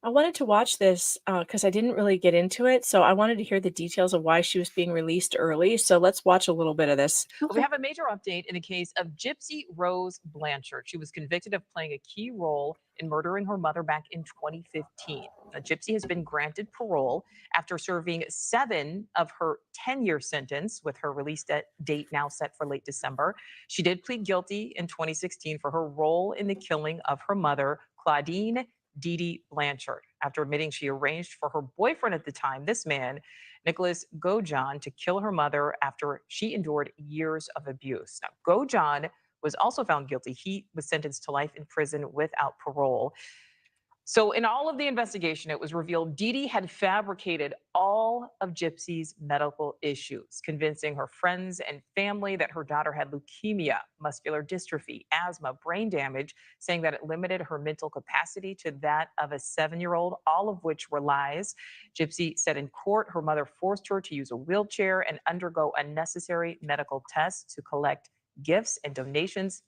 I wanted to watch this because I didn't really get into it. So I wanted to hear the details of why she was being released early. So let's watch a little bit of this. We have a major update in the case of Gypsy Rose Blanchard. She was convicted of playing a key role in murdering her mother back in 2015. Now, Gypsy has been granted parole after serving 7 of her 10-year sentence, with her release date now set for late December. She did plead guilty in 2016 for her role in the killing of her mother, Claudine Dee Blanchard, after admitting she arranged for her boyfriend at the time, this man, Nicholas Gojan, to kill her mother after she endured years of abuse. Now, Gojan was also found guilty. He was sentenced to life in prison without parole. So in all of the investigation, it was revealed Dee Dee had fabricated all of Gypsy's medical issues, convincing her friends and family that her daughter had leukemia, muscular dystrophy, asthma, brain damage, saying that it limited her mental capacity to that of a 7-year-old, all of which were lies. Gypsy said in court her mother forced her to use a wheelchair and undergo unnecessary medical tests to collect gifts and donations.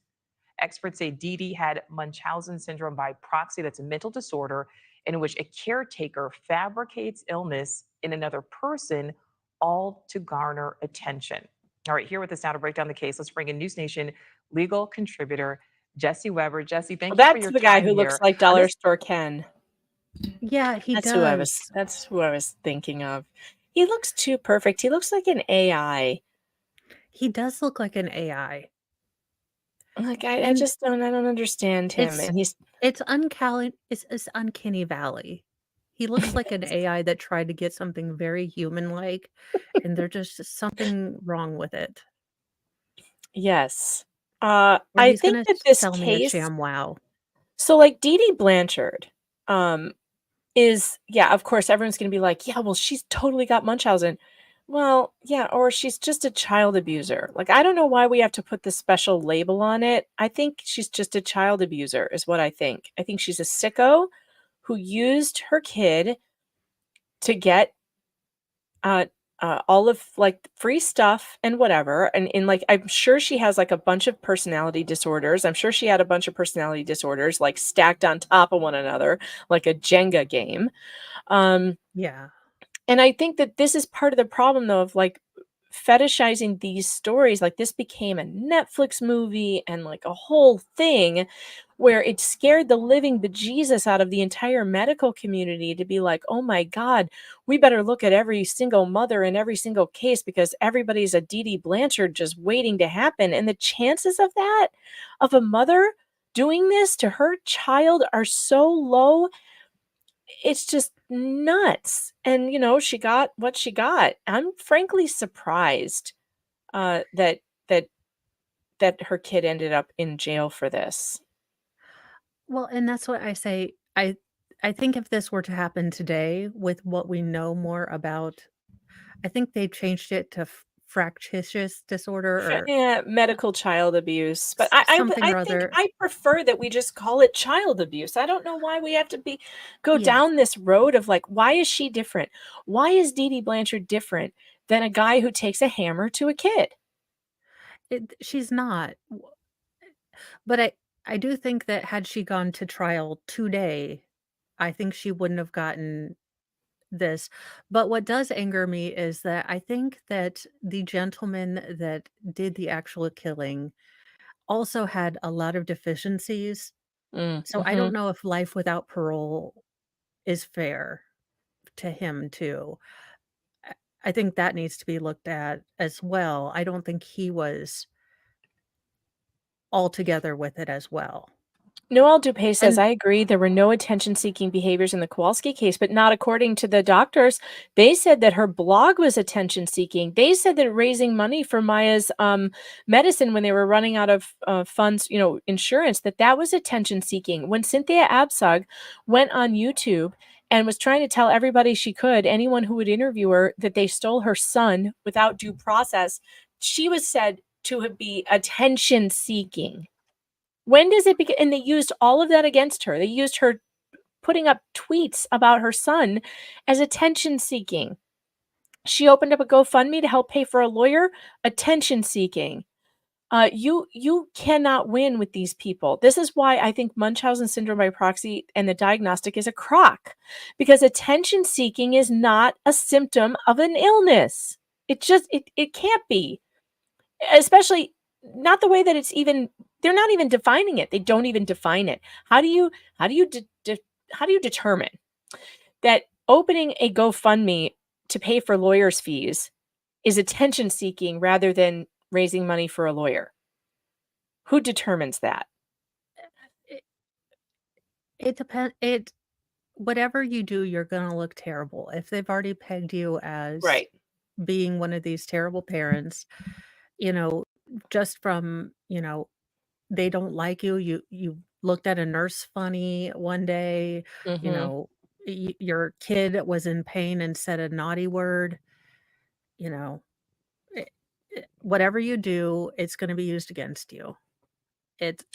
Experts say Dee Dee had Munchausen syndrome by proxy. That's a mental disorder in which a caretaker fabricates illness in another person, all to garner attention. All right, here with us now to break down the case, let's bring in News Nation legal contributor Jesse Weber. Jesse, thank you for That's your the guy time who here. looks like Dollar Store Ken. Yeah, he That's does. That's who I was thinking of. He looks too perfect. He looks like an AI. He does look like an AI. Like I And just don't understand him. And he's it's uncanny valley. He looks like an AI that tried to get something very human-like, and there's just something wrong with it. yes. Or I he's think gonna that this sell me a case. sham wow. So like Dee Dee Blanchard, is, yeah, of course everyone's gonna be like, yeah, well, she's totally got Munchausen. Well, yeah, or she's just a child abuser. Like, I don't know why we have to put this special label on it. I think she's just a child abuser, is what I think. I think she's a sicko who used her kid to get all of like free stuff and whatever. And like, I'm sure she has like a bunch of personality disorders. I'm sure she had a bunch of personality disorders like stacked on top of one another, like a Jenga game. Yeah. And I think that this is part of the problem, though, of like fetishizing these stories. Like, this became a Netflix movie and like a whole thing where it scared the living bejesus out of the entire medical community to be like, oh my God, we better look at every single mother in every single case because everybody's a Dee Dee Blanchard just waiting to happen. And the chances of that, of a mother doing this to her child, are so low. It's just nuts. And, you know, she got what she got. I'm frankly surprised that her kid ended up in jail for this. Well, and that's what I say. I think if this were to happen today with what we know more about, I think they changed it to fractious disorder or Yeah, medical child abuse. But I something or think other. I prefer that we just call it child abuse. I don't know why we have to go Yeah. down this road of like, why is she different? Why is Dee Dee Blanchard different than a guy who takes a hammer to a kid? She's not. But I do think that had she gone to trial today, I think she wouldn't have gotten this. But what does anger me is that I think that the gentleman that did the actual killing also had a lot of deficiencies. So I don't Mhm. know if life without parole is fair to him too. I think that needs to be looked at as well. I don't think he was all together with it as well. Noel Dupé says, And I agree. There were no attention-seeking behaviors in the Kowalski case, but not according to the doctors. They said that her blog was attention-seeking. They said that raising money for Maya's medicine when they were running out of funds, you know, insurance, that was attention-seeking. When Cynthia Absug went on YouTube and was trying to tell everybody she could, anyone who would interview her, that they stole her son without due process, she was said to be attention-seeking. When does it begin? And they used all of that against her. They used her putting up tweets about her son as attention seeking. She opened up a GoFundMe to help pay for a lawyer. Attention seeking. You cannot win with these people. This is why I think Munchausen syndrome by proxy and the diagnostic is a crock, because attention seeking is not a symptom of an illness. It can't be, especially not the way that it's even. They're not even defining it. They don't even define it. How do you determine that opening a GoFundMe to pay for lawyers' fees is attention seeking rather than raising money for a lawyer? Who determines that? it depends. Whatever you do, you're gonna look terrible. If they've already pegged you as Right. being one of these terrible parents, you know, just from, they don't like you. You looked at a nurse funny one day, you Mhm. know, your kid was in pain and said a naughty word, you know, whatever you do, it's going to be used against you.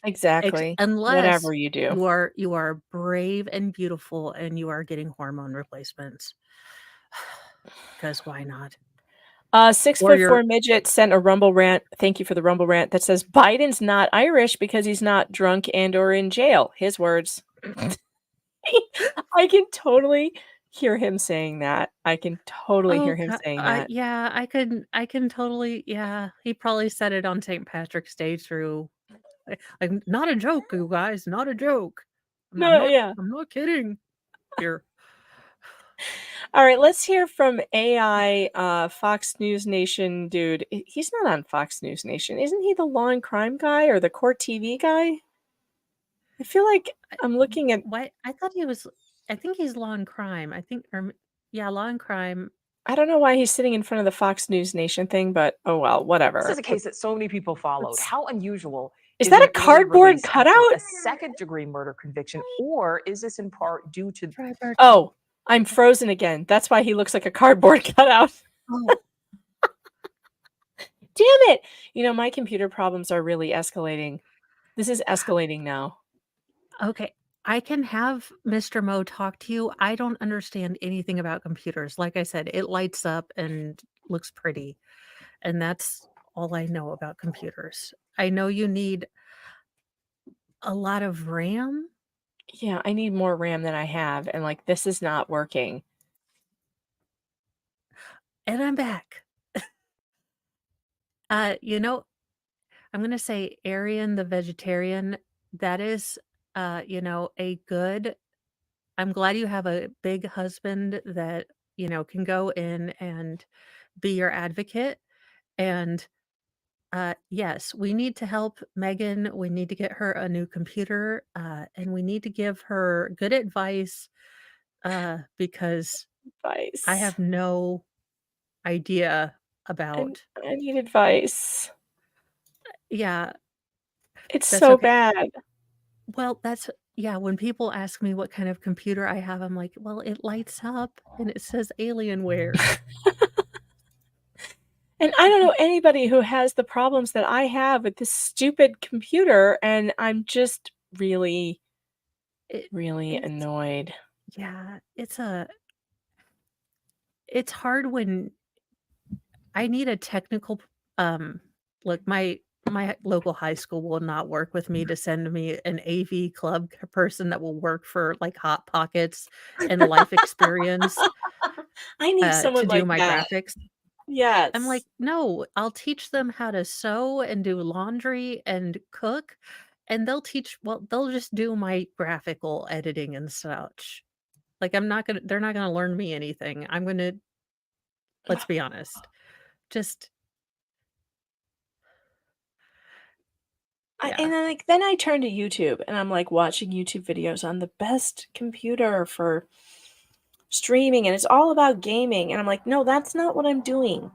Exactly. Unless Whatever you do. you are brave and beautiful and you are getting hormone replacements. Because why not? 6 Or foot you're 4 midget sent a Rumble rant. Thank you for the Rumble rant that says Biden's not Irish because he's not drunk and or in jail. His words. I can totally hear him saying that. I can totally hear him saying that. yeah, I can totally, yeah. He probably said it on St. Patrick's Day through, like, not a joke, you guys, not a joke. No, yeah. I'm not kidding. Here. All right, let's hear from AI Fox News Nation dude. He's not on Fox News Nation. Isn't he the law and crime guy or the court TV guy? I feel like I'm looking at. What? I thought he was. I think he's law and crime. Yeah, law and crime. I don't know why he's sitting in front of the Fox News Nation thing, but oh well, whatever. This is a case that so many people followed. How unusual Is that a an early cardboard release after cutout? a second-degree murder conviction, or is this in part due to? Oh, I'm frozen again. That's why he looks like a cardboard cutout. Oh, damn it. My computer problems are really escalating. This is escalating now. Okay. I can have Mr. Mo talk to you. I don't understand anything about computers. Like I said, it lights up and looks pretty. And that's all I know about computers. I know you need a lot of RAM. Yeah, I need more RAM than I have. And like, this is not working. And I'm back. I'm going to say Arian the vegetarian. That is, a good. I'm glad you have a big husband that, can go in and be your advocate. And yes, we need to help Megan. We need to get her a new computer, and we need to give her good advice because I Advice. have no idea about. I need advice. Yeah, It's that's so okay. bad. Well, when people ask me what kind of computer I have, I'm like, well, it lights up and it says Alienware. And I don't know anybody who has the problems that I have with this stupid computer, and I'm just really, really it's- annoyed. Yeah, it's hard when I need a technical look, my local high school will not work with me to send me an AV club person that will work for like Hot Pockets and Life Experience I need to someone do like my that. graphics. Yes. I'm like, no, I'll teach them how to sew and do laundry and cook, and they'll just do my graphical editing and such. Like they're not gonna learn me anything. Let's be honest. Just And then I turn to YouTube and I'm like watching YouTube videos on the best computer for streaming, and it's all about gaming, and I'm like, no, that's not what I'm doing.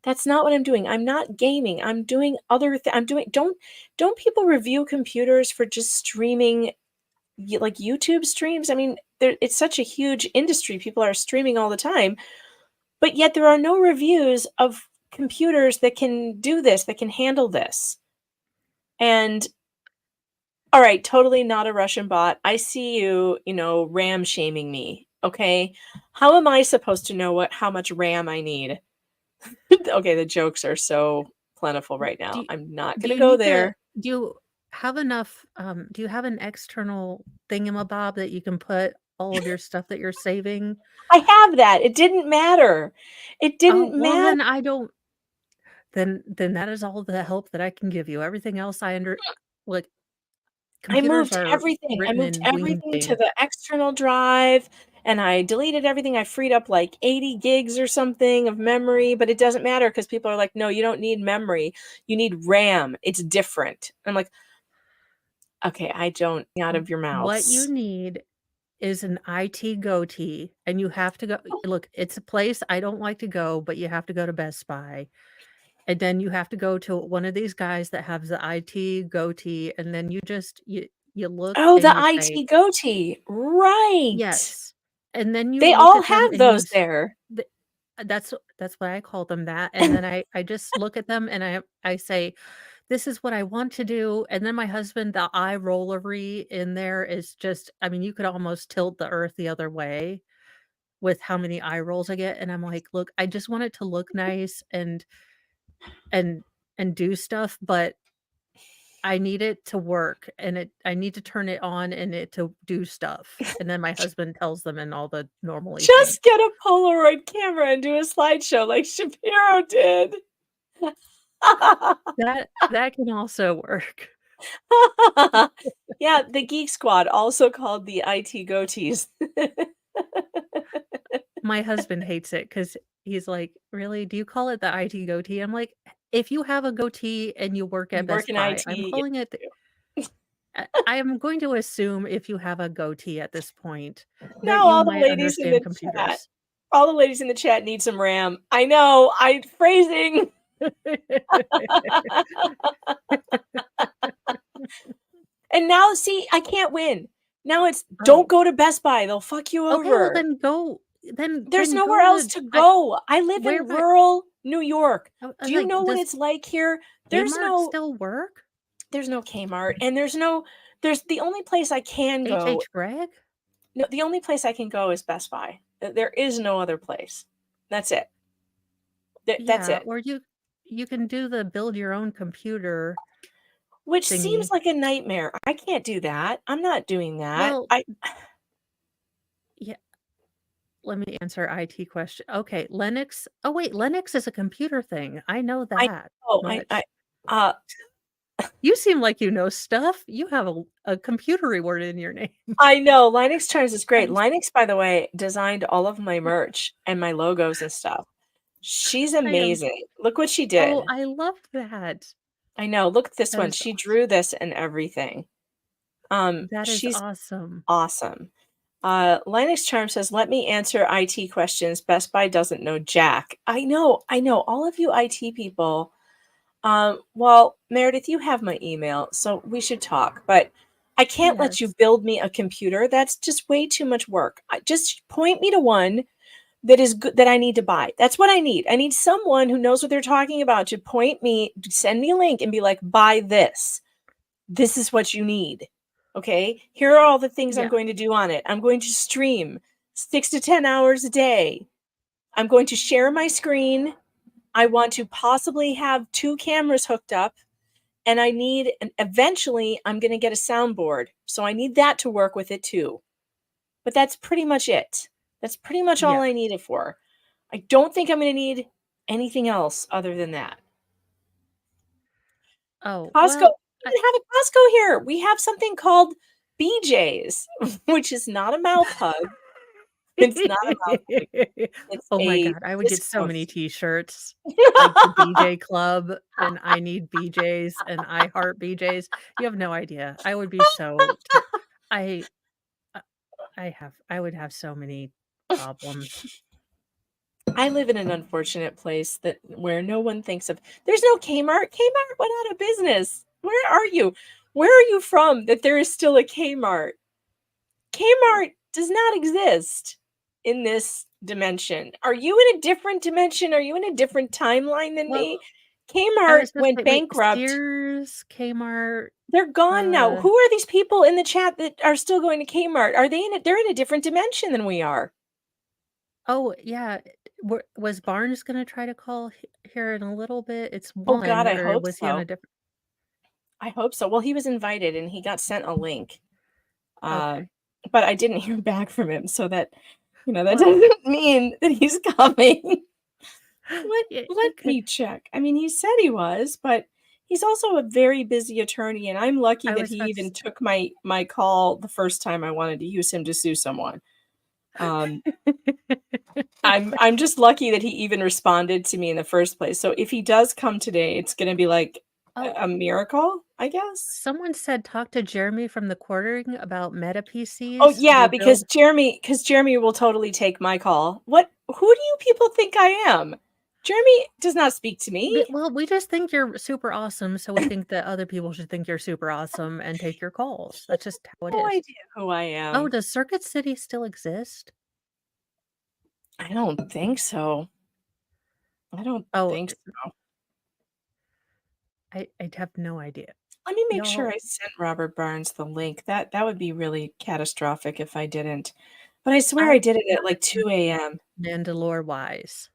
That's not what I'm doing. I'm not gaming. I'm doing other things. Don't people review computers for just streaming like YouTube streams? I mean, it's such a huge industry. People are streaming all the time, but yet there are no reviews of computers that can do this, that can handle this. And all right, totally not a Russian bot. I see you, RAM shaming me. Okay. How am I supposed to know how much RAM I need? Okay, the jokes are so plentiful right now. I'm not going to go there. Do you have enough? Do you have an external thingamabob that you can put all of your stuff that you're saving? I have that. It didn't matter. It didn't Well, matter. then I don't. Then that is all the help that I can give you. Everything else like. I Computers moved are everything. I written moved in everything to Wing. the external drive, and I deleted everything. I freed up like 80 gigs or something of memory, but it doesn't matter because people are like, no, you don't need memory. You need RAM. It's different. I'm like, okay, I don't out of your mouths. What you need is an IT goatee, and you have to go. Look, it's a place I don't like to go, but you have to go to Best Buy. And then you have to go to one of these guys that has the IT goatee, and then you look Oh, and the you say, IT goatee. Right. yes. And then you They look all at them have and those there. That's why I call them that. And then I just look at them and I say, this is what I want to do. And then my husband, the eye rollery in there is just, I mean, you could almost tilt the earth the other way with how many eye rolls I get. And I'm like, look, I just want it to look nice and do stuff, but I need it to work, and I need to turn it on and it to do stuff. And then my husband tells them in all the normally things. Just get a Polaroid camera and do a slideshow like Shapiro did. That can also work. Yeah, the Geek Squad, also called the IT goatees. My husband hates it because he's like, really? Do you call it the IT goatee? I'm like, if you have a goatee and you work at You work Best in Buy, IT. I'm calling it. I am going to assume if you have a goatee at this point that Now you all the might ladies in understand the computers. chat. All the ladies in the chat need some RAM. I know. Phrasing. And now, see, I can't win. Now it's don't go to Best Buy. They'll fuck you over. Okay, well then go. There's then nowhere go else to go. I live in rural New York. I Do you like, know what does it's like here? There's Kmart no still work? there's no Kmart, and there's the only place I can go. H.H. Gregg? No, the only place I can go is Best Buy. There is no other place. That's it. That's Yeah, it. or you can do the build your own computer Which thingy. seems like a nightmare. I can't do that. I'm not doing that. Well, yeah. Let me answer IT question. Okay, Linux. Oh wait, Linux is a computer thing. I know I that know. much. Uh, You seem like you know stuff. You have a computery word in your name. I know. Linux Charms is great. I'm Linux, by the way, designed all of my merch and my logos and stuff. She's I am amazing. Look what she Oh, did. I love that. I know. Look at this That one. is She drew this and everything. that is She's awesome. awesome. Linux Charm says, let me answer IT questions. Best Buy doesn't know Jack. I know. All of you IT people. Well, Meredith, you have my email, so we should talk, but I can't let you Yes. build me a computer. That's just way too much work. Just point me to one that is good that I need to buy. That's what I need. I need someone who knows what they're talking about to point me, send me a link and be like, buy this. This is what you need. Okay, here are all the things I'm Yeah. going to do on it. I'm going to stream 6 to 10 hours a day. I'm going to share my screen. I want to possibly have 2 cameras hooked up, and eventually I'm going to get a soundboard. So I need that to work with it too. But that's pretty much it. That's pretty much all Yeah. I need it for. I don't think I'm going to need anything else other than that. Oh, Costco, well, we even have a Costco here. We have something called BJ's, which is not a mouth hug. It's not a mouth hug. It's Oh my a God, I would get so discount. many t-shirts. Like the BJ Club and I need BJ's and I heart BJ's. You have no idea. I would be so I I would have so many problems. I live in an unfortunate place where no one thinks of. There's no Kmart. Kmart went out of business. Where are you? Where are you from that there is still a Kmart? Kmart does not exist in this dimension. Are you in a different dimension? Are you in a different timeline than Well, me? I Kmart was just went like, wait, bankrupt. Sears, Kmart, They're gone now. Who are these people in the chat that are still going to Kmart? Are they they're in a different dimension than we are. Oh, yeah. Was Barnes gonna try to call here in a little bit? It's Oh God, one, I or hope was he on a so. different? I hope so. Well, he was invited and he got sent a link. Okay. But I didn't hear back from him, so that that Well, doesn't mean that he's coming. yeah, Let me check. I mean, he said he was, but he's also a very busy attorney, and I'm lucky I that was he about to even say. took my call the first time I wanted to use him to sue someone. I'm just lucky that he even responded to me in the first place. So if he does come today, it's going to be like Oh, a miracle, I guess. someone said talk to Jeremy from the Quartering about Meta Oh PCs. yeah, They because build. Jeremy will totally take my call. Who do you people think I am? Jeremy does not speak to me. Well, we just think you're super awesome, so we think that other people should think you're super awesome and take your calls. That's just how it No is. idea who I Oh, am. does Circuit City still exist? I don't think so. I don't Oh, think so. I'd have no idea. Let me make sure Y'all, I sent Robert Barnes the link. That would be really catastrophic if I didn't. But I swear I I'm did it at not like 2 a.m. Mandalore wise.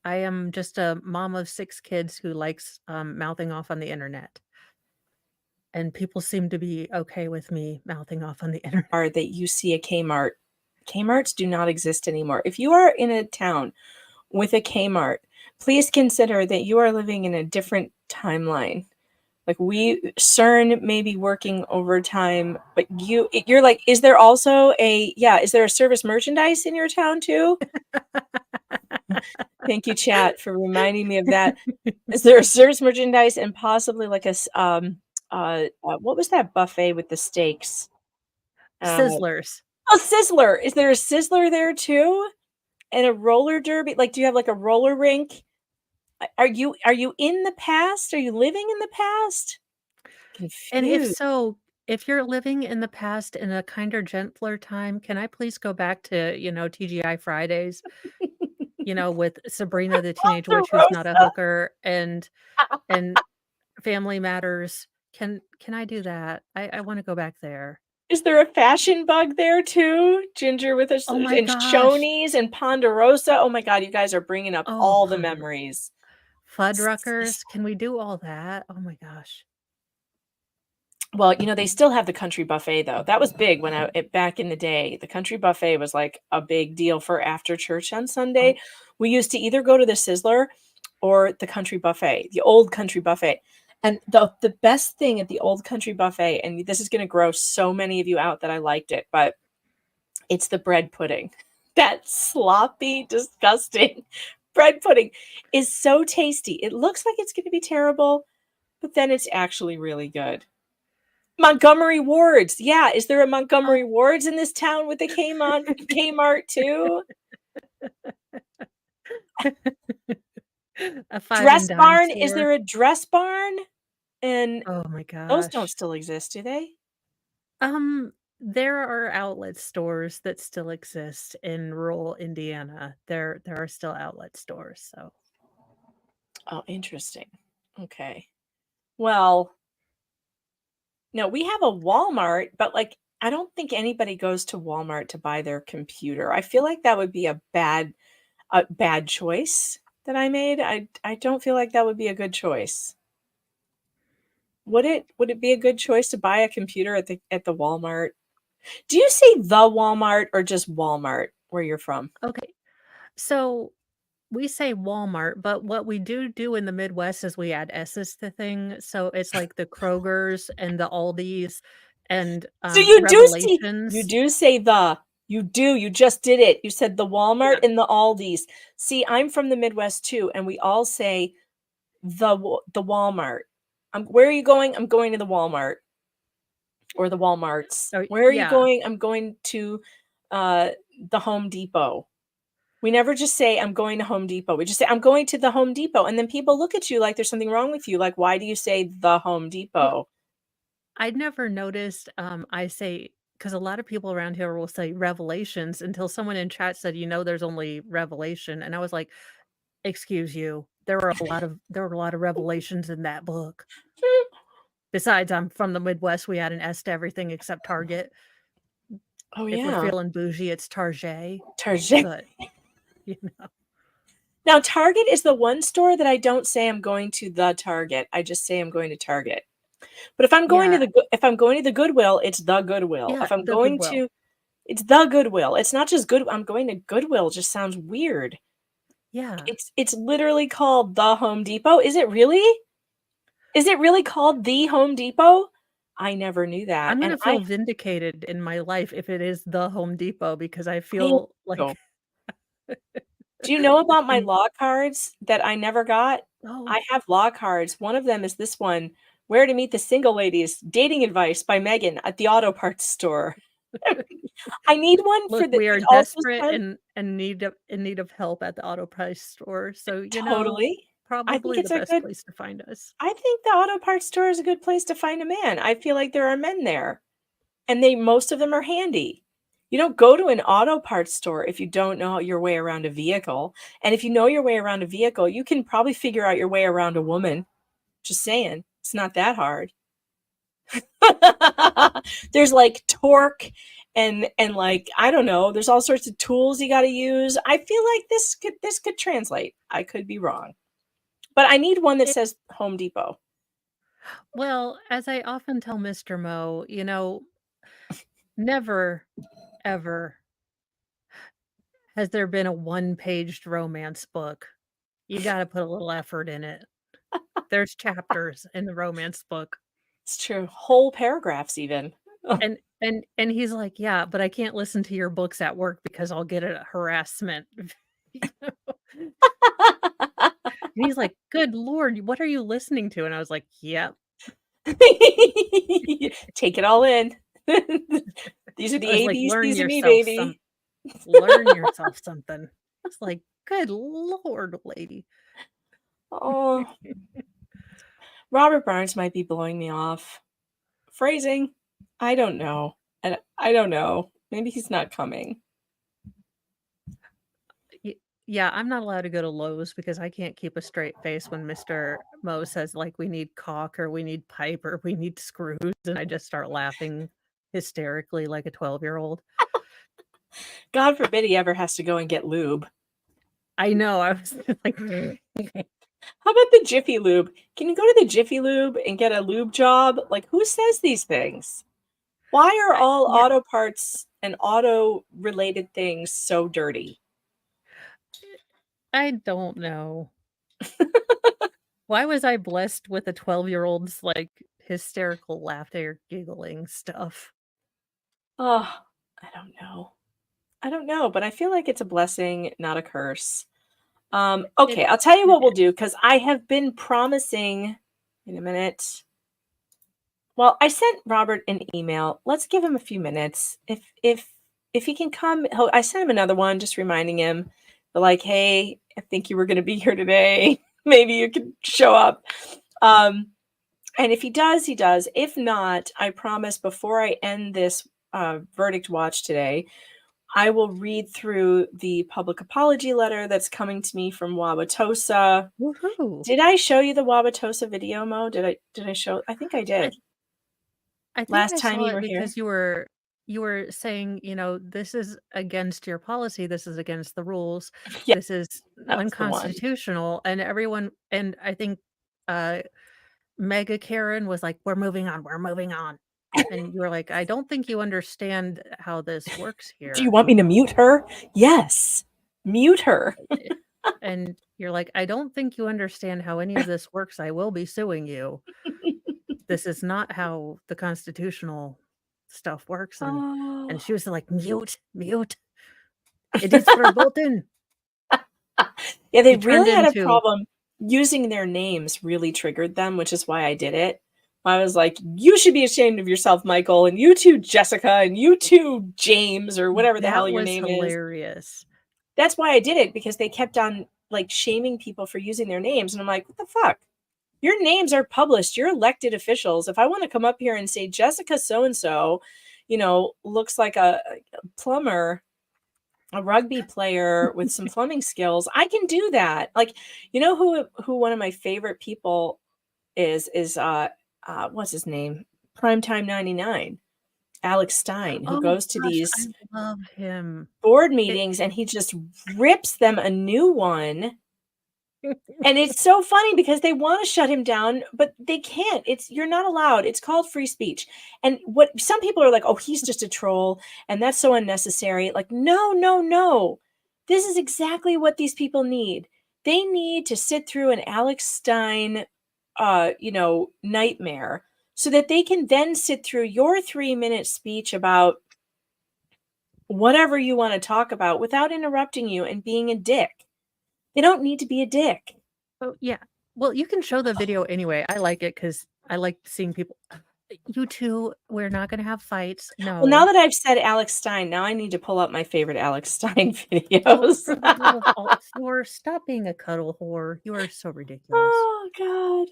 I am just a mom of 6 kids who likes mouthing off on the internet. And people seem to be okay with me mouthing off on the internet. Are that you see a Kmart. Kmarts do not exist anymore. If you are in a town with a Kmart, please consider that you are living in a different timeline. Like CERN may be working overtime, but you're like, is there a service merchandise in your town too? Thank you, chat, for reminding me of that. Is there a service merchandise and possibly like what was that buffet with the steaks? Sizzlers. A Sizzler. Is there a Sizzler there too? And a roller derby? Like, do you have like a roller rink? Are you in the past? Are you living in the past? And if Confused. so, if you're living in the past in a kinder, gentler time, can I please go back to, TGI Fridays? you know, with Sabrina the Teenage Witch who's not a Wauwatosa. hooker and Family Matters. Can I do that? I want to go back there. Is there a fashion bug there too? Ginger with us Oh my and gosh. Shoney's and Ponderosa. Oh my God, you guys are bringing up Oh, all the memories. Fuddruckers. Can we do all that? Oh my gosh. Well, you know, they still have the country buffet though. That was big when back in the day. The country buffet was like a big deal for after church on Sunday. We used to either go to the Sizzler or the country buffet, the old country buffet. And the best thing at the old country buffet, and this is going to gross so many of you out that I liked it, but it's the bread pudding. That sloppy, disgusting bread pudding is so tasty. It looks like it's going to be terrible, but then it's actually really good. Montgomery Wards. Yeah, is there a Montgomery Wards in this town with a Kmart too? A five Dress and dime barn. Is store. there a dress barn? And Oh my those don't gosh. still exist, do they? There are outlet stores that still exist in rural Indiana. There are still outlet stores, so. Oh, interesting. Okay. Well, no, we have a Walmart, but like I don't think anybody goes to Walmart to buy their computer. I feel like that would be a bad choice that I made. I don't feel like that would be a good choice. Would it be a good choice to buy a computer at the Walmart? Do you say the Walmart or just Walmart where you're from? Okay. So we say Walmart, but what we do in the Midwest is we add S's to things. So it's like the Krogers and the Aldis and So you Revelations. do say the. You do. You just did it. You said the Walmart and the Aldi's. See, I'm from the Midwest too, and we all say the Walmart. Where are you going? I'm going to the Walmart or the Walmarts. Oh, Where are you yeah. going? I'm going to the Home Depot. We never just say I'm going to Home Depot. We just say I'm going to the Home Depot, and then people look at you like there's something wrong with you. Like, why do you say the Home Depot? I'd never noticed. I say because a lot of people around here will say Revelations until someone in chat said, "You know, there's only Revelation," and I was like, "Excuse you, there were a lot of revelations in that book." Besides, I'm from the Midwest. We add an S to everything except Target. Oh If we're yeah, feeling bougie, it's Target. Target. But you know, Now Target is the one store that I don't say I'm going to the Target. I just say I'm going to Target. But if I'm going to the Goodwill, it's the Goodwill. yeah, If I'm the going Goodwill. to, it's the Goodwill. It's not just good. I'm going to Goodwill. Just sounds weird. Yeah. It's literally called the Home Depot. Is it really? Is it really called the Home Depot? I never knew that. I'm gonna And feel vindicated in my life if it is the Home Depot because I I feel like. know. Do you know about my And- law cards that I never got? Oh, I have law cards. One of them is this one, Where to Meet the Single Ladies, Dating Advice by Megan at the auto parts store. I need one for look, the we are it also desperate says and in need of help at the auto price store. So, totally. I think probably the it's a best good place to find us. I think the auto parts store is a good place to find a man. I feel like there are men there, and most of them are handy. You don't go to an auto parts store if you don't know your way around a vehicle. And if you know your way around a vehicle, you can probably figure out your way around a woman. Just saying, it's not that hard. There's like torque and like I don't know, there's all sorts of tools you got to use. I feel like this could translate. I could be wrong. But I need one that says Home Depot. Well, as I often tell Mr. Mo, never, ever has there been a one-paged romance book. You got to put a little effort in it. There's chapters in the romance book. It's true. Whole paragraphs even. And he's like, "Yeah, but I can't listen to your books at work because I'll get a harassment." And he's like, "Good Lord, what are you listening to?" And I was like, "Yep." Take it all in. These are the I was like, "Learn ABCs of me, yourself baby. learn yourself something." It's like, "Good Lord, lady." Oh, Robert Barnes might be blowing me off. Phrasing, I don't know. I don't know. Maybe he's not coming. Yeah, I'm not allowed to go to Lowe's because I can't keep a straight face when Mr. Mo says, like, we need caulk or we need pipe or we need screws, and I just start laughing hysterically like a 12-year-old. God forbid he ever has to go and get lube. I know. I was like, how about the Jiffy Lube? Can you go to the Jiffy Lube and get a lube job? Like, who says these things? Why are all auto parts and auto-related things so dirty? I don't know. Why was I blessed with a 12-year-old's, like, hysterical laughter, giggling stuff? Oh, I don't know. I don't know, but I feel like it's a blessing, not a curse. Okay, I'll tell you what we'll do, because I have been promising. In a minute. Well, I sent Robert an email. Let's give him a few minutes. If he can come, I sent him another one, just reminding him, like, hey, I think you were going to be here today. Maybe you could show up. And if he does, he does. If not, I promise before I end this verdict watch today, I will read through the public apology letter that's coming to me from Wauwatosa. Woohoo! Did I show you the Wauwatosa video, Mo? Did I show? I think I did. I think Last I time saw you it were here. because you were saying, this is against your policy, this is against the rules, Yeah, this is that was the one. unconstitutional, and everyone, and I think Mega Karen was like, we're moving on, and you were like, I don't think you understand how this works here. Do you want me to mute her? Yes, mute her. And you're like, I don't think you understand how any of this works. I will be suing you. This is not how the constitutional stuff works. And she was like, mute. It is verboten. Yeah, they You turned really had a into- problem. Using their names really triggered them, which is why I did it. I was like, you should be ashamed of yourself, Michael, and you too, Jessica, and you too, James, or whatever the hell your name is. That was hilarious. That's why I did it, because they kept on like shaming people for using their names. And I'm like, what the fuck? Your names are published. You're elected officials. If I want to come up here and say Jessica so-and-so, looks like a plumber, a rugby player with some plumbing skills, I can do that. Like, who one of my favorite people is what's his name? Primetime 99. Alex Stein, who goes to these I love him. board meetings and he just rips them a new one. And it's so funny because they want to shut him down, but they can't. You're not allowed. It's called free speech. And what some people are like, oh, he's just a troll and that's so unnecessary. Like, no. This is exactly what these people need. They need to sit through an Alex Stein, nightmare so that they can then sit through your 3-minute speech about whatever you want to talk about without interrupting you and being a dick. They don't need to be a dick. Oh, yeah. Well, you can show the video anyway. I like it because I like seeing people. You two, we're not going to have fights. No. Well, now that I've said Alex Stein, now I need to pull up my favorite Alex Stein videos. Whore, stop being a cuddle whore. You are so ridiculous. Oh, God.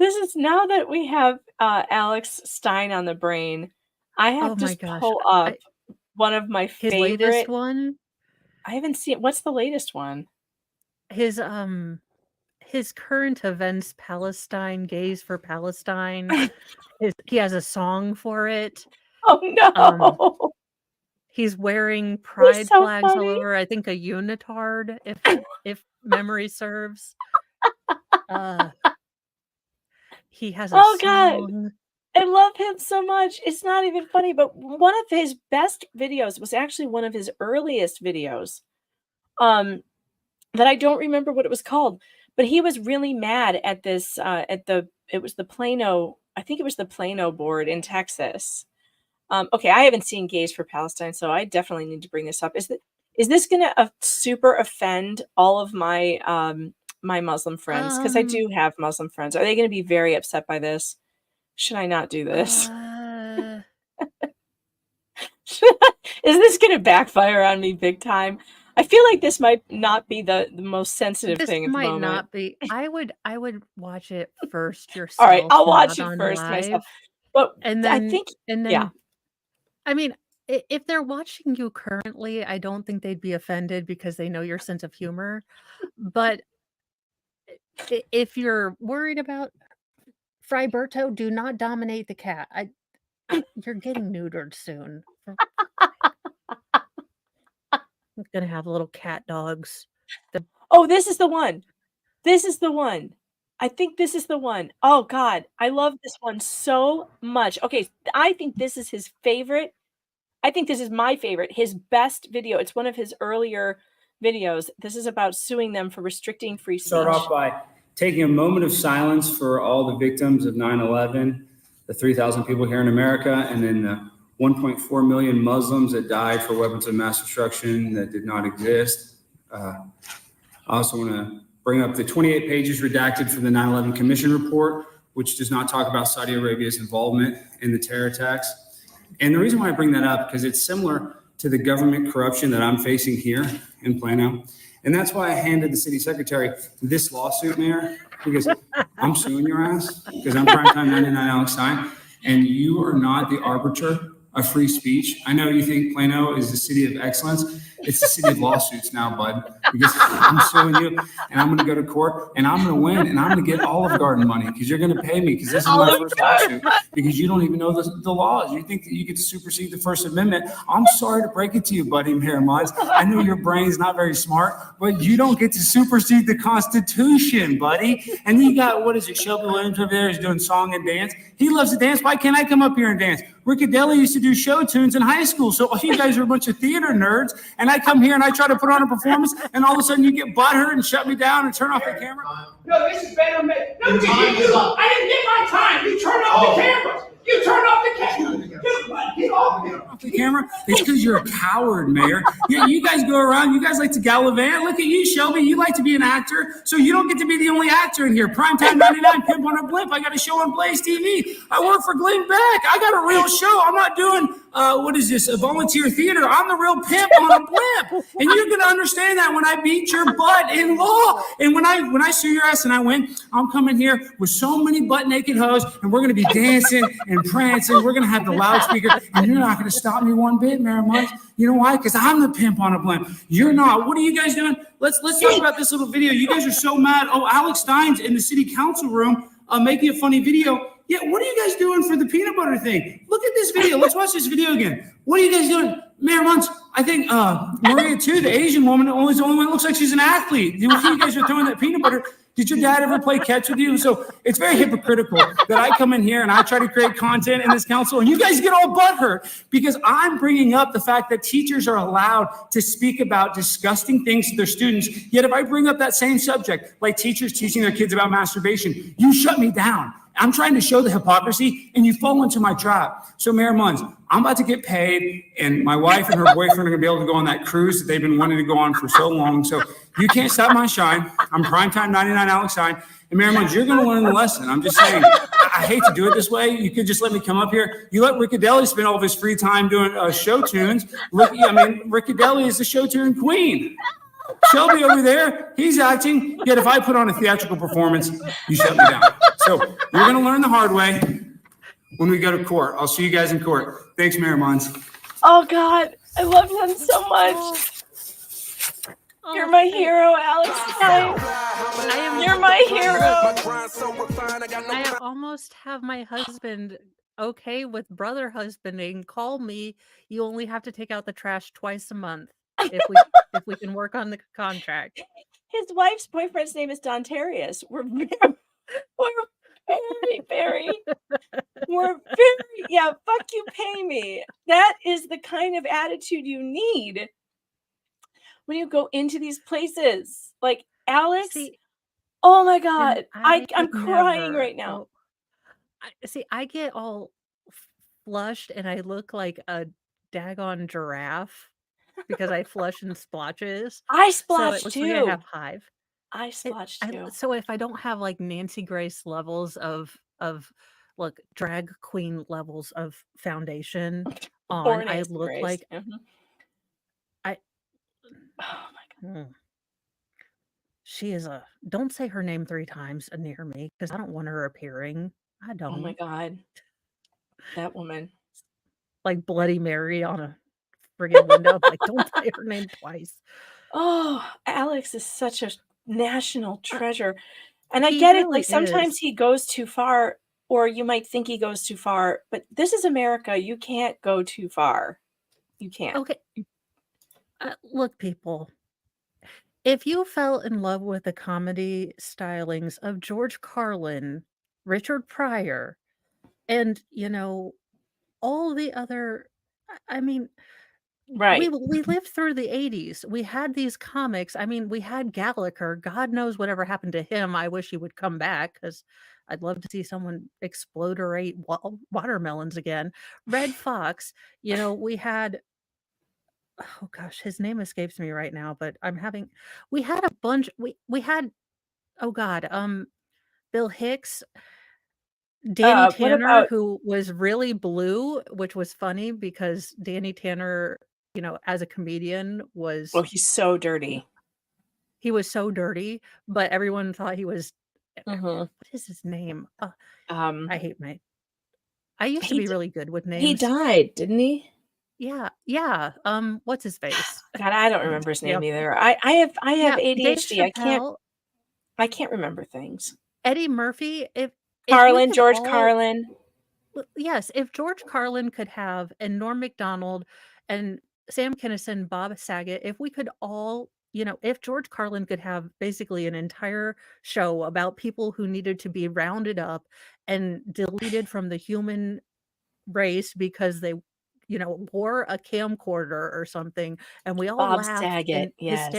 This is now that we have Alex Stein on the brain, I have to pull up one of my his favorite. Latest one? I haven't seen. What's the latest one? His current events, Palestine, Gays for Palestine. He has a song for it. Oh no. He's wearing pride so flags all funny. over, I think a unitard, if memory serves. He has a song. God. I love him so much. It's not even funny, but one of his best videos was actually one of his earliest videos. That I don't remember what it was called, but he was really mad at this it was the Plano, I think it was the Plano board in Texas. Okay, I haven't seen Gays for Palestine, so I definitely need to bring this up. Is this going to super offend all of my my Muslim friends? Because I do have Muslim friends. Are they going to be very upset by this? Should I not do this? Is this going to backfire on me big time? I feel like this might not be the most sensitive thing at the moment. This might not be. I would watch it first yourself. All right, I'll watch not it on first live. myself. But And then I think, and then yeah. I mean, If they're watching you currently, I don't think they'd be offended because they know your sense of humor. But if you're worried about Friberto, do not dominate the cat. You're getting neutered soon. I'm gonna have little cat dogs. Oh, this is the one. This is the one. I think this is the one. Oh God, I love this one so much. Okay, I think this is his favorite. I think this is my favorite. His best video. It's one of his earlier videos. This is about suing them for restricting free speech. Start off by taking a moment of silence for all the victims of 9/11, the 3,000 people here in America, and then the 1.4 million Muslims that died for weapons of mass destruction that did not exist. I also want to bring up the 28 pages redacted from the 9/11 Commission report, which does not talk about Saudi Arabia's involvement in the terror attacks. And the reason why I bring that up, because it's similar to the government corruption that I'm facing here in Plano. And that's why I handed the city secretary this lawsuit, Mayor, because I'm suing your ass, because I'm primetime 99 Alex Stein, and you are not the arbiter of free speech. I know you think Plano is the city of excellence. It's the city of lawsuits now, bud, because I'm suing you, and I'm going to go to court, and I'm going to win, and I'm going to get Olive Garden money, because you're going to pay me, because this is my first lawsuit, because you don't even know the laws. You think that you could supersede the First Amendment. I'm sorry to break it to you, buddy, Mayor Mons. I know your brain's not very smart, but you don't get to supersede the Constitution, buddy. And you got, what is it, Shelby Williams over there is doing song and dance. He loves to dance. Why can't I come up here and dance? Riccadelli used to do show tunes in high school. So all you guys are a bunch of theater nerds, and I come here and I try to put on a performance, and all of a sudden you get butthurt and shut me down and turn off the camera. No, this is better. No, you didn't. I didn't get my time. You turned off the camera. You turned off the camera. Get off the camera. It's because you're a coward, Mayor. You guys go around. You guys like to gallivant. Look at you, Shelby. You like to be an actor, so you don't get to be the only actor in here. Primetime 99, Pimp on a Blimp. I got a show on Blaze TV. I work for Glenn Beck. I got a real show. I'm not doing what is this? A volunteer theater. I'm the real pimp on a blimp, and you're gonna understand that when I beat your butt in law. And when I sue your ass and I win, I'm coming here with so many butt naked hoes, and we're gonna be dancing and prancing. We're gonna have the loudspeaker, and you're not gonna stop me one bit, Mayor Mons. You know why? Because I'm the pimp on a blimp. You're not. What are you guys doing? Let's talk about this little video. You guys are so mad. Oh, Alex Stein's in the city council room making a funny video. Yeah, what are you guys doing for the peanut butter thing? Look at this video. Let's watch this video again. What are you guys doing? Mayor Mons, I think Maria too, the Asian woman, is the only one that looks like she's an athlete. You guys are throwing that peanut butter. Did your dad ever play catch with you? So it's very hypocritical that I come in here and I try to create content in this council and you guys get all butthurt because I'm bringing up the fact that teachers are allowed to speak about disgusting things to their students. Yet if I bring up that same subject, like teachers teaching their kids about masturbation, you shut me down. I'm trying to show the hypocrisy and you fall into my trap. So Mayor Mons, I'm about to get paid and my wife and her boyfriend are gonna be able to go on that cruise that they've been wanting to go on for so long. So you can't stop my shine. I'm primetime 99 Alex Stein. And Mayor Mons, you're gonna learn the lesson. I'm just saying, I hate to do it this way. You could just let me come up here. You let Riccadelli spend all of his free time doing show tunes. Riccadelli is the show tune queen. Shelby over there, he's acting. Yet if I put on a theatrical performance, you shut me down. So you're going to learn the hard way when we go to court. I'll see you guys in court. Thanks, Mayor Mons. Oh, God. I love him so much. You're my hero, Alex Stein. You're my hero. I almost have my husband okay with brother husbanding. Call me. You only have to take out the trash twice a month if we can work on the contract. His wife's boyfriend's name is Dontarius. We're very, yeah, fuck you, pay me. That is the kind of attitude you need when you go into these places. Like, Alex, oh my God, I'm crying right now. I get all flushed and I look like a daggone giraffe because I flush in splotches. I So splotch it looks too. like I have hive. I splotch too. So if I don't have like Nancy Grace levels of look drag queen levels of foundation Or on, I Nancy look Grace. like Oh my God. She is a. Don't say her name 3 times near me because I don't want her appearing. I don't. Oh my God. That woman. like Bloody Mary on a friggin' window. Like, don't say her name twice. Oh, Alex is such a national treasure. And I He get it. really Like sometimes is. he goes too far, or you might think he goes too far, but this is America. You can't go too far. You can't. Okay. Look, people, if you fell in love with the comedy stylings of George Carlin, Richard Pryor, and, all the other, I mean, Right. we lived through the 80s. We had these comics. I mean, we had Gallagher. God knows whatever happened to him. I wish he would come back because I'd love to see someone explode or eat watermelons again. Red Fox, we had, oh gosh, his name escapes me right now, but we had a bunch, we had, oh God, Bill Hicks, Danny What Tanner, about who was really blue, which was funny because Danny Tanner, as a comedian Oh, he's so dirty. he was so dirty, but everyone thought he was, Mhm. what is his name? I He used to be d really good with he names. died, didn't he? Yeah, what's his face? God, I don't remember his name Yep. either. I have Yeah, Dave ADHD. Chappelle, I can't remember things. Eddie Murphy, if we Carlin, could George all Carlin. yes, if George Carlin could have, and Norm Macdonald, and Sam Kinison, Bob Saget, if we could all, if George Carlin could have basically an entire show about people who needed to be rounded up and deleted from the human race because they, wore a camcorder or something, and we all Bob laughed and Saget, yes.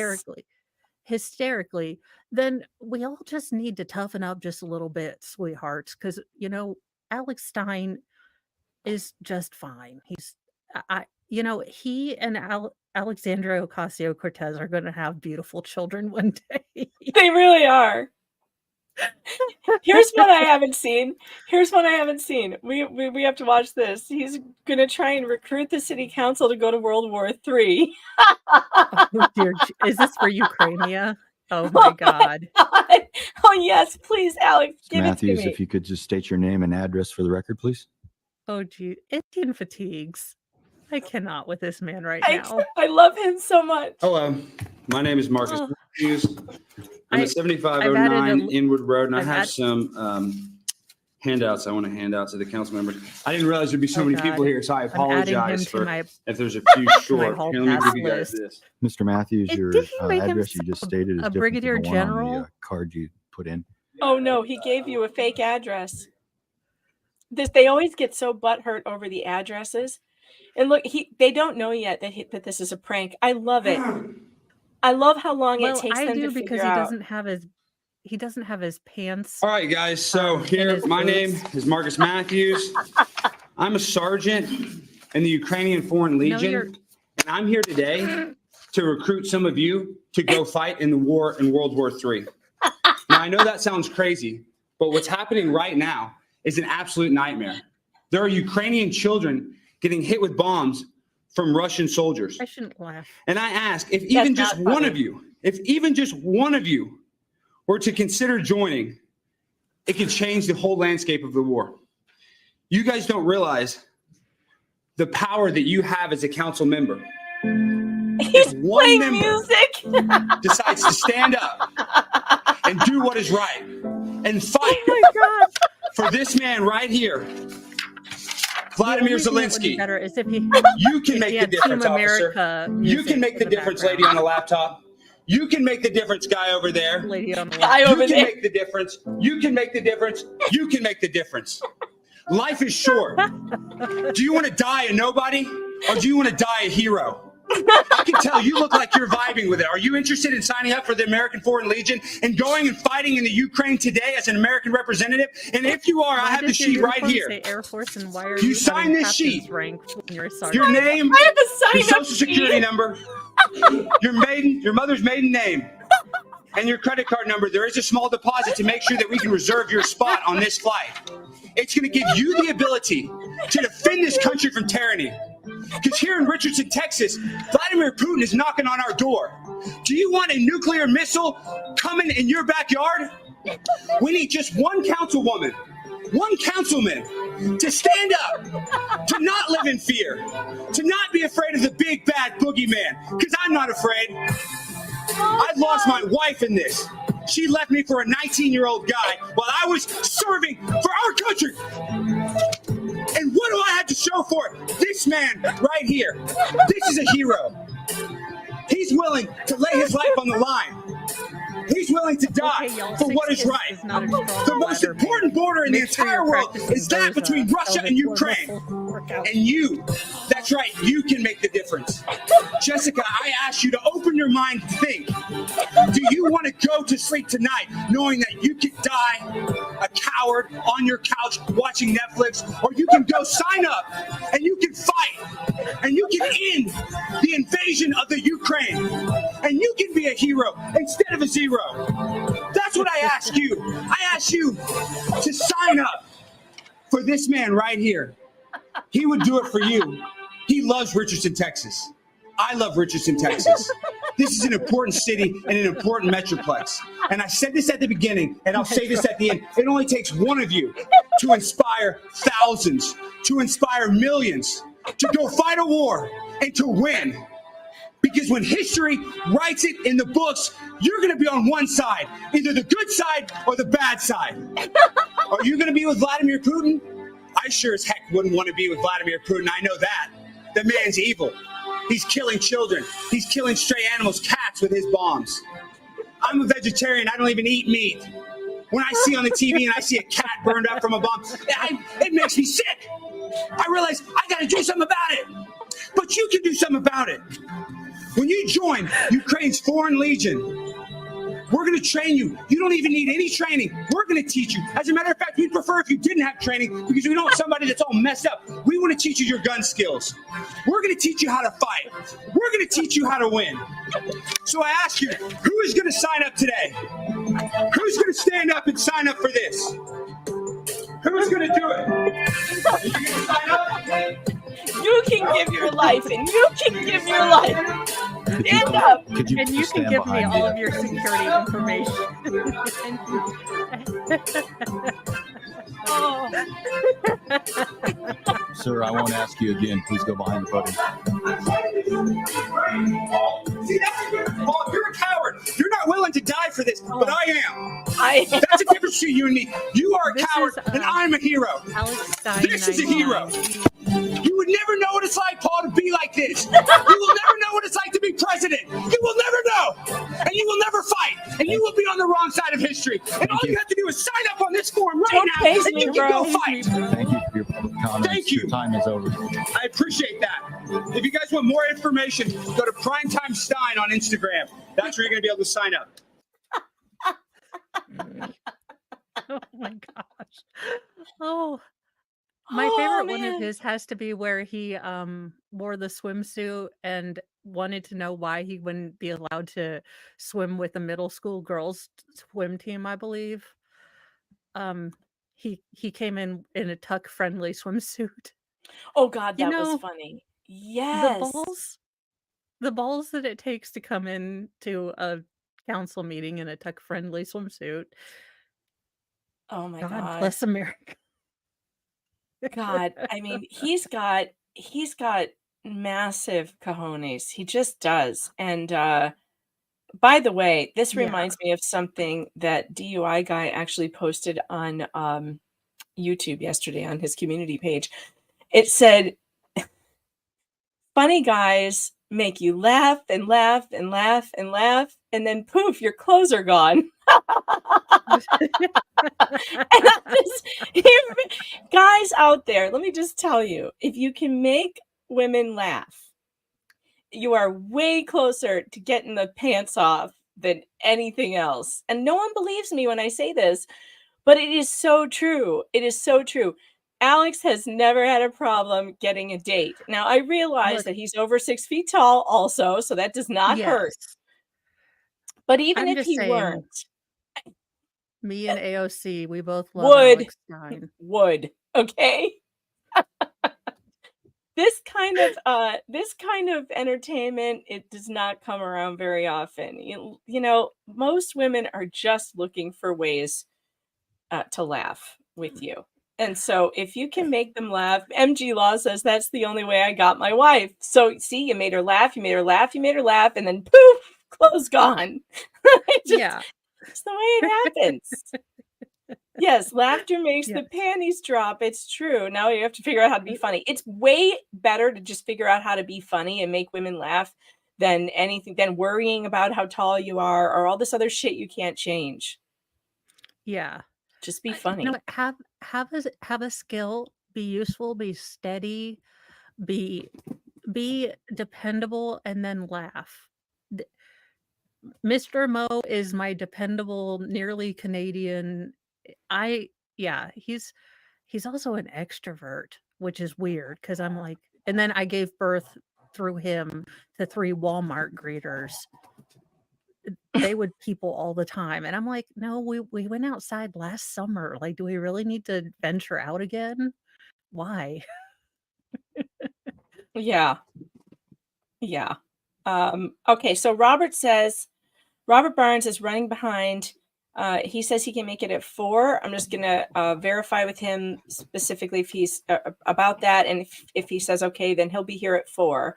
hysterically, then we all just need to toughen up just a little bit, sweethearts, because Alex Stein is just fine. He's he and Alexandria Ocasio-Cortez are going to have beautiful children one day. They really are. Here's one I haven't seen. We have to watch this. He's gonna try and recruit the city council to go to World War III. Oh, dear. Is this for Ukrainia? Oh my God. God. Oh yes, please, Alex, give Matthews, it to me. if you could just state your name and address for the record, please. Oh gee, Indian fatigues. I cannot with this man right I now. I love him so much. Hello, my name is Marcus Oh. Matthews. I'm at I've added 7509 a- Inwood Road, and I I've have add- some handouts I want to hand out to the council members. I didn't realize there'd be so Oh, many God. people here, so I I'm adding him apologize to for my- if there's a few to my short. hall Here, let me pass give you guys list. this. Mr. Matthews, your Did he make address you himself just stated is a different than brigadier the one on general? the card you put in. Oh no, he gave you a fake address. They always get so butthurt over the addresses. And look, they don't know yet that this is a prank. I love it. I love how long it Well, takes I them do to because figure he out. doesn't have his pants. All right, guys. So in here, his my name boots. is Marcus Matthews. I'm a sergeant in the Ukrainian Foreign No, Legion, you're- and I'm here today to recruit some of you to go fight in the war in World War III. Now, I know that sounds crazy, but what's happening right now is an absolute nightmare. There are Ukrainian children getting hit with bombs from Russian soldiers. I shouldn't laugh. And I ask, if even just one of you were to consider joining, it could change the whole landscape of the war. You guys don't realize the power that you have as a council member. He's If one playing member music. decides to stand up and do what is right and fight for this man right here, Vladimir The only thing that would be Zelensky. better is if he, You can if make he the had difference, Team officer. America You music can make the in difference, background. lady on the laptop. You can make the difference, guy over there. Lady on the Guy left. over You can there. make the difference. You can make the difference. You can make the difference. Life is short. Do you want to die a nobody or do you want to die a hero? I can tell you look like you're vibing with it. Are you interested in signing up for the American Foreign Legion and going and fighting in the Ukraine today as an American representative? And if you are, I Why have the does your sheet right uniform here. say Air Force, and why are You you sign having this captain's sheet. rank when you're a Your sergeant? name, I have a your sign-up social security sheet. number, your mother's maiden name, and your credit card number. There is a small deposit to make sure that we can reserve your spot on this flight. It's going to give you the ability to defend this country from tyranny. Because here in Richardson, Texas, Vladimir Putin is knocking on our door. Do you want a nuclear missile coming in your backyard? We need just one councilwoman, one councilman to stand up, to not live in fear, to not be afraid of the big bad boogeyman, because I'm not afraid. I lost my wife in this. She left me for a 19-year-old guy while I was serving for our country. And what do I have to show for it? This man right here. This is a hero. He's willing to lay his life on the line. He's willing to die for what is right. The most important border in the entire world is that between Russia and Ukraine. And you, that's right, you can make the difference. Jessica, I ask you to open your mind and think. Do you want to go to sleep tonight knowing that you could die a coward on your couch watching Netflix, or you can go sign up and you can fight and you can end the invasion of the Ukraine and you can be a hero instead of a zero? That's what I ask you. I ask you to sign up for this man right here. He would do it for you. He loves Richardson, Texas. I love Richardson, Texas. This is an important city and an important metroplex. And I said this at the beginning, and I'll say this at the end. It only takes one of you to inspire thousands, to inspire millions, to go fight a war and to win. Because when history writes it in the books, you're going to be on one side, either the good side or the bad side. Are you going to be with Vladimir Putin? I sure as heck wouldn't want to be with Vladimir Putin. I know that. The man's evil. He's killing children. He's killing stray animals, cats, with his bombs. I'm a vegetarian. I don't even eat meat. When I see on the TV and I see a cat burned up from a bomb, it makes me sick. I realize I got to do something about it. But you can do something about it. When you join Ukraine's Foreign Legion, we're going to train you. You don't even need any training. We're going to teach you. As a matter of fact, we'd prefer if you didn't have training because we don't want somebody that's all messed up. We want to teach you your gun skills. We're going to teach you how to fight. We're going to teach you how to win. So I ask you, who is going to sign up today? Who's going to stand up and sign up for this? Who's going to do it? Are you going to sign up? You can give your life, and you can give your life. Stand up. Could you And you just can stand give me behind all me? of your security information. Oh. Sir, I won't ask you again. Please go behind the podium. See, that's your fault. You're a coward. You're not willing to die for this, but I am. That's the difference between you and me. You are a coward, and I'm a hero. Alex Stein. This is a hero. You would never know what it's like, Paul, to be like this. You will never know what it's like to be president. You will never know. And you will never fight. And you will be on the wrong side of history. And all you have to do is sign up on this form right Don't now, pace and me, you can go bro. fight. Thank you for your public comments. Thank you. Your time is over. I appreciate that. If you guys want more information, go to Primetime Stein on Instagram. That's where you're going to be able to sign up. Oh my gosh. Oh. My favorite one of his has to be where he wore the swimsuit and wanted to know why he wouldn't be allowed to swim with the middle school girls swim team, I believe. He came in a tuck friendly swimsuit. Oh God, You that was know, funny. Yes. the balls that it takes to come in to a council meeting in a tuck friendly swimsuit. Oh my God God. bless America. God, I mean, he's got massive cojones. He just does. And by the way, this Yeah. reminds me of something that DUI guy actually posted on YouTube yesterday on his community page. It said, funny guys make you laugh and laugh and laugh and laugh, and then poof, your clothes are gone. And guys out there, let me just tell you, if you can make women laugh, you are way closer to getting the pants off than anything else. And no one believes me when I say this, but it is so true. It is so true. Alex has never had a problem getting a date. Now, I realize that he's over 6 feet tall also, so that does not hurt. Yes. But even I'm if just he saying, weren't, me and AOC, we both love Alex Stein. would, okay? This kind of entertainment, it does not come around very often. You know, most women are just looking for ways to laugh with you. And so if you can make them laugh, MG Law says that's the only way I got my wife. So see, you made her laugh, you made her laugh, you made her laugh, and then poof, clothes gone. Yeah. It's the way it happens. Yes, laughter makes Yes. the panties drop. It's true. Now you have to figure out how to be funny. It's way better to just figure out how to be funny and make women laugh than worrying about how tall you are or all this other shit you can't change. Yeah. Just be You funny. know, have a skill, be useful, be steady, be dependable, and then laugh. Mr. Mo is my dependable, nearly Canadian. He's also an extrovert, which is weird because I'm like, and then I gave birth through him to 3 Walmart greeters. They would people all the time. And I'm like, no, we went outside last summer. Like, do we really need to venture out again? Why? Yeah. Yeah. Okay, so Robert Barnes is running behind. He says he can make it at 4. I'm just gonna verify with him specifically if he's about that, and if he says okay, then he'll be here at 4.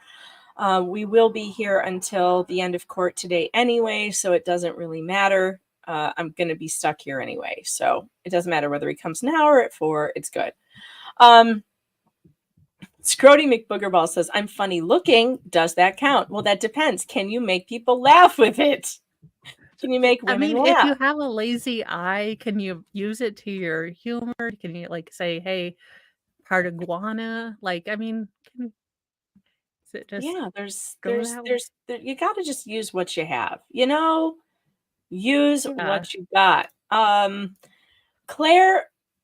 We will be here until the end of court today anyway, so it doesn't really matter. I'm gonna be stuck here anyway, so it doesn't matter whether he comes now or at 4. It's good. Scrody McBoogerball says, I'm funny looking. Does that count? Well, that depends. Can you make people laugh with it? Can you make women if laugh? you have a lazy eye, can you use it to your humor? Can you like say, hey, part iguana? Like, I mean, is it just Yeah, go that way? you got to just use what you have. You know, use Yeah. what you got.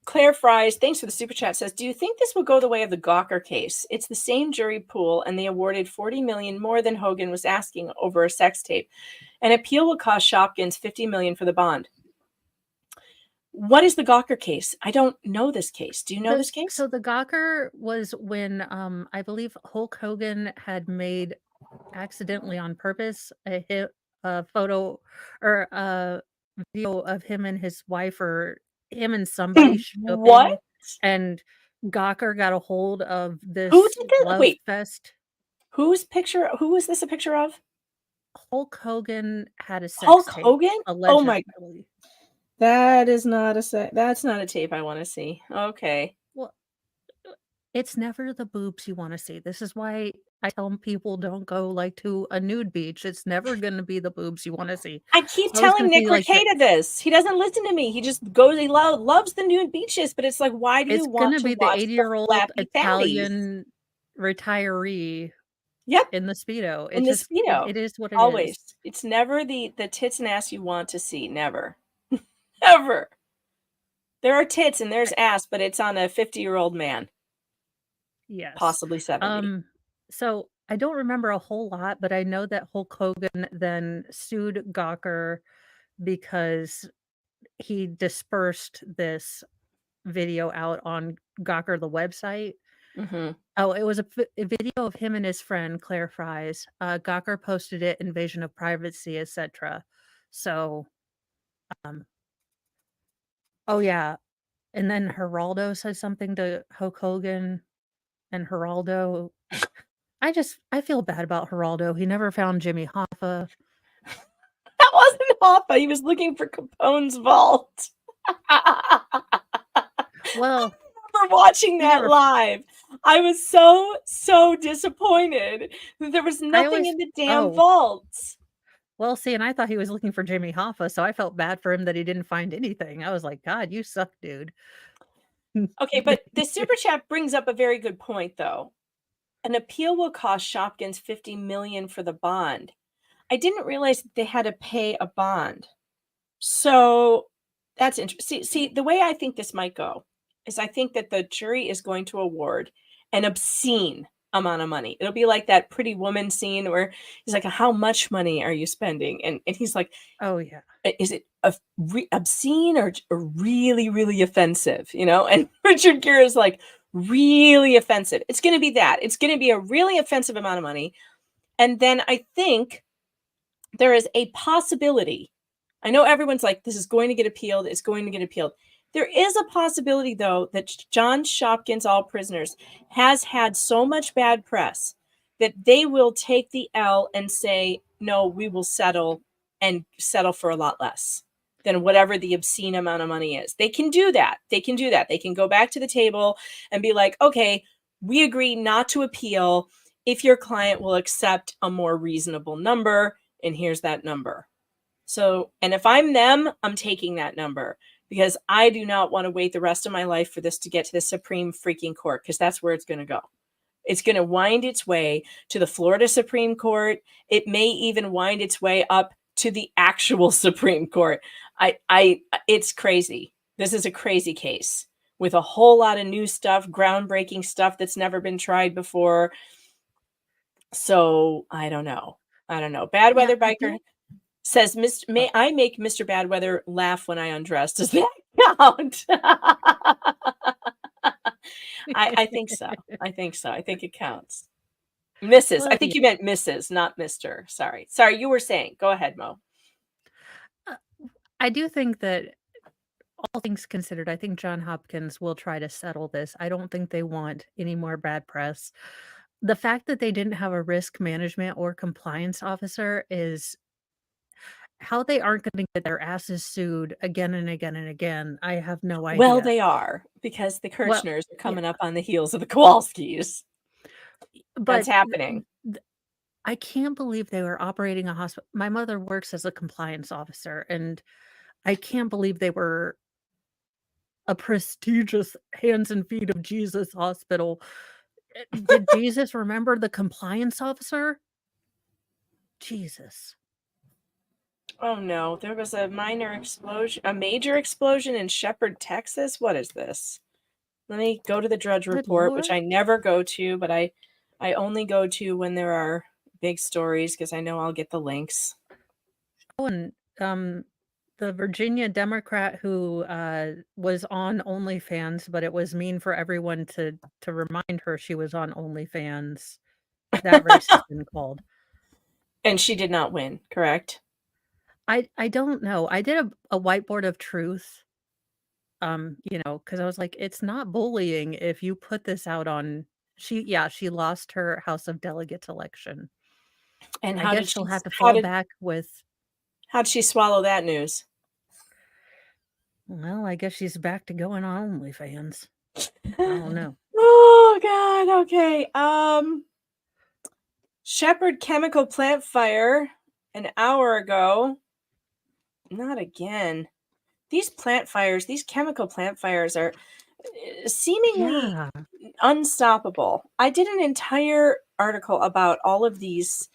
Claire Fries, thanks for the super chat, says, do you think this will go the way of the Gawker case? It's the same jury pool, and they awarded $40 million more than Hogan was asking over a sex tape. An appeal will cost Shopkins $50 million for the bond. What is the Gawker case? I don't know this case. Do you know this case? So the Gawker was when I believe Hulk Hogan had made accidentally on purpose a photo or a video of him and his wife or him and somebody shopping, What? and Gawker got a hold of this Who did this? love Wait. fest. Who is this a picture of? Hulk Hogan had a sex Hulk tape. Hogan? Oh my. Allegedly. That's not a tape I want to see. Okay. Well, it's never the boobs you want to see. This is why I tell people don't go like to a nude beach. It's never going to be the boobs you want to see. I keep It's always telling gonna be Nick like Ricada this. He doesn't listen to me. He just goes, he loves the nude beaches, but it's like, why do It's you want gonna to be the watch 80-year-old flappy Italian retiree Yep. in the Speedo. in the Speedo? It is what it Always. is. It's never the tits and ass you want to see. Never. Ever. There are tits and there's ass, but it's on a 50-year-old man. Yes. Possibly 70. So I don't remember a whole lot, but I know that Hulk Hogan then sued Gawker because he dispersed this video out on Gawker, the website. Mm-hmm. Oh, it was a video of him and his friend Claire Fries. Gawker posted it, invasion of privacy, etc. So, oh yeah, and then Geraldo said something to Hulk Hogan, and Geraldo. I feel bad about Geraldo. He never found Jimmy Hoffa. That wasn't Hoffa. He was looking for Capone's vault. Well, I remember watching that live. I was so disappointed that there was nothing in the damn vaults. Well, see, and I thought he was looking for Jimmy Hoffa, so I felt bad for him that he didn't find anything. I was like, God, you suck, dude. Okay, but the super chat brings up a very good point, though. An appeal will cost Shopkins $50 million for the bond. I didn't realize that they had to pay a bond. So that's interesting. See, the way I think this might go is I think that the jury is going to award an obscene amount of money. It'll be like that Pretty Woman scene where he's like, how much money are you spending? And he's like, oh, yeah. Is it obscene or really, really offensive? You know? And Richard Gere is like, really offensive. It's going to be that. It's going to be a really offensive amount of money. And then I think there is a possibility. I know everyone's like, this is going to get appealed. It's going to get appealed. There is a possibility, though, that John Shopkins, all prisoners, has had so much bad press that they will take the L and say, no, we will settle and settle for a lot less than whatever the obscene amount of money is. They can do that. They can do that. They can go back to the table and be like, okay, we agree not to appeal if your client will accept a more reasonable number, and here's that number. So, and if I'm them, I'm taking that number because I do not want to wait the rest of my life for this to get to the Supreme freaking Court, because that's where it's going to go. It's going to wind its way to the Florida Supreme Court. It may even wind its way up to the actual Supreme Court. It's crazy. This is a crazy case with a whole lot of new stuff, groundbreaking stuff that's never been tried before. So I don't know. Bad Weather Biker says, may I make Mr. Badweather laugh when I undress? Does that count? I think so. I think it counts. Mrs. Well, I think you meant Mrs., not Mr. Sorry, you were saying. Go ahead, Mo. I do think that, all things considered, I think John Hopkins will try to settle this. I don't think they want any more bad press. The fact that they didn't have a risk management or compliance officer is how they aren't going to get their asses sued again and again and again. I have no idea. Well, they are, because the Well, Kirchners are coming up on the heels of the Kowalskis. but That's happening. I can't believe they were operating a hospital. My mother works as a compliance officer, and I can't believe they were a prestigious hands and feet of Jesus hospital. Did Jesus remember the compliance officer? Jesus. Oh no, there was a major explosion in Shepherd, Texas. What is this? Let me go to the Drudge Good Report, which Lord. I never go to, but I only go to when there are big stories because I know I'll get the links. Oh, and the Virginia Democrat who was on OnlyFans, but it was mean for everyone to remind her she was on OnlyFans. That race has been called. And she did not win, correct? I don't know. I did a whiteboard of truth. Because I was like, it's not bullying if you put this out on. She lost her House of Delegates election. And I guess she'll have to fall back with. How'd she swallow that news? Well, I guess she's back to going on OnlyFans. I don't know. Oh God. Okay. Shepherd chemical plant fire an hour ago. Not again. These chemical plant fires are seemingly unstoppable. I did an entire article about all of these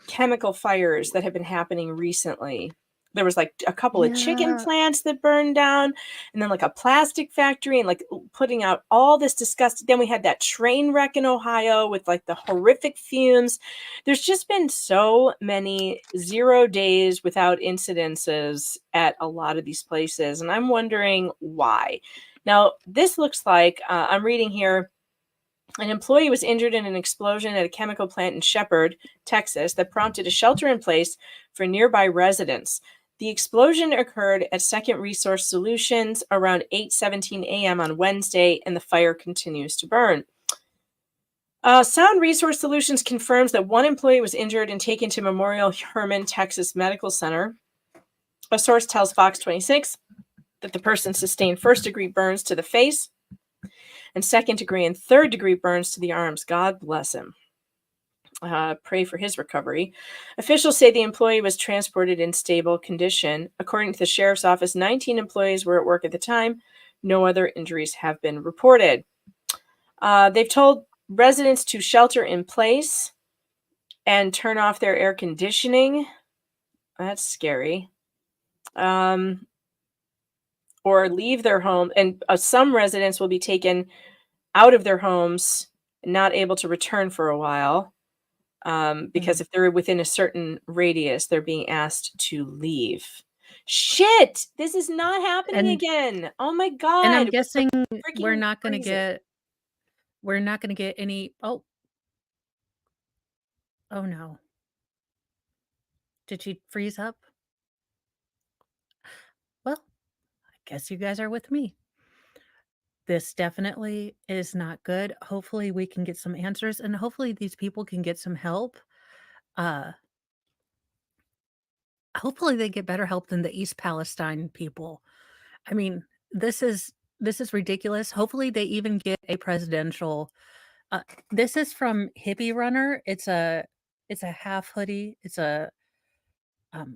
chemical fires that have been happening recently. There was like a couple of chicken plants that burned down, and then like a plastic factory, and like putting out all this disgusting. Then we had that train wreck in Ohio with like the horrific fumes. There's just been so many 0 days without incidences at a lot of these places, and I'm wondering why. Now, this looks like, I'm reading here, an employee was injured in an explosion at a chemical plant in Shepherd, Texas, that prompted a shelter in place for nearby residents. The explosion occurred at Second Resource Solutions around 8:17 a.m. on Wednesday, and the fire continues to burn. Sound Resource Solutions confirms that one employee was injured and taken to Memorial Hermann Texas Medical Center. A source tells Fox 26 that the person sustained first-degree burns to the face and second-degree and third-degree burns to the arms. God bless him. Pray for his recovery. Officials say the employee was transported in stable condition. According to the sheriff's office, 19 employees were at work at the time. No other injuries have been reported. They've told residents to shelter in place and turn off their air conditioning. That's scary. Or leave their home. And some residents will be taken out of their homes, not able to return for a while. Because if they're within a certain radius, they're being asked to leave. Shit! This is not happening again. Oh my God. And I'm guessing we're freaking not going to crazy. get any. Oh no. Did she freeze up? Well, I guess you guys are with me. this definitely is not good. Hopefully we can get some answers, and hopefully these people can get some help. Uh, hopefully they get better help than the East Palestine people. I mean, this is ridiculous. Hopefully they even get a presidential. This is from Hippie Runner. It's a half hoodie. It's a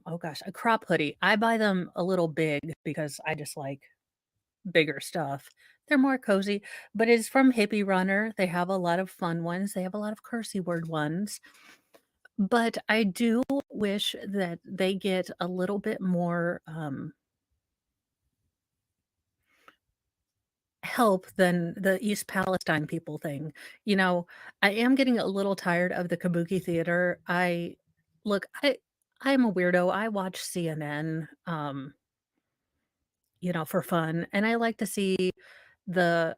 oh gosh, a crop hoodie. I buy them a little big because I just like bigger stuff. They're more cozy, but it's from Hippie Runner. They have a lot of fun ones. They have a lot of cursey word ones. But I do wish that they get a little bit more help than the East Palestine people thing. You know, I am getting a little tired of the kabuki theater. I'm a weirdo. I watch CNN, for fun, and I like to see the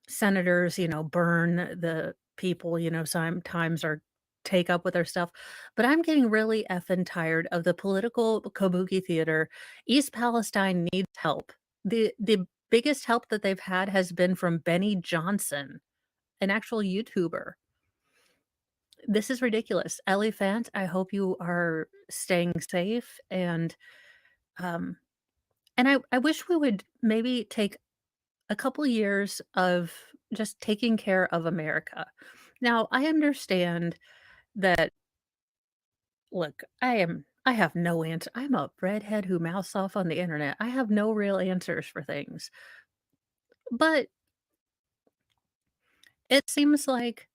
senators, burn the people, sometimes or take up with their stuff. But I'm getting really effing tired of the political kabuki theater. East Palestine needs help. The biggest help that they've had has been from Benny Johnson, an actual YouTuber. This is ridiculous. Ellie Fant, I hope you are staying safe, um and I wish we would maybe take a couple years of just taking care of America. Now, I understand that, look, I have no answer. I'm a redhead who mouths off on the internet. I have no real answers for things. But it seems like,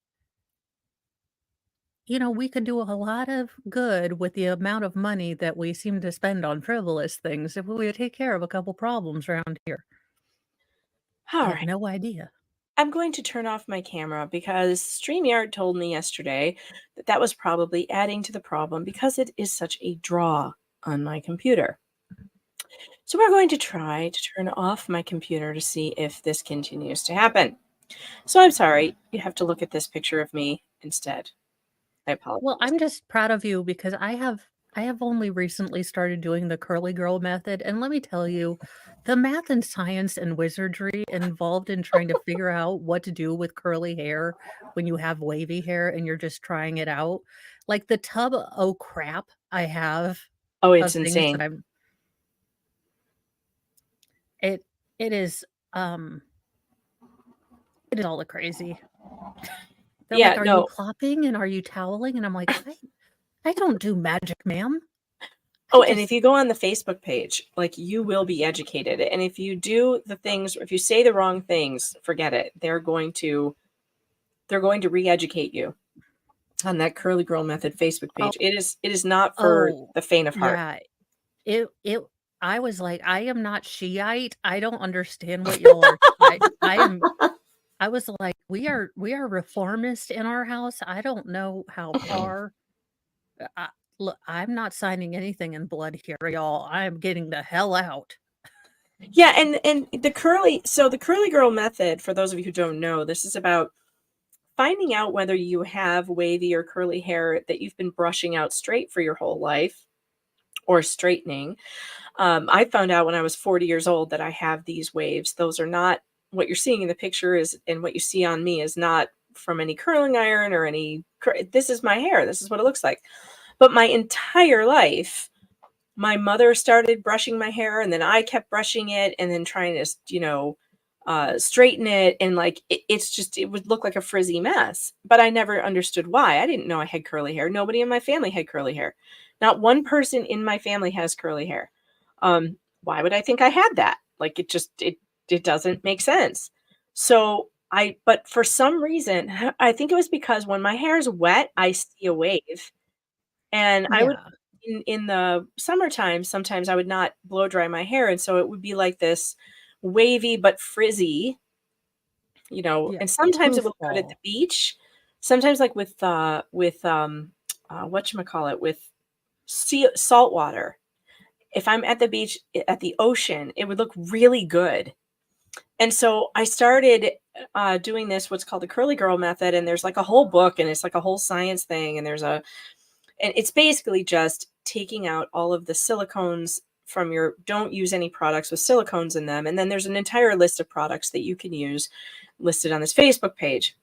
we could do a lot of good with the amount of money that we seem to spend on frivolous things if we would take care of a couple problems around here. I All have right. no idea. I'm going to turn off my camera because StreamYard told me yesterday that that was probably adding to the problem because it is such a draw on my computer. So we're going to try to turn off my computer to see if this continues to happen. So I'm sorry, you have to look at this picture of me instead. I apologize. Well, I'm just proud of you because I have only recently started doing the curly girl method, and let me tell you, the math and science and wizardry involved in trying to figure out what to do with curly hair when you have wavy hair and you're just trying it out. Like the tub oh crap I have Oh, of it's things that insane. I'm it it is it is all the crazy. They're Yeah, like, "Are you no. plopping and are you toweling?" And I'm like, I don't do magic, ma'am. Oh, and if you go on the Facebook page, like you will be educated. And if you do the things, if you say the wrong things, forget it. They're going to re-educate you on that Curly Girl Method Facebook page. It is not for the faint of heart. Yeah. It I was like, I am not Shiite. I don't understand what y'all are. I was like, we are reformist in our house. I don't know how far. Look, I'm not signing anything in blood here, y'all. I am getting the hell out. Yeah, and the curly girl method, for those of you who don't know, this is about finding out whether you have wavy or curly hair that you've been brushing out straight for your whole life or straightening. I found out when I was 40 years old that I have these waves. Those are not what you're seeing in the picture and what you see on me is not from any curling iron or this is my hair. This is what it looks like. But my entire life, my mother started brushing my hair and then I kept brushing it and then trying to, straighten it. And it would look like a frizzy mess, but I never understood why. I didn't know I had curly hair. Nobody in my family had curly hair. Not one person in my family has curly hair. Why would I think I had that? Like it doesn't make sense. But for some reason, I think it was because when my hair is wet, I see a wave. And I would in the summertime, sometimes I would not blow dry my hair. And so it would be like this wavy but frizzy, and sometimes it would look good at the beach. Sometimes like with whatchamacallit, with salt water. If I'm at the beach, at the ocean, it would look really good. And so I started doing what's called the Curly Girl Method. And there's like a whole book and it's like a whole science thing. And it's basically just taking out all of the silicones don't use any products with silicones in them. And then there's an entire list of products that you can use listed on this Facebook page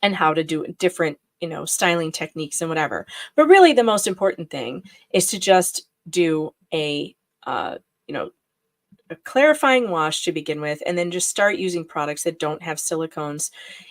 and how to do different, styling techniques and whatever. But really the most important thing is to just do a clarifying wash to begin with, and then just start using products that don't have silicones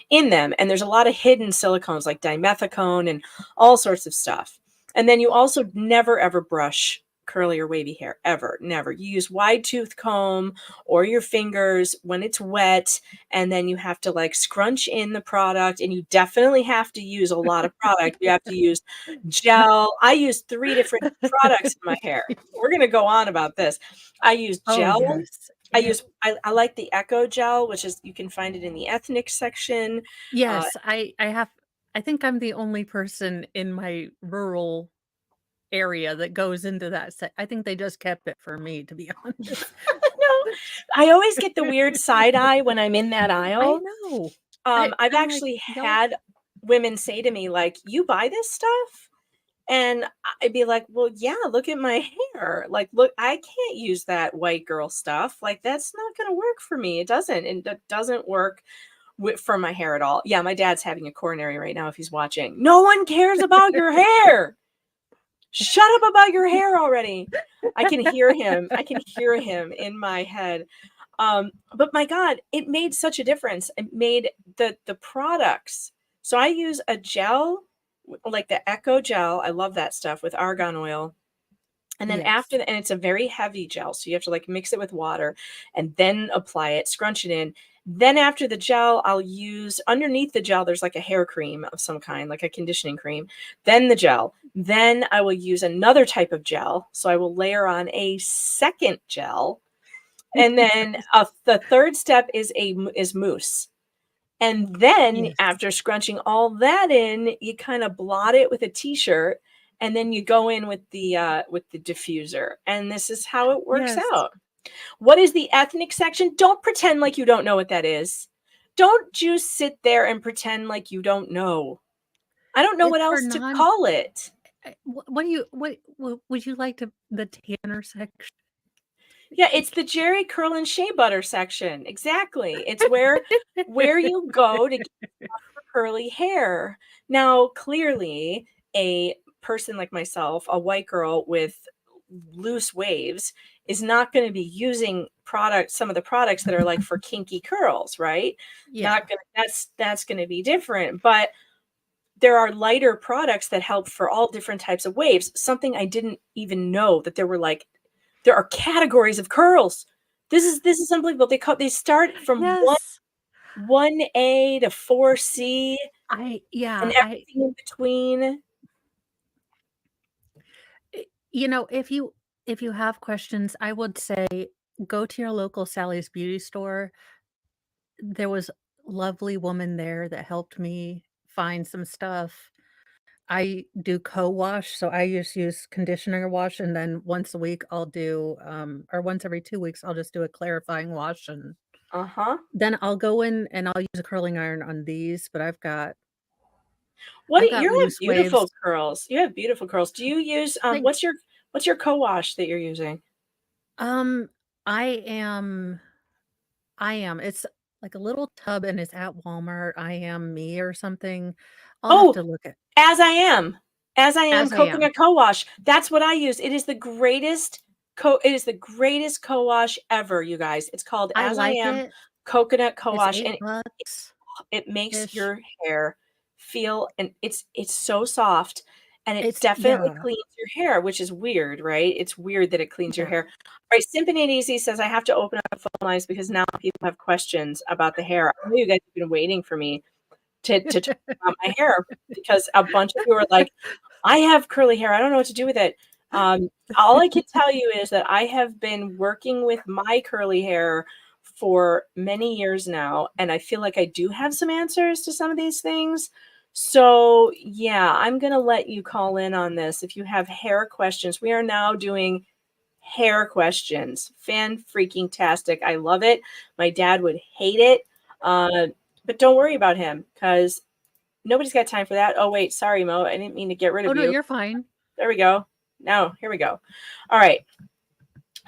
in them. And there's a lot of hidden silicones like dimethicone and all sorts of stuff. And then you also never ever brush curly or wavy hair, ever, never. You use wide tooth comb or your fingers when it's wet, and then you have to like scrunch in the product, and you definitely have to use a lot of product. You have to use gel. I use 3 different products in my hair. We're going to go on about this. I use gel. Oh, yes. I like the Echo gel, which is, you can find it in the ethnic section. Yes, I think I'm the only person in my rural area that goes into that set. I think they just kept it for me, to be honest. No, I always get the weird side eye when I'm in that aisle. I know. I've I'm actually like, had women say to me, like, "You buy this stuff?" And I'd be like, "Well, yeah, look at my hair. Like, look, I can't use that white girl stuff. Like, that's not going to work for me. It doesn't. And it doesn't work for my hair at all." Yeah, my dad's having a coronary right now if he's watching. No one cares about your hair. Shut up about your hair already. I can hear him. I can hear him in my head. But my God, it made such a difference. It made the products. So I use a gel, like the Echo gel. I love that stuff with argan oil. And then and it's a very heavy gel. So you have to like mix it with water and then apply it, scrunch it in. Then after the gel, I'll use underneath the gel, there's like a hair cream of some kind, like a conditioning cream. Then the gel. Then I will use another type of gel. So I will layer on a second gel. And then the third step is mousse. And then after scrunching all that in, you kind of blot it with a t-shirt, and then you go in with the diffuser. And this is how it works out. What is the ethnic section? Don't pretend like you don't know what that is. Don't just sit there and pretend like you don't know. I don't know what else to call it. What would you like the tanner section? Yeah, it's the Jerry Curl and Shea Butter section. Exactly. It's where you go to get curly hair. Now, clearly, a person like myself, a white girl with loose waves, is not going to be using some of the products that are like for kinky curls, right? Yeah. That's going to be different. But there are lighter products that help for all different types of waves. Something I didn't even know that there are categories of curls. This is unbelievable. They start from 1A to 4C. And everything in between. If you have questions, I would say go to your local Sally's Beauty store. There was a lovely woman there that helped me find some stuff. I do co-wash, so I just use conditioner wash, and then once a week I'll do, or once every 2 weeks, I'll just do a clarifying wash, and then I'll go in and I'll use a curling iron on these. But I've got you have loose beautiful waves. curls. You have beautiful curls. Do you use what's your co-wash that you're using? I am. It's like a little tub, and it's at Walmart. I Am Me or something. I'll have to look at. As I Am As I Am. coconut co-wash. That's what I use. It is the greatest co-wash ever, you guys. It's called I As like I Am it. coconut It's co-wash, and $8 it makes ish. your hair feel, and it's so soft, and it It's definitely cleans your hair, which is weird, right? It's weird that it cleans your hair. All right, Simpin' and Easy says I have to open up the phone lines because now people have questions about the hair. I know you guys have been waiting for me to talk about my hair because a bunch of you are like, I have curly hair. I don't know what to do with it. All I can tell you is that I have been working with my curly hair for many years now, and I feel like I do have some answers to some of these things. So yeah, I'm going to let you call in on this. If you have hair questions, we are now doing hair questions. Fan-freaking-tastic. I love it. My dad would hate it. But don't worry about him because nobody's got time for that. Oh, wait. Sorry, Mo. I didn't mean to get rid of Oh, no, you. you're fine. There we go. Now, here we go. All right.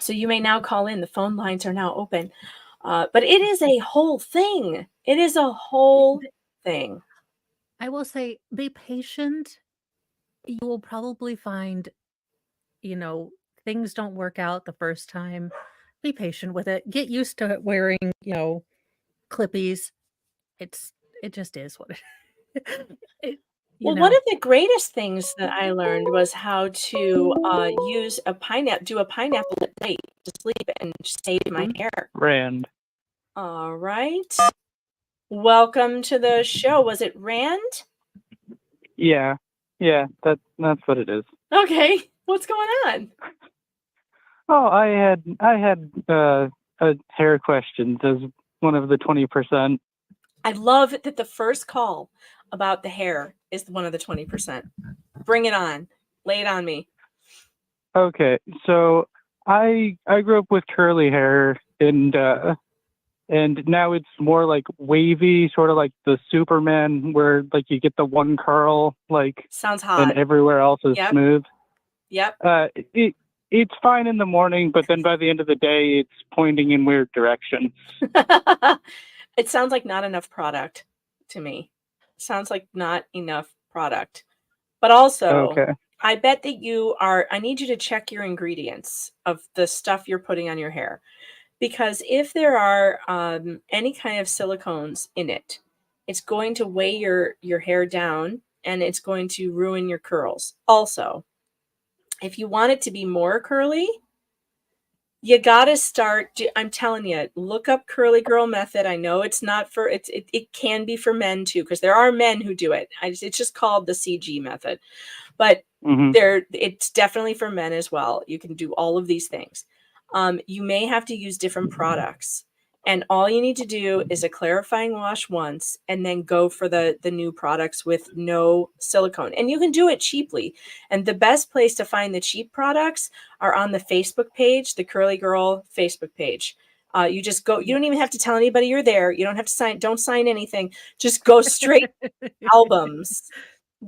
So you may now call in. The phone lines are now open. But it is a whole thing. It is a whole thing. I will say, be patient. You will probably find, things don't work out the first time. Be patient with it. Get used to wearing, clippies. It just is what it. Well, one of the greatest things that I learned was how to use do a pineapple at night to sleep and save my hair. Rand. All right. Welcome to the show. Was it Rand? Yeah. Yeah, that's what it is. Okay. What's going on? Oh, I had a hair questions as one of the 20%. I love that the first call about the hair is one of the 20%. Bring it on. Lay it on me. Okay, so I grew up with curly hair, and now it's more like wavy, sort of like the Superman, where like you get the one curl, like sounds hot, and everywhere else is smooth. Yep. It's fine in the morning, but then by the end of the day, it's pointing in weird directions. It sounds like not enough product to me. Sounds like not enough product. But also, Okay. I bet that I need you to check your ingredients of the stuff you're putting on your hair. Because if there are any kind of silicones in it, it's going to weigh your hair down and it's going to ruin your curls. Also, if you want it to be more curly, you got to start. I'm telling you, look up Curly Girl Method. I know it's not for it can be for men too, because there are men who do it. It's just called the CG method, but it's definitely for men as well. You can do all of these things. You may have to use different products, and all you need to do is a clarifying wash once and then go for the new products with no silicone. And you can do it cheaply. And the best place to find the cheap products are on the Facebook page, the Curly Girl Facebook page. You just go, you don't even have to tell anybody you're there. You don't have to don't sign anything. Just go straight albums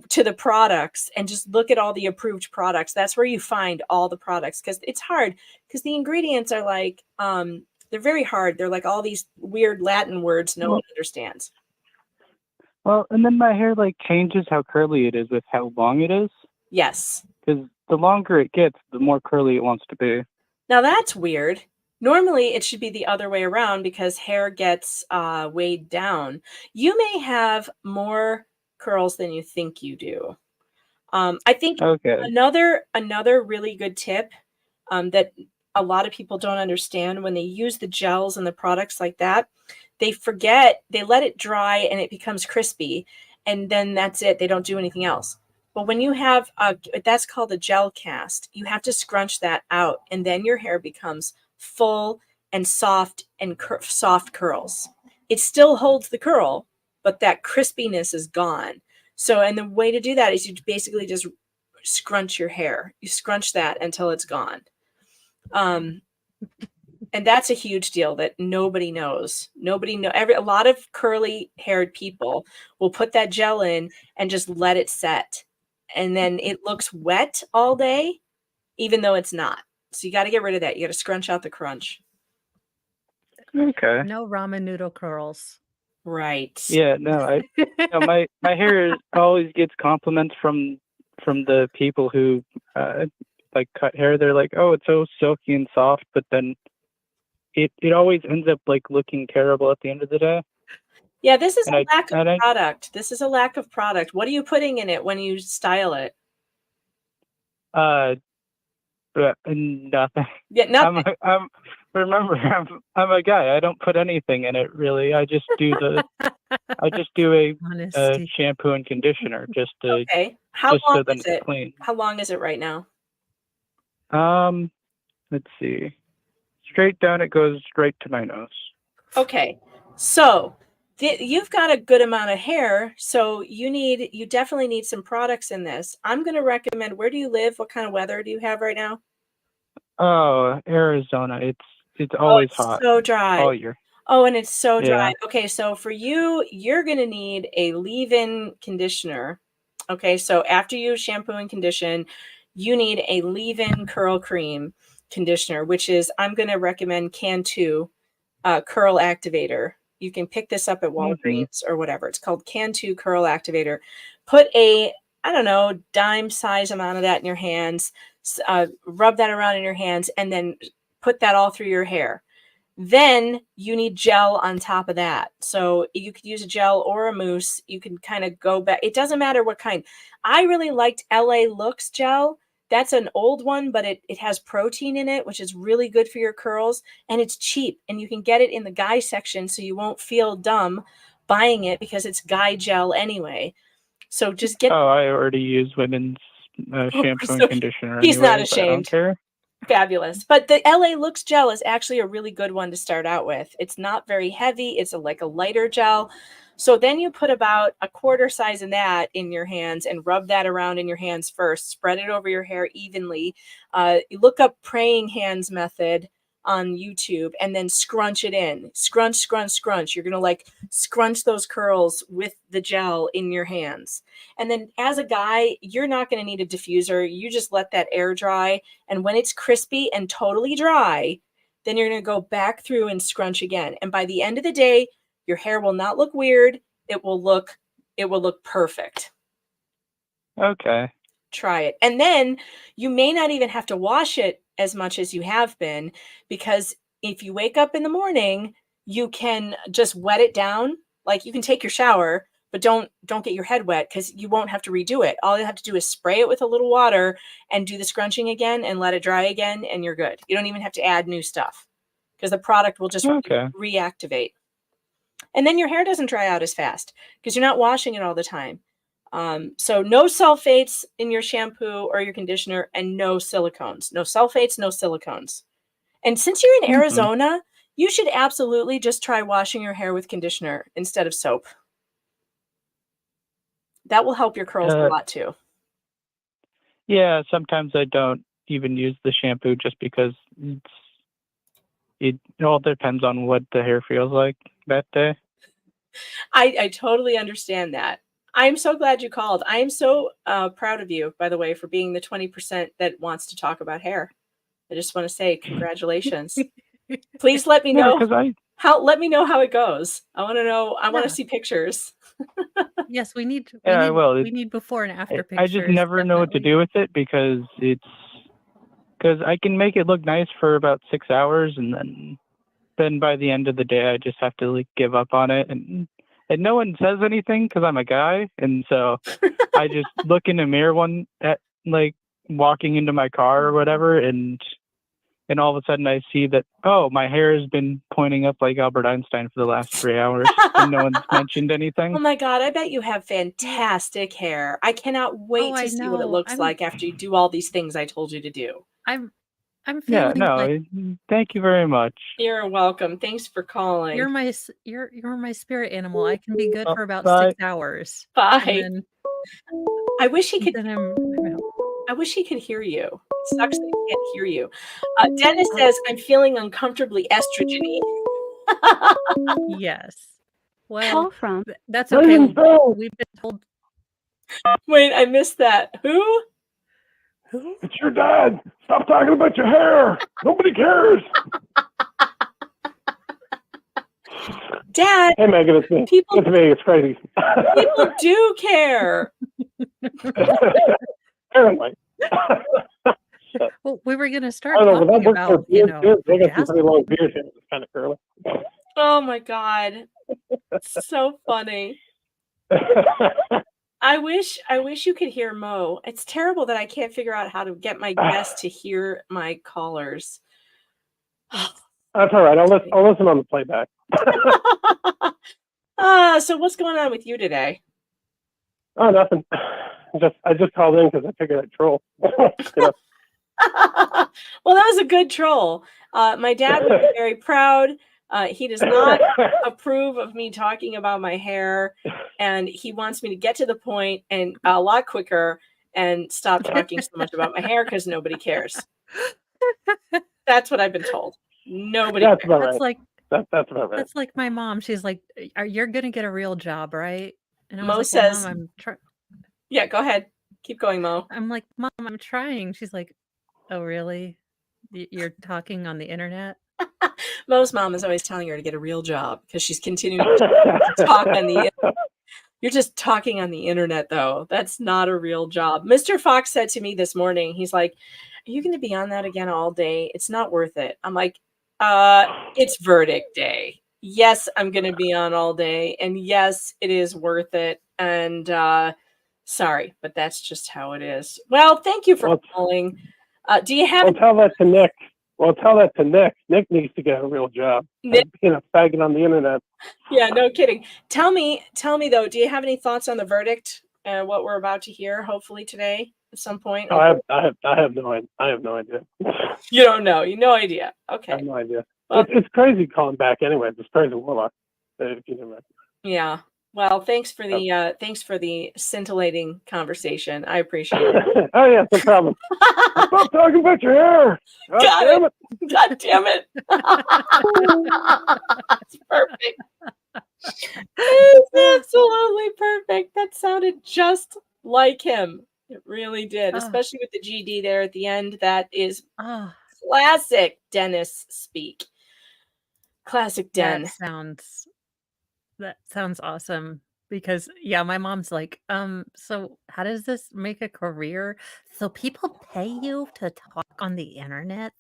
to the products and just look at all the approved products. That's where you find all the products, because it's hard, because the ingredients are like, they're very hard. They're like all these weird Latin words no one understands. Well, and then my hair like changes how curly it is with how long it is. Yes. Because the longer it gets, the more curly it wants to be. Now that's weird. Normally it should be the other way around, because hair gets weighed down. You may have more curls than you think you do. I think another really good tip that a lot of people don't understand when they use the gels and the products like that, they let it dry and it becomes crispy, and then that's it. They don't do anything else. But when you have that's called a gel cast, you have to scrunch that out, and then your hair becomes full and soft and soft curls. It still holds the curl, but that crispiness is gone. So, and the way to do that is you basically just scrunch your hair. You scrunch that until it's gone. And that's a huge deal that nobody knows. A lot of curly haired people will put that gel in and just let it set. And then it looks wet all day, even though it's not. So you got to get rid of that. You got to scrunch out the crunch. Okay. No ramen noodle curls. Right. Yeah, no, my hair always gets compliments from the people who like cut hair. They're like, oh, it's so silky and soft, but then it always ends up like looking terrible at the end of the day. Yeah, this is a lack of product. This is a lack of product. What are you putting in it when you style it? Nothing. Yeah, nothing. Remember, I'm a guy. I don't put anything in it really. I just do a shampoo and conditioner just to okay. so that it's clean. How long is it right now? Let's see. Straight down, it goes straight to my nose. Okay, so you've got a good amount of hair, so you definitely need some products in this. I'm going to recommend. Where do you live? What kind of weather do you have right now? Oh, Arizona. It's always hot. So dry all year. Oh, and it's so dry. Yeah. Okay, so for you're going to need a leave-in conditioner. Okay, so after you shampoo and condition, you need a leave-in curl cream conditioner, which is, I'm going to recommend Can2 Curl Activator. You can pick this up at Walgreens or whatever. It's called Can2 Curl Activator. Put a, I don't know, dime size amount of that in your hands, rub that around in your hands, and then put that all through your hair. Then you need gel on top of that. So you could use a gel or a mousse. You can kind of go back. It doesn't matter what kind. I really liked LA Looks gel. That's an old one, but it has protein in it, which is really good for your curls. And it's cheap. And you can get it in the guy section, so you won't feel dumb buying it because it's guy gel anyway. So just get. Oh, I already use women's shampoo so and conditioner. he's not anyways. I don't ashamed. care. Fabulous. But the LA Looks gel is actually a really good one to start out with. It's not very heavy. It's like a lighter gel. So then you put about a quarter size of that in your hands and rub that around in your hands first. Spread it over your hair evenly. You look up praying hands method on YouTube and then scrunch it in. Scrunch, scrunch, scrunch. You're going to like scrunch those curls with the gel in your hands. And then as a guy, you're not going to need a diffuser. You just let that air dry. And when it's crispy and totally dry, then you're going to go back through and scrunch again. And by the end of the day, your hair will not look weird. It will look perfect. Okay. Try it. And then you may not even have to wash it as much as you have been, because if you wake up in the morning, you can just wet it down. Like you can take your shower, but don't get your head wet because you won't have to redo it. All you have to do is spray it with a little water and do the scrunching again and let it dry again, and you're good. You don't even have to add new stuff because the product will just reactivate. And then your hair doesn't dry out as fast because you're not washing it all the time. So no sulfates in your shampoo or your conditioner, and no silicones. No sulfates, no silicones. And since you're in Arizona, you should absolutely just try washing your hair with conditioner instead of soap. That will help your curls a lot too. Yeah, sometimes I don't even use the shampoo just because it all depends on what the hair feels like that day. I totally understand that. I'm so glad you called. I am so proud of you, by the way, for being the 20% that wants to talk about hair. I just want to say congratulations. Please let me know let me know how it goes. I want to know. I want to see pictures. Yes, we need. Yeah, I will. We need before and after pictures. I just never know what to do with it because I can make it look nice for about 6 hours, and then by the end of the day, I just have to like give up on it, and no one says anything because I'm a guy, and so I just look in the mirror like walking into my car or whatever, and all of a sudden I see that, oh, my hair has been pointing up like Albert Einstein for the last 3 hours, and no one's mentioned anything. Oh my God, I bet you have fantastic hair. I cannot wait to see what it looks like after you do all these things I told you to do. I'm Yeah, feeling no, like thank you very much. You're welcome. Thanks for calling. you're my spirit animal. I can be good for about Bye. 6 hours. Bye. And then, I wish he could. then I'm out. I wish he could hear you. It sucks that he can't hear you. Dennis says, I'm feeling uncomfortably estrogeny. Yes. Well, from that's okay. Williams Bell. We've been told. Wait, I missed that. Who? It's your dad. Stop talking about your hair. Nobody cares. Dad. Hey, Megan, it's me. People- It's me. It's crazy. People do care. Apparently. Well, we were going to start I don't know, but talking that works for about, beard. They got some orgasm. pretty long beard here. It's kind of curly. Oh my God. So funny. I wish you could hear Mo. It's terrible that I can't figure out how to get my guests to hear my callers. That's all right. I'll listen on the playback. So what's going on with you today? Oh, nothing. I just called in because I figured I'd troll. Well, that was a good troll. My dad would be very proud. He does not approve of me talking about my hair, and he wants me to get to the point and a lot quicker and stop talking so much about my hair because nobody cares. That's what I've been told. Nobody That's cares. about That's right. like That's about right. that's like my mom. She's like, "You're going to get a real job, right?" And I Mo was like, says, "Well, Mom, I'm trying." Yeah, go ahead. Keep going, Mo. I'm like, "Mom, I'm trying." She's like, "Oh, really?" You're talking on the internet? Mo's mom is always telling her to get a real job because she's continuing to talk on the You're just talking on the internet, though. That's not a real job. Mr. Fox said to me this morning, he's like, are you going to be on that again all day? It's not worth it. I'm like, it's verdict day. Yes, I'm going to be on all day. And yes, it is worth it. And sorry, but that's just how it is. Well, thank you for calling. Do you have... Well, tell that to Nick. Well, tell that to Nick. Nick needs to get a real job. Nick- Being a faggot on the internet. Yeah, no kidding. Tell me though, do you have any thoughts on the verdict? What we're about to hear, hopefully today at some point. No, I have no idea. You don't know. You no idea. Okay. I have no idea. Well, It's crazy calling back anyway. It's crazy warlock. If you didn't yeah. Well, thanks for the scintillating conversation. I appreciate it. Oh yeah, no problem. Stop talking about your hair. God damn it. That's perfect. It's absolutely perfect. That sounded just like him. It really did, especially with the GD there at the end. That is classic Dennis speak. Classic Den. That sounds awesome. Because yeah, my mom's like, so how does this make a career? So people pay you to talk on the internet?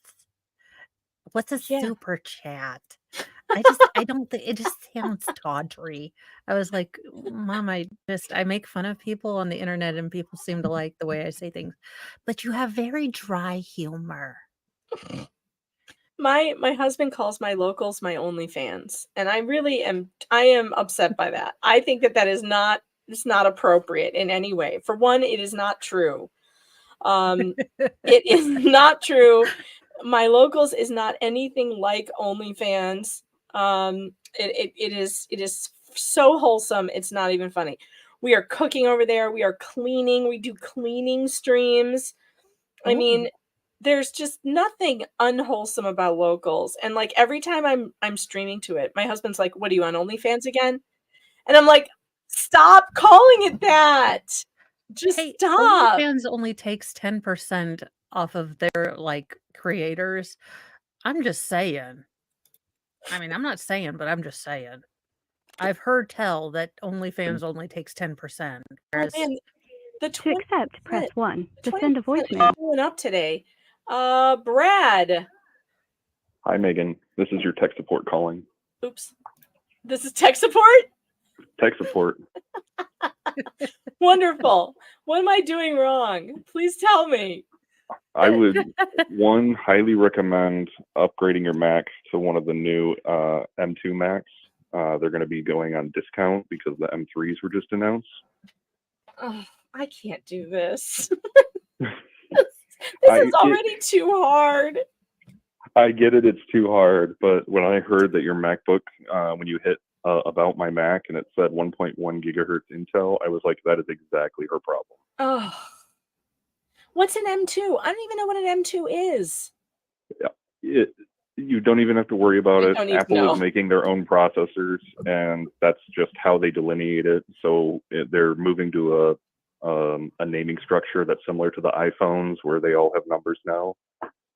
What's a super chat? I don't think it just sounds tawdry. I was like, Mom, I make fun of people on the internet and people seem to like the way I say things. But you have very dry humor. My husband calls my locals my OnlyFans, and I am upset by that. I think that is not appropriate in any way. For one, it is not true. It is not true. My locals is not anything like OnlyFans. It is so wholesome. It's not even funny. We are cooking over there. We are cleaning. We do cleaning streams. I mean, there's just nothing unwholesome about locals. And like every time I'm streaming to it, my husband's like, "What are you on OnlyFans again?" And I'm like, "Stop calling it that. Just stop." OnlyFans only takes 10% off of their like creators. I'm just saying. I mean, I'm not saying, but I'm just saying. I've heard tell that OnlyFans only takes 10%. Whereas The To accept, press 1. To send a 20% voicemail. is going up today. Brad. Hi, Megan. This is your tech support calling. Oops. This is tech support? Tech support. Wonderful. What am I doing wrong? Please tell me. I would, one, highly recommend upgrading your Mac to one of the new M2 Macs. They're going to be going on discount because the M3s were just announced. Oh, I can't do this. This is already too hard. I get it, it's too hard, but when I heard that your MacBook, when you hit about my Mac and it said 1.1 gigahertz Intel, I was like, that is exactly her problem. Oh. What's an M2? I don't even know what an M2 is. Yeah, you don't even have to worry about it. Apple is making their own processors, and that's just how they delineate it. So they're moving to a naming structure that's similar to the iPhones, where they all have numbers now.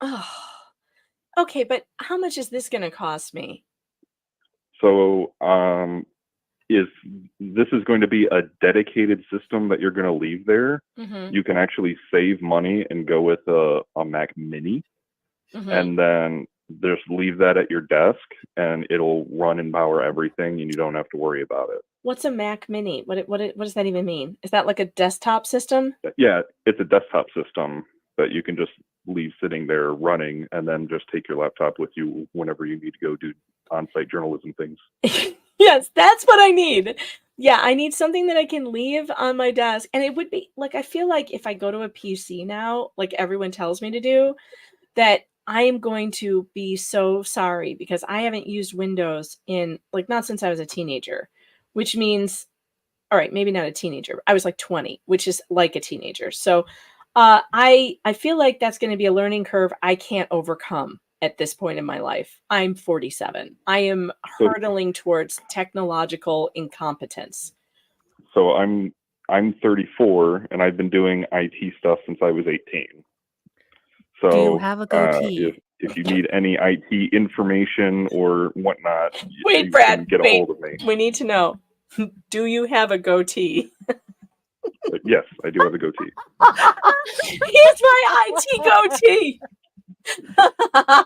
Oh. Okay, but how much is this going to cost me? So if this is going to be a dedicated system that you're going to leave there, you can actually save money and go with a Mac Mini, and then just leave that at your desk, and it'll run and power everything, and you don't have to worry about it. What's a Mac Mini? What does that even mean? Is that like a desktop system? Yeah, it's a desktop system that you can just leave sitting there running, and then just take your laptop with you whenever you need to go do on-site journalism things. Yes, that's what I need. Yeah, I need something that I can leave on my desk. And it would be like, I feel like if I go to a PC now, like everyone tells me to do, that I am going to be so sorry because I haven't used Windows in like not since I was a teenager, which means, all right, maybe not a teenager. I was like 20, which is like a teenager. So I feel like that's going to be a learning curve I can't overcome at this point in my life. I'm 47. I am hurtling towards technological incompetence. So I'm 34, and I've been doing IT stuff since I was 18. So do you have a goatee? if you need any IT information or whatnot, Wait, you Brad, can get a wait. hold of me. We need to know. Do you have a goatee? But yes, I do have a goatee. Here's my IT goatee.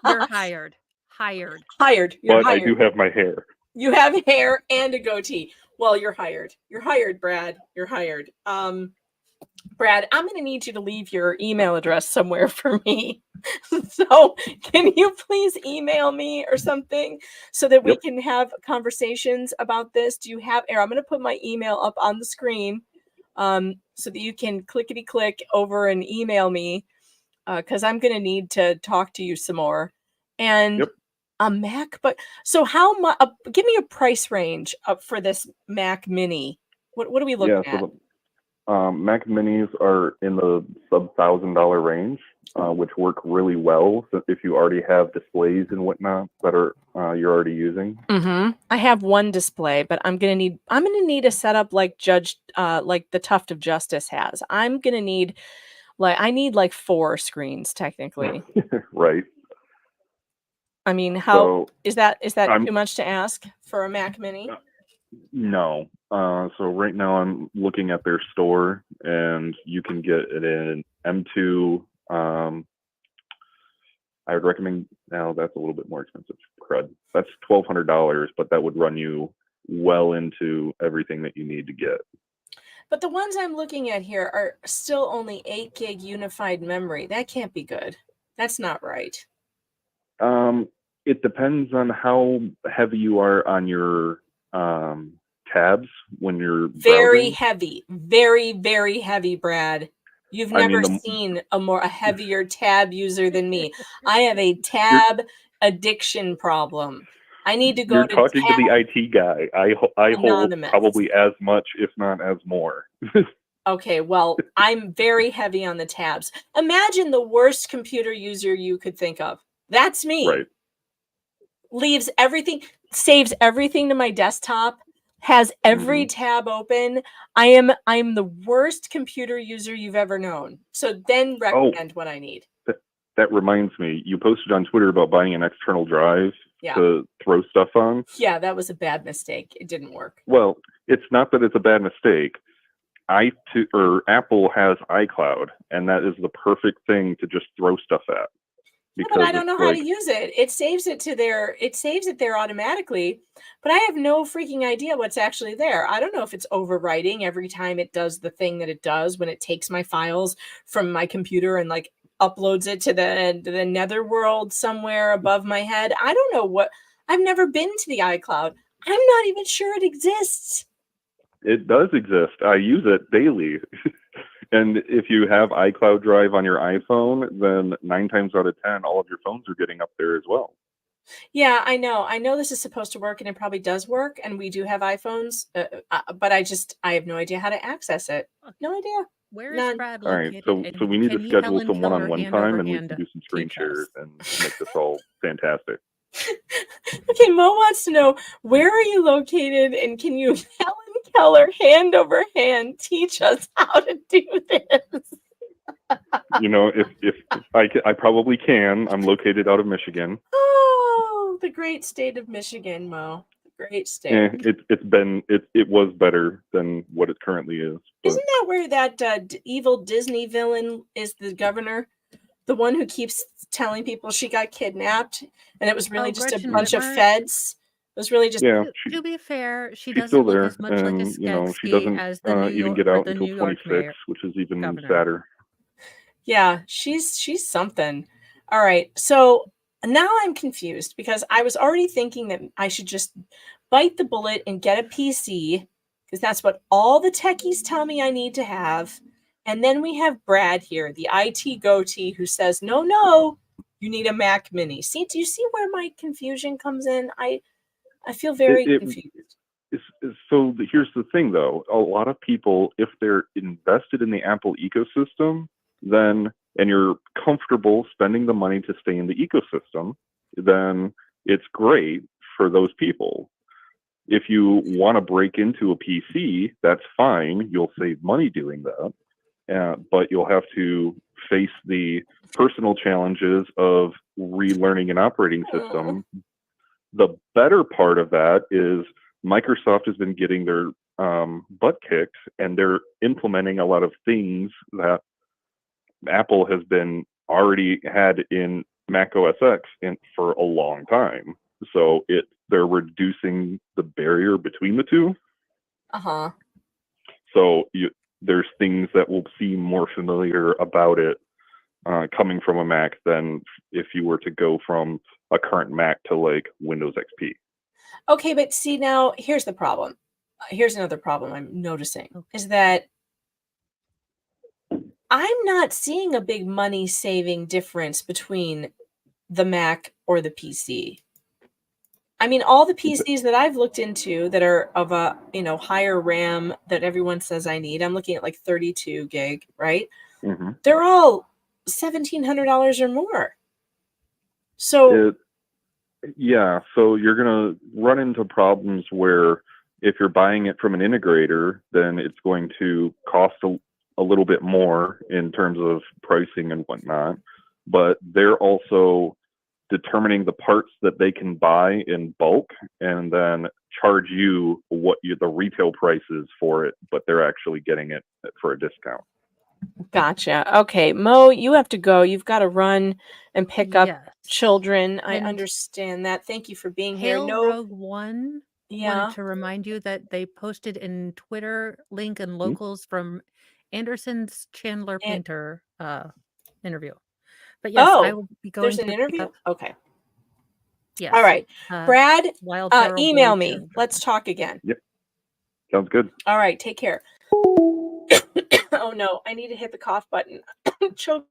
You're hired. Hired. Hired. You're But hired. I do have my hair. You have hair and a goatee. Well, you're hired. You're hired, Brad. You're hired. Brad, I'm going to need you to leave your email address somewhere for me. So can you please email me or something so that we can have conversations about this? Do you have, I'm going to put my email up on the screen so that you can clickety click over and email me because I'm going to need to talk to you some more. And a Mac, but so how much, give me a price range for this Mac Mini. What are we looking at? Mac Minis are in the sub $1,000 range, which work really well if you already have displays and whatnot that are you're already using. I have one display, but I'm gonna need a setup like like the Tuft of Justice has. I'm gonna need I need like 4 screens technically. Right. I mean, is that too much to ask for a Mac Mini? No. So right now I'm looking at their store, and you can get it in M2. I would recommend, now that's a little bit more expensive. Crud. That's $1,200, but that would run you well into everything that you need to get. But the ones I'm looking at here are still only 8 gig unified memory. That can't be good. That's not right. It depends on how heavy you are on your tabs when you're Very browsing. heavy, very, very heavy, Brad. You've never seen a heavier tab user than me. I have a tab addiction problem. I need to go You're to talking to tab the IT guy. I hold Anonymous. probably as much, if not as more. Okay, well, I'm very heavy on the tabs. Imagine the worst computer user you could think of. That's me. Right. Leaves everything, saves everything to my desktop, has every tab open. I'm the worst computer user you've ever known. So then recommend what I need. That reminds me, you posted on Twitter about buying an external drive to throw stuff on. Yeah, that was a bad mistake. It didn't work. Well, it's not that it's a bad mistake. Apple has iCloud, and that is the perfect thing to just throw stuff at. But I don't know how to use it. It saves it there automatically, but I have no freaking idea what's actually there. I don't know if it's overwriting every time it does the thing that it does when it takes my files from my computer and like uploads it to the netherworld somewhere above my head. I don't know what. I've never been to the iCloud. I'm not even sure it exists. It does exist. I use it daily. And if you have iCloud Drive on your iPhone, then 9 times out of 10, all of your phones are getting up there as well. Yeah, I know. I know this is supposed to work, and it probably does work, and we do have iPhones, but I have no idea how to access it. No idea. Where is Brad All right, located? so we need to Can you, schedule Helen some Keller, one-on-one hand time, over and we hand can do some screen teach shares us? and make this all fantastic. Okay, Mo wants to know, where are you located, and can you, Helen Keller, hand over hand, teach us how to do this? You know, if I probably can. I'm located out of Michigan. Oh, the great state of Michigan, Mo. The great state. It was better than what it currently is. But Isn't that where that evil Disney villain is the governor? The one who keeps telling people she got kidnapped, and it was really just Gretchen a bunch of Whitmer? feds. It was really just To be fair, she she's still doesn't look there, as much like a and you know she Skeksis doesn't as the New even York get or out the until New York 26, mayor. which is even governor. sadder. Yeah, she's something. All right, so now I'm confused because I was already thinking that I should just bite the bullet and get a PC because that's what all the techies tell me I need to have. And then we have Brad here, the IT goatee, who says, no, you need a Mac Mini. See, do you see where my confusion comes in? I feel very confused. So here's the thing, though. A lot of people, if they're invested in the Apple ecosystem, then and you're comfortable spending the money to stay in the ecosystem, then it's great for those people. If you want to break into a PC, that's fine. You'll save money doing that, but you'll have to face the personal challenges of relearning an operating system. The better part of that is Microsoft has been getting their butt kicked, and they're implementing a lot of things that Apple has been already had in Mac OS X for a long time. So they're reducing the barrier between the two. Uh-huh. So there's things that will seem more familiar about it coming from a Mac than if you were to go from a current Mac to like Windows XP. Okay, but see, now here's the problem. Here's another problem I'm noticing is that I'm not seeing a big money saving difference between the Mac or the PC. I mean, all the PCs that I've looked into that are of a, higher RAM that everyone says I need, I'm looking at like 32 gig, right? Mm-hmm. They're all $1,700 or more. So so you're going to run into problems where if you're buying it from an integrator, then it's going to cost a little bit more in terms of pricing and whatnot, but they're also determining the parts that they can buy in bulk and then charge you what the retail price is for it, but they're actually getting it for a discount. Gotcha. Okay, Mo, you have to go. You've got to run and pick up children. I And understand that. Thank you for being here. Hail Rogue One Yeah. wanted to remind you that they posted in Twitter link and locals from Anderson's Chandler Painter interview. But yes, I will be going there's to an pick interview? up. Okay. Yes. All right. Brad, Wild Feral email Boy me. Children. Let's talk again. Yep. Sounds good. All right. Take care. Oh, no. I need to hit the cough button. Choke.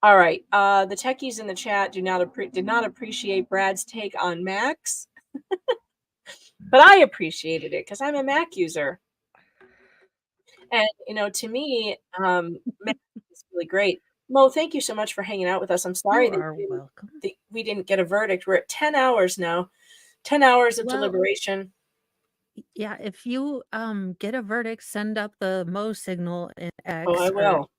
All right. The techies in the chat did not appreciate Brad's take on Macs, but I appreciated it because I'm a Mac user. And, to me, Mac is really great. Mo, thank you so much for hanging out with us. I'm sorry You are welcome. we didn't get a verdict. We're at 10 hours now. 10 hours of Well, deliberation. Yeah, if you get a verdict, send up the Mo signal in X. Oh, I will.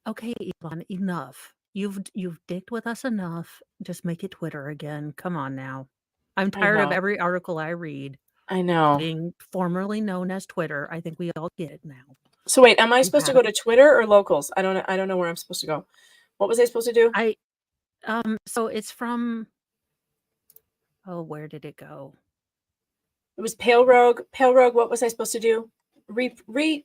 Okay, Elon, enough. You've dicked with us enough. Just make it Twitter again. Come on now. I'm tired of know. every article I read I know. being formerly known as Twitter. I think we all get it now. So wait, am I You supposed to have go to Twitter or locals? I don't know where I'm supposed to go. What was I supposed to do? So it's from where did it go? It was Pale Rogue. Pale Rogue, what was I supposed to do? Retext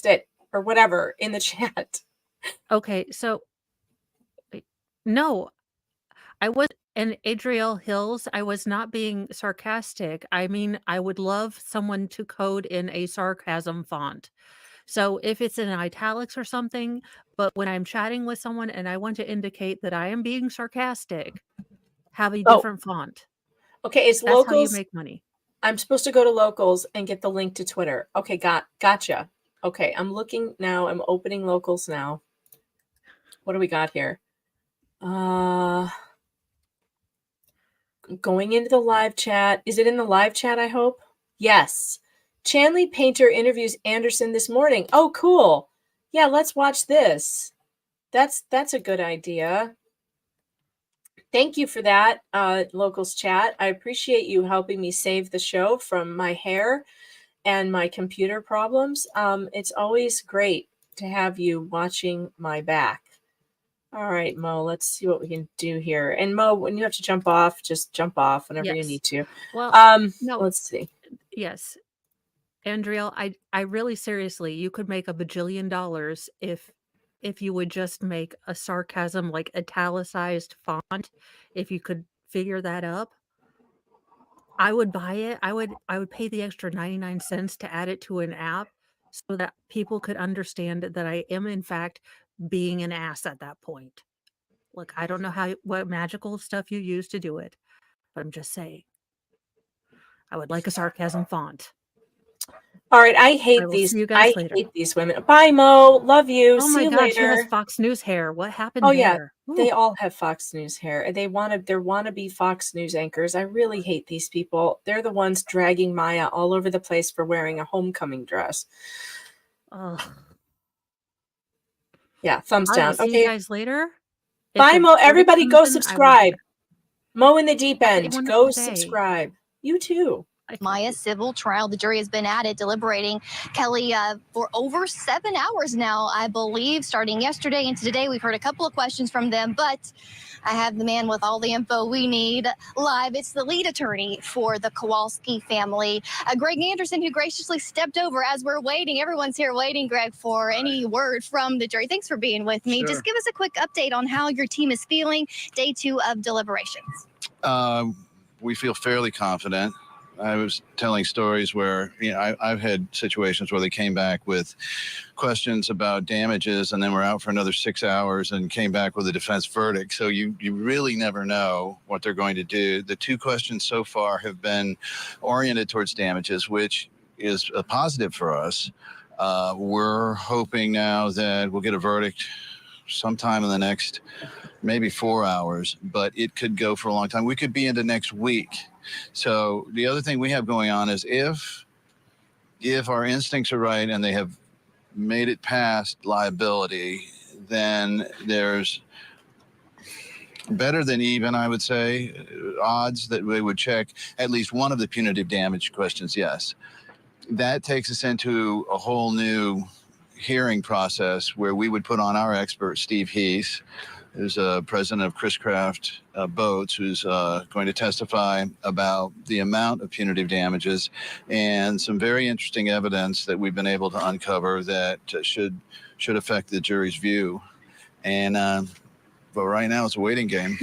it or whatever in the chat. Okay, so no, I was and Adriel Hills, I was not being sarcastic. I mean, I would love someone to code in a sarcasm font. So if it's in italics or something, but when I'm chatting with someone and I want to indicate that I am being sarcastic, have a different font. Okay, it's That's how you locals. make money. I'm supposed to go to locals and get the link to Twitter. Okay, gotcha. Okay, I'm looking now. I'm opening locals now. What do we got here? Going into the live chat. Is it in the live chat, I hope? Yes. Chanley Painter interviews Anderson this morning. Oh, cool. Yeah, let's watch this. That's a good idea. Thank you for that, locals chat. I appreciate you helping me save the show from my hair and my computer problems. It's always great to have you watching my back. All right, Mo, let's see what we can do here. And Mo, when you have to jump off, just jump off whenever you need to. Well, no. Let's see. Yes. Andriel, I really seriously, you could make $1 bajillion if you would just make a sarcasm like italicized font. If you could figure that up, I would buy it. I would pay the extra 99 cents to add it to an app so that people could understand that I am in fact being an ass at that point. Look, I don't know what magical stuff you use to do it, but I'm just saying. I would like a sarcasm font. All right, I hate I will these. see you guys I later. hate these women. Bye, Mo. Love you. Oh See my you God, she has later. Fox News hair. What happened Oh yeah, there? they Ooh. all have Fox News hair. They're wannabe Fox News anchors. I really hate these people. They're the ones dragging Maya all over the place for wearing a homecoming dress. Oh. Yeah, thumbs I will down. see you Okay. guys later. If Bye, the Mo. verdict Everybody comes go in, I will be subscribe. Mo in the deep Have a end. wonderful Go day. subscribe. You too. Maya civil trial. The jury has been at it deliberating, Kelly, for over 7 hours now, I believe, starting yesterday into today. We've heard a couple of questions from them, but I have the man with all the info we need live. It's the lead attorney for the Kowalski family, Greg Anderson, who graciously stepped over as we're waiting. Everyone's here waiting, Greg, for any word from the jury. Thanks for being with me. Sure. Just give us a quick update on how your team is feeling, day 2 of deliberations. We feel fairly confident. I was telling stories where, I've had situations where they came back with questions about damages and then were out for another 6 hours and came back with a defense verdict. So you really never know what they're going to do. The 2 questions so far have been oriented towards damages, which is a positive for us. We're hoping now that we'll get a verdict sometime in the next maybe 4 hours, but it could go for a long time. We could be into next week. So the other thing we have going on is if our instincts are right and they have made it past liability, then there's better than even, I would say, odds that we would check at least one of the punitive damage questions, yes. That takes us into a whole new hearing process where we would put on our expert, Steve Heath, who's president of Chris Craft Boats, who's going to testify about the amount of punitive damages and some very interesting evidence that we've been able to uncover that should affect the jury's view. And but right now it's a waiting game.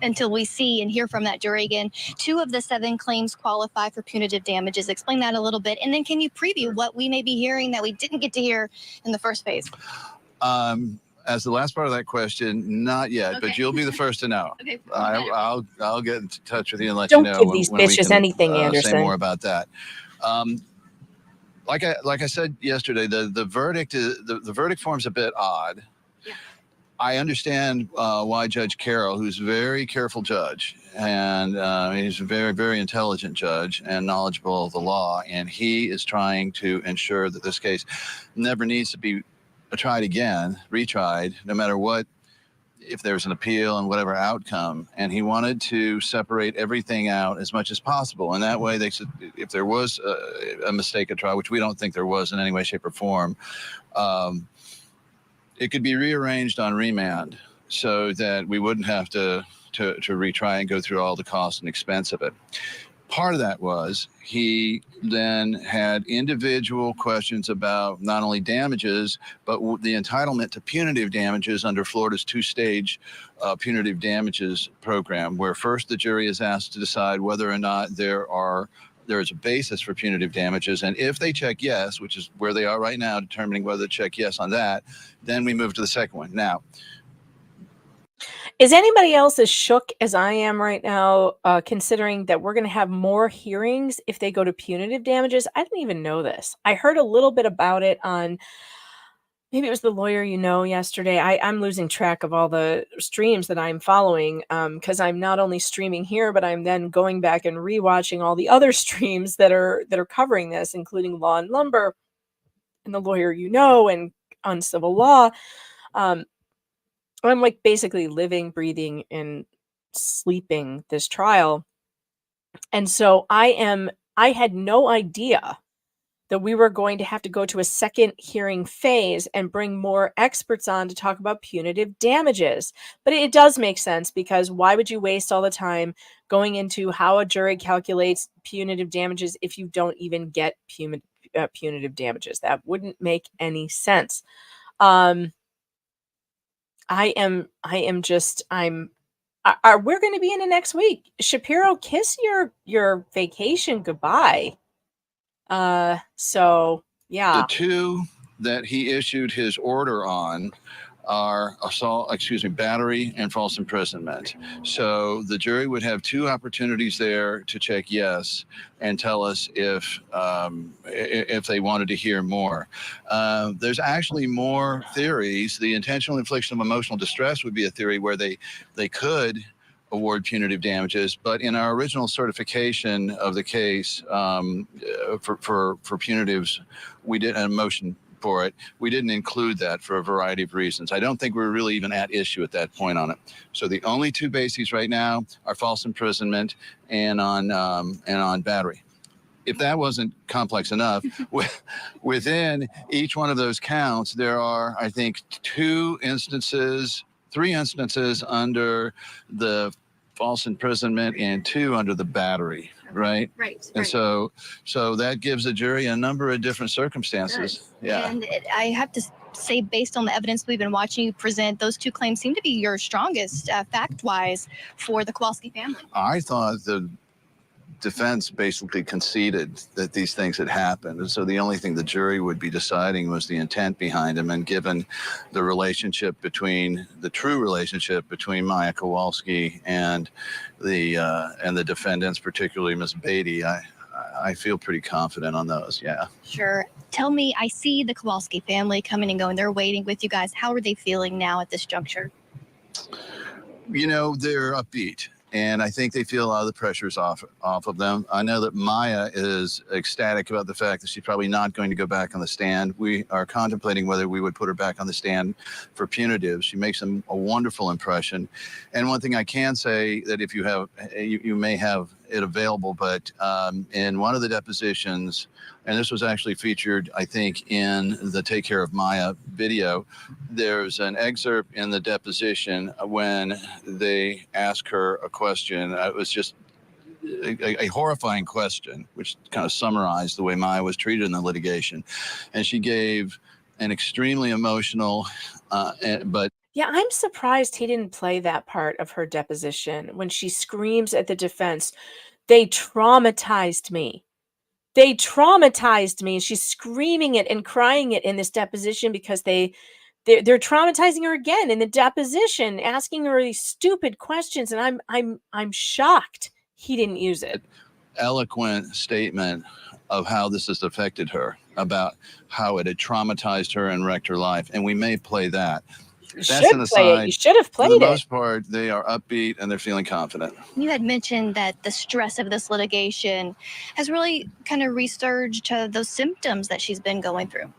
Until we see and hear from that jury again. 2 of the 7 claims qualify for punitive damages. Explain that a little bit. And then can you preview what we may be hearing that we didn't get to hear in the first phase? As the last part of that question, not yet, Okay. but you'll be the first to know. Okay. I'll get in touch with you and let Don't you know give these when we bitches can anything, say Anderson. more about that. Like I said yesterday, the verdict the verdict form's a bit odd. Yeah. I understand why Judge Carroll, who's a very careful judge, and he's a very, very intelligent judge and knowledgeable of the law, and he is trying to ensure that this case never needs to be tried again, retried, no matter what, if there's an appeal and whatever outcome. And he wanted to separate everything out as much as possible. And that way, they said, if there was a mistake at trial, which we don't think there was in any way, shape, or form, it could be rearranged on remand so that we wouldn't have to retry and go through all the cost and expense of it. Part of that was he then had individual questions about not only damages, but the entitlement to punitive damages under Florida's 2-stage punitive damages program, where first the jury is asked to decide whether or not there is a basis for punitive damages. And if they check yes, which is where they are right now, determining whether to check yes on that, then we move to the second one. Now, Is anybody else as shook as I am right now, considering that we're going to have more hearings if they go to punitive damages? I didn't even know this. I heard a little bit about it on, maybe it was The Lawyer You Know yesterday. I'm losing track of all the streams that I'm following because I'm not only streaming here, but I'm then going back and rewatching all the other streams that are covering this, including Law and Lumber and The Lawyer You Know and on civil law. I'm like basically living, breathing, and sleeping this trial. And so I had no idea that we were going to have to go to a second hearing phase and bring more experts on to talk about punitive damages. But it does make sense, because why would you waste all the time going into how a jury calculates punitive damages if you don't even get punitive damages? That wouldn't make any sense. We're going to be in it next week. Shapiro, kiss your vacation goodbye. So yeah. the 2 that he issued his order on are battery and false imprisonment. So the jury would have 2 opportunities there to check yes and tell us if they wanted to hear more. There's actually more theories. The intentional infliction of emotional distress would be a theory where they could award punitive damages, but in our original certification of the case for punitives, we did an for it. We didn't include that for a variety of reasons. I don't think we're really even at issue at that point on it. So the only two bases right now are false imprisonment and on battery. If that wasn't complex enough, within each one of those counts, there are, I think, three instances under the false imprisonment and 2 under the battery, right? Right. And so that gives the jury a number of different circumstances. Yeah. And I have to say, based on the evidence we've been watching you present, those two claims seem to be your strongest fact-wise for the Kowalski family. I thought the defense basically conceded that these things had happened. And so the only thing the jury would be deciding was the intent behind them. And given the true relationship between Maya Kowalski and the defendants, particularly Ms. Beatty, I feel pretty confident on those. Yeah. Sure. Tell me, I see the Kowalski family coming and going. They're waiting with you guys. How are they feeling now at this juncture? They're upbeat. And I think they feel a lot of the pressures off of them. I know that Maya is ecstatic about the fact that she's probably not going to go back on the stand. We are contemplating whether we would put her back on the stand for punitives. She makes a wonderful impression. And one thing I can say that if you may have it available, but in one of the depositions, and this was actually featured, I think, in the Take Care of Maya video, there's an excerpt in the deposition when they ask her a question. It was just a horrifying question, which kind of summarized the way Maya was treated in the litigation. And she gave an extremely emotional, but Yeah, I'm surprised he didn't play that part of her deposition when she screams at the defense, "They traumatized me. They traumatized me." She's screaming it and crying it in this deposition because they're traumatizing her again in the deposition, asking her these stupid questions, and I'm shocked he didn't use it. Eloquent statement of how this has affected her, about how it had traumatized her and wrecked her life, and we may play that. You should play it. You should have For the played it. most part, they are upbeat and they're feeling confident. You had mentioned that the stress of this litigation has really kind of resurged those symptoms that she's been going through.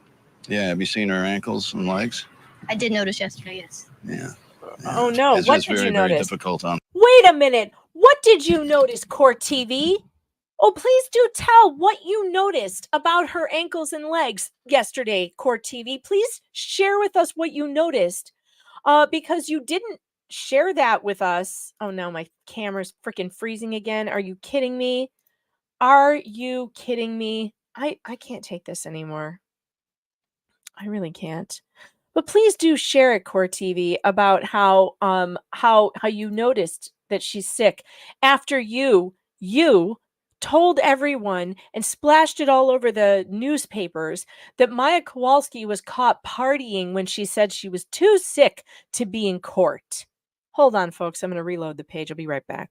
Yeah, have you seen her ankles and legs? I did notice yesterday, yes. Yeah. Oh no, It's what just did very, you very notice? difficult on. Wait a minute. What did you notice, Court TV? Oh, please do tell what you noticed about her ankles and legs yesterday, Court TV. Please share with us what you noticed. Because you didn't share that with us. Oh no, my camera's freaking freezing again. Are you kidding me? Are you kidding me? I can't take this anymore. I really can't. But please do share it, Core TV, about how you noticed that she's sick after you told everyone and splashed it all over the newspapers that Maya Kowalski was caught partying when she said she was too sick to be in court. Hold on, folks. I'm going to reload the page. I'll be right back.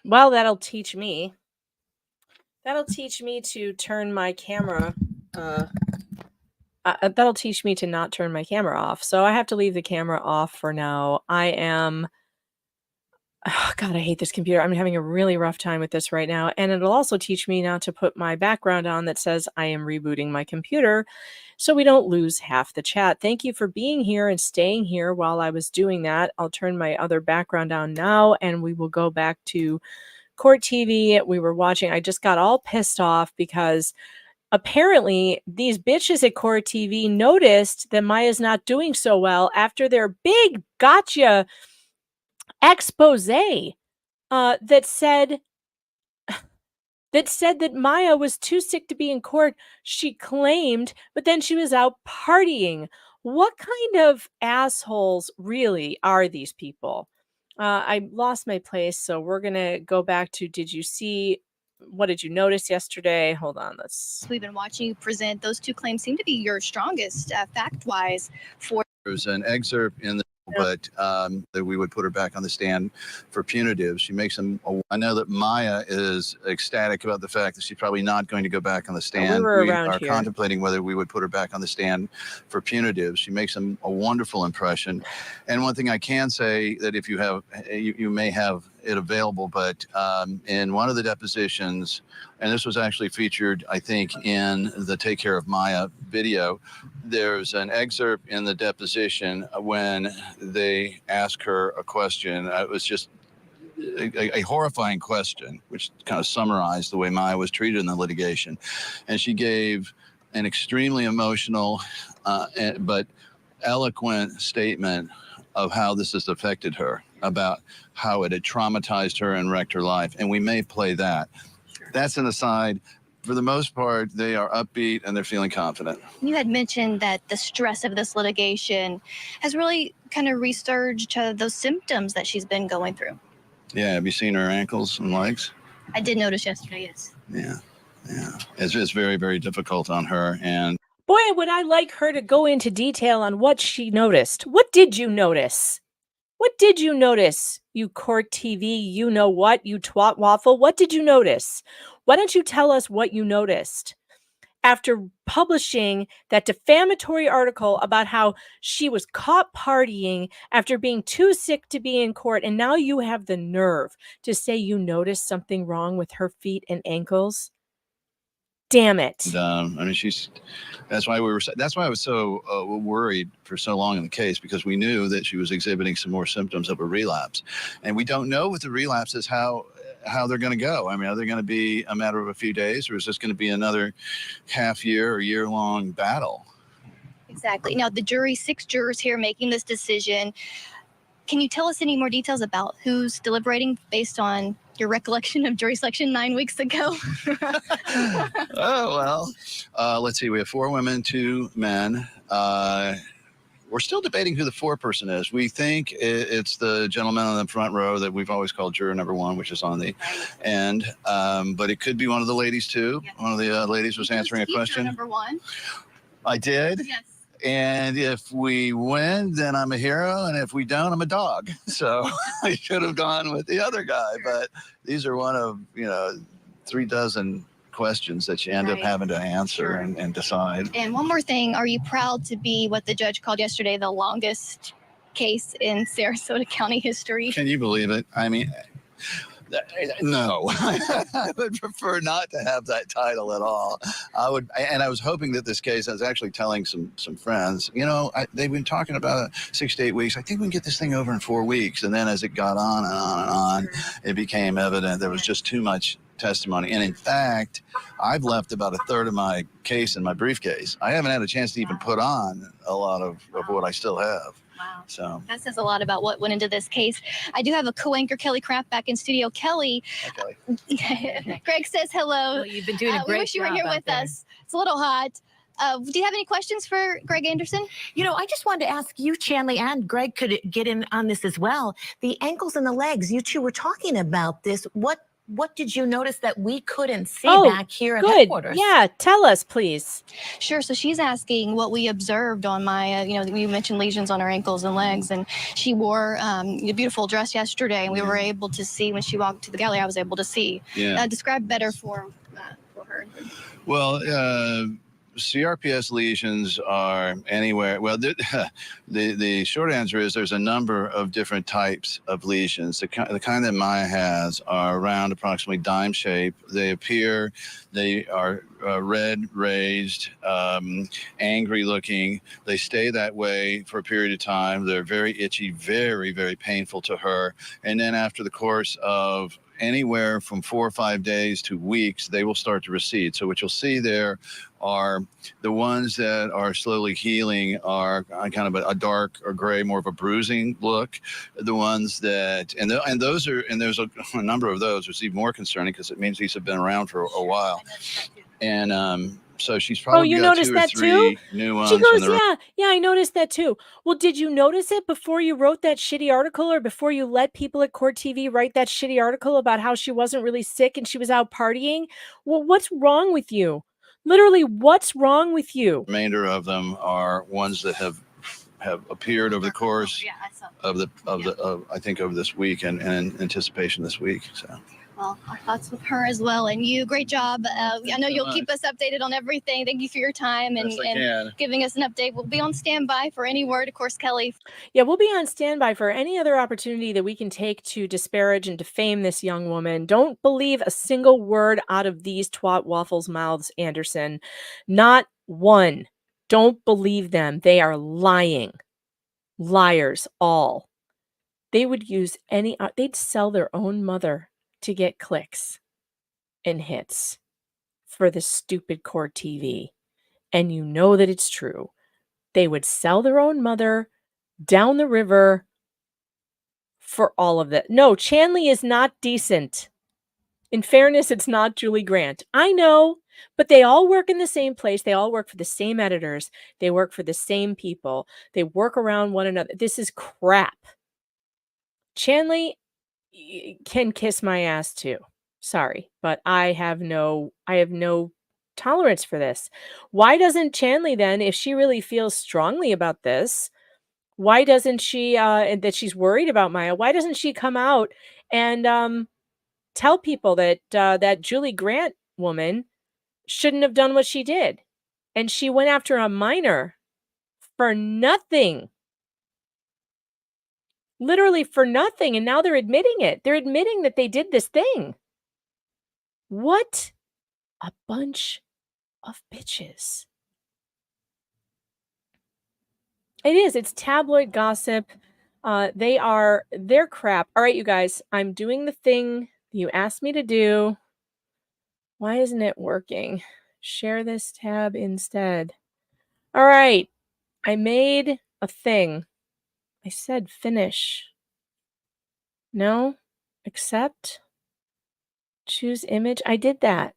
Well, that'll teach me. That'll teach me to turn my camera. That'll teach me to not turn my camera off. So I have to leave the camera off for now. I am. Oh, God, I hate this computer. I'm having a really rough time with this right now. And it'll also teach me not to put my background on that says I am rebooting my computer so we don't lose half the chat. Thank you for being here and staying here while I was doing that. I'll turn my other background on now and we will go back to court TV. We were watching. I just got all pissed off because apparently these bitches at court TV noticed that Maya's not doing so well after their big gotcha expose that said that Maya was too sick to be in court. She claimed, but then she was out partying. What kind of assholes really are these people? I lost my place, so we're gonna go back to what did you notice yesterday? Hold on, We've been watching you present. Those two claims seem to be your strongest fact-wise for. There's an excerpt in the but that we would put her back on the stand for punitive. She makes them. I know that Maya is ecstatic about the fact that she's probably not going to go back on the stand. We are contemplating whether we would put her back on the stand for punitive. She makes them a wonderful impression. And one thing I can say that if you have, you may have it available, but in one of the depositions, and this was actually featured, I think, in the Take Care of Maya video, there's an excerpt in the deposition when they ask her a question. It was just a horrifying question, which kind of summarized the way Maya was treated in the litigation. And she gave an extremely emotional but eloquent statement of how this has affected her, about how it had traumatized her and wrecked her life. And we may play that. That's an aside. For the most part, they are upbeat and they're feeling confident. You had mentioned that the stress of this litigation has really kind of resurged those symptoms that she's been going through. Yeah, have you seen her ankles and legs? I did notice yesterday, yes. Yeah. It's very, very difficult on her. And boy, would I like her to go into detail on what she noticed. What did you notice? What did you notice, you court TV, you know what, you twat waffle? What did you notice? Why don't you tell us what you noticed? After publishing that defamatory article about how she was caught partying after being too sick to be in court, and now you have the nerve to say you noticed something wrong with her feet and ankles? Damn it. I mean, that's why I was so worried for so long in the case, because we knew that she was exhibiting some more symptoms of a relapse. And we don't know with the relapses how they're going to go. I mean, are they going to be a matter of a few days, or is this going to be another half year or year long battle? Exactly. Now, the jury, 6 jurors here making this decision. Can you tell us any more details about who's deliberating based on your recollection of jury selection 9 weeks ago? Oh, well, let's see. We have 4 women, 2 men. We're still debating who the 4th person is. We think it's the gentleman on the front row that we've always called juror number 1, which is on the end. But it could be one of the ladies, too. Yes. One of the ladies was answering a question. Number 1. I did? Yes. And if we win, then I'm a hero. And if we don't, I'm a dog. So I should have gone with the other guy. But these are one of, 3 dozen questions that you end up having to answer and decide. And one more thing, are you proud to be what the judge called yesterday the longest case in Sarasota County history? Can you believe it? I mean, no. I would prefer not to have that title at all. I was hoping that this case, I was actually telling some friends, they've been talking about 6 to 8 weeks. I think we can get this thing over in 4 weeks. And then as it got on and on and on, it became evident there was just too much testimony. And in fact, I've left about 1/3 of my case in my briefcase. I haven't had a chance to even put on a lot of what I still have. Wow. So that says a lot about what went into this case. I do have a co-anchor, Kelly Kraft, back in studio. Kelly, Greg says hello. Well, you've been doing a great job. We wish you were here with us. It's a little hot. Do you have any questions for Greg Anderson? I just wanted to ask you, Chanley, and Greg could get in on this as well. The ankles and the legs, you two were talking about this. What what did you notice that we couldn't see Oh, back here at good. headquarters? Yeah, tell us, please. Sure. So she's asking what we observed on my, you mentioned lesions on her ankles and legs, and she wore a beautiful dress yesterday, and we were able to see when she walked to the gallery. I was able to see. Yeah. Describe better for her. Well, CRPS lesions are anywhere. Well, the short answer is there's a number of different types of lesions. The kind that Maya has are around approximately dime shape. They are red, raised, angry looking. They stay that way for a period of time. They're very itchy, very, very painful to her. And then after the course of anywhere from 4 or 5 days to weeks, they will start to recede. So what you'll see there are the ones that are slowly healing are kind of a dark or gray, more of a bruising look. The ones that, and there's a number of those, which is even more concerning because it means these have been around for a while. And so she's probably you got noticed 2 or that 3 too? new ones. She goes, and the yeah, I noticed that too. Well, did you notice it before you wrote that shitty article or before you let people at Court TV write that shitty article about how she wasn't really sick and she was out partying? Well, what's wrong with you? Literally, what's wrong with you? remainder of them are ones that have appeared over the course of I think over this week and in anticipation this week. So. Well, our thoughts with her as well, and you. Great job. I know you'll keep us updated on everything. Thank you for your time and giving us an update. We'll be on standby for any word, of course, Kelly. Yeah, we'll be on standby for any other opportunity that we can take to disparage and defame this young woman. Don't believe a single word out of these twat waffles' mouths, Anderson. Not one. Don't believe them. They are lying. Liars, all. They would use they'd sell their own mother to get clicks and hits for this stupid Court TV. And you know that it's true. They would sell their own mother down the river for all of that. No, Chanley is not decent. In fairness, it's not Julie Grant. I know, but they all work in the same place. They all work for the same editors. They work for the same people. They work around one another. This is crap. Chanley can kiss my ass too. Sorry, but I have no tolerance for this. Why doesn't Chanley then, if she really feels strongly about this, why doesn't she that she's worried about Maya, why doesn't she come out and tell people that that Julie Grant woman shouldn't have done what she did? And she went after a minor for nothing. Literally for nothing. And now they're admitting it. They're admitting that they did this thing. What a bunch of bitches. It is. It's tabloid gossip. They're crap. All right, you guys, I'm doing the thing you asked me to do. Why isn't it working? Share this tab instead. All right. I made a thing. I said finish. No? Accept? Choose image? I did that.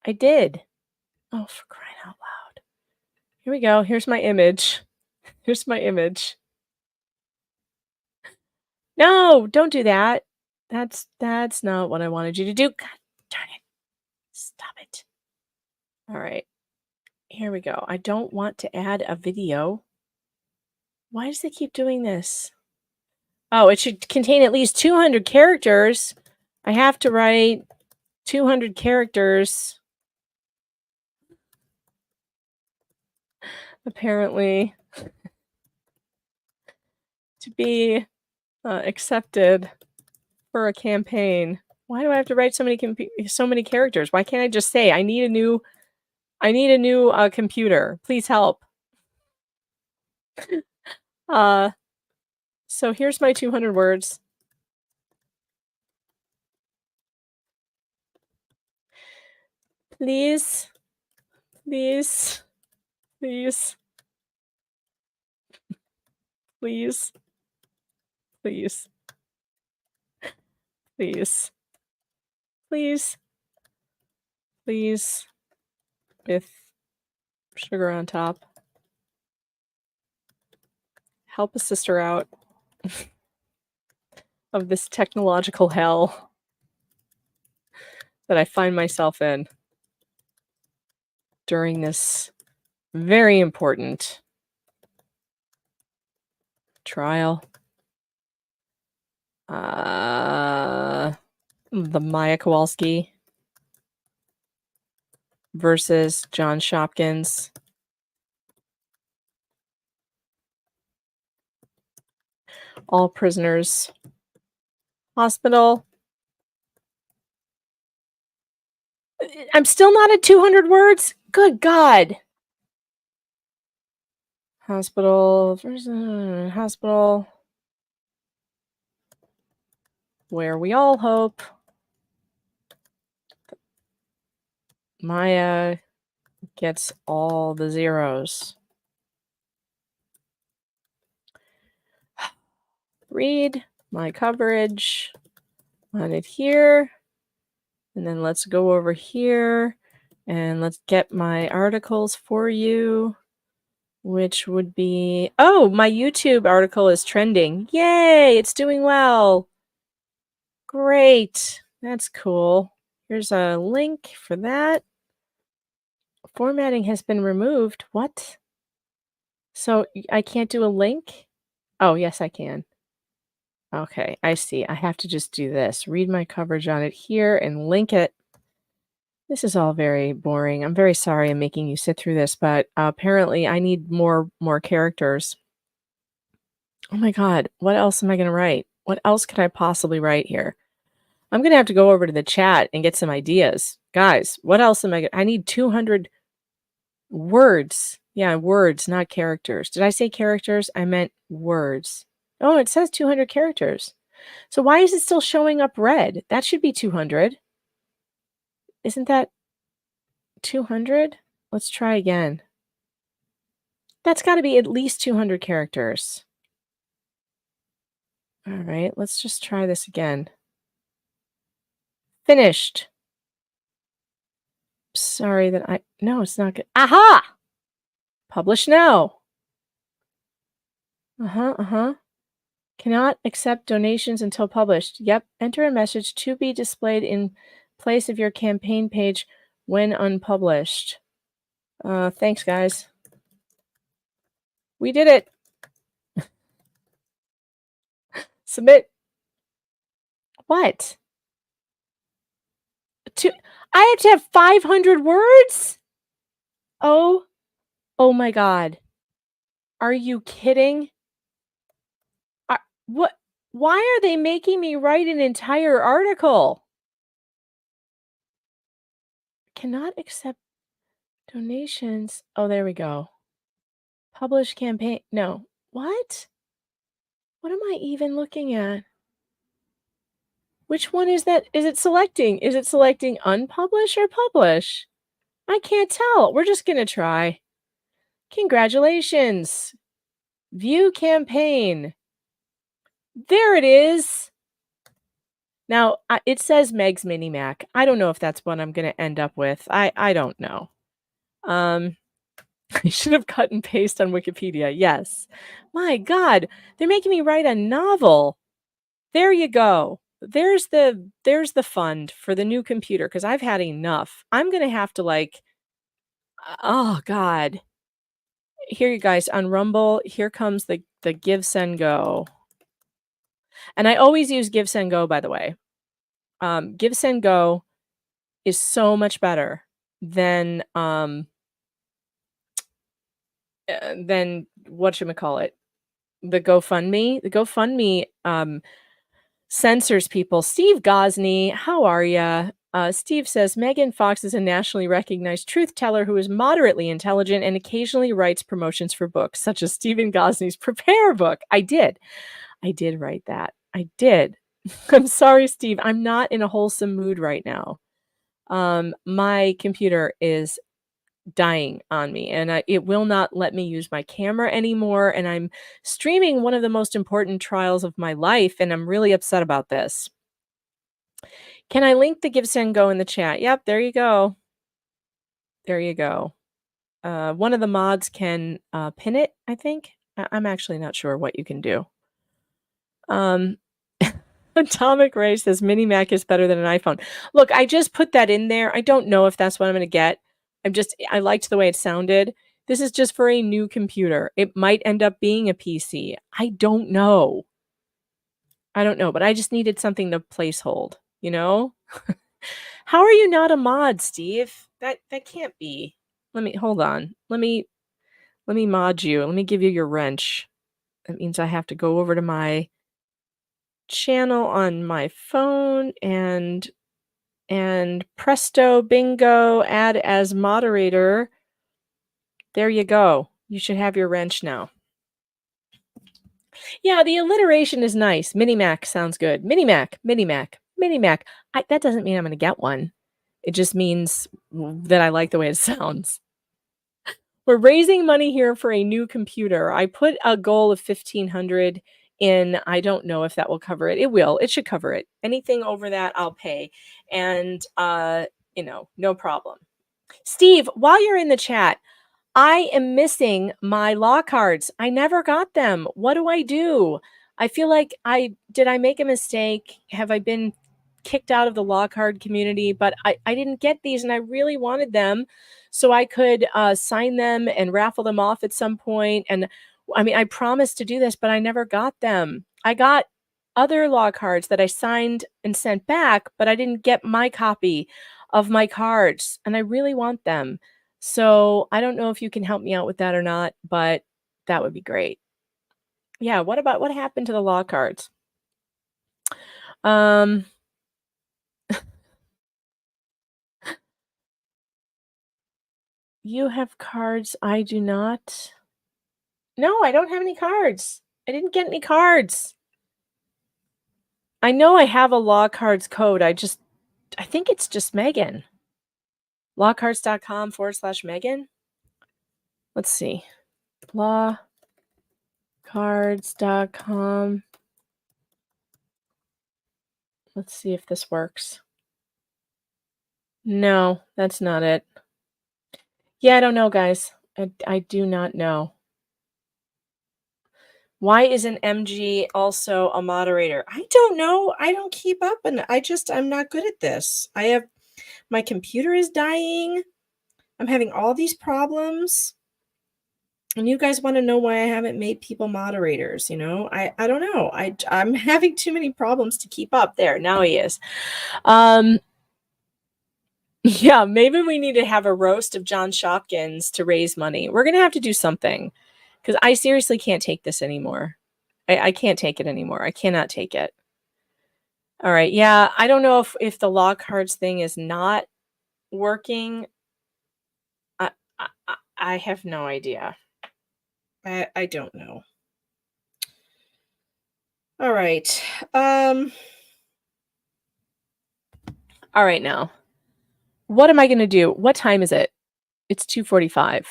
I did. Oh, for crying out loud. Here we go. Here's my image. Here's my image. No, don't do that. That's not what I wanted you to do. God darn it. Stop it. All right. Here we go. I don't want to add a video. Why does it keep doing this? Oh, it should contain at least 200 characters. I have to write 200 characters. Apparently. To be accepted for a campaign. Why do I have to write so many characters? Why can't I just say I need a new computer? Please help. So here's my 200 words. Please, please, please, please, please, please, please, please, with sugar on top. Help a sister out of this technological hell. that I find myself in during this very important trial. The Maya Kowalski versus John Shopkins. All prisoners hospital. I'm still not at 200 words. Good God. Hospital. Hospital. Where we all hope Maya gets all the zeros. Read my coverage on it here. And then let's go over here and let's get my articles for you, which would be, oh, my YouTube article is trending. Yay, it's doing well. Great. That's cool. Here's a link for that. Formatting has been removed. What? So I can't do a link? Oh, yes, I can. Okay, I see. I have to just do this. Read my coverage on it here and link it. This is all very boring. I'm very sorry I'm making you sit through this, but apparently I need more characters. Oh my God, what else am I going to write? What else could I possibly write here? I'm going to have to go over to the chat and get some ideas. Guys, what else am I need 200 words. Yeah, words, not characters. Did I say characters? I meant words. Oh, it says 200 characters. So why is it still showing up red? That should be 200. Isn't that 200? Let's try again. That's got to be at least 200 characters. All right, let's just try this again. Finished. Sorry that no, it's not good. Aha! Publish now. Cannot accept donations until published. Yep. Enter a message to be displayed in place of your campaign page when unpublished. Thanks, guys. We did it. Submit. What? I have to have 500 words? Oh my God. Are you kidding? What? Why are they making me write an entire article? Cannot accept donations. Oh, there we go. Publish campaign. No. What? What am I even looking at? Which one is that? Is it selecting? Is it selecting unpublish or publish? I can't tell. We're just going to try. Congratulations. View campaign. There it is. Now, it says Meg's Mini Mac. I don't know if that's what I'm going to end up with. I don't know. I should have cut and paste on Wikipedia. Yes. My God, they're making me write a novel. There you go. There's the fund for the new computer because I've had enough. I'm going to have to oh God. Here you guys on Rumble, here comes the Give Send Go. And I always use Give Send Go, by the way. Give Send Go is so much better than whatchamacallit, the GoFundMe. The GoFundMe censors people. Steve Gosney, how are ya? Steve says, Megan Fox is a nationally recognized truth teller who is moderately intelligent and occasionally writes promotions for books, such as Stephen Gosney's Prepare book. I did write that. I did. I'm sorry, Steve. I'm not in a wholesome mood right now. My computer is dying on me and it will not let me use my camera anymore. And I'm streaming one of the most important trials of my life. And I'm really upset about this. Can I link the Give Send Go in the chat? Yep. There you go. There you go. One of the mods can pin it, I think. I'm actually not sure what you can do. Atomic Ray says Mini Mac is better than an iPhone. Look, I just put that in there. I don't know if that's what I'm going to get. I liked the way it sounded. This is just for a new computer. It might end up being a PC. I don't know. But I just needed something to placehold, you know? How are you not a mod, Steve? That can't be. Hold on. Let me mod you. Let me give you your wrench. That means I have to go over to my channel on my phone and presto bingo, add as moderator. There you go. You should have your wrench now. Yeah, the alliteration is nice. Mini Mac sounds good. Mini Mac, Mini Mac, Mini Mac. That doesn't mean I'm going to get one. It just means that I like the way it sounds. We're raising money here for a new computer. I put a goal of $1,500 in. I don't know if that will cover it. It will. It should cover it. Anything over that, I'll pay. And, no problem. Steve, while you're in the chat, I am missing my law cards. I never got them. What do I do? I feel like did I make a mistake? Have I been kicked out of the law card community? But I didn't get these and I really wanted them so I could sign them and raffle them off at some point. And I promised to do this, but I never got them. I got other law cards that I signed and sent back, but I didn't get my copy of my cards and I really want them. So I don't know if you can help me out with that or not, but that would be great. Yeah, what happened to the law cards? You have cards, I do not. No, I don't have any cards. I didn't get any cards. I know I have a law cards code. I think it's just Megan. lawcards.com/Megan. Let's see. lawcards.com. Let's see if this works. No, that's not it. Yeah, I don't know, guys. I do not know. Why isn't MG also a moderator? I don't know. I don't keep up and I'm not good at this. My computer is dying. I'm having all these problems. And you guys want to know why I haven't made people moderators, I don't know. I'm having too many problems to keep up. There, now he is. Yeah, maybe we need to have a roast of John Shopkins to raise money. We're going to have to do something because I seriously can't take this anymore. I can't take it anymore. I cannot take it. All right. Yeah, I don't know if the law cards thing is not working. I have no idea. I don't know. All right. All right now. What am I going to do? What time is it? It's 2:45.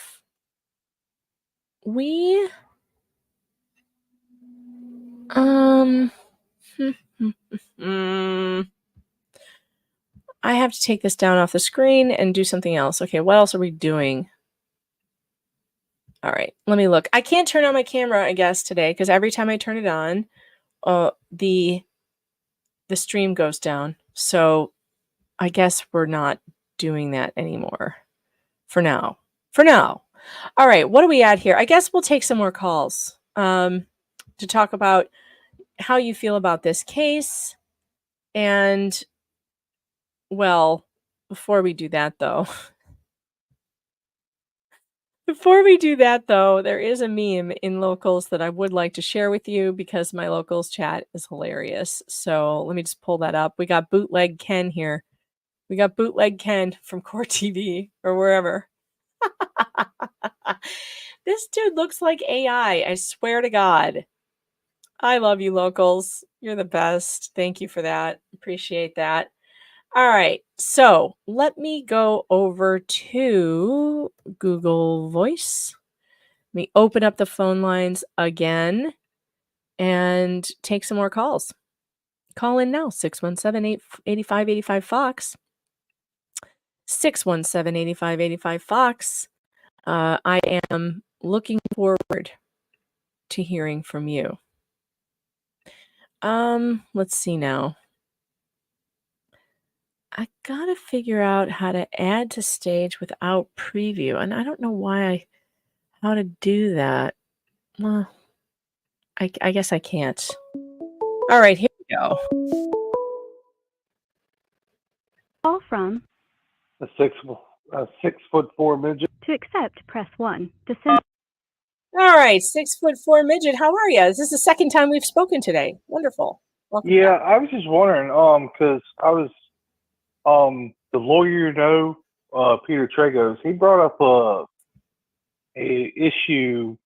I have to take this down off the screen and do something else. Okay, what else are we doing? All right, let me look. I can't turn on my camera, I guess, today because every time I turn it on, the stream goes down. So I guess we're not doing that anymore for now. All right, what are we at here? I guess we'll take some more calls to talk about how you feel about this case. And, well, before we do that, though, there is a meme in Locals that I would like to share with you because my Locals chat is hilarious. So let me just pull that up. We got Bootleg Ken here. We got Bootleg Ken from Court TV or wherever. This dude looks like AI. I swear to God. I love you, Locals. You're the best. Thank you for that. Appreciate that. All right. So let me go over to Google Voice. Let me open up the phone lines again and take some more calls. Call in now, 617-8585-FOX. 617-8585-FOX. I am looking forward to hearing from you. Let's see now. I gotta figure out how to add to stage without preview, and I don't know how to do that. Well, I guess I can't. All right, here we go. Call from A 6'4" midget. to accept, press 1. To send All right, 6'4" midget. How are you? This is the second time we've spoken today. Wonderful. Welcome Yeah, back. I was just wondering, because I was, the lawyer, Peter Tragos, he brought up a issue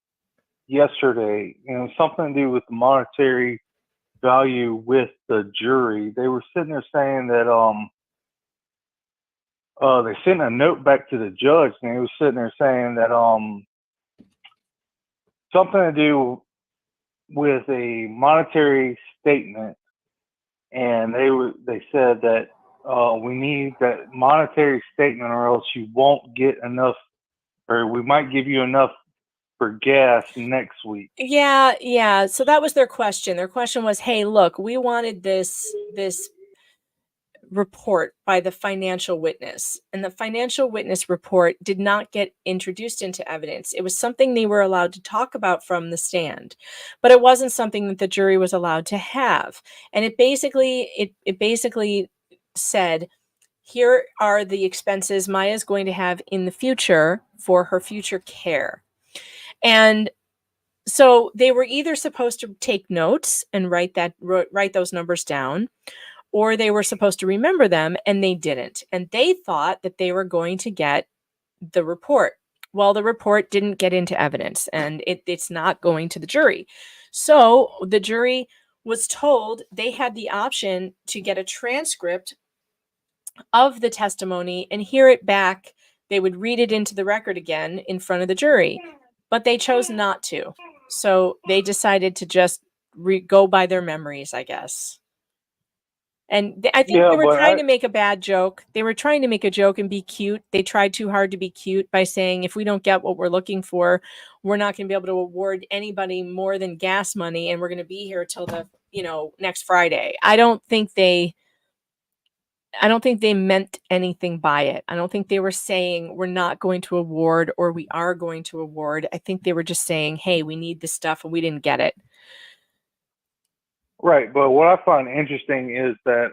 yesterday, something to do with the monetary value with the jury. They were sitting there saying that they sent a note back to the judge, and he was sitting there saying that something to do with a monetary statement, and they said that we need that monetary statement, or else you won't get enough, or we might give you enough for gas next week. Yeah. So that was their question. Their question was, "Hey, look, we wanted this report by the financial witness, and the financial witness report did not get introduced into evidence. It was something they were allowed to talk about from the stand, but it wasn't something that the jury was allowed to have. And it basically said, here are the expenses Maya's going to have in the future for her future care." And so they were either supposed to take notes and write those numbers down, or they were supposed to remember them, and they didn't. And they thought that they were going to get the report. Well, the report didn't get into evidence, and it's not going to the jury. So the jury was told they had the option to get a transcript of the testimony and hear it back. They would read it into the record again in front of the jury, but they chose not to. So they decided to just go by their memories, I guess. And I think they were trying to make a bad joke. They were trying to make a joke and be cute. They tried too hard to be cute by saying, if we don't get what we're looking for, we're not going to be able to award anybody more than gas money, and we're going to be here till the, next Friday. I don't think they meant anything by it. I don't think they were saying we're not going to award or we are going to award. I think they were just saying, hey, we need this stuff and we didn't get it. Right, but what I find interesting is that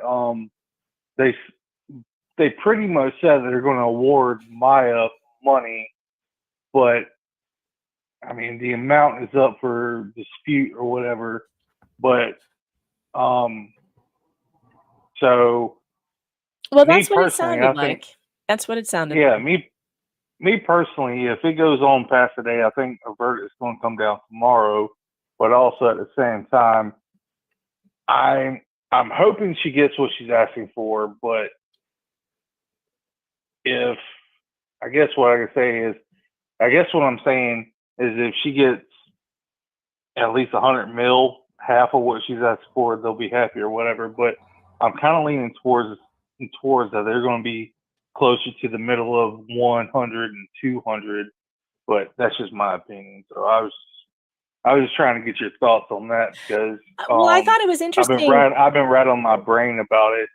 they pretty much said that they're going to award Maya money, but I mean the amount is up for dispute or whatever. But so well, that's what it sounded like. That's what it sounded like. Yeah, me personally, if it goes on past the day, I think a verdict is going to come down tomorrow. But also at the same time, I'm hoping she gets what she's asking for, but I guess what I'm saying is if she gets at least 100 mil, half of what she's asked for, they'll be happy or whatever. But I'm kind of leaning towards that they're going to be closer to the middle of 100 and 200, but that's just my opinion. So I was just trying to get your thoughts on that because well, I thought it was interesting. I've been rattling my brain about it.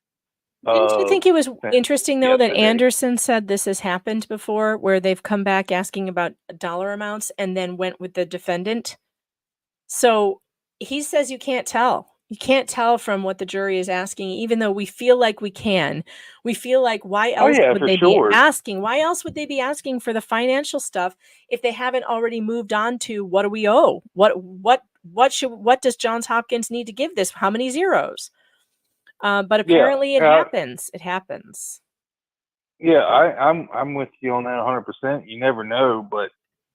Didn't you think it was interesting though that Anderson said this has happened before, where they've come back asking about dollar amounts and then went with the defendant? So he says you can't tell. You can't tell from what the jury is asking, even though we feel like we can. We feel like, why else would they be asking? Why else would they be asking for the financial stuff if they haven't already moved on to what do we owe? What does Johns Hopkins need to give this? How many zeros? But apparently it happens. It happens. Yeah, I'm with you on that 100%. You never know, but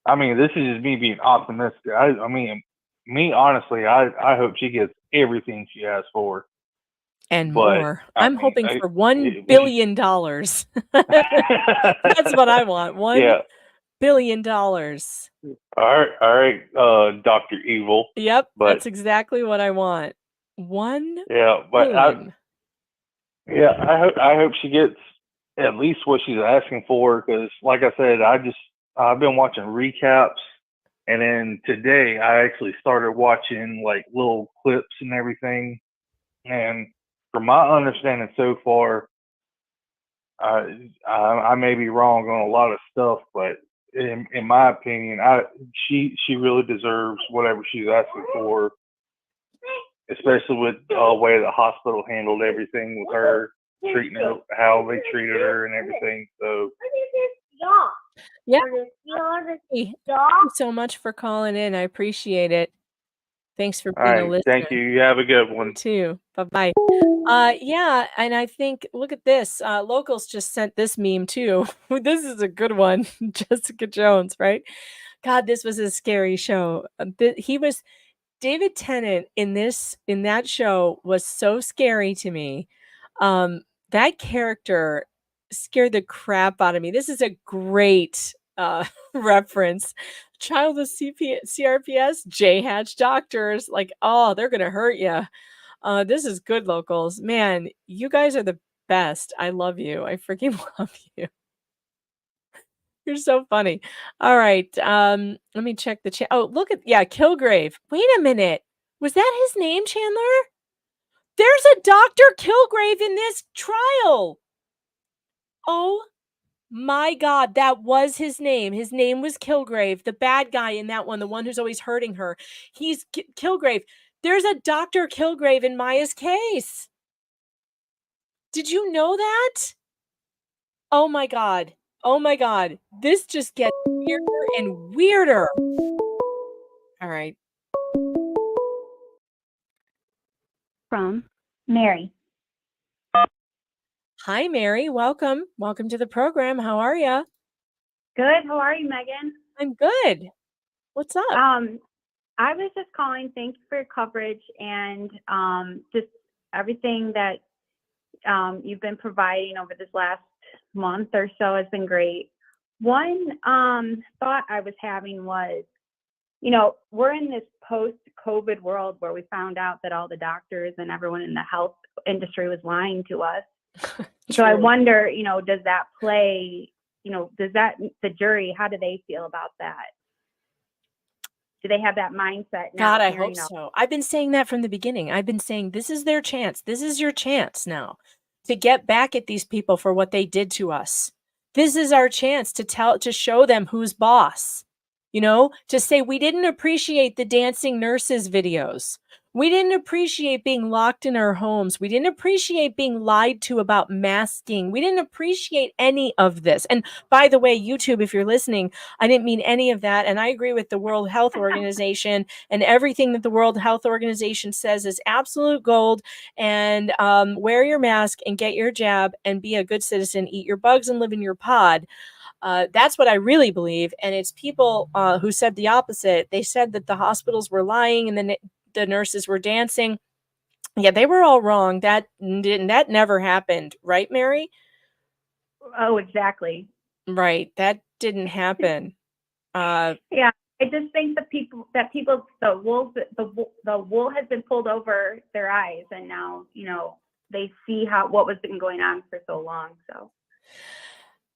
I mean, this is just me being optimistic. I mean, honestly, I hope she gets everything she asked for. And more. I'm hoping for $1 billion. That's what I want. $1 billion. All right, Dr. Evil. Yep, that's exactly what I want. $1 billion. I hope she gets at least what she's asking for, because like I said, I've been watching recaps And then today I actually started watching like little clips and everything. And from my understanding so far, I may be wrong on a lot of stuff, but in my opinion, she really deserves whatever she's asking for, especially with the way the hospital handled everything with her, treating her, how they treated her and everything. So Yeah. Thank you so much for calling in. I appreciate it. Thanks for all being a right, listener. thank you. You have a good one. Too. Bye-bye. Yeah, and I think, look at this. Locals just sent this meme too. This is a good one. Jessica Jones, right? God, this was a scary show. David Tennant in that show was so scary to me. That character scared the crap out of me. This is a great reference. Child of CRPS, J-Hatch doctors, like, oh, they're gonna hurt you. This is good, locals. Man, you guys are the best. I love you. I freaking love you. You're so funny. All right. Let me check the chat. Oh, look at Kilgrave. Wait a minute. Was that his name, Chandler? There's a Dr. Kilgrave in this trial. Oh my God, that was his name. His name was Kilgrave, the bad guy in that one, the one who's always hurting her. He's Kilgrave. There's a Dr. Kilgrave in Maya's case. Did you know that? Oh my God. Oh my God. This just gets weirder and weirder. All right. From Mary. Hi, Mary. Welcome. Welcome to the program. How are you? Good. How are you, Megan? I'm good. What's up? I was just calling. Thank you for your coverage and just everything that you've been providing over this last month or so has been great. One thought I was having was, we're in this post-COVID world where we found out that all the doctors and everyone in the health industry was lying to us. So I wonder, does that play, the jury, how do they feel about that? Do they have that mindset now? God, I hope so. I've been saying that from the beginning. I've been saying this is their chance. This is your chance now to get back at these people for what they did to us. This is our chance to show them who's boss. To say we didn't appreciate the dancing nurses videos. We didn't appreciate being locked in our homes. We didn't appreciate being lied to about masking. We didn't appreciate any of this. And by the way, YouTube, if you're listening, I didn't mean any of that. And I agree with the World Health Organization, and everything that the World Health Organization says is absolute gold. And wear your mask and get your jab and be a good citizen, eat your bugs and live in your pod. That's what I really believe. And it's people who said the opposite. They said that the hospitals were lying and then the nurses were dancing. Yeah, they were all wrong. That never happened. Right, Mary? Oh, exactly. Right. That didn't happen. Yeah, I just think the wool has been pulled over their eyes, and now, they see what was been going on for so long. So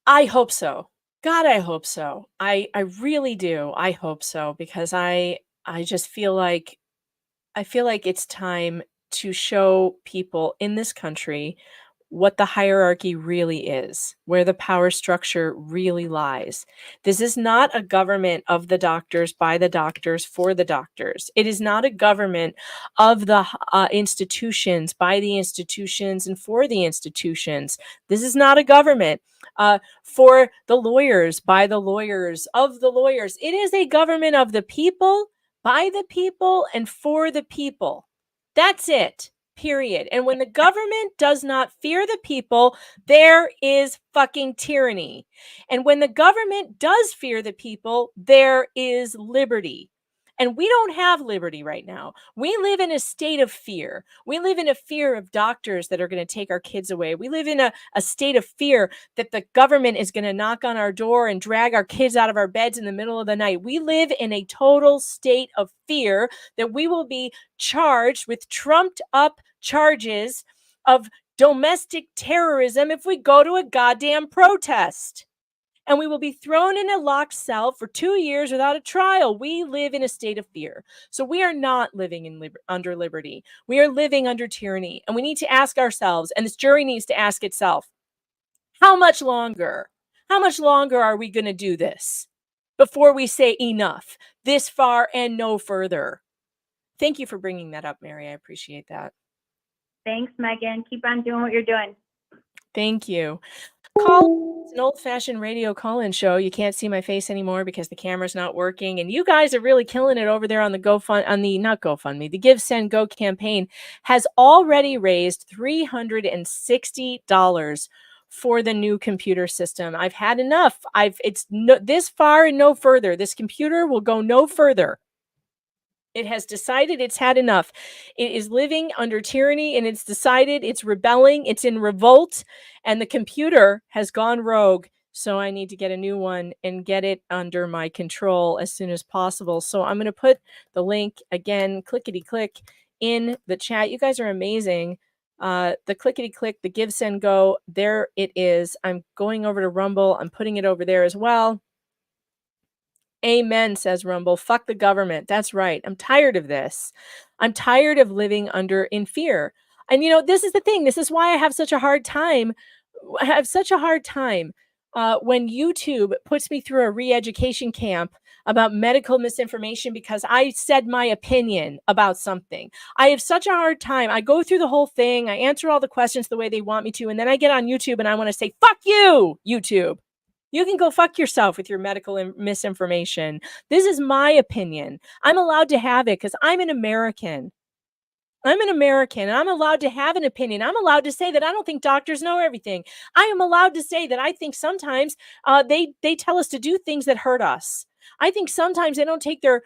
I hope so. God, I hope so. I really do. I hope so, because I just feel like it's time to show people in this country what the hierarchy really is, where the power structure really lies. This is not a government of the doctors, by the doctors, for the doctors. It is not a government of the institutions, by the institutions, and for the institutions. This is not a government for the lawyers, by the lawyers, of the lawyers. It is a government of the people, by the people, and for the people. That's it. Period. And when the government does not fear the people, there is fucking tyranny. And when the government does fear the people, there is liberty. And we don't have liberty right now. We live in a state of fear. We live in a fear of doctors that are going to take our kids away. We live in a state of fear that the government is going to knock on our door and drag our kids out of our beds in the middle of the night. We live in a total state of fear that we will be charged with trumped up charges of domestic terrorism if we go to a goddamn protest. and we will be thrown in a locked cell for 2 years without a trial. We live in a state of fear. So we are not living in under liberty. We are living under tyranny. And we need to ask ourselves, and this jury needs to ask itself, how much longer? How much longer are we going to do this before we say enough, this far and no further? Thank you for bringing that up, Mary. I appreciate that. Thanks, Megan. Keep on doing what you're doing. Thank you. It's an old-fashioned radio call-in show. You can't see my face anymore because the camera's not working. And you guys are really killing it over there on the the Give, Send, Go campaign has already raised $360 for the new computer system. I've had enough. It's this far and no further. This computer will go no further. It has decided it's had enough. It is living under tyranny, and it's decided it's rebelling. It's in revolt, and the computer has gone rogue. So I need to get a new one and get it under my control as soon as possible. So I'm going to put the link again, clickety-click, in the chat. You guys are amazing. The clickety-click, the Give, Send, Go, there it is. I'm going over to Rumble. I'm putting it over there as well. Amen, says Rumble. Fuck the government. That's right. I'm tired of this. I'm tired of living in fear. And this is the thing. This is why I have such a hard time. When YouTube puts me through a re-education camp about medical misinformation because I said my opinion about something. I have such a hard time. I go through the whole thing. I answer all the questions the way they want me to. And then I get on YouTube and I want to say, fuck you, YouTube. You can go fuck yourself with your medical misinformation. This is my opinion. I'm allowed to have it because I'm an American. I'm an American, and I'm allowed to have an opinion. I'm allowed to say that I don't think doctors know everything. I am allowed to say that I think sometimes they tell us to do things that hurt us. I think sometimes they don't take their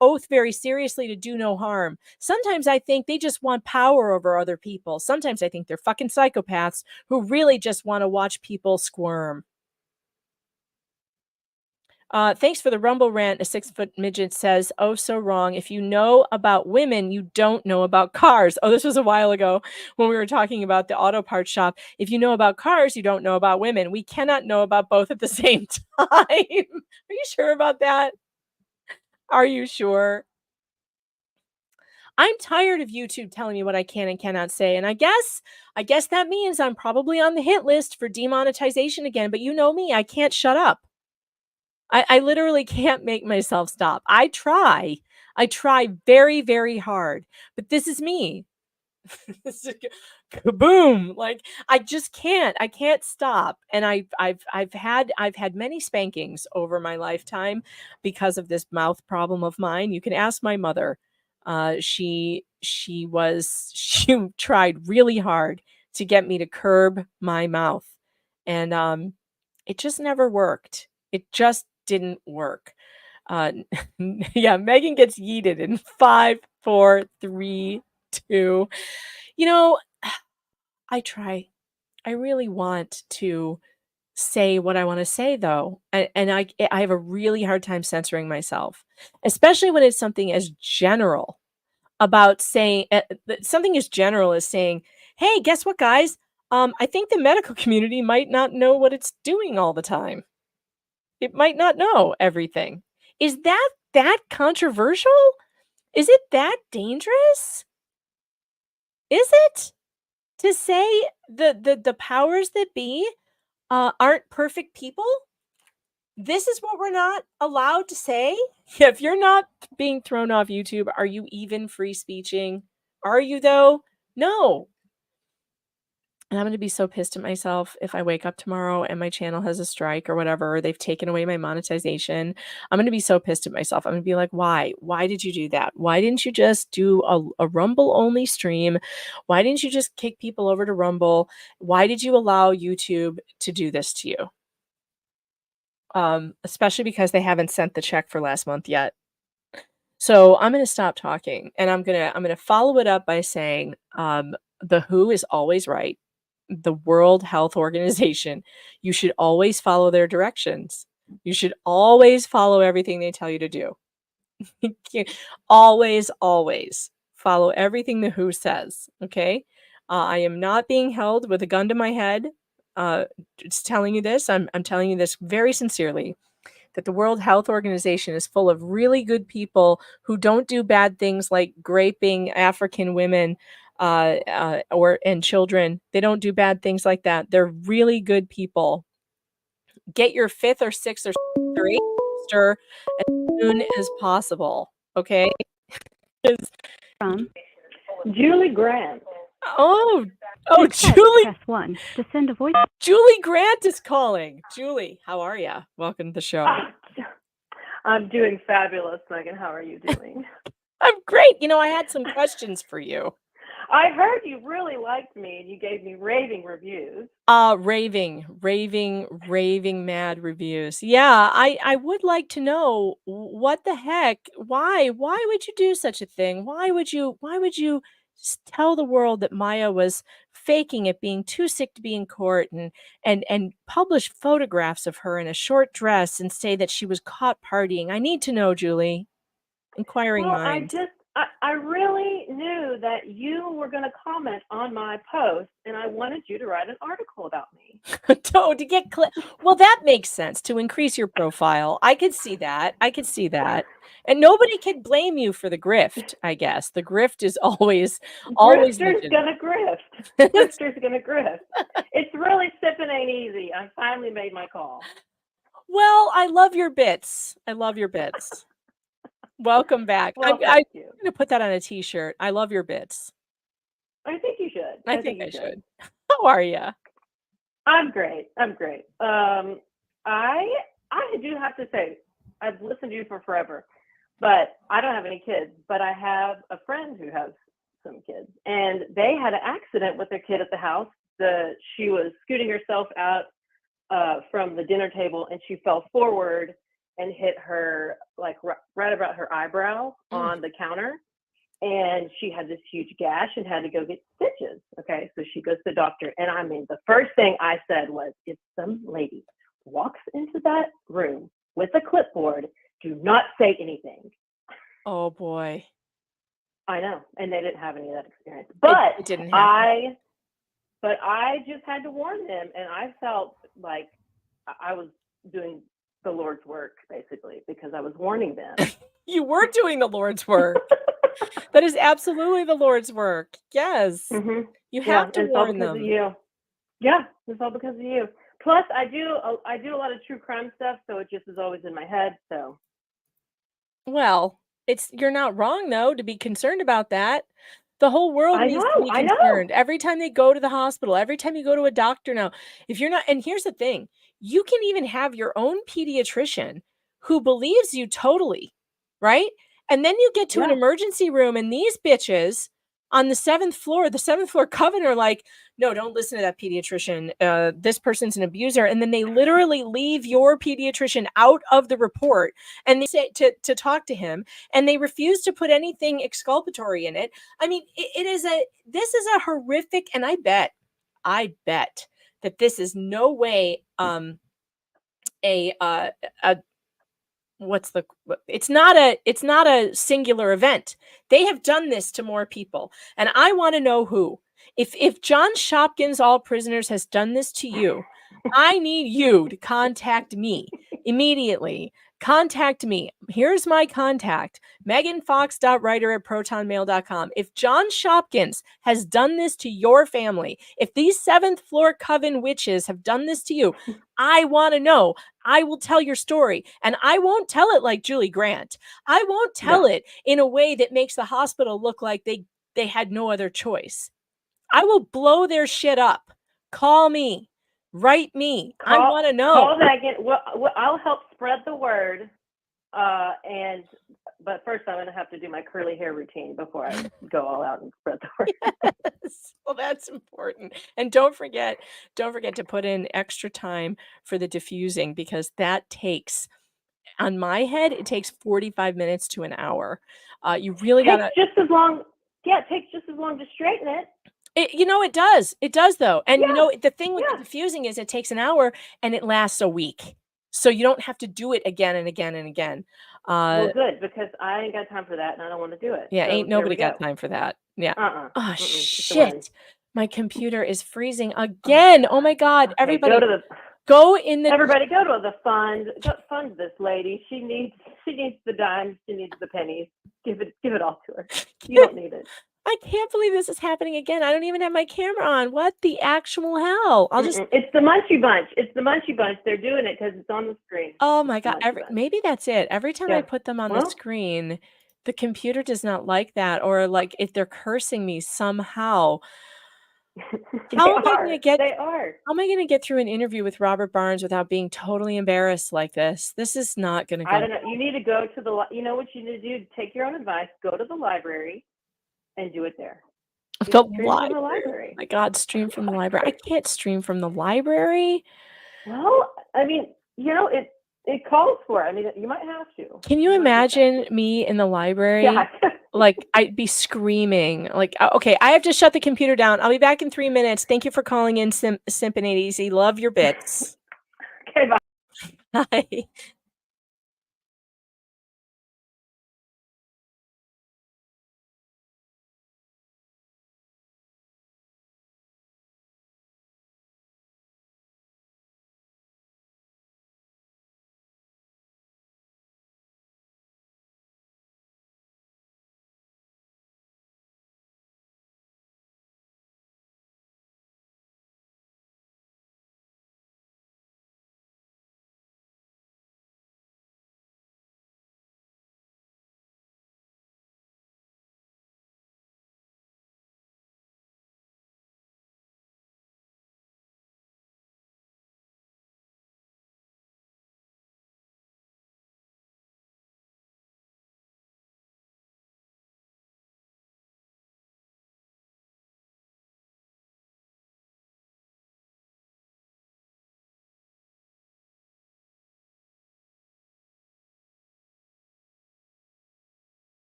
oath very seriously to do no harm. Sometimes I think they just want power over other people. Sometimes I think they're fucking psychopaths who really just want to watch people squirm. Thanks for the Rumble rant. A 6-foot midget says, oh, so wrong. If you know about women, you don't know about cars. Oh, this was a while ago when we were talking about the auto parts shop. If you know about cars, you don't know about women. We cannot know about both at the same time. Are you sure about that? Are you sure? I'm tired of YouTube telling me what I can and cannot say. And I guess that means I'm probably on the hit list for demonetization again. But you know me, I can't shut up. I literally can't make myself stop. I try very, very hard, but this is me. Kaboom! Like I just can't. I can't stop. And I've had many spankings over my lifetime because of this mouth problem of mine. You can ask my mother. She tried really hard to get me to curb my mouth, and it just never worked. It just didn't work. Yeah, Megan gets yeeted in 5, 4, 3, 2. I try. I really want to say what I want to say, though, and I have a really hard time censoring myself, especially when it's something as general about saying something as general as saying, "Hey, guess what, guys? I think the medical community might not know what it's doing all the time. It might not know everything." Is that controversial? Is it that dangerous? Is it? To say the powers that be aren't perfect people? This is what we're not allowed to say? Yeah, if you're not being thrown off YouTube, are you even free speeching? Are you, though? No. And I'm going to be so pissed at myself if I wake up tomorrow and my channel has a strike or whatever, or they've taken away my monetization. I'm going to be so pissed at myself. I'm going to be like, why? Why did you do that? Why didn't you just do a Rumble only stream? Why didn't you just kick people over to Rumble? Why did you allow YouTube to do this to you? Especially because they haven't sent the check for last month yet. So I'm going to stop talking, and I'm going to follow it up by saying the WHO is always right. The World Health Organization, you should always follow their directions. You should always follow everything they tell you to do. Always follow everything the WHO says. Okay. I am not being held with a gun to my head just telling you this. I'm telling you this very sincerely, that the World Health Organization is full of really good people who don't do bad things like raping African women and children. They don't do bad things like that. They're really good people. Get your 5th or 6th or 7th or 8th booster as soon as possible. Okay. From Julie Grant. Oh, To text, Julie. press 1. To send a voice. Julie Grant is calling. Julie, how are you? Welcome to the show. I'm doing fabulous, Megan. How are you doing? I'm great. You know, I had some questions for you. I heard you really liked me and you gave me raving reviews. Raving mad reviews. Yeah, I would like to know what the heck, why would you do such a thing? Why would you tell the world that Maya was faking it, being too sick to be in court, and publish photographs of her in a short dress and say that she was caught partying? I need to know, Julie. Inquiring Well, minds. I really knew that you were going to comment on my post, and I wanted you to write an article about me. To get well, that makes sense, to increase your profile. I could see that. And nobody can blame you for the grift, I guess. The grift is always Grifter's legit. gonna grift. Grifter's gonna grift. It's really sipping ain't easy. I finally made my call. Well, I love your bits. Welcome back. Well, I'm thank you. going to put that on a t-shirt. I love your bits. I think you should. I think I should. How are you? I'm great. I do have to say, I've listened to you for forever, but I don't have any kids, but I have a friend who has some kids, and they had an accident with their kid at the house. She was scooting herself out from the dinner table, and she fell forward and hit her like right about her eyebrow on the counter. And she had this huge gash and had to go get stitches. Okay, so she goes to the doctor. And I mean, the first thing I said was, if some lady walks into that room with a clipboard, do not say anything. Oh boy. I know. And they didn't have any of that experience. But it didn't happen. I just had to warn them. And I felt like I was doing the Lord's work, basically, because I was warning them. You were doing the Lord's work. That is absolutely the Lord's work. Yes. Mm-hmm. You have to warn because them. of you. Yeah, it's all because of you. Plus, I do a lot of true crime stuff, so it just is always in my head. So, Well, you're not wrong though to be concerned about that. The whole world needs to be concerned. Every time they go to the hospital, every time you go to a doctor now, if you're not, and here's the thing, you can even have your own pediatrician who believes you totally, right? And then you get to an emergency room and these bitches on the 7th floor coven are like, no, don't listen to that pediatrician. This person's an abuser. And then they literally leave your pediatrician out of the report and they say to talk to him, and they refuse to put anything exculpatory in it. I mean, this is a horrific, and I bet that this is no way it's not a singular event. They have done this to more people, and I want to know who. If John Shopkins, all prisoners, has done this to you, I need you to contact me immediately. Contact me. Here's my contact, meganfox.writer@protonmail.com. If John Shopkins has done this to your family, if these 7th floor coven witches have done this to you, I want to know. I will tell your story, and I won't tell it like Julie Grant. I won't tell it in a way that makes the hospital look like they had no other choice. I will blow their shit up. Call me. Write me. I want to know. Call Megan. Well, I'll help spread the word. But first, I'm going to have to do my curly hair routine before I go all out and spread the word. Yes. Well, that's important. And don't forget to put in extra time for the diffusing, because that takes, on my head, it takes 45 minutes to an hour. You really got to. It takes just as long to straighten it. It does. It does, though. And the thing with the diffusing is it takes an hour and it lasts a week. So you don't have to do it again and again and again. Well, good, because I ain't got time for that and I don't want to do it. Yeah, so ain't nobody got time for that. Yeah. Oh, shit. My computer is freezing again. Oh my God. Okay, Everybody go to the go in the everybody go to the fund. Fund this lady. She needs the dimes. She needs the pennies. Give it all to her. You don't need it. I can't believe this is happening again. I don't even have my camera on. What the actual hell? I'll just It's the Munchie Bunch. It's the Munchie Bunch. They're doing it because it's on the screen. Oh my It's the God. Munchie Bunch. Maybe that's it. Every time I Yeah. put them on the Well, screen, the computer does not like that, or like if they're cursing me somehow. How am I gonna get They are. how am I gonna get through an interview with Robert Barnes without being totally embarrassed like this? This is not gonna I go. don't know. You need to go to the. You know what you need to do? Take your own advice. Go to the library, and do it there. The Stream from the library. My God, stream from the library. I can't stream from the library. Well, I mean, you know, it calls for it. I mean, you might have to. Can you imagine me in the library? Yeah. Like I'd be screaming. Like, okay, I have to shut the computer down. I'll be back in 3 minutes. Thank you for calling in, Simp and Easy. Love your bits. Okay, bye. Bye.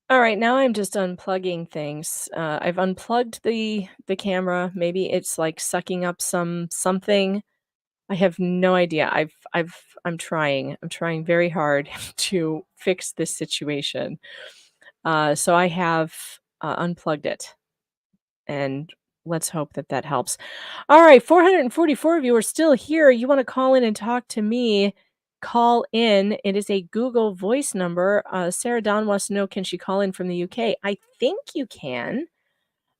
All right, now I'm just unplugging things. I've unplugged the camera. Maybe it's like sucking up something. I have no idea. I'm trying. I'm trying very hard to fix this situation. So I have unplugged it, and let's hope that that helps. All right, 444 of you are still here. You want to call in and talk to me? Call in. It is a Google Voice number. Sarah Dawn wants to know, can she call in from the UK? I think you can,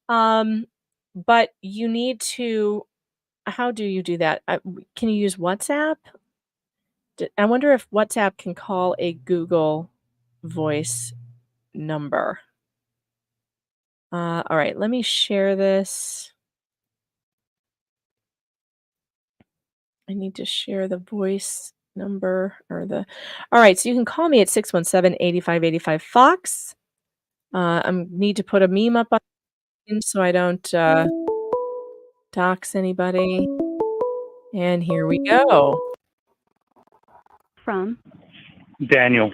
but you need to. How do you do that? Can you use WhatsApp? I wonder if WhatsApp can call a Google Voice number. All right, let me share this. I need to share the voice number or the. All right, so you can call me at 617-8585 Fox. I need to put a meme up on so I don't dox anybody. And here we go. From Daniel.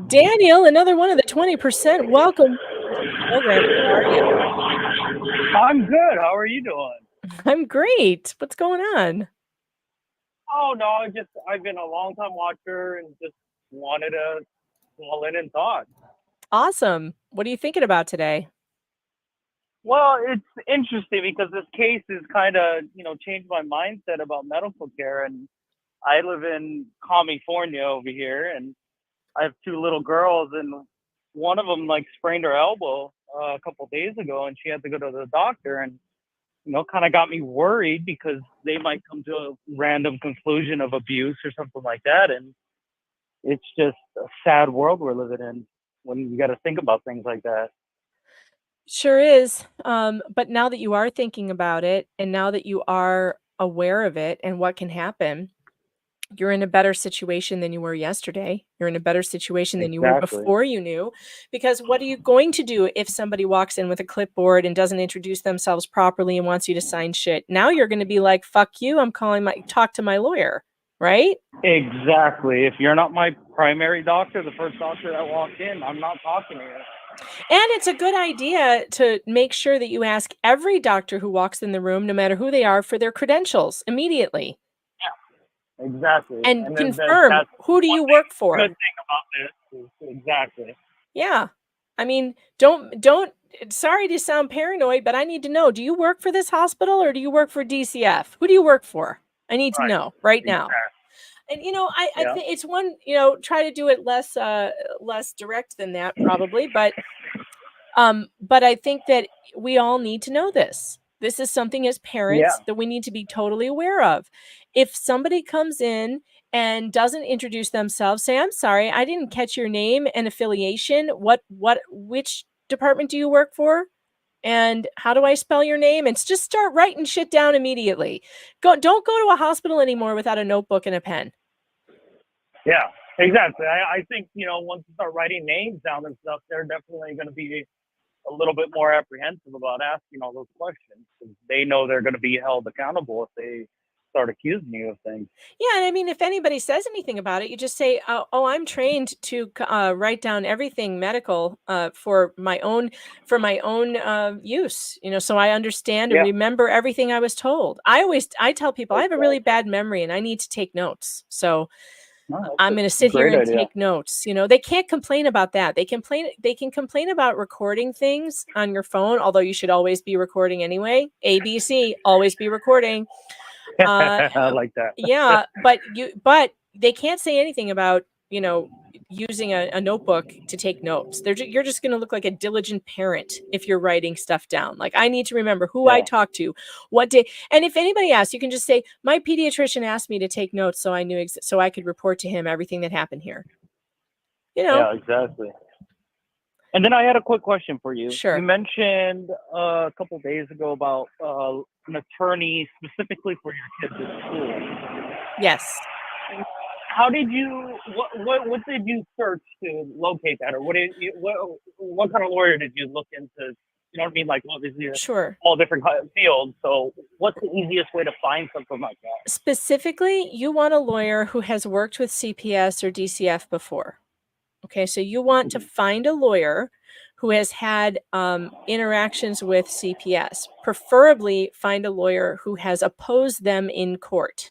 Daniel, another one of the 20%. Welcome to the program. How are you? I'm good. How are you doing? I'm great. What's going on? Oh no, I've been a long time watcher and just wanted to call in and talk. Awesome. What are you thinking about today? Well, it's interesting because this case has kind of, changed my mindset about medical care. And I live in California over here, and I have two little girls, and one of them sprained her elbow a couple days ago, and she had to go to the doctor, and kind of got me worried because they might come to a random conclusion of abuse or something like that. And it's just a sad world we're living in when you got to think about things like that. Sure is. But now that you are thinking about it, and now that you are aware of it and what can happen, you're in a better situation than you were yesterday. You're in a better situation than you were Exactly. before you knew. Because what are you going to do if somebody walks in with a clipboard and doesn't introduce themselves properly and wants you to sign shit? Now you're going to be like, fuck you, I'm calling talk to my lawyer, right? Exactly. If you're not my primary doctor, the first doctor that walked in, I'm not talking to you. And it's a good idea to make sure that you ask every doctor who walks in the room, no matter who they are, for their credentials immediately. Exactly. And then confirm, that's who do you work for? good thing about this. Exactly. Yeah. I mean, sorry to sound paranoid, but I need to know, do you work for this hospital or do you work for DCF? Who do you work for? I need to know right now. And, I think it's one, try to do it less direct than that probably, but I think that we all need to know this. This is something as parents that we need to be totally aware of. If somebody comes in and doesn't introduce themselves, say, I'm sorry, I didn't catch your name and affiliation. Which department do you work for? And how do I spell your name? And just start writing shit down immediately. Don't go to a hospital anymore without a notebook and a pen. Yeah, exactly. I think, once you start writing names down and stuff, they're definitely going to be a little bit more apprehensive about asking all those questions because they know they're going to be held accountable if they start accusing you of things. Yeah, and I mean, if anybody says anything about it, you just say, "Oh, I'm trained to write down everything medical for my own use, so I understand and remember everything I was told." I tell people I have a really bad memory and I need to take notes, so I'm going to sit here and take notes. They can't complain about that. They can complain about recording things on your phone, although you should always be recording anyway. ABC, always be recording. I like that. Yeah, but they can't say anything about, using a notebook to take notes. You're just going to look like a diligent parent if you're writing stuff down. Like, I need to remember who I talked to, what day. And if anybody asks, you can just say, my pediatrician asked me to take notes so I knew so I could report to him everything that happened here. Yeah, exactly. And then I had a quick question for you. Sure. You mentioned a couple days ago about an attorney specifically for your kids at school. Yes. How did you? What did you search to locate that, or what kind of lawyer did you look into? You know what I mean? Like, obviously, sure, all different fields. So, what's the easiest way to find something like that? Specifically, you want a lawyer who has worked with CPS or DCF before. Okay, so you want to find a lawyer who has had interactions with CPS. Preferably, find a lawyer who has opposed them in court.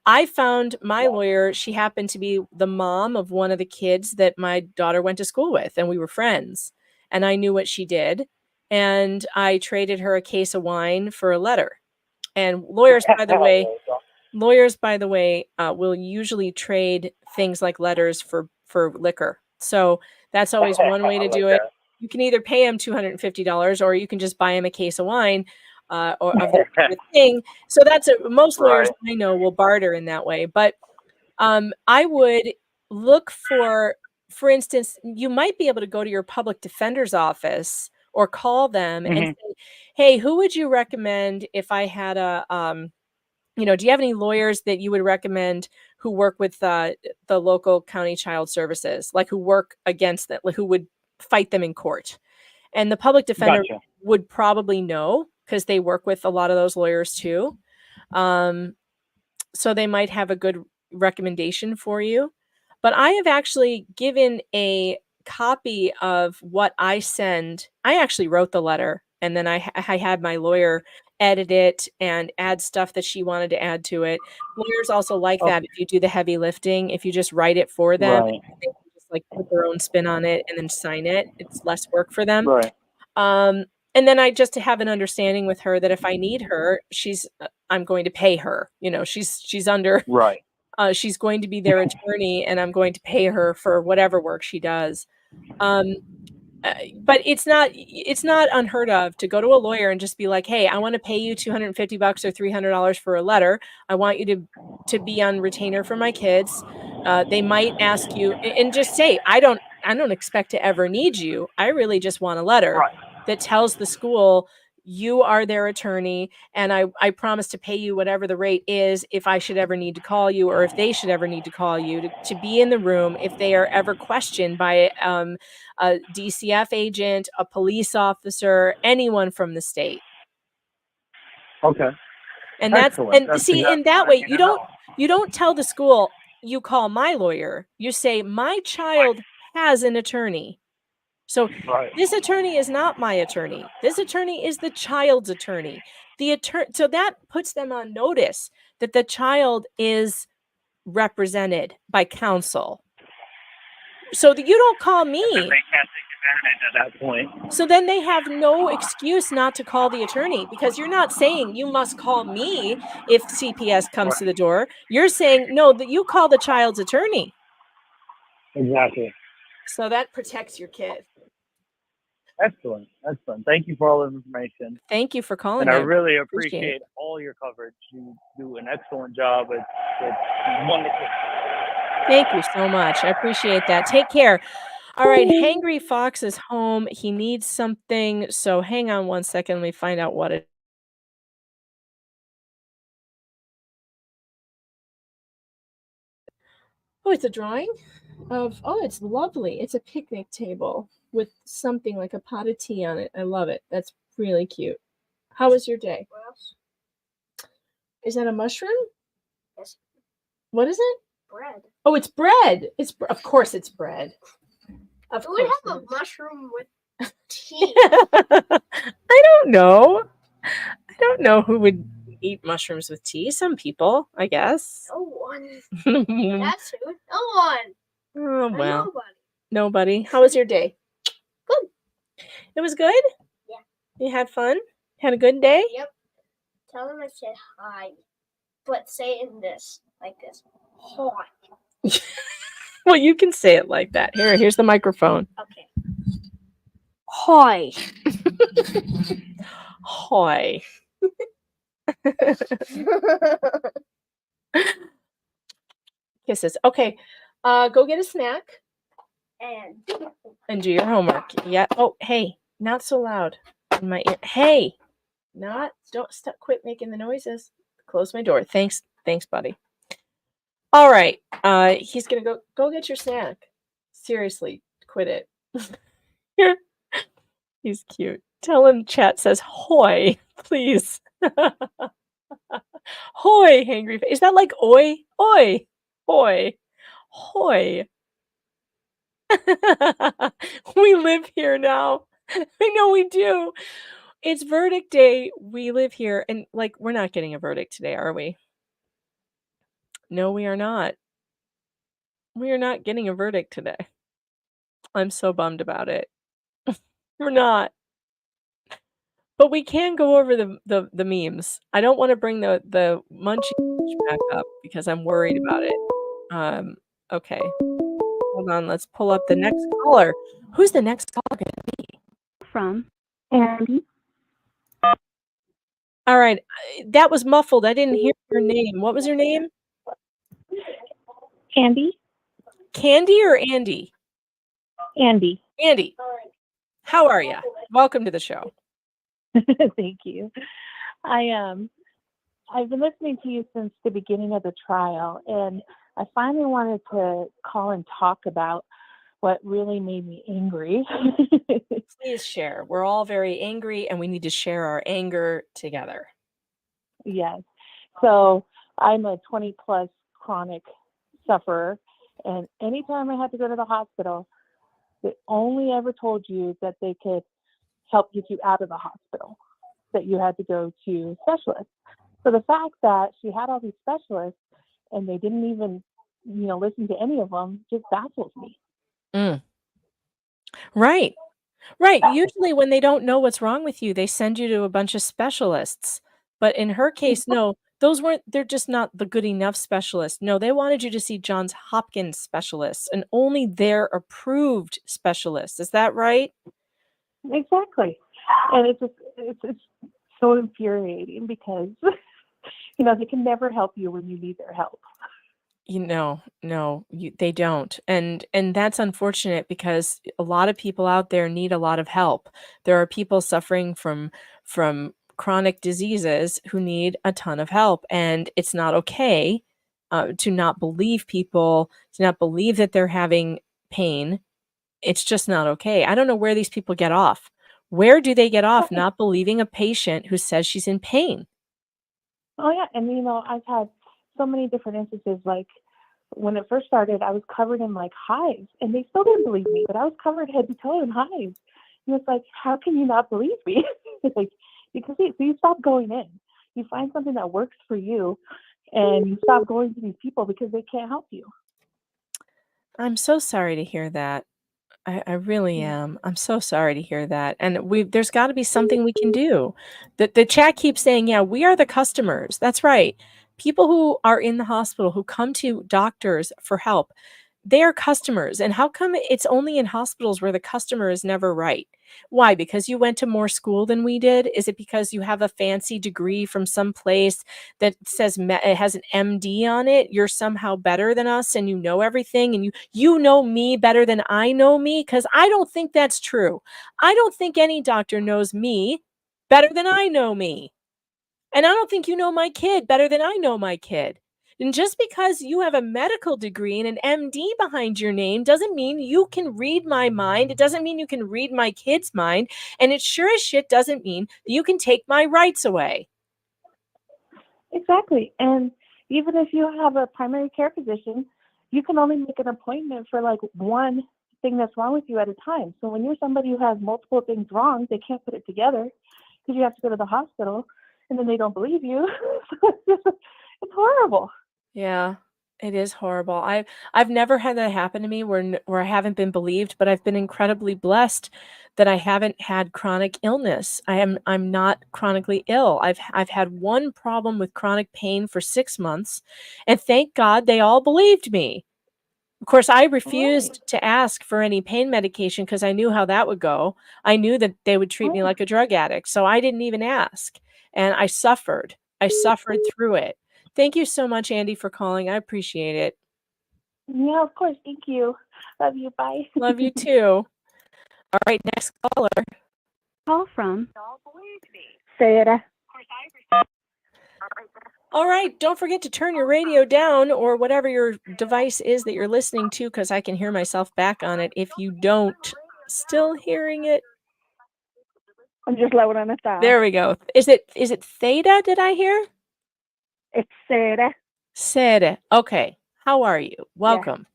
I found my lawyer, she happened to be the mom of one of the kids that my daughter went to school with, and we were friends. And I knew what she did. And I traded her a case of wine for a letter. And lawyers, by the way, will usually trade things like letters for liquor. So that's always one way to do it. You can either pay them $250 or you can just buy them a case of wine. Or of their favorite thing. So that's most lawyers I know will barter in that way. But I would look for instance, you might be able to go to your public defender's office or call them and say, hey, who would you recommend if I had a, do you have any lawyers that you would recommend who work with the local county child services, like who work against that, like who would fight them in court? And the public defender would probably know, because they work with a lot of those lawyers too. So they might have a good recommendation for you. But I have actually given a copy of what I send. I actually wrote the letter, and then I had my lawyer edit it and add stuff that she wanted to add to it. Lawyers also like that if you do the heavy lifting. If you just write it for them, they can just like put their own spin on it and then sign it. It's less work for them. And then I just have an understanding with her that if I need her, I'm going to pay her. She's under she's going to be their attorney, and I'm going to pay her for whatever work she does. But it's not unheard of to go to a lawyer and just be like, hey, I want to pay you $250 or $300 for a letter. I want you to be on retainer for my kids. They might ask you and just say, I don't expect to ever need you. I really just want a letter that tells the school you are their attorney, and I promise to pay you whatever the rate is if I should ever need to call you, or if they should ever need to call you to be in the room if they are ever questioned by a DCF agent, a police officer, anyone from the state. Okay. And that's Excellent. and see, in that way, you don't tell the school you call my lawyer. You say my child has an attorney. So Right. this attorney is not my attorney. This attorney is the child's attorney. So that puts them on notice that the child is represented by counsel. So that you don't call me. They can't take advantage at that point. So then they have no excuse not to call the attorney, because you're not saying you must call me if CPS comes to the door. You're saying, no, that you call the child's attorney. Exactly. So that protects your kid. Excellent. Excellent. Thank you for all the information. Thank you for calling. And I me. really appreciate appreciate all your coverage. You do an excellent job. It's wonderful. Thank you so much. I appreciate that. Take care. All right. Hangry Fox is home. He needs something. So hang on one second. Let me find out what it. Oh, it's a drawing of, oh, it's lovely. It's a picnic table with something like a pot of tea on it. I love it. That's really cute. How was your day? Is that a mushroom? Yes. What is it? Bread. Oh, it's bread. Of course it's bread. Of Who would course. have a mushroom with tea? I don't know. I don't know who would eat mushrooms with tea. Some people, I guess. No one. That's who. No one. Oh, well. Nobody. Nobody. How was your day? Good. It was good? Yeah. You had fun? Had a good day? Yep. Tell them I said hi, but say it in this, like this. Hi. Well, you can say it like that. Here's the microphone. Okay. Hi. Hi. Kisses. Okay. Go get a snack and do your homework. Yeah. Oh, hey, not so loud in my ear. Hey, don't stop. Quit making the noises. Close my door. Thanks, buddy. All right. He's gonna go get your snack. Seriously, quit it. He's cute. Tell him chat says hoy, please. Hoy, hangry face. Is that like oi? Oi, hoy, hoy. We live here now. I know we do. It's verdict day. We live here, and like we're not getting a verdict today, are we? No, we are not. We are not getting a verdict today. I'm so bummed about it. We're not. But we can go over the memes. I don't want to bring the munchie back up because I'm worried about it. Okay. Hold on, let's pull up the next caller. Who's the next caller gonna be? From Andy. All right. That was muffled. I didn't hear your name. What was your name? Andy. Candy or Andy? Andy. Andy. How are you? Welcome to the show. Thank you. I've been listening to you since the beginning of the trial, and I finally wanted to call and talk about what really made me angry. Please share. We're all very angry, and we need to share our anger together. Yes. So I'm a 20 plus chronic sufferer, and anytime I had to go to the hospital, they only ever told you that they could help get you out of the hospital, that you had to go to specialists. So the fact that she had all these specialists and they didn't even, listen to any of them just baffles me. Right. Usually when they don't know what's wrong with you, they send you to a bunch of specialists. But in her case, no, they're just not the good enough specialists. No, they wanted you to see Johns Hopkins specialists and only their approved specialists. Is that right? Exactly. And it's so infuriating because, they can never help you when you need their help. No, they don't. And that's unfortunate because a lot of people out there need a lot of help. There are people suffering from from chronic diseases who need a ton of help. And it's not okay to not believe people, to not believe that they're having pain. It's just not okay. I don't know where these people get off. Where do they get off not believing a patient who says she's in pain? Oh yeah, and I've had so many different instances. Like when it first started, I was covered in like hives, and they still didn't believe me, but I was covered head to toe in hives. And it's like, how can you not believe me? Like, because you stop going in, you find something that works for you, and you stop going to these people because they can't help you. I'm so sorry to hear that. I really am. I'm so sorry to hear that. And there's got to be something we can do. The chat keeps saying, yeah, we are the customers. That's right. People who are in the hospital, who come to doctors for help, they are customers. And how come it's only in hospitals where the customer is never right? Why? Because you went to more school than we did? Is it because you have a fancy degree from some place that says it has an MD on it? You're somehow better than us and you know everything, and you know me better than I know me? Because I don't think that's true. I don't think any doctor knows me better than I know me. And I don't think you know my kid better than I know my kid. And just because you have a medical degree and an MD behind your name doesn't mean you can read my mind. It doesn't mean you can read my kid's mind. And it sure as shit doesn't mean that you can take my rights away. Exactly. And even if you have a primary care physician, you can only make an appointment for like one thing that's wrong with you at a time. So when you're somebody who has multiple things wrong, they can't put it together because you have to go to the hospital, and then they don't believe you. It's horrible. Yeah, it is horrible. I've never had that happen to me where I haven't been believed, but I've been incredibly blessed that I haven't had chronic illness. I'm not chronically ill. I've had one problem with chronic pain for 6 months, and thank God they all believed me. Of course, I refused to ask for any pain medication because I knew how that would go. I knew that they would treat me like a drug addict, so I didn't even ask. And I suffered. I suffered through it. Thank you so much, Andy, for calling. I appreciate it. Yeah, of course. Thank you. Love you. Bye. Love you too. All right, next caller. Call from Sarah. All right, don't forget to turn your radio down or whatever your device is that you're listening to, because I can hear myself back on it if you don't. Still hearing it? I'm just lowering it down. There we go. Is it Theta, did I hear? It's Sarah. Sarah. Okay. How are you? Welcome.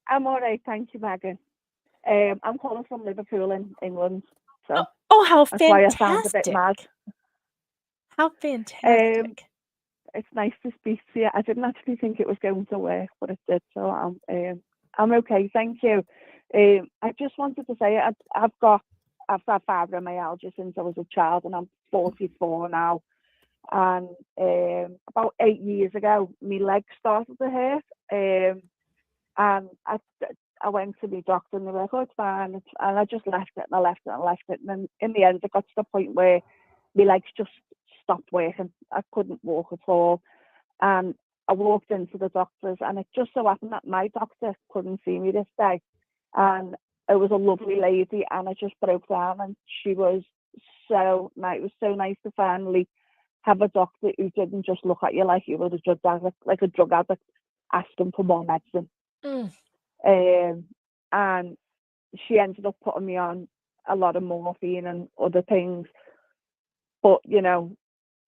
Yeah. I'm all right. Thank you, Megan. I'm calling from Liverpool in England. So Oh, how that's why I sound a bit fantastic. mad. How fantastic. It's nice to speak to you. I didn't actually think it was going to work, but it did. So I'm okay. Thank you. I just wanted to say I've had fibromyalgia since I was a child, and I'm 44 now. And about 8 years ago, my legs started to hurt. And I went to my doctor, and they were like, "Oh, it's fine." And I just left it, and I left it, and I left it. And then in the end, it got to the point where my legs just stopped working. I couldn't walk at all. And I walked into the doctor's, and it just so happened that my doctor couldn't see me this day. And it was a lovely lady, and I just broke down, and she was so nice. It was so nice to finally have a doctor who didn't just look at you like you were a drug addict, asking for more medicine. And she ended up putting me on a lot of morphine and other things. But,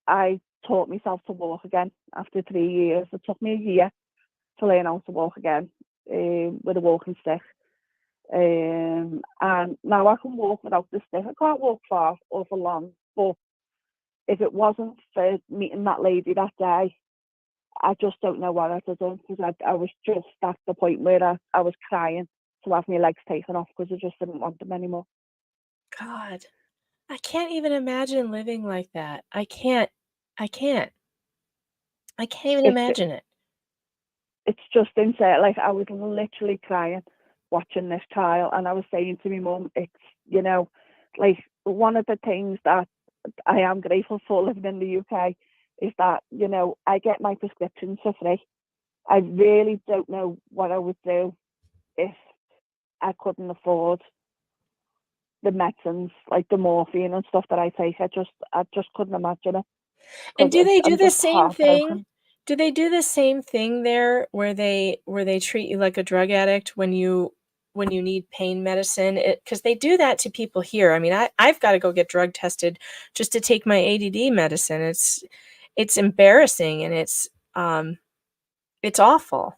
I taught myself to walk again after 3 years. It took me a year to learn how to walk again with a walking stick. And now I can walk without the stick. I can't walk far or for long, but if it wasn't for meeting that lady that day, I just don't know what I'd have done, because I was just at the point where I was crying to have my legs taken off because I just didn't want them anymore. God, I can't even imagine living like that. I can't even imagine it. It's just insane. Like, I was literally crying watching this trial, and I was saying to my mum, it's, like, one of the things that I am grateful for living in the UK is that, I get my prescriptions for free. I really don't know what I would do if I couldn't afford the medicines, like the morphine and stuff that I take. I just couldn't imagine it. And 'Cause do they do I'm the just same thing? heartbroken. Do they do the same thing there where they treat you like a drug addict when you need pain medicine? Because they do that to people here. I mean, I've got to go get drug tested just to take my ADD medicine. It's embarrassing and it's awful.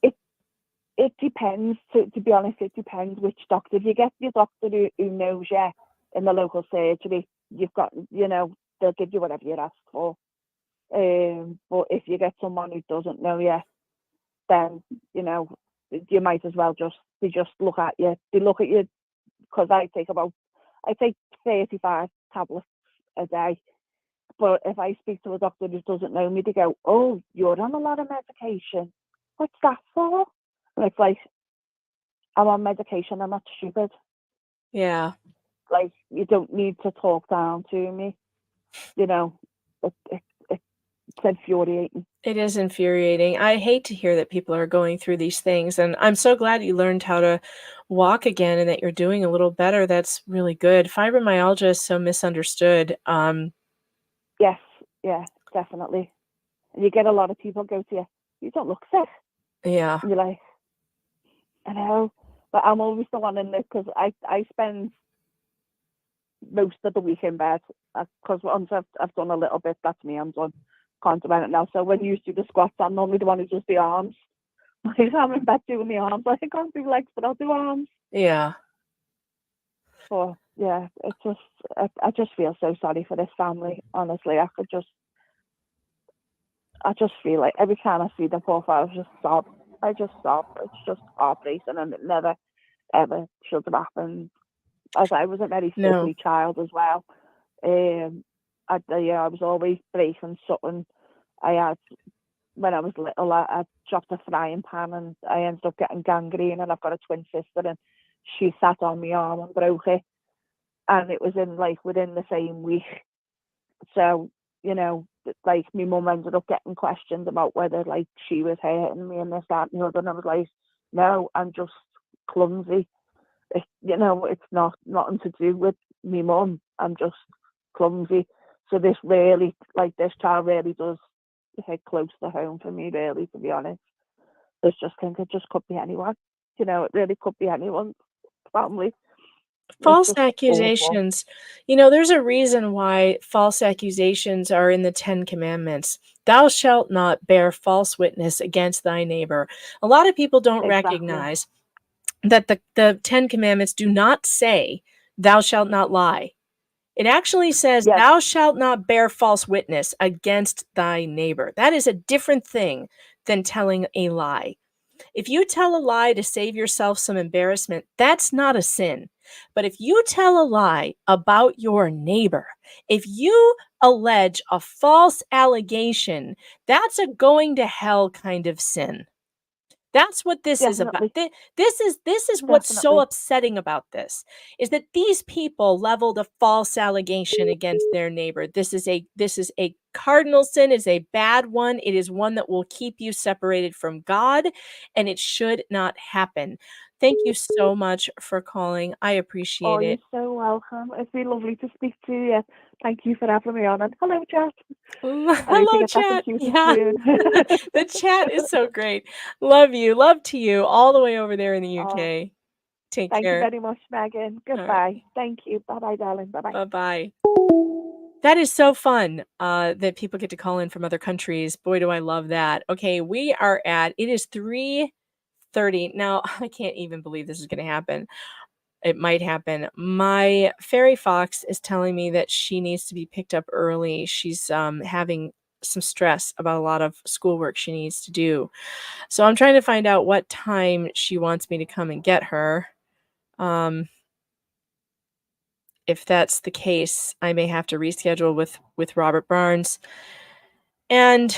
It depends. To be honest, it depends which doctor. If you get your doctor who knows you in the local surgery, you've got, they'll give you whatever you ask for. But if you get someone who doesn't know you, then you might as well they just look at you. They look at you because I take 35 tablets a day. But if I speak to a doctor who doesn't know me, they go, "Oh, you're on a lot of medication. What's that for?" And it's like, I'm on medication. I'm not stupid. Yeah. Like, you don't need to talk down to me. It's infuriating. It is infuriating. I hate to hear that people are going through these things, and I'm so glad you learned how to walk again and that you're doing a little better. That's really good. Fibromyalgia is so misunderstood. Yes, yeah, definitely. And you get a lot of people go to you, "You don't look sick." Yeah. And you're like, I know, but I'm always the one in this because I spend most of the week in bed because once I've done a little bit, that's me. I'm done. Can't do it now. So when you do the squats, I'm normally the one who does the arms. Like, I'm in bed doing the arms. I can't do legs, but I'll do arms. Yeah. But yeah, it's just I just feel so sorry for this family. Honestly, I just feel like every time I see the profile, I just sob. It's just heartbreaking, and it never ever should have happened. As I was a very No. sickly child as well. I was always breaking something. When I was little, I dropped a frying pan and I ended up getting gangrene, and I've got a twin sister and she sat on my arm and broke it. And it was within the same week. So, my mum ended up getting questioned about whether she was hurting me and this, that and the other. And I was like, no, I'm just clumsy. It's nothing to do with me mum. I'm just clumsy. So this child really does hit close to home for me, really, to be honest. I just think it just could be anyone. It really could be anyone's family. False accusations. There's a reason why false accusations are in the 10 Commandments. Thou shalt not bear false witness against thy neighbor. A lot of people don't recognize that the 10 Commandments do not say, thou shalt not lie. It actually says, thou shalt not bear false witness against thy neighbor. That is a different thing than telling a lie. If you tell a lie to save yourself some embarrassment, that's not a sin. But if you tell a lie about your neighbor, if you allege a false allegation, that's a going to hell kind of sin. That's what this is about. This is what's so upsetting about this, is that these people leveled a false allegation against their neighbor. This is a cardinal sin, is a bad one. It is one that will keep you separated from God, and it should not happen. Thank you so much for calling. I appreciate it. You're so welcome. It's been lovely to speak to you. Thank you for having me on. And hello, chat. Hello, chat. Yeah. The chat is so great. Love you. Love to you all the way over there in the UK. Take Thank care. you very much, Megan. Goodbye. Right. Thank you. Bye-bye, darling. Bye-bye. Bye-bye. That is so fun that people get to call in from other countries. Boy, do I love that. Okay, it is 3:30. Now, I can't even believe this is going to happen. It might happen. My fairy fox is telling me that she needs to be picked up early. She's having some stress about a lot of schoolwork she needs to do. So I'm trying to find out what time she wants me to come and get her. If that's the case, I may have to reschedule with Robert Barnes. And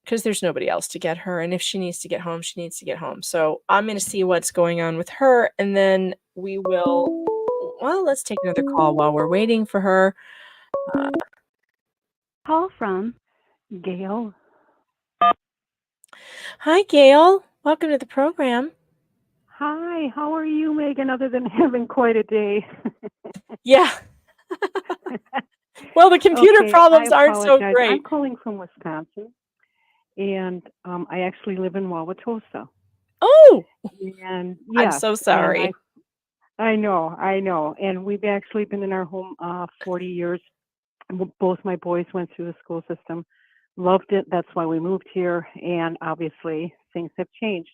because there's nobody else to get her. And if she needs to get home, she needs to get home. So I'm going to see what's going on with her. And then we will, let's take another call while we're waiting for her. Call from Gail. Hi, Gail. Welcome to the program. Hi, how are you, Megan, other than having quite a day? Yeah. Well, the computer Okay, I problems aren't so apologize. I'm great. calling from Wisconsin, and I actually live in Wauwatosa. Oh, And I'm yes, so and sorry. I know. And we've actually been in our home 40 years. Both my boys went through the school system, loved it. That's why we moved here. And obviously, things have changed.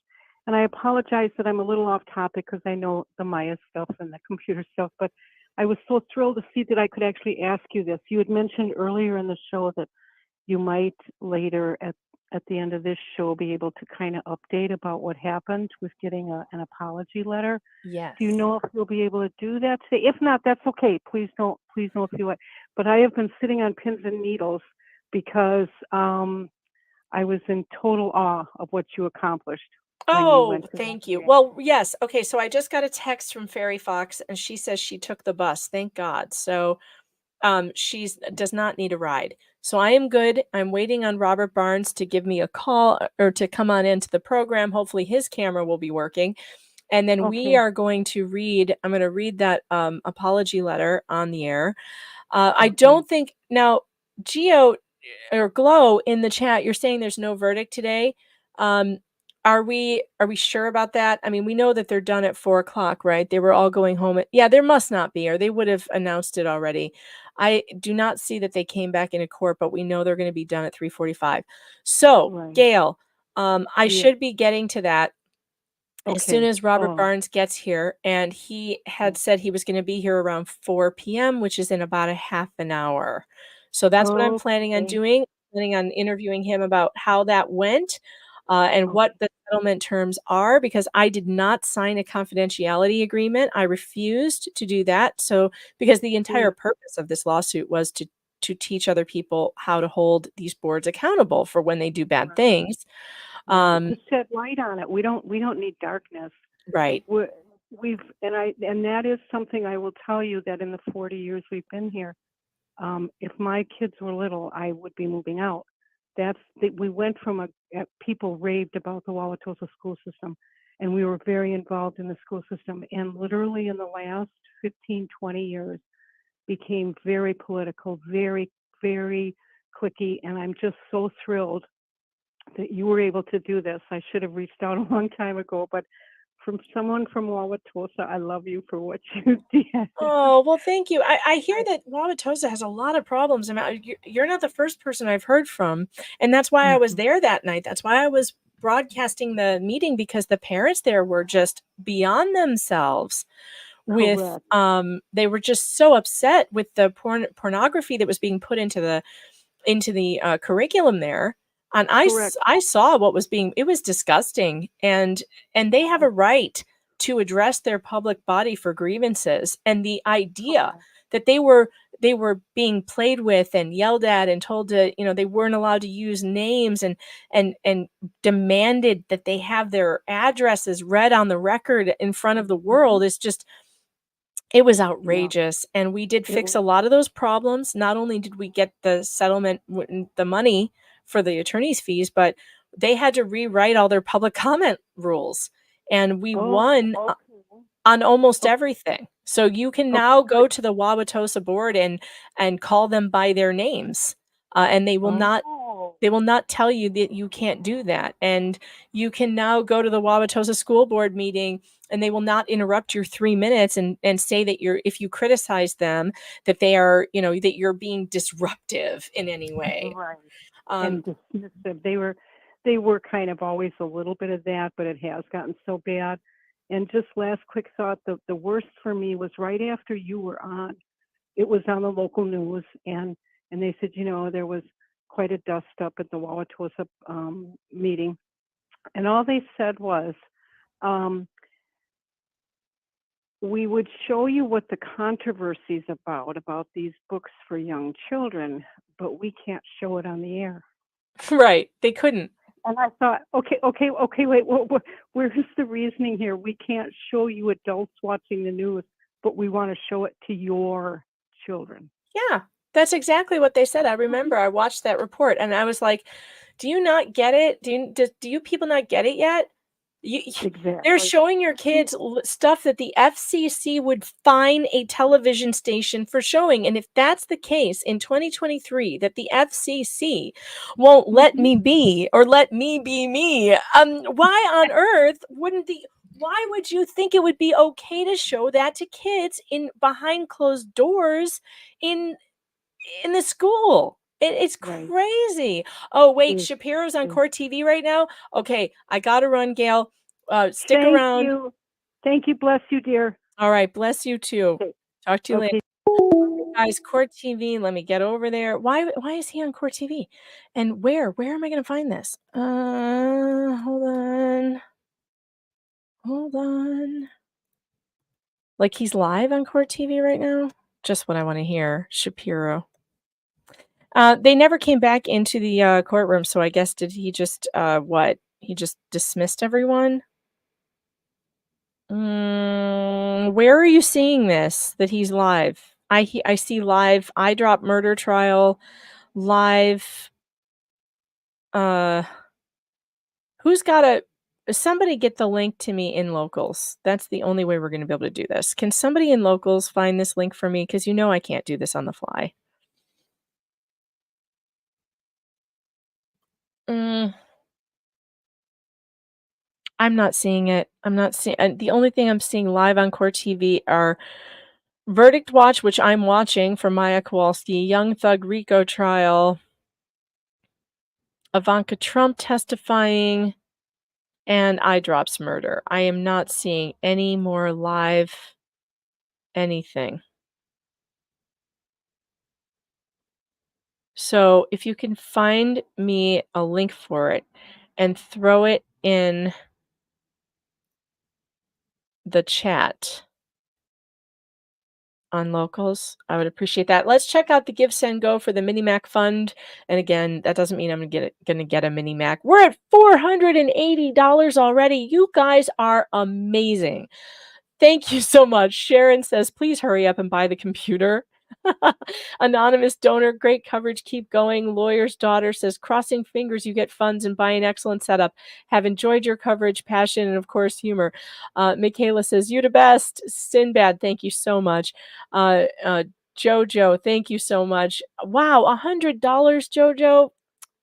And I apologize that I'm a little off topic because I know the Maya stuff and the computer stuff, but I was so thrilled to see that I could actually ask you this. You had mentioned earlier in the show that you might later at the end of this show be able to kind of update about what happened with getting an apology letter. Yes. Do you know if you'll be able to do that today? If not, that's okay. Please know if you would. But I have been sitting on pins and needles because I was in total awe of what you accomplished when you Oh, went to thank that you. event. Well, yes. Okay, so I just got a text from Fairy Fox and she says she took the bus. Thank God. So she's does not need a ride. So I am good. I'm waiting on Robert Barnes to give me a call or to come on into the program. Hopefully his camera will be working. And then we Okay. are going to I'm going to read that apology letter on the air. I don't think now, Geo or Glow in the chat, you're saying there's no verdict today. Are we sure about that? I mean, we know that they're done at 4:00, right? They were all going home yeah, there must not be, or they would have announced it already. I do not see that they came back into court, but we know they're going to be done at 3:45. So, Right. Gail, I Yeah. should be getting to that as soon Okay. as Robert Oh, Barnes gets here, and he had said he was going to be here around 4 p.m., which is in about a half an hour. So that's what I'm planning on okay. doing. Planning on interviewing him about how that went and what the settlement terms are, because I did not sign a confidentiality agreement. I refused to do that. So because the entire purpose of this lawsuit was to teach other people how to hold these boards accountable for when they do bad things. Right. To shed light on it. We don't need darkness. Right. And that is something I will tell you that in the 40 years we've been here, if my kids were little, I would be moving out. We went from people raved about the Wauwatosa school system, and we were very involved in the school system. And literally in the last 15, 20 years, became very political, very, very cliquey. And I'm just so thrilled that you were able to do this. I should have reached out a long time ago, but from someone from Wauwatosa, I love you for what you did. Oh, well, thank you. I hear that Wauwatosa has a lot of problems. I mean, you're not the first person I've heard from. And that's why I was there that night. That's why I was broadcasting the meeting, because the parents there were just beyond themselves with, Correct. they were just so upset with the pornography that was being put into the curriculum there. And Correct. I saw what was it was disgusting. And they have a right to address their public body for grievances. And the idea that they were being played with and yelled at and told to, they weren't allowed to use names and demanded that they have their addresses read on the record in front of the world is just, it was outrageous. And we did fix a lot of those problems. Not only did we get the settlement, the money for the attorney's fees, but they had to rewrite all their public comment rules. And we won on almost everything. So you can now go to the Wauwatosa board and call them by their names. And they will not tell you that you can't do that. And you can now go to the Wauwatosa school board meeting and they will not interrupt your 3 minutes and say that if you criticize them, that they are, that you're being disruptive in any way. Right. And dismissive. They were kind of always a little bit of that, but it has gotten so bad. And just last quick thought, the worst for me was right after you were on. It was on the local news, and they said, there was quite a dust up at the Wauwatosa meeting. And all they said was, we would show you what the controversy is about these books for young children, but we can't show it on the air. Right. They couldn't. And I thought, okay, wait, where's the reasoning here? We can't show you adults watching the news, but we want to show it to your children. Yeah, that's exactly what they said. I remember I watched that report and I was like, do you not get it? Do you people not get it yet? Exactly. showing your kids stuff that the FCC would fine a television station for showing. And if that's the case in 2023, that the FCC won't let me be or let me be me, why on earth why would you think it would be okay to show that to kids behind closed doors in the school? It's crazy. Oh, wait, Shapiro's on Court TV right now? Okay, I gotta run, Gail. Stick Thank around. you. Thank you. Bless you, dear. All right, bless you too. Talk to you later. Guys, Court TV, let me get over there. Why is he on Court TV? And where am I gonna find this? Hold on. Hold on. Like he's live on Court TV right now? Just what I want to hear. Shapiro. They never came back into the courtroom, so I guess did he just what? He just dismissed everyone? Where are you seeing this that he's live? I see live eye drop murder trial, live. Who's got somebody get the link to me in locals? That's the only way we're going to be able to do this. Can somebody in locals find this link for me? Because I can't do this on the fly. I'm not seeing it. I'm not seeing. The only thing I'm seeing live on Court TV are Verdict Watch, which I'm watching for Maya Kowalski, Young Thug Rico trial, Ivanka Trump testifying, and Eye Drops murder. I am not seeing any more live anything. So if you can find me a link for it and throw it in the chat on locals, I would appreciate that. Let's check out the Give Send Go for the Mini Mac Fund. And again, that doesn't mean I'm gonna get a Mini Mac. We're at $480 already. You guys are amazing. Thank you so much. Sharon says, please hurry up and buy the computer. Anonymous donor, great coverage, keep going. Lawyer's daughter says, crossing fingers you get funds and buy an excellent setup. Have enjoyed your coverage, passion, and of course humor. Michaela says, you the best. Sinbad, thank you so much. Jojo, thank you so much. Wow, $100, Jojo.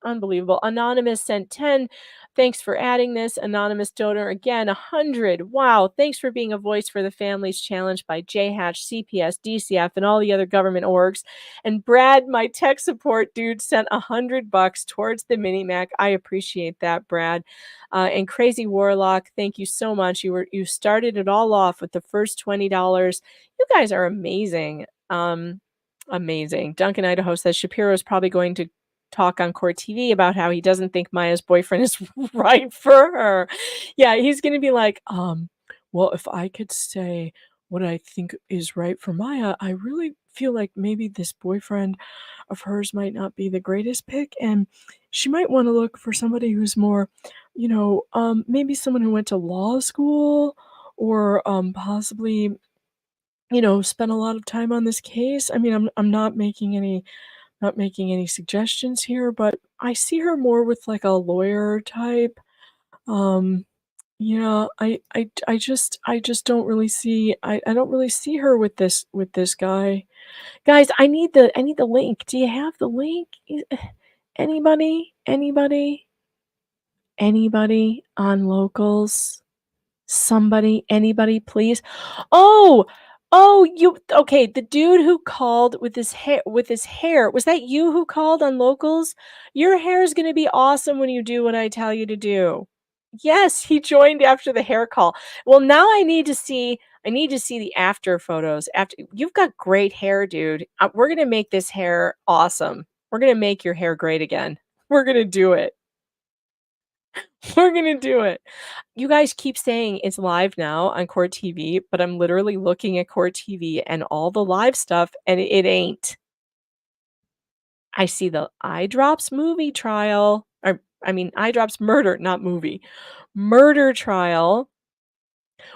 Unbelievable. Anonymous sent 10. Thanks for adding this. Anonymous donor again, 100. Wow. Thanks for being a voice for the families challenged by JHatch, CPS, DCF, and all the other government orgs. And Brad, my tech support dude, sent $100 towards the Mini Mac. I appreciate that, Brad. And Crazy Warlock, thank you so much. You started it all off with the first $20. You guys are amazing. Amazing. Duncan Idaho says Shapiro is probably going to talk on Court TV about how he doesn't think Maya's boyfriend is right for her. Yeah, he's going to be like, well, if I could say what I think is right for Maya, I really feel like maybe this boyfriend of hers might not be the greatest pick, and she might want to look for somebody who's more, maybe someone who went to law school or possibly, spent a lot of time on this case. I mean, I'm not making any suggestions here, but I see her more with like a lawyer type. Yeah, I just don't really see I don't really see her with this guy. Guys, I need the link. Do you have the link? Anybody? Anybody on locals? Somebody, anybody, please. Oh, okay. The dude who called with his hair, was that you who called on locals? Your hair is going to be awesome when you do what I tell you to do. Yes, he joined after the hair call. Well, now I need to see the after photos. After you've got great hair, dude. We're going to make this hair awesome. We're going to make your hair great again. We're going to do it. We're going to do it. You guys keep saying it's live now on Court TV, but I'm literally looking at Court TV and all the live stuff, and it ain't. I see the Eye Drops movie trial, Eye Drops murder, not movie. Murder trial.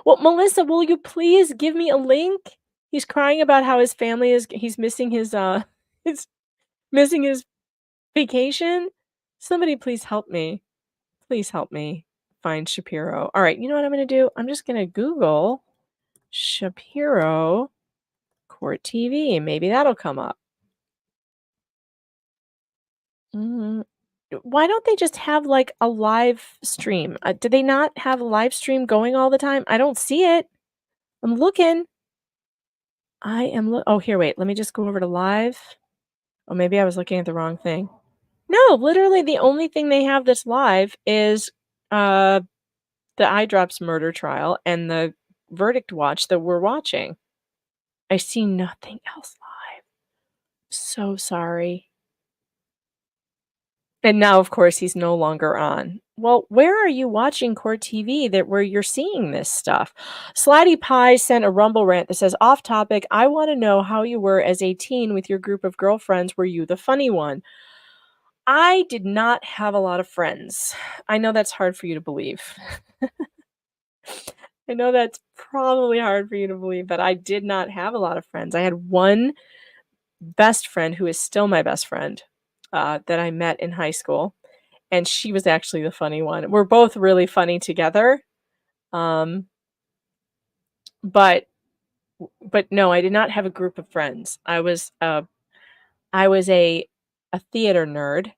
Well, Melissa, will you please give me a link? He's crying about how his family he's missing his missing his vacation. Somebody please help me. Please help me. find Shapiro. All right, you know what I'm going to do? I'm just going to Google Shapiro Court TV. Maybe that'll come up. Why don't they just have like a live stream? Do they not have a live stream going all the time? I don't see it. I'm looking. Oh, here, wait. Let me just go over to live. Oh, maybe I was looking at the wrong thing. No, literally the only thing they have that's live is the eye drops murder trial and the verdict watch that we're watching. I see nothing else live. So sorry. And now, of course, he's no longer on. Well, where are you watching Court TV where you're seeing this stuff? Slatty Pie sent a Rumble rant that says, off topic, I want to know how you were as a teen with your group of girlfriends. Were you the funny one? I did not have a lot of friends. I know that's hard for you to believe. I know that's probably hard for you to believe, but I did not have a lot of friends. I had one best friend who is still my best friend that I met in high school, and she was actually the funny one. We're both really funny together, but no, I did not have a group of friends. I was a theater nerd.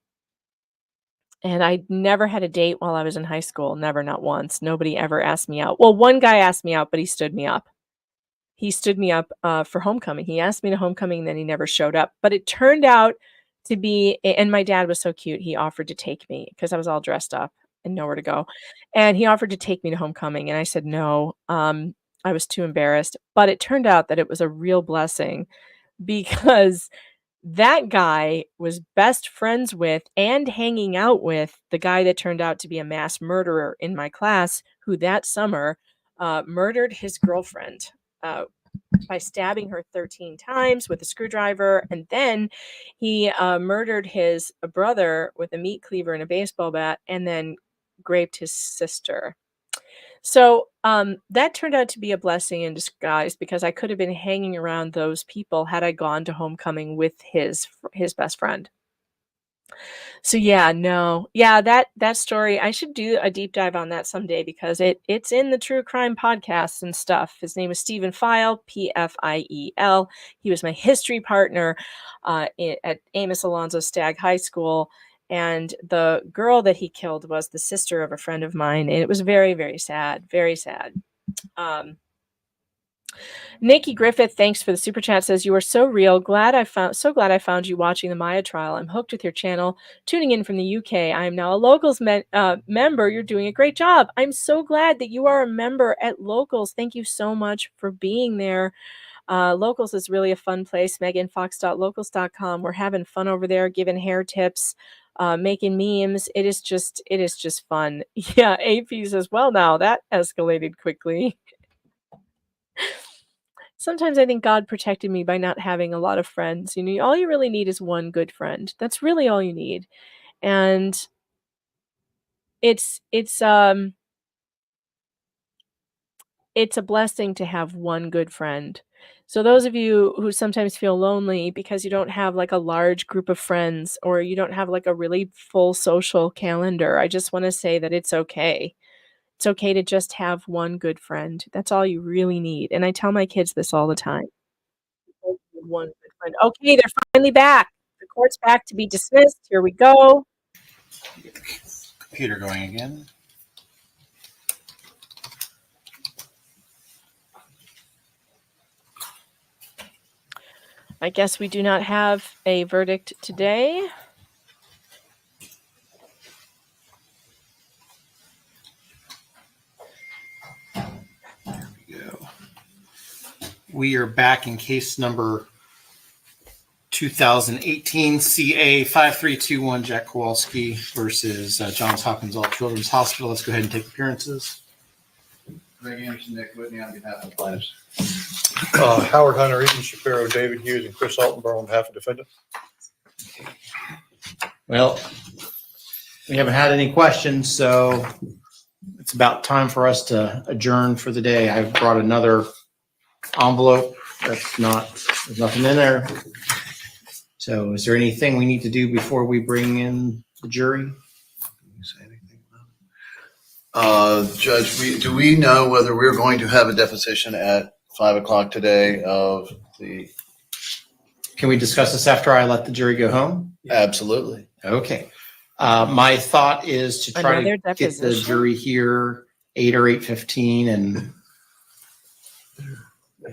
And I never had a date while I was in high school. Never, not once. Nobody ever asked me out. Well, one guy asked me out, but he stood me up. He stood me up for homecoming. He asked me to homecoming, and then he never showed up. But it turned out to be, and my dad was so cute. He offered to take me because I was all dressed up and nowhere to go. And he offered to take me to homecoming. And I said no. I was too embarrassed. But it turned out that it was a real blessing because that guy was best friends with and hanging out with the guy that turned out to be a mass murderer in my class, who that summer murdered his girlfriend by stabbing her 13 times with a screwdriver. And then he murdered his brother with a meat cleaver and a baseball bat, and then raped his sister. So that turned out to be a blessing in disguise because I could have been hanging around those people had I gone to homecoming with his best friend. So that story, I should do a deep dive on that someday because it's in the true crime podcasts and stuff. His name was Stephen File, Pfiel. He was my history partner at Amos Alonzo Stagg High School. And the girl that he killed was the sister of a friend of mine. And it was very, very sad. Very sad. Nikki Griffith, thanks for the super chat, says, you are so real. Glad I found you watching the Maya trial. I'm hooked with your channel. Tuning in from the UK. I am now a Locals member. You're doing a great job. I'm so glad that you are a member at Locals. Thank you so much for being there. Locals is really a fun place. meganfox.locals.com. We're having fun over there, giving hair tips, making memes. It is just fun. Yeah, AP says, well, now that escalated quickly. Sometimes I think God protected me by not having a lot of friends. You know, all you really need is one good friend. That's really all you need. And it's a blessing to have one good friend. So those of you who sometimes feel lonely because you don't have like a large group of friends or you don't have like a really full social calendar, I just want to say that it's okay. It's okay to just have one good friend. That's all you really need. And I tell my kids this all the time. One good friend. Okay, they're finally back. The court's back to be dismissed. Here we go. Computer going again. I guess we do not have a verdict today. We are back in case number 2018 CA 5321 Jack Kowalski versus Johns Hopkins All Children's Hospital. Let's go ahead and take appearances. Greg Anderson, Nick Whitney on behalf of the plaintiffs. Howard Hunter, Ethan Shapiro, David Hughes, and Chris Altenborough on behalf of defendants. Well, we haven't had any questions, so it's about time for us to adjourn for the day. I've brought another envelope. There's nothing in there. So is there anything we need to do before we bring in the jury? Judge, do we know whether we're going to have a deposition at 5 o'clock today of the? Can we discuss this after I let the jury go home? Absolutely. Okay. My thought is to try Another to get the deposition? jury here 8 or 8:15, and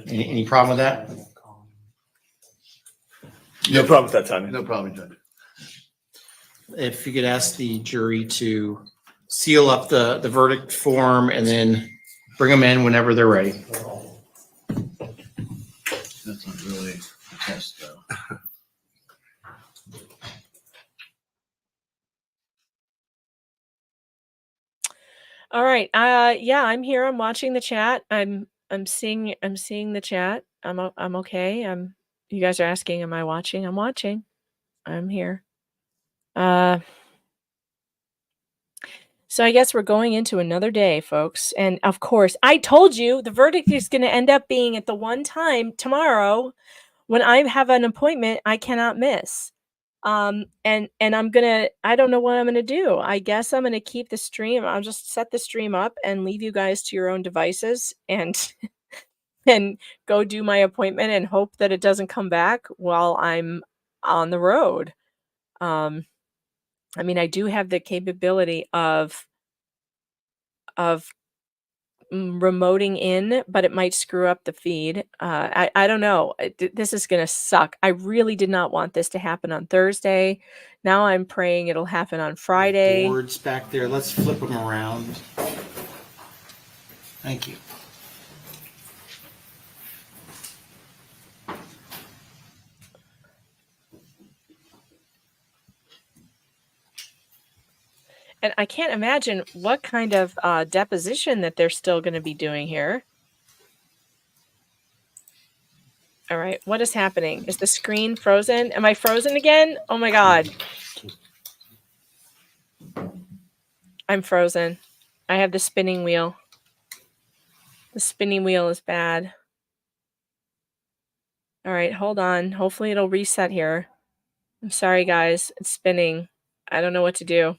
any problem with that? No problem with that timing. No problem, Judge. If you could ask the jury to seal up the verdict form and then bring them in whenever they're ready. That's not really a test, though. All right. Yeah, I'm here. I'm watching the chat. I'm seeing the chat. I'm okay. You guys are asking, am I watching? I'm watching. I'm here. So I guess we're going into another day, folks. And of course, I told you the verdict is going to end up being at the one time tomorrow when I have an appointment I cannot miss. And I don't know what I'm gonna do. I guess I'm gonna keep the stream. I'll just set the stream up and leave you guys to your own devices and and go do my appointment and hope that it doesn't come back while I'm on the road. I mean, I do have the capability of remoting in, but it might screw up the feed. I don't know. This is gonna suck. I really did not want this to happen on Thursday. Now I'm praying it'll happen on Friday. Boards back there. Let's flip them around. Thank you. And I can't imagine what kind of deposition that they're still going to be doing here. All right, what is happening? Is the screen frozen? Am I frozen again? Oh my God. I'm frozen. I have the spinning wheel. The spinning wheel is bad. All right, hold on. Hopefully it'll reset here. I'm sorry, guys. It's spinning. I don't know what to do.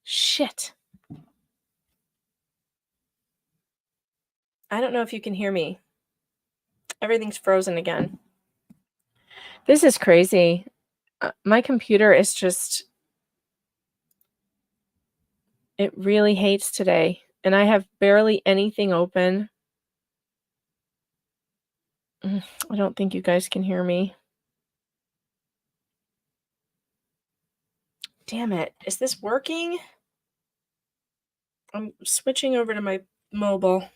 Shit. I don't know if you can hear me. Everything's frozen again. This is crazy. My computer is just... It really hates today. And I have barely anything open. I don't think you guys can hear me. Damn it. Is this working? I'm switching over to my mobile.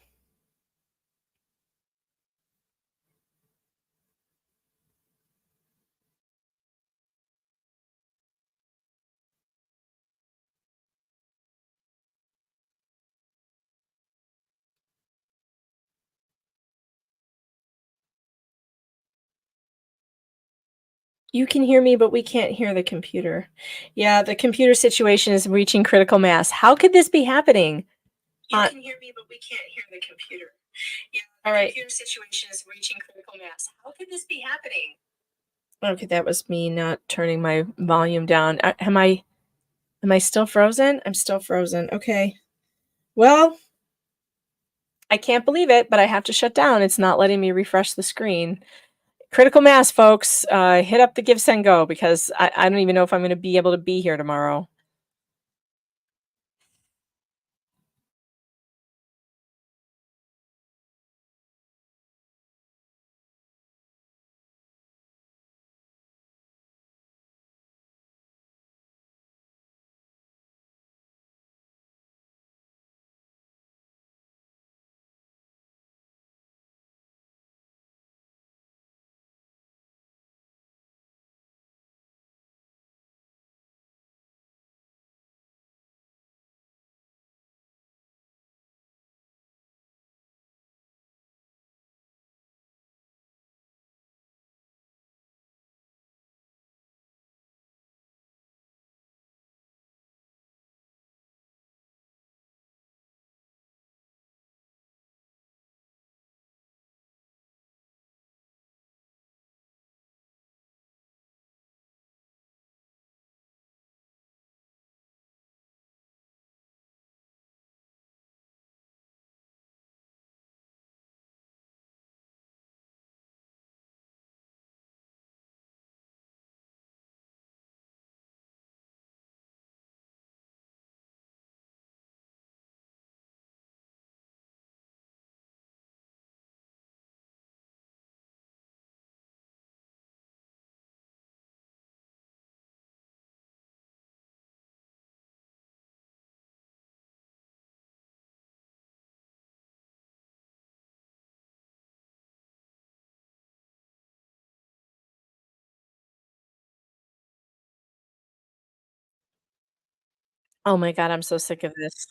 You can hear me, but we can't hear the computer. Yeah, the computer situation is reaching critical mass. How could this be happening? You can hear me, but we can't hear the computer. Yeah, the computer situation is reaching critical mass. How could this be happening? Okay, that was me not turning my volume down. Am I still frozen? I'm still frozen. Okay. Well, I can't believe it, but I have to shut down. It's not letting me refresh the screen. Critical mass, folks. Hit up the Give, Send, Go because I don't even know if I'm going to be able to be here tomorrow. Oh my God, I'm so sick of this.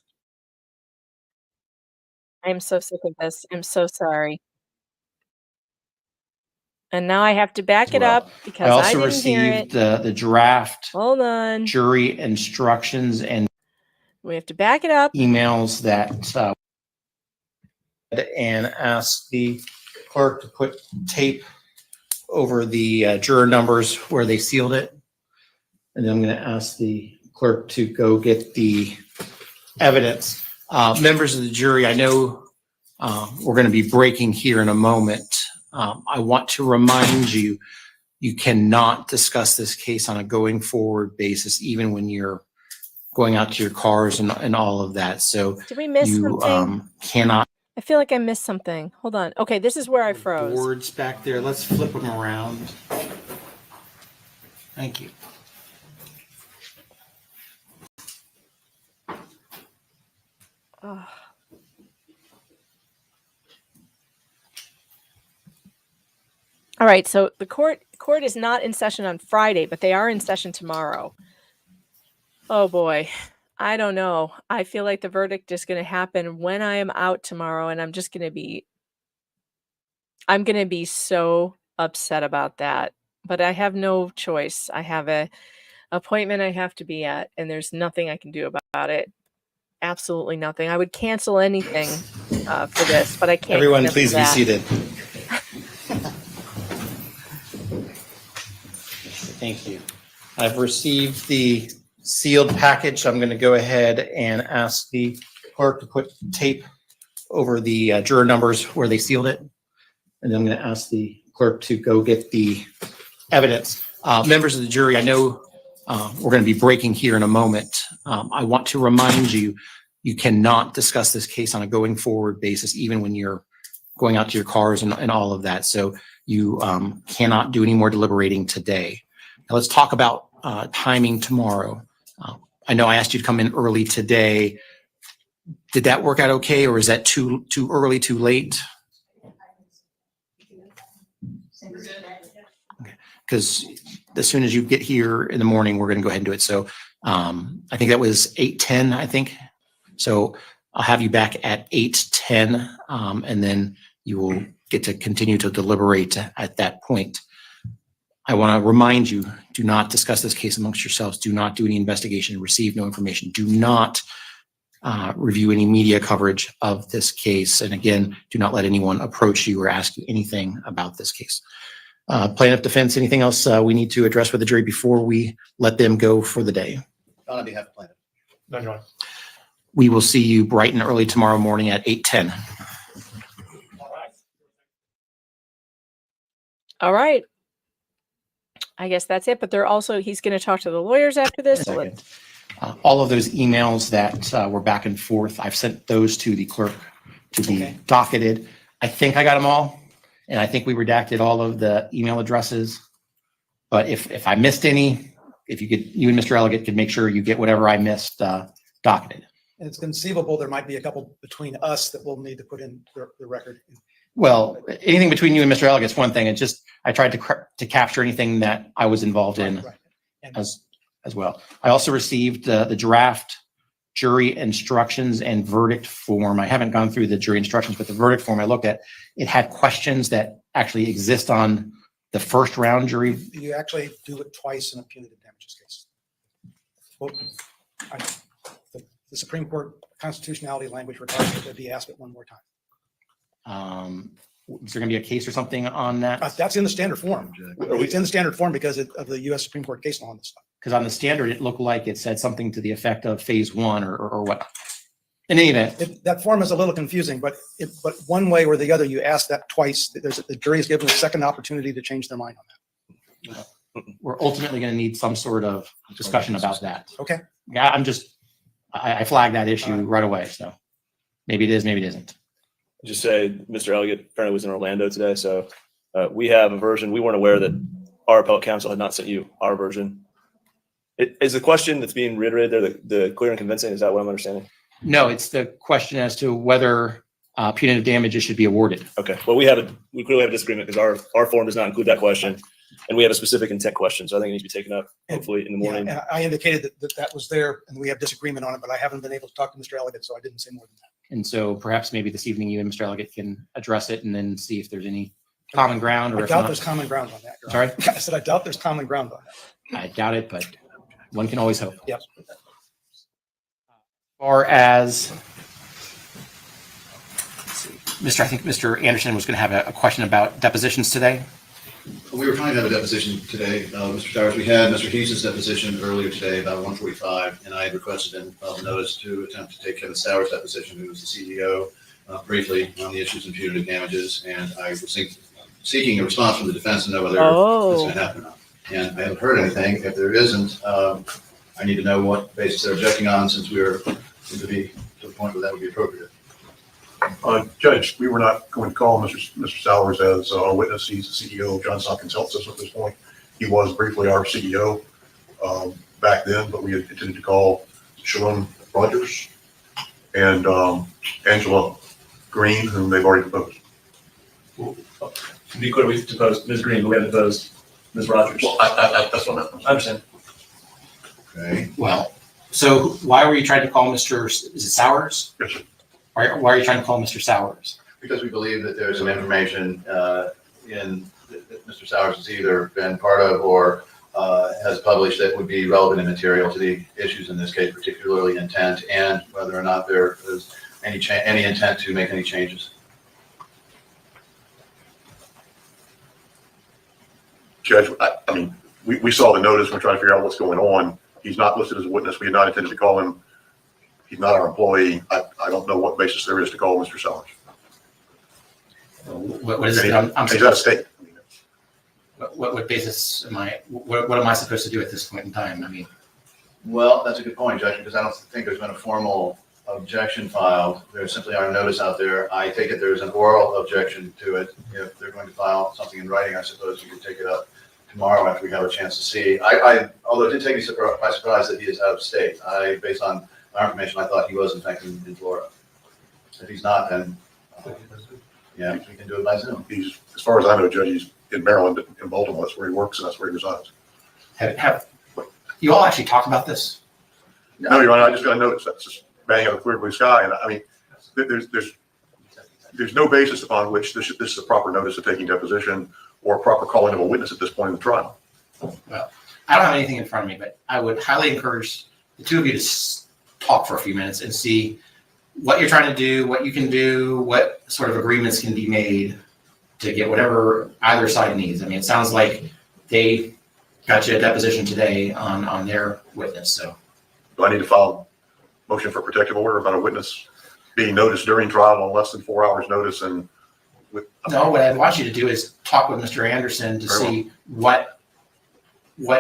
I'm so sick of this. I'm so sorry. And now I have to back it up I because I also didn't hear it. received the draft Hold on. jury instructions and We have to back it up. emails that and ask the clerk to put tape over the juror numbers where they sealed it. And then I'm going to ask the clerk to go get the evidence. Members of the jury, I know we're going to be breaking here in a moment. I want to remind you, you cannot discuss this case on a going forward basis, even when you're going out to your cars and all of that. So Did we miss you something? cannot. I feel like I missed something. Hold on. Okay, this is where I froze. Boards back there. Let's flip them around. Thank you. Oh. All right, so the court is not in session on Friday, but they are in session tomorrow. Oh boy, I don't know. I feel like the verdict is going to happen when I am out tomorrow, and I'm going to be so upset about that. But I have no choice. I have a appointment I have to be at, and there's nothing I can do about it. Absolutely nothing. I would cancel anything for this, but I can't. Everyone, cancel please be that. seated. Thank you. I've received the sealed package. I'm going to go ahead and ask the clerk to put tape over the juror numbers where they sealed it. And then I'm going to ask the clerk to go get the evidence. Members of the jury, I know we're going to be breaking here in a moment. I want to remind you, you cannot discuss this case on a going forward basis, even when you're going out to your cars and all of that. So you cannot do any more deliberating today. Now let's talk about timing tomorrow. I know I asked you to come in early today. Did that work out okay, or is that too early, too late? Because as soon as you get here in the morning, we're going to go ahead and do it. So I think that was 8:10, I think. So I'll have you back at 8:10, and then you will get to continue to deliberate at that point. I want to remind you, do not discuss this case amongst yourselves. Do not do any investigation, receive no information. Do not review any media coverage of this case. And again, do not let anyone approach you or ask you anything about this case. Plaintiff defense, anything else we need to address with the jury before we let them go for the day? Not on behalf of plaintiff. No, Your Honor. We will see you bright and early tomorrow morning at 8:10. All right. I guess that's it. But he's going to talk to the lawyers after this. All of those emails that were back and forth, I've sent those to the clerk to be docketed. I think I got them all, and I think we redacted all of the email addresses. But if I missed any, if you and Mr. Elliott could make sure you get whatever I missed docketed. And it's conceivable there might be a couple between us that we'll need to put in the record. Well, anything between you and Mr. Elliott is one thing. It's just I tried to capture anything that I was involved in as well. I also received the draft jury instructions and verdict form. I haven't gone through the jury instructions, but the verdict form I looked at, it had questions that actually exist on the first round jury. You actually do it twice in a punitive damages case. Well, the Supreme Court constitutionality language requires it to be asked it one more time. Is there going to be a case or something on that? That's in the standard form. It's in the standard form because of the U.S. Supreme Court case law on this stuff. Because on the standard, it looked like it said something to the effect of phase one or what. In any event, that form is a little confusing, but one way or the other, you ask that twice. The jury is given a second opportunity to change their mind on that. We're ultimately going to need some sort of discussion about that. Okay. Yeah, I flagged that issue right away. So maybe it is, maybe it isn't. Just say Mr. Elliott apparently was in Orlando today, so we have a version. We weren't aware that our appellate counsel had not sent you our version. Is the question that's being reiterated there the clear and convincing? Is that what I'm understanding? No, it's the question as to whether punitive damages should be awarded. Okay. Well, we clearly have a disagreement because our form does not include that question. and we have a specific intent question. So I think it needs to be taken up hopefully in the morning. Yeah, and I indicated that was there, and we have disagreement on it, but I haven't been able to talk to Mr. Elliott, so I didn't say more than that. And so perhaps maybe this evening you and Mr. Elliott can address it and then see if there's any common ground, or I if doubt not. there's common ground on that. Your Sorry? Honor. I said I doubt there's common ground on that. I doubt it, but one can always hope. Yep. Or as I think Mr. Anderson was going to have a question about depositions today. We were trying to have a deposition today, Mr. Towers. We had Mr. Heath's deposition earlier today about 1:45, and I had requested him a notice to attempt to take Kevin Sauer's deposition, who was the CEO, briefly on the issues of punitive damages. And I was seeking a response from the defense to know whether that's going to happen or not. And I haven't heard anything. If there isn't, I need to know what basis they're objecting on, since we are to be to the point where that would be appropriate. Judge, we were not going to call Mr. Sowers as a witness. He's the CEO of Johnson Consultants at this point. He was briefly our CEO back then, but we had intended to call Shalom Rogers and Angela Green, whom they've already deposed. To be clear, we've deposed Ms. Green, but we haven't deposed Ms. Rogers. Well, that's what I meant. I understand. Okay. Well, so why were you trying to call Mr. Is it Sowers? Yes, sir. Why are you trying to call Mr. Sowers? Because we believe that there's some information in that Mr. Sowers has either been part of or has published that would be relevant and material to the issues in this case, particularly intent, and whether or not there is any intent to make any changes. Judge, I mean, we saw the notice. We're trying to figure out what's going on. He's not listed as a witness. We had not intended to call him. He's not our employee. I don't know what basis there is to call Mr. Sellers. What is it? He's out of state. What basis am I? What am I supposed to do at this point in time? I mean, Well, that's a good point, Judge, because I don't think there's been a formal objection filed. There's simply our notice out there. I take it there's an oral objection to it. If they're going to file something in writing, I suppose we could take it up tomorrow after we have a chance to see. Although it did take me by surprise that he is out of state. Based on our information, I thought he was in fact in Florida. If he's not, then yeah, we can do it by Zoom. He's, as far as I know, Judge, he's in Maryland, in Baltimore. That's where he works and that's where he resides. have you all actually talked about this? No, Your Honor, I just got a notice. That's just bang out of the clear blue sky. And I mean, there's no basis upon which this is a proper notice of taking deposition or a proper calling of a witness at this point in the trial. Well, I don't have anything in front of me, but I would highly encourage the two of you to talk for a few minutes and see what you're trying to do, what you can do, what sort of agreements can be made to get whatever either side needs. I mean, it sounds like they got you a deposition today on their witness. So Do I need to file a motion for protective order about a witness being noticed during trial on less than 4 hours notice? And with no, what I want you to do is talk with Mr. Anderson to see what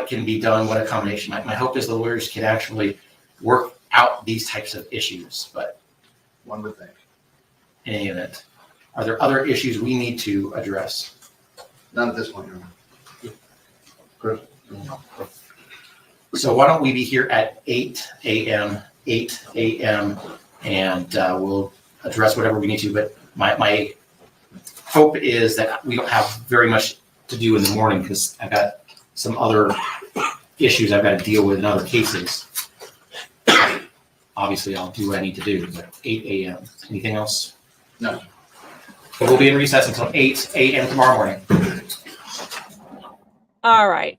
can be done, what accommodation. My hope is the lawyers can actually work out these types of issues, but one would think. In any event, are there other issues we need to address? None at this point, Your Honor. So why don't we be here at 8 a.m., and we'll address whatever we need to. But my hope is that we don't have very much to do in the morning because I've got some other issues I've got to deal with in other cases. Obviously, I'll do what I need to do, but 8 a.m. Anything else? No. So we'll be in recess until 8 a.m. tomorrow morning. All right.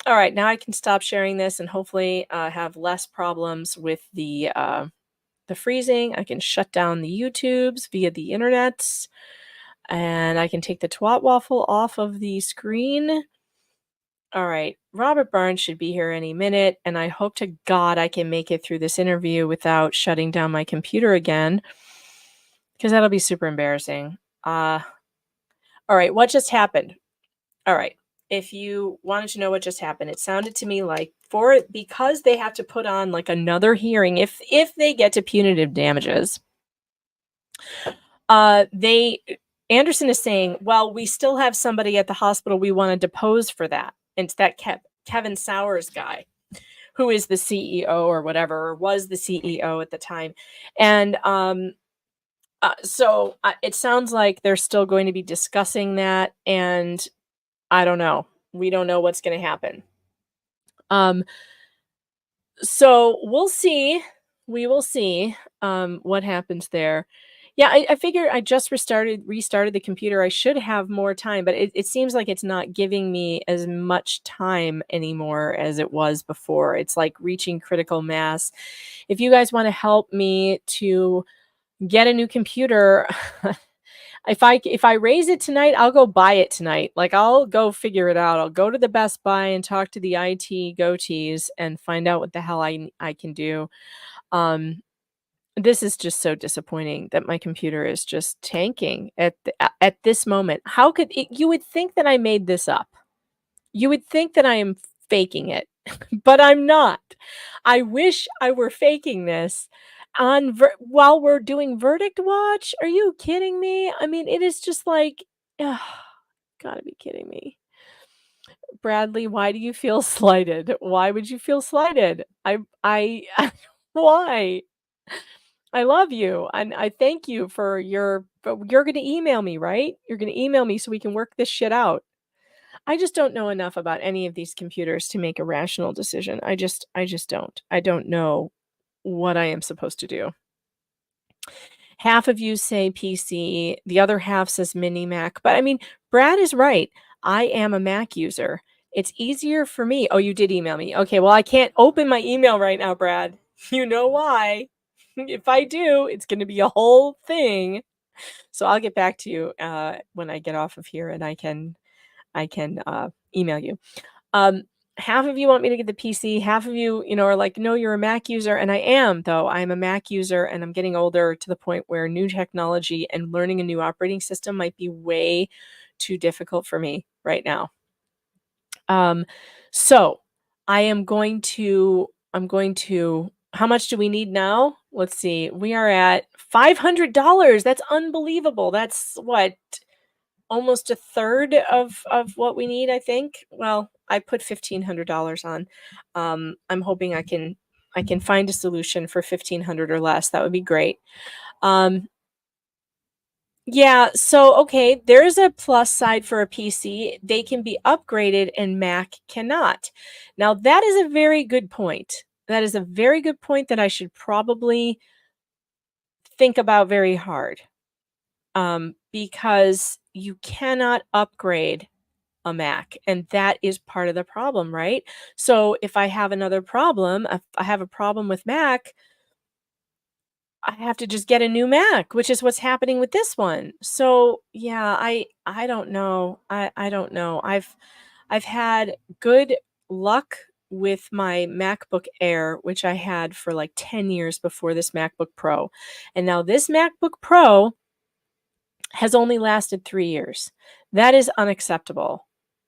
All right. Now I can stop sharing this and hopefully have less problems with the freezing. I can shut down the YouTubes via the internets, and I can take the twat waffle off of the screen. All right. Robert Barnes should be here any minute, and I hope to God I can make it through this interview without shutting down my computer again, because that'll be super embarrassing. All right. What just happened? All right. If you wanted to know what just happened, it sounded to me like because they have to put on like another hearing if they get to punitive damages, Anderson is saying, well, we still have somebody at the hospital we want to depose for that. And it's that Kevin Sauers guy who is the CEO or whatever, or was the CEO at the time. And so it sounds like they're still going to be discussing that. And I don't know. we don't know what's going to happen. So we'll see. We will see what happens there. Yeah, I figure I just restarted the computer. I should have more time, but it seems like it's not giving me as much time anymore as it was before. It's like reaching critical mass. If you guys want to help me to get a new computer, if I raise it tonight, I'll go buy it tonight. Like, I'll go figure it out. I'll go to the Best Buy and talk to the IT goatees and find out what the hell I can do. This is just so disappointing that my computer is just tanking at this moment. How could it, you would think that I made this up. You would think that I am faking it, but I'm not. I wish I were faking this while we're doing verdict watch. Are you kidding me? I mean, it is just like, gotta be kidding me. Bradley, why do you feel slighted? Why would you feel slighted? Why? I love you, and I thank you for but you're going to email me, right? You're going to email me so we can work this shit out. I just don't know enough about any of these computers to make a rational decision. I just don't. I don't know what I am supposed to do. Half of you say PC, the other half says mini Mac. But I mean, Brad is right. I am a Mac user. It's easier for me. Oh, you did email me. Okay, well, I can't open my email right now, Brad. You know why? If I do, it's going to be a whole thing. So I'll get back to you when I get off of here, and I can email you. Half of you want me to get the PC. Half of you, are like, no, you're a Mac user. And I am, though. I'm a Mac user, and I'm getting older to the point where new technology and learning a new operating system might be way too difficult for me right now. So I'm going to, how much do we need now? Let's see. We are at $500. That's unbelievable. That's what? Almost a third of what we need, I think. Well, I put $1,500 on. I'm hoping I can find a solution for $1,500 or less. That would be great. Yeah, so okay, there's a plus side for a PC. They can be upgraded and Mac cannot. Now, that is a very good point. That is a very good point that I should probably think about very hard. Because you cannot upgrade a Mac, and that is part of the problem, right? So if I have another problem, if I have a problem with Mac, I have to just get a new Mac, which is what's happening with this one. So yeah, I don't know. I don't know. I've had good luck with my MacBook Air, which I had for like 10 years before this MacBook Pro. And now this MacBook Pro has only lasted 3 years. That is unacceptable.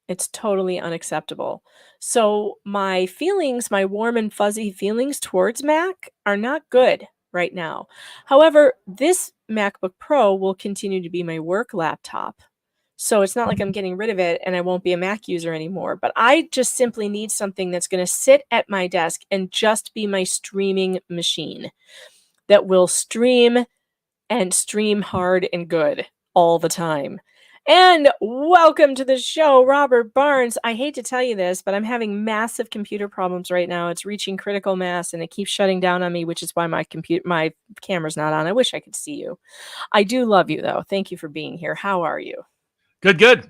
It's totally unacceptable. So my feelings, my warm and fuzzy feelings towards Mac are not good right now. However, this MacBook Pro will continue to be my work laptop. So it's not like I'm getting rid of it and I won't be a Mac user anymore. But I just simply need something that's going to sit at my desk and just be my streaming machine that will stream and stream hard and good all the time. And welcome to the show, Robert Barnes. I hate to tell you this, but I'm having massive computer problems right now. It's reaching critical mass and it keeps shutting down on me, which is why my camera's not on. I wish I could see you. I do love you, though. Thank you for being here. How are you? Good.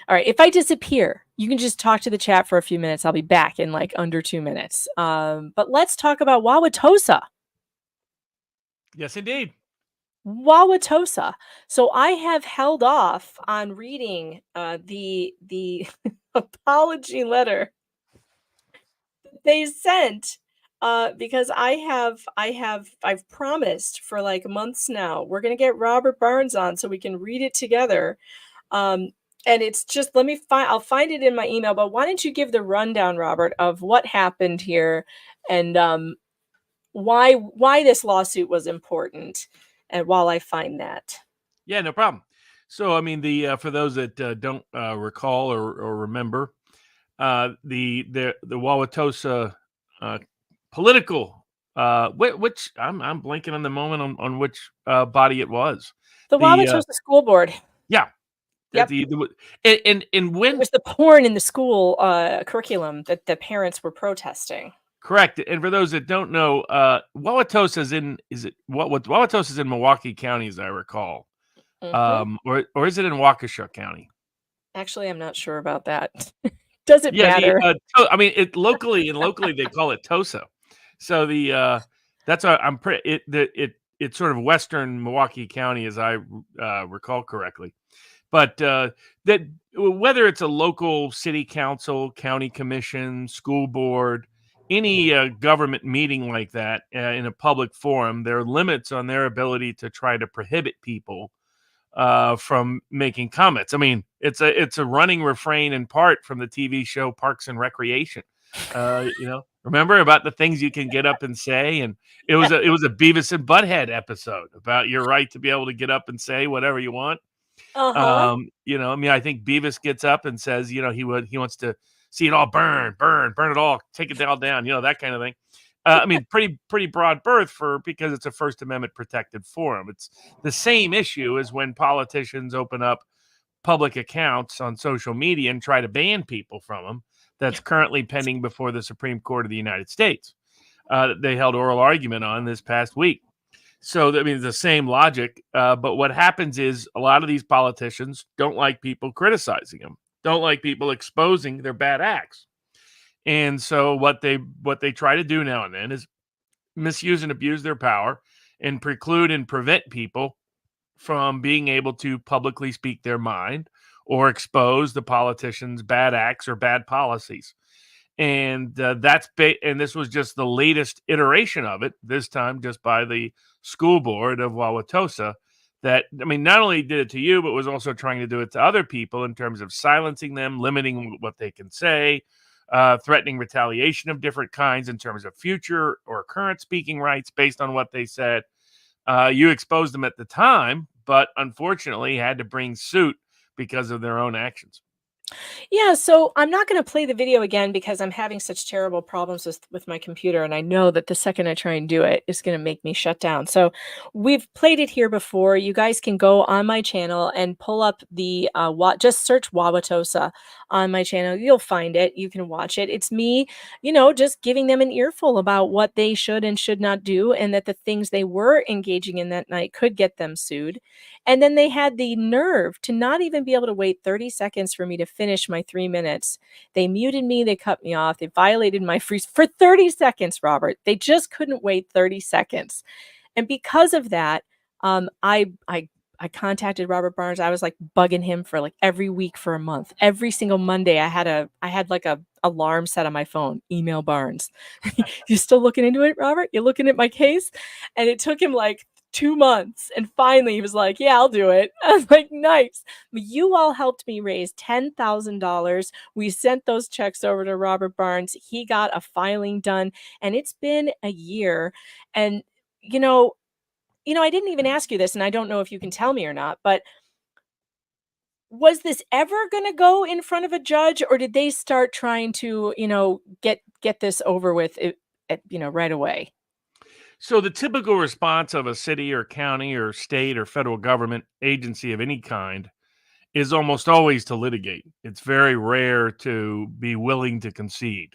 All right. If I disappear, you can just talk to the chat for a few minutes. I'll be back in like under 2 minutes. But let's talk about Wauwatosa. Yes, indeed. Wauwatosa. So I have held off on reading the apology letter they sent because I've promised for like months now we're gonna get Robert Barnes on so we can read it together. And it's just I'll find it in my email. But why don't you give the rundown, Robert, of what happened here and why this lawsuit was important? And while I find that. Yeah, no problem. So, I mean, for those that don't recall or remember, the Wauwatosa political, which I'm blanking on the moment on which body it was. The Wauwatosa School Board. Yeah. That Yep. and when It was the porn in the school curriculum that the parents were protesting. correct. And for those that don't know, Wauwatosa is in Wauwatosa is in Milwaukee County, as I recall. Or is it in Waukesha County? Actually, I'm not sure about that. Doesn't Yeah, matter. I mean, locally they call it Tosa. So that's I'm pretty it's sort of western Milwaukee County, as I recall correctly. But that whether it's a local city council, county commission, school board, any government meeting like that in a public forum, there are limits on their ability to try to prohibit people from making comments. I mean, it's a running refrain in part from the TV show Parks and Recreation. Remember about the things you can get up and say, and it was a Beavis and Butthead episode about your right to be able to get up and say whatever you want. I mean, I think Beavis gets up and says, he wants to see it all burn it all, take it all down, that kind of thing. I mean, pretty broad berth because it's a First Amendment protected forum. It's the same issue as when politicians open up public accounts on social media and try to ban people from them. That's currently pending before the Supreme Court of the United States. They held oral argument on this past week. So, I mean, it's the same logic. But what happens is a lot of these politicians don't like people criticizing them, don't like people exposing their bad acts. And so what they try to do now and then is misuse and abuse their power and preclude and prevent people from being able to publicly speak their mind or expose the politicians' bad acts or bad policies. And and this was just the latest iteration of it, this time just by the school board of Wauwatosa. That, I mean, not only did it to you, but was also trying to do it to other people in terms of silencing them, limiting what they can say, threatening retaliation of different kinds in terms of future or current speaking rights based on what they said. You exposed them at the time, but unfortunately had to bring suit because of their own actions. Yeah, so I'm not going to play the video again because I'm having such terrible problems with my computer, and I know that the second I try and do it, it's going to make me shut down. So we've played it here before. You guys can go on my channel and pull up the just search Wauwatosa on my channel. You'll find it. You can watch it. It's me, just giving them an earful about what they should and should not do, and that the things they were engaging in that night could get them sued. And then they had the nerve to not even be able to wait 30 seconds for me to finish my 3 minutes. They muted me. They cut me off. They violated my freeze for 30 seconds, Robert. They just couldn't wait 30 seconds. And because of that, I contacted Robert Barnes. I was like bugging him for like every week for a month. Every single Monday, I had like a alarm set on my phone. Email Barnes. You still looking into it, Robert? You looking at my case? And it took him like 2 months. And finally he was like, yeah, I'll do it. I was like, nice. You all helped me raise $10,000. We sent those checks over to Robert Barnes. He got a filing done, and it's been a year. And, I didn't even ask you this, and I don't know if you can tell me or not, but was this ever going to go in front of a judge, or did they start trying to, get this over with, right away? So the typical response of a city or county or state or federal government agency of any kind is almost always to litigate. It's very rare to be willing to concede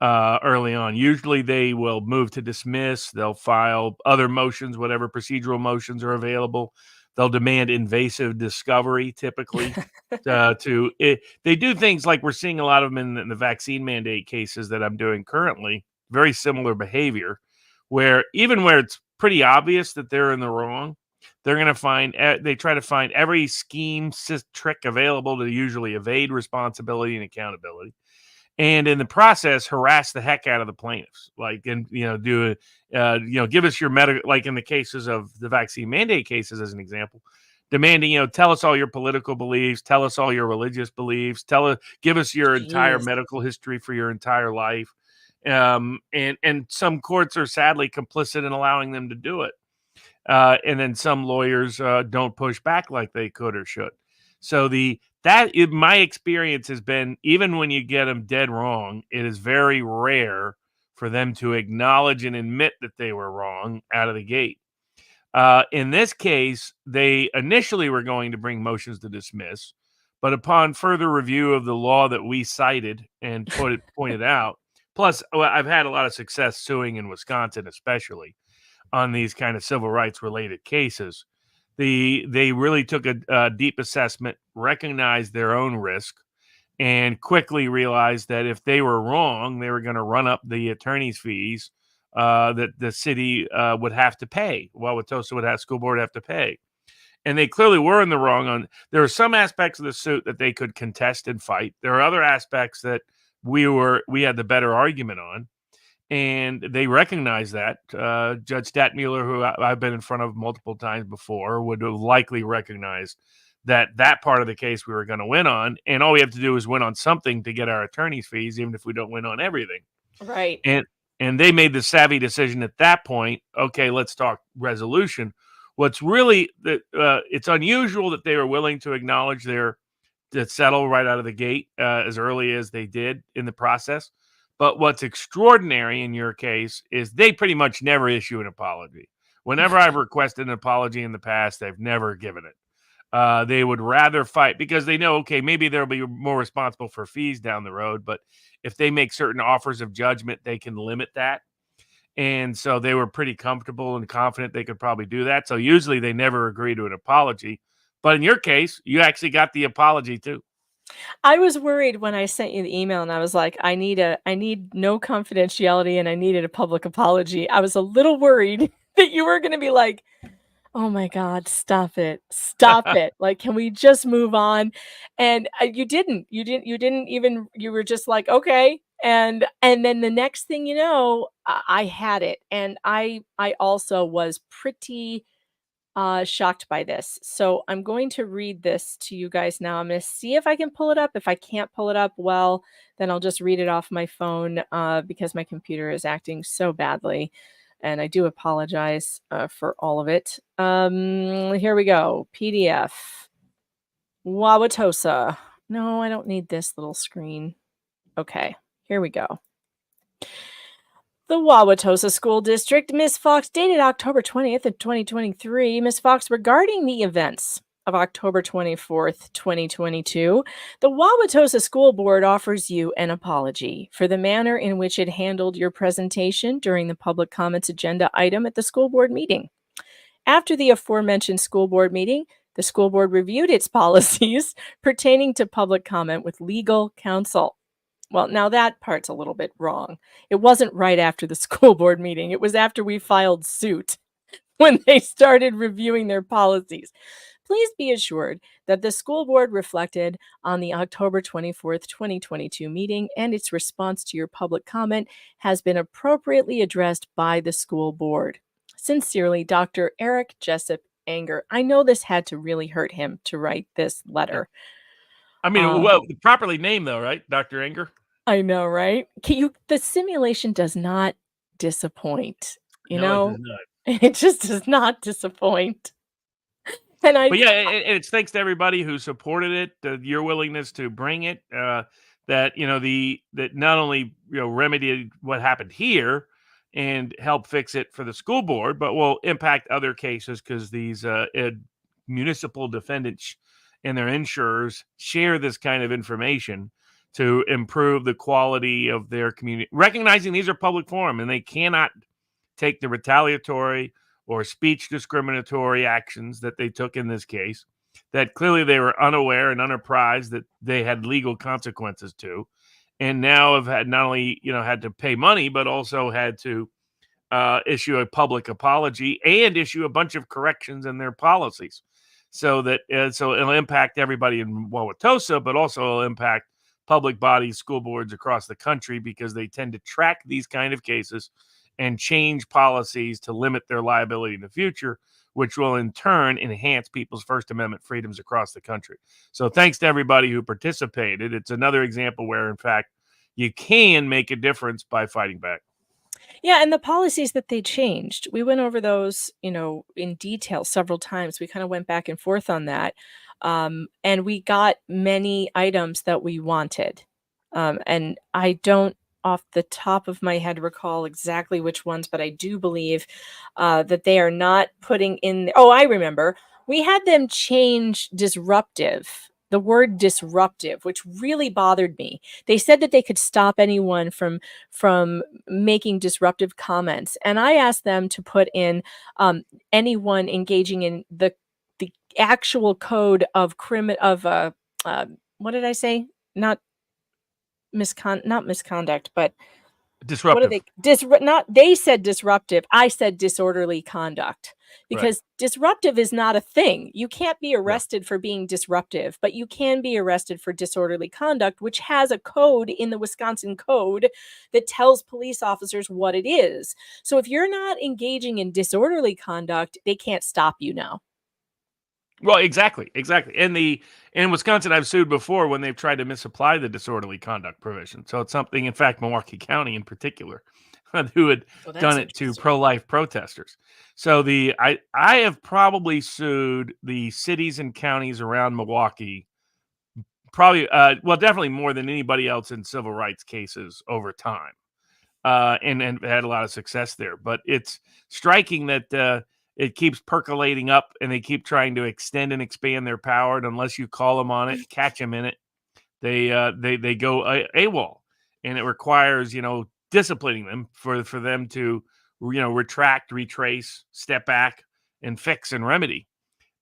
early on. Usually they will move to dismiss. They'll file other motions, whatever procedural motions are available. They'll demand invasive discovery, typically. They do things like we're seeing a lot of them in the vaccine mandate cases that I'm doing currently. Very similar behavior, where even where it's pretty obvious that they're in the wrong, they're going to they try to find every scheme, trick available to usually evade responsibility and accountability. And in the process, harass the heck out of the plaintiffs. Give us your medical, like in the cases of the vaccine mandate cases, as an example, demanding, tell us all your political beliefs, tell us all your religious beliefs, give us your entire medical history for your entire life. And some courts are sadly complicit in allowing them to do it. And then some lawyers don't push back like they could or should. So my experience has been, even when you get them dead wrong, it is very rare for them to acknowledge and admit that they were wrong out of the gate. In this case, they initially were going to bring motions to dismiss. But upon further review of the law that we cited and pointed out, plus I've had a lot of success suing in Wisconsin, especially on these kind of civil rights related cases. They really took a deep assessment, recognized their own risk, and quickly realized that if they were wrong, they were going to run up the attorney's fees that the city would have to pay. Wauwatosa school board have to pay. And they clearly were in the wrong on. There are some aspects of the suit that they could contest and fight. There are other aspects that we had the better argument on, and they recognize that. Judge Statmuller, who I've been in front of multiple times before, would have likely recognized that part of the case we were going to win on, and all we have to do is win on something to get our attorney's fees, even if we don't win on everything. Right. And they made the savvy decision at that point. Okay, let's talk resolution. What's really it's unusual that they were willing to acknowledge to settle right out of the gate as early as they did in the process. But what's extraordinary in your case is they pretty much never issue an apology. Whenever I've requested an apology in the past, they've never given it. They would rather fight because they know, okay, maybe they'll be more responsible for fees down the road, but if they make certain offers of judgment, they can limit that. And so they were pretty comfortable and confident they could probably do that. So usually they never agree to an apology. But in your case, you actually got the apology too. I was worried when I sent you the email and I was like, I need no confidentiality and I needed a public apology. I was a little worried that you were going to be like, oh my God, stop it. Stop it. Like, can we just move on? And you didn't even, you were just like, okay. And then the next thing you know, I had it. And I also was pretty shocked by this. So I'm going to read this to you guys now. I'm going to see if I can pull it up. If I can't pull it up, well, then I'll just read it off my phone because my computer is acting so badly. And I do apologize for all of it. Here we go. PDF. Wauwatosa. No, I don't need this little screen. Okay, here we go. The Wauwatosa School District, Ms. Fox, dated October 20th of 2023. Ms. Fox, regarding the events of October 24th, 2022, the Wauwatosa School Board offers you an apology for the manner in which it handled your presentation during the public comments agenda item at the school board meeting. After the aforementioned school board meeting, the school board reviewed its policies pertaining to public comment with legal counsel. Well, now that part's a little bit wrong. It wasn't right after the school board meeting. It was after we filed suit when they started reviewing their policies. Please be assured that the school board reflected on the October 24th, 2022 meeting, and its response to your public comment has been appropriately addressed by the school board. Sincerely, Dr. Eric Jessup Anger. I know this had to really hurt him to write this letter. I mean, well, properly named though, right? Dr. Anger? I know, right? The simulation does not disappoint. You No, know, it does not. it just does not disappoint. And But yeah, it's thanks to everybody who supported it, your willingness to bring it, that that not only remedied what happened here and help fix it for the school board, but will impact other cases because these municipal defendants and their insurers share this kind of information to improve the quality of their community, recognizing these are public forum and they cannot take the retaliatory or speech discriminatory actions that they took in this case, that clearly they were unaware and unapprised that they had legal consequences to, and now have had not only had to pay money, but also had to issue a public apology and issue a bunch of corrections in their policies. So that so it'll impact everybody in Wauwatosa, but also it'll impact public bodies, school boards across the country, because they tend to track these kind of cases and change policies to limit their liability in the future, which will in turn enhance people's First Amendment freedoms across the country. So thanks to everybody who participated. It's another example where, in fact, you can make a difference by fighting back. Yeah, and the policies that they changed, we went over those, in detail several times. We kind of went back and forth on that. And we got many items that we wanted. And I don't, off the top of my head, recall exactly which ones, but I do believe that they are not putting in. Oh, I remember. We had them change disruptive. the word disruptive, which really bothered me. They said that they could stop anyone from making disruptive comments, and I asked them to put in anyone engaging in the actual code of what did I say? Not misconduct, but what are Disruptive. they said disruptive. I said disorderly conduct, Right. because disruptive is not a thing. You can't be arrested for being disruptive, but you can be arrested for disorderly conduct, which has a code in the Wisconsin code that tells police officers what it is. So if you're not engaging in disorderly conduct, they can't stop you now. Well, exactly. In Wisconsin, I've sued before when they've tried to misapply the disorderly conduct provision. So it's something, in fact, Milwaukee County in particular, who had done it to pro-life protesters. So I have probably sued the cities and counties around Milwaukee, probably definitely more than anybody else in civil rights cases over time, and had a lot of success there. But it's striking that it keeps percolating up, and they keep trying to extend and expand their power. And unless you call them on it, catch them in it, they go AWOL, and it requires disciplining them for them to retract, retrace, step back, and fix and remedy.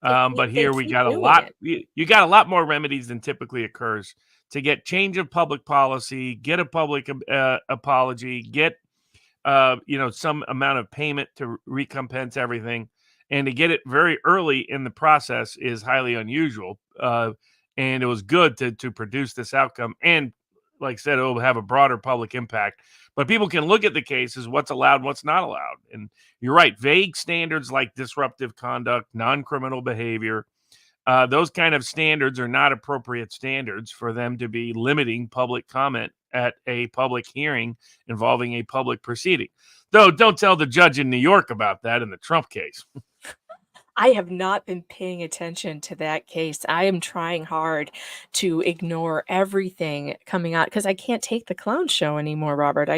But here we got a lot. You got a lot more remedies than typically occurs to get change of public policy, get a public apology, get some amount of payment to recompense everything, and to get it very early in the process is highly unusual. And it was good to produce this outcome. And like I said, it will have a broader public impact. But people can look at the cases, what's allowed, what's not allowed. And you're right, vague standards like disruptive conduct, non-criminal behavior, those kind of standards are not appropriate standards for them to be limiting public comment at a public hearing involving a public proceeding. Though don't tell the judge in New York about that in the Trump case. I have not been paying attention to that case. I am trying hard to ignore everything coming out because I can't take the clown show anymore, Robert.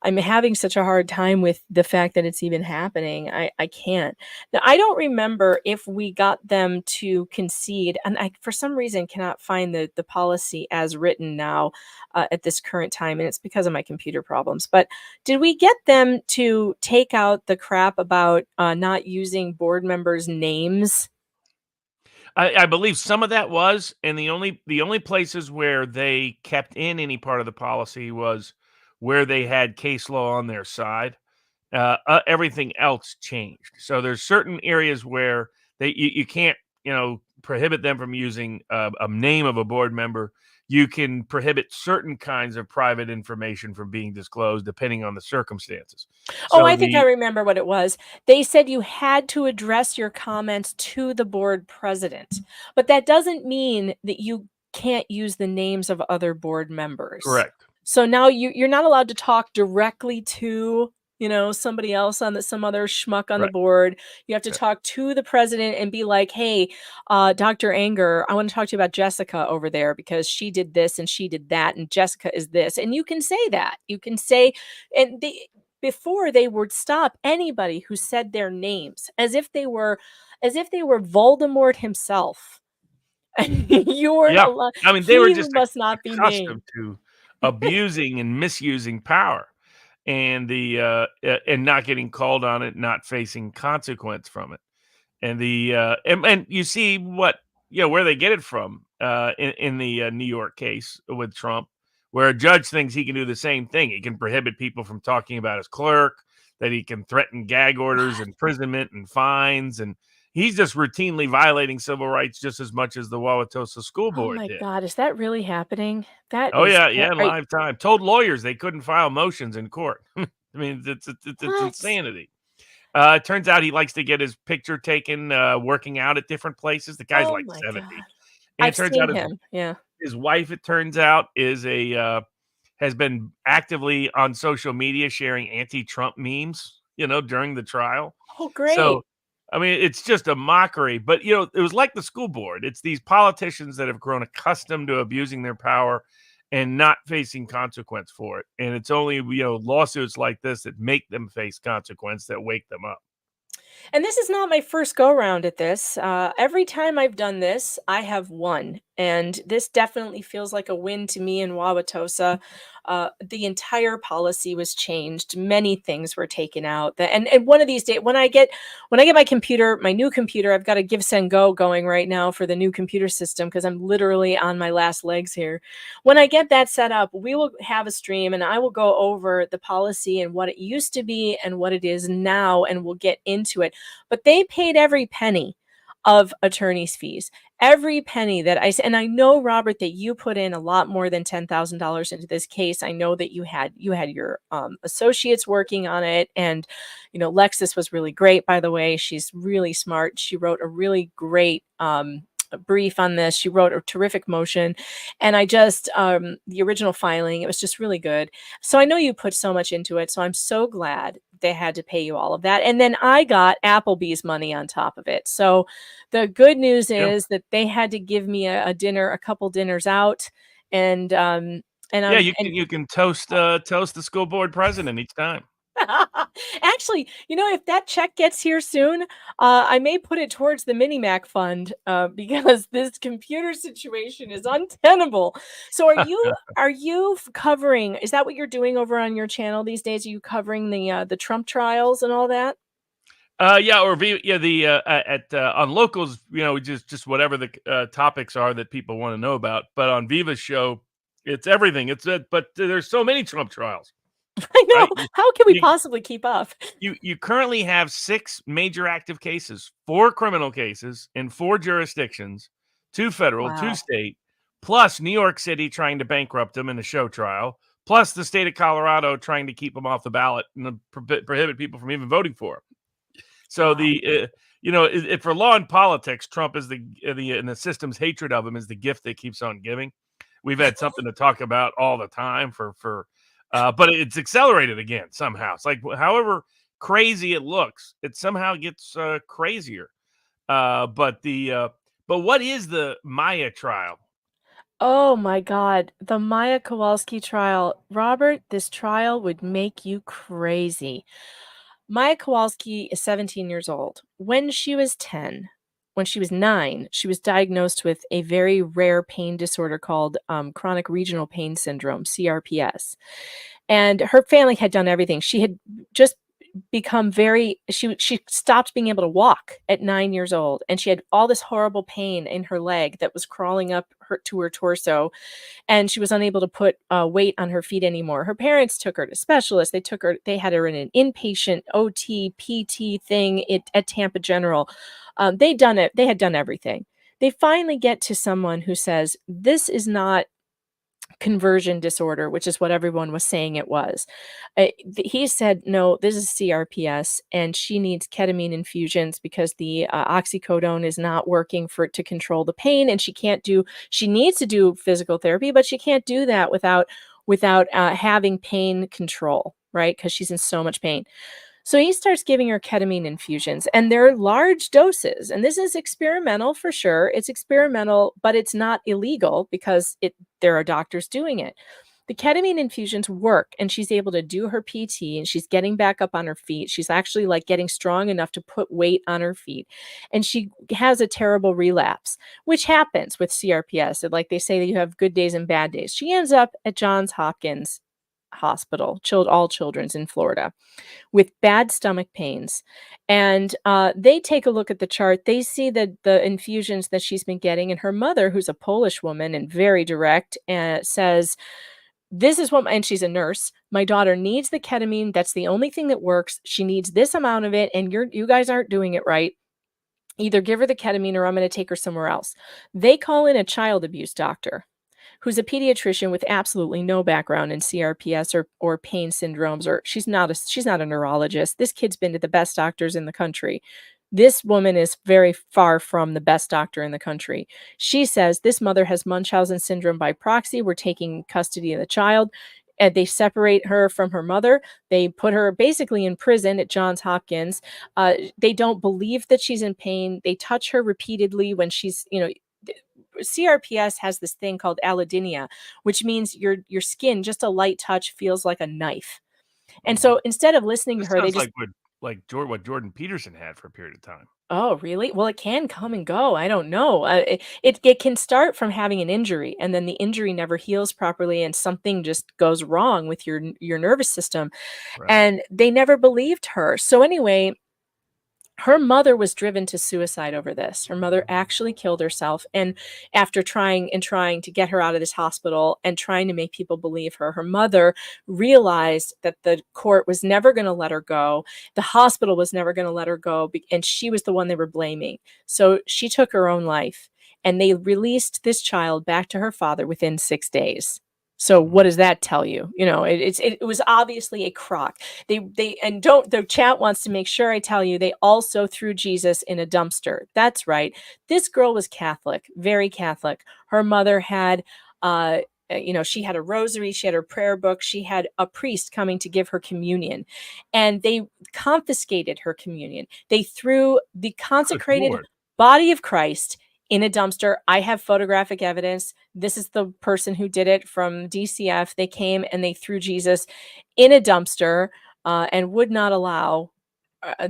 I'm having such a hard time with the fact that it's even happening. I can't. Now, I don't remember if we got them to concede, and I, for some reason, cannot find the policy as written now at this current time, and it's because of my computer problems. But did we get them to take out the crap about not using board members' names? I believe some of that was, and the only places where they kept in any part of the policy was where they had case law on their side. Everything else changed. So there's certain areas where you can't prohibit them from using a name of a board member. You can prohibit certain kinds of private information from being disclosed depending on the circumstances. Oh, I think I remember what it was. They said you had to address your comments to the board president, but that doesn't mean that you can't use the names of other board members. Correct. So now you're not allowed to talk directly to somebody else some other schmuck on the board. You have to talk to the president and be like, hey, Dr. Anger, I want to talk to you about Jessica over there because she did this and she did that and Jessica is this. And you can say that. You can say, and before they would stop anybody who said their names as if they were Voldemort himself. You weren't allowed. I mean, they were just must not be accustomed named. to abusing and misusing power. And and not getting called on it, not facing consequence from it, and and you see what where they get it from in the New York case with Trump, where a judge thinks he can do the same thing. He can prohibit people from talking about his clerk, that he can threaten gag orders, imprisonment, and fines, and he's just routinely violating civil rights just as much as the Wauwatosa School Board Oh my did. God, is that really happening? Oh yeah, in live time. Told lawyers they couldn't file motions in court. I mean, it's insanity. It turns out he likes to get his picture taken working out at different places. The guy's like 70. God. And I've it turns seen out him. Yeah. his wife, it turns out, is has been actively on social media sharing anti-Trump memes, during the trial. Oh, great. So I mean, it's just a mockery, but it was like the school board. It's these politicians that have grown accustomed to abusing their power and not facing consequence for it. And it's only, lawsuits like this that make them face consequence, that wake them up. And this is not my first go round at this. Every time I've done this, I have won. And this definitely feels like a win to me in Wauwatosa. The entire policy was changed. Many things were taken out. And one of these days, when I get my computer, my new computer, I've got a Give Send Go going right now for the new computer system because I'm literally on my last legs here. When I get that set up, we will have a stream and I will go over the policy and what it used to be and what it is now, and we'll get into it. But they paid every penny of attorney's fees. Every penny that and I know, Robert, that you put in a lot more than $10,000 into this case. I know that you had your associates working on it, and Lexis was really great, by the way. She's really smart. She wrote a really great brief on this. She wrote a terrific motion, and I just the original filing, it was just really good. So I know you put so much into it, so I'm so glad they had to pay you all of that. And then I got Applebee's money on top of it. So the good news is that they had to give me a dinner, a couple dinners out, and Yeah, you can toast the school board president each time. Actually, if that check gets here soon, I may put it towards the Mini Mac fund because this computer situation is untenable. So are you covering? Is that what you're doing over on your channel these days? Are you covering the Trump trials and all that? Yeah, or on locals, just whatever the topics are that people want to know about. But on Viva's show, it's everything. But there's so many Trump trials. I know. Right? How can we possibly keep up? You currently have 6 major active cases, 4 criminal cases in 4 jurisdictions, 2 federal, 2 state, plus New York City trying to bankrupt them in a show trial, plus the state of Colorado trying to keep them off the ballot and prohibit people from even voting for them. So for law and politics, Trump is and the system's hatred of him is the gift that keeps on giving. We've had something to talk about all the time but it's accelerated again somehow. It's like, however crazy it looks, it somehow gets crazier. But what is the Maya trial? Oh my God, the Maya Kowalski trial. Robert, this trial would make you crazy. Maya Kowalski is 17 years old. When she was 9, she was diagnosed with a very rare pain disorder called chronic regional pain syndrome, CRPS. And her family had done everything. She had just become she stopped being able to walk at 9 years old, and she had all this horrible pain in her leg that was crawling up to her torso, and she was unable to put weight on her feet anymore. Her parents took her to specialists. They had her in an inpatient OT PT thing at Tampa General. They had done everything. They finally get to someone who says, this is not conversion disorder, which is what everyone was saying it was. He said, no, this is CRPS, and she needs ketamine infusions because the oxycodone is not working to control the pain, and she needs to do physical therapy, but she can't do that without having pain control, right? Because she's in so much pain. So he starts giving her ketamine infusions, and they're large doses. And this is experimental for sure. It's experimental, but it's not illegal because there are doctors doing it. The ketamine infusions work, and she's able to do her PT, and she's getting back up on her feet. She's actually getting strong enough to put weight on her feet. And she has a terrible relapse, which happens with CRPS. Like they say that you have good days and bad days. She ends up at Johns Hopkins Hospital, all children's in Florida, with bad stomach pains. And they take a look at the chart. They see that the infusions that she's been getting, and her mother, who's a Polish woman and very direct, says, this is what, and she's a nurse, my daughter needs the ketamine. That's the only thing that works. She needs this amount of it, and you guys aren't doing it right. Either give her the ketamine or I'm going to take her somewhere else. They call in a child abuse doctor who's a pediatrician with absolutely no background in CRPS or pain syndromes, or she's not a neurologist. This kid's been to the best doctors in the country. This woman is very far from the best doctor in the country. She says this mother has Munchausen syndrome by proxy. We're taking custody of the child. And they separate her from her mother. They put her basically in prison at Johns Hopkins. They don't believe that she's in pain. They touch her repeatedly when she's, CRPS has this thing called allodynia, which means your skin, just a light touch, feels like a knife. And so instead of listening to her, they just like what Jordan Peterson had for a period of time. Oh, really? Well, it can come and go. I don't know. It can start from having an injury, and then the injury never heals properly, and something just goes wrong with your nervous system. Right. And they never believed her. So anyway, her mother was driven to suicide over this. Her mother actually killed herself. And after trying to get her out of this hospital and trying to make people believe her, her mother realized that the court was never going to let her go. The hospital was never going to let her go. And she was the one they were blaming. So she took her own life, and they released this child back to her father within 6 days. So what does that tell you? You know, it was obviously a crock. The chat wants to make sure I tell you they also threw Jesus in a dumpster. That's right. This girl was Catholic, very Catholic. Her mother had she had a rosary, she had her prayer book, she had a priest coming to give her communion, and they confiscated her communion. They threw the consecrated Lord. body of Christ in a dumpster. I have photographic evidence. This is the person who did it from DCF. They came and they threw Jesus in a dumpster and would not allow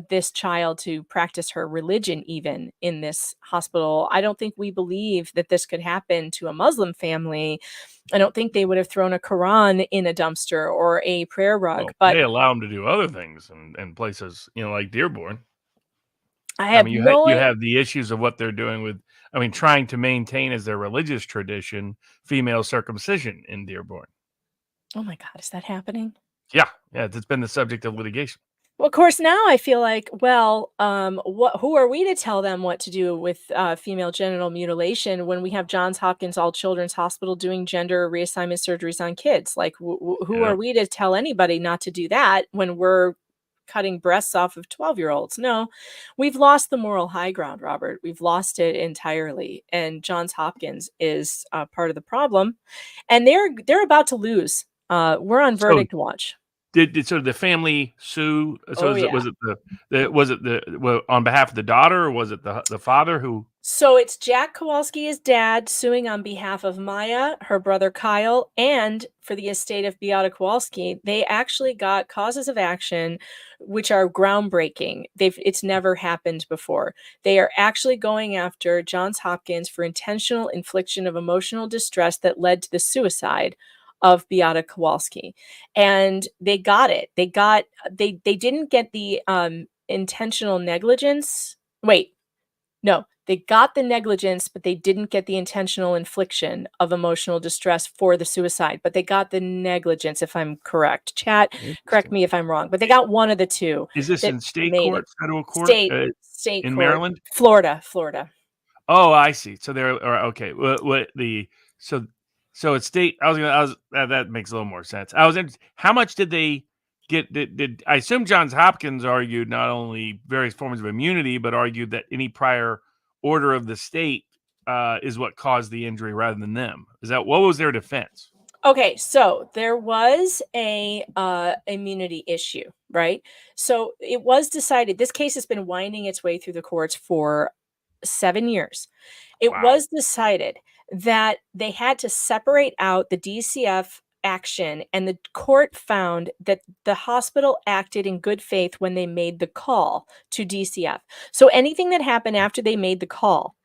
this child to practice her religion even in this hospital. I don't think we believe that this could happen to a Muslim family. I don't think they would have thrown a Quran in a dumpster or a prayer rug. Well, but they allow them to do other things in places, like Dearborn. I have you have the issues of what they're doing with, trying to maintain as their religious tradition, female circumcision in Dearborn. Oh my God, is that happening? Yeah, it's been the subject of litigation. Well, of course, now I feel like, who are we to tell them what to do with female genital mutilation when we have Johns Hopkins All Children's Hospital doing gender reassignment surgeries on kids? Like, who are we to tell anybody not to do that when we're cutting breasts off of 12-year-olds? No, we've lost the moral high ground, Robert. We've lost it entirely. And Johns Hopkins is part of the problem. And they're about to lose. We're on verdict watch. Did the family sue? So Oh, yeah. was it on behalf of the daughter, or was it the father who? So it's Jack Kowalski, his dad, suing on behalf of Maya, her brother Kyle, and for the estate of Beata Kowalski. They actually got causes of action which are groundbreaking. It's never happened before. They are actually going after Johns Hopkins for intentional infliction of emotional distress that led to the suicide of Beata Kowalski. And they got it. They didn't get the intentional negligence. Wait, no, they got the negligence, but they didn't get the intentional infliction of emotional distress for the suicide. But they got the negligence, if I'm correct. Chat, correct me if I'm wrong. But they got one of the two. Is this in state court, federal court, State in court. Maryland? Florida. Oh, I see. So they're okay. So it's state. That makes a little more sense. How much did they get? Did I assume Johns Hopkins argued not only various forms of immunity, but argued that any prior order of the state is what caused the injury rather than them? What was their defense? Okay, so there was a immunity issue, right? So it was decided. This case has been winding its way through the courts for 7 years. It was decided that they had to separate out the DCF action, and the court found that the hospital acted in good faith when they made the call to DCF. So anything that happened after they made the call,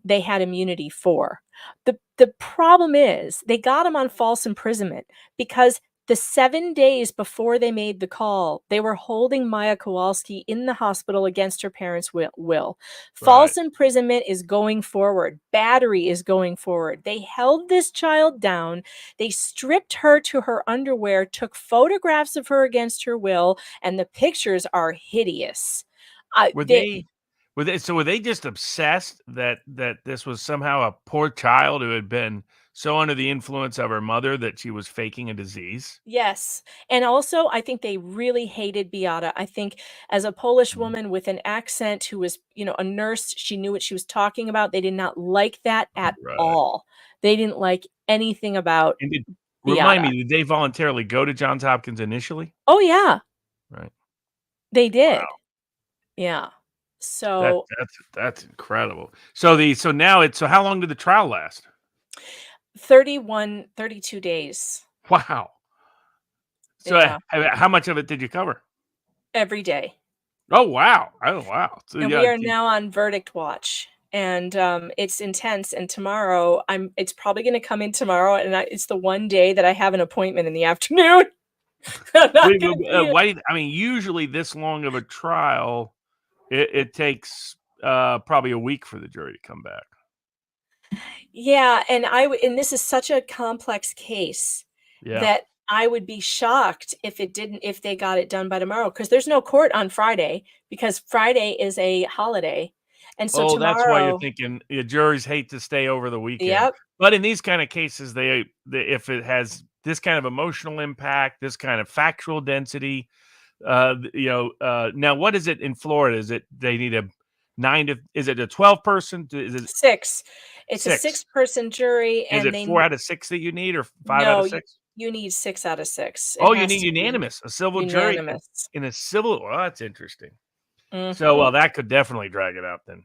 they had immunity for. The problem is they got him on false imprisonment because the 7 days before they made the call, they were holding Maya Kowalski in the hospital against her parents' will. False imprisonment is going forward. Battery is going forward. They held this child down. They stripped her to her underwear, took photographs of her against her will, and the pictures are hideous. Were they just obsessed that this was somehow a poor child who had been so under the influence of her mother that she was faking a disease? Yes. And also, I think they really hated Beata. I think as a Polish woman with an accent who was, a nurse, she knew what she was talking about. They did not like that at all. They didn't like anything about Remind Beata. me, did they voluntarily go to Johns Hopkins initially? Oh, yeah. Right. They did. Yeah. So That's incredible. So how long did the trial last? 32 days. Wow. So Yeah. how much of it did you cover? Every day. Oh wow! Oh wow! So And yeah, we are now on verdict watch, and it's intense. And tomorrow, it's probably going to come in tomorrow, and it's the one day that I have an appointment in the afternoon. I'm not going to be. why? I mean, usually this long of a trial, it takes probably a week for the jury to come back. Yeah, and and this is such a complex case Yeah. that I would be shocked if they got it done by tomorrow, because there's no court on Friday, because Friday is a holiday. And so Oh, that's why you're tomorrow, thinking juries hate to stay over the weekend. Yep. But in these kind of cases, they if it has this kind of emotional impact, this kind of factual density, now what is it in Florida? Is it they need is it a 12 person? Is it 6. It's a 6? 6-person jury, Is and it 4 out of 6 that you need, or 5 out no, of 6? you need 6 out of 6. It Oh, you has need to be unanimous, a civil jury unanimous. in a civil. Well, that's interesting. So, Mhm. well, that could definitely drag it out then.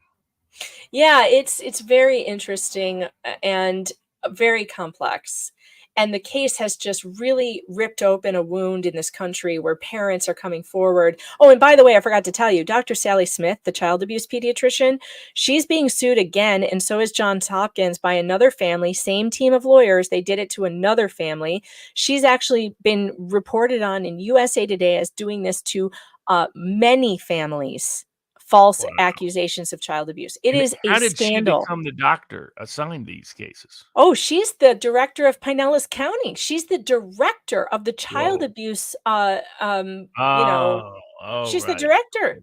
Yeah, it's very interesting, and very complex. And the case has just really ripped open a wound in this country where parents are coming forward. Oh, and by the way, I forgot to tell you, Dr. Sally Smith, the child abuse pediatrician, she's being sued again, and so is Johns Hopkins, by another family, same team of lawyers. They did it to another family. She's actually been reported on in USA Today as doing this to many families. False accusations of child abuse. It And is a how did she scandal. become the doctor assigned these cases? Oh, she's the director of Pinellas County. She's the director of the child Whoa. abuse, Oh, she's the right. director.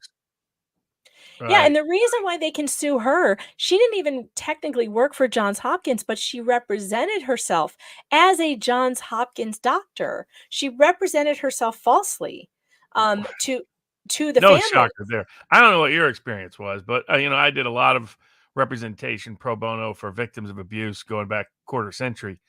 Yeah, Right. and the reason why they can sue her, she didn't even technically work for Johns Hopkins, but she represented herself as a Johns Hopkins doctor. She represented herself falsely, to the No family. shocker there. I don't know what your experience was, but, I did a lot of representation pro bono for victims of abuse going back quarter century.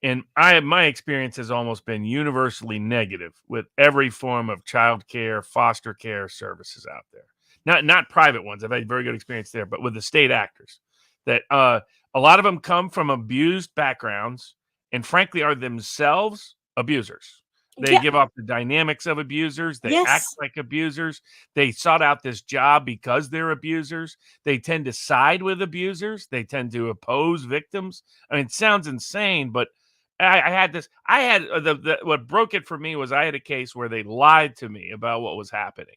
And my experience has almost been universally negative with every form of child care, foster care services out there. Not private ones. I've had very good experience there, but with the state actors, that a lot of them come from abused backgrounds and frankly are themselves abusers. They Yeah. give off the dynamics of abusers. They act Yes. like abusers. They sought out this job because they're abusers. They tend to side with abusers. They tend to oppose victims. I mean, it sounds insane, but I had this. I had what broke it for me was I had a case where they lied to me about what was happening.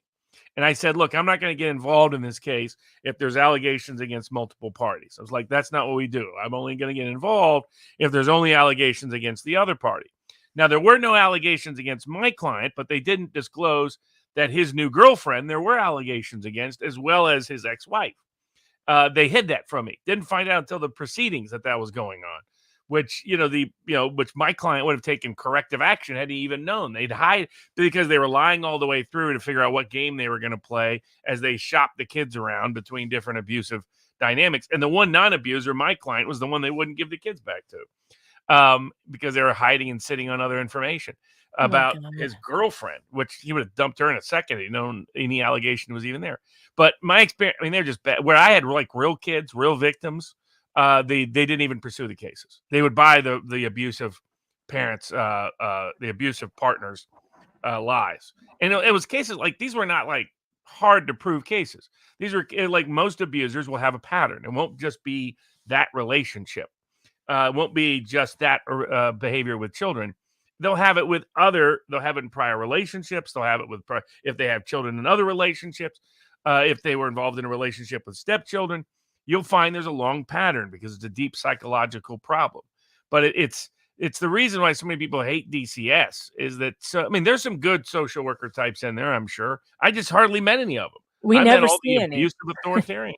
And I said, look, I'm not going to get involved in this case if there's allegations against multiple parties. I was like, that's not what we do. I'm only going to get involved if there's only allegations against the other party. Now, there were no allegations against my client, but they didn't disclose that his new girlfriend, there were allegations against, as well as his ex-wife. They hid that from me. Didn't find out until the proceedings that was going on, which, which my client would have taken corrective action had he even known. They'd hide because they were lying all the way through to figure out what game they were going to play as they shopped the kids around between different abusive dynamics. And the one non-abuser, my client, was the one they wouldn't give the kids back to. Because they were hiding and sitting on other information about his girlfriend, which he would have dumped her in a second if he'd known any allegation was even there. But my experience, I mean, they're just bad. Where I had like real kids, real victims, they didn't even pursue the cases. They would buy the abusive parents, the abusive partners' lies. And it was cases like these were not like hard to prove cases. These were like most abusers will have a pattern. It won't just be that relationship. It won't be just that behavior with children. They'll have it with they'll have it in prior relationships. They'll have it with if they have children in other relationships. If they were involved in a relationship with stepchildren, you'll find there's a long pattern because it's a deep psychological problem. But it's the reason why so many people hate DCS is that, there's some good social worker types in there, I'm sure. I just hardly met any of them. We I met never all the see any. abusive authoritarians.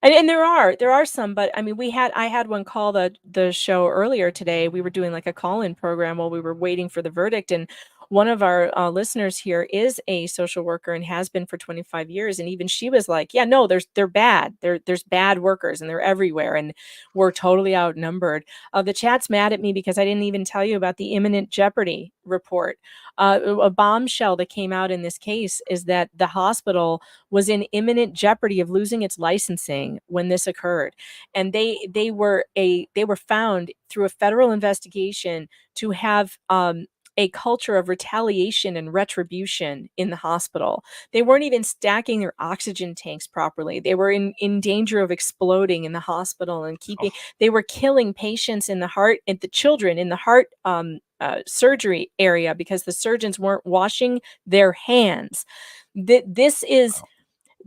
And there are some, but I mean, I had one call the show earlier today. We were doing like a call-in program while we were waiting for the verdict, and one of our listeners here is a social worker and has been for 25 years, and even she was like, "Yeah, no, they're bad. There's bad workers, and they're everywhere, and we're totally outnumbered." The chat's mad at me because I didn't even tell you about the imminent jeopardy report. A bombshell that came out in this case is that the hospital was in imminent jeopardy of losing its licensing when this occurred, and they were found through a federal investigation to have a culture of retaliation and retribution in the hospital. They weren't even stacking their oxygen tanks properly. They were in danger of exploding in the hospital and they were killing patients in the heart, and the children in the heart surgery area because the surgeons weren't washing their hands. This is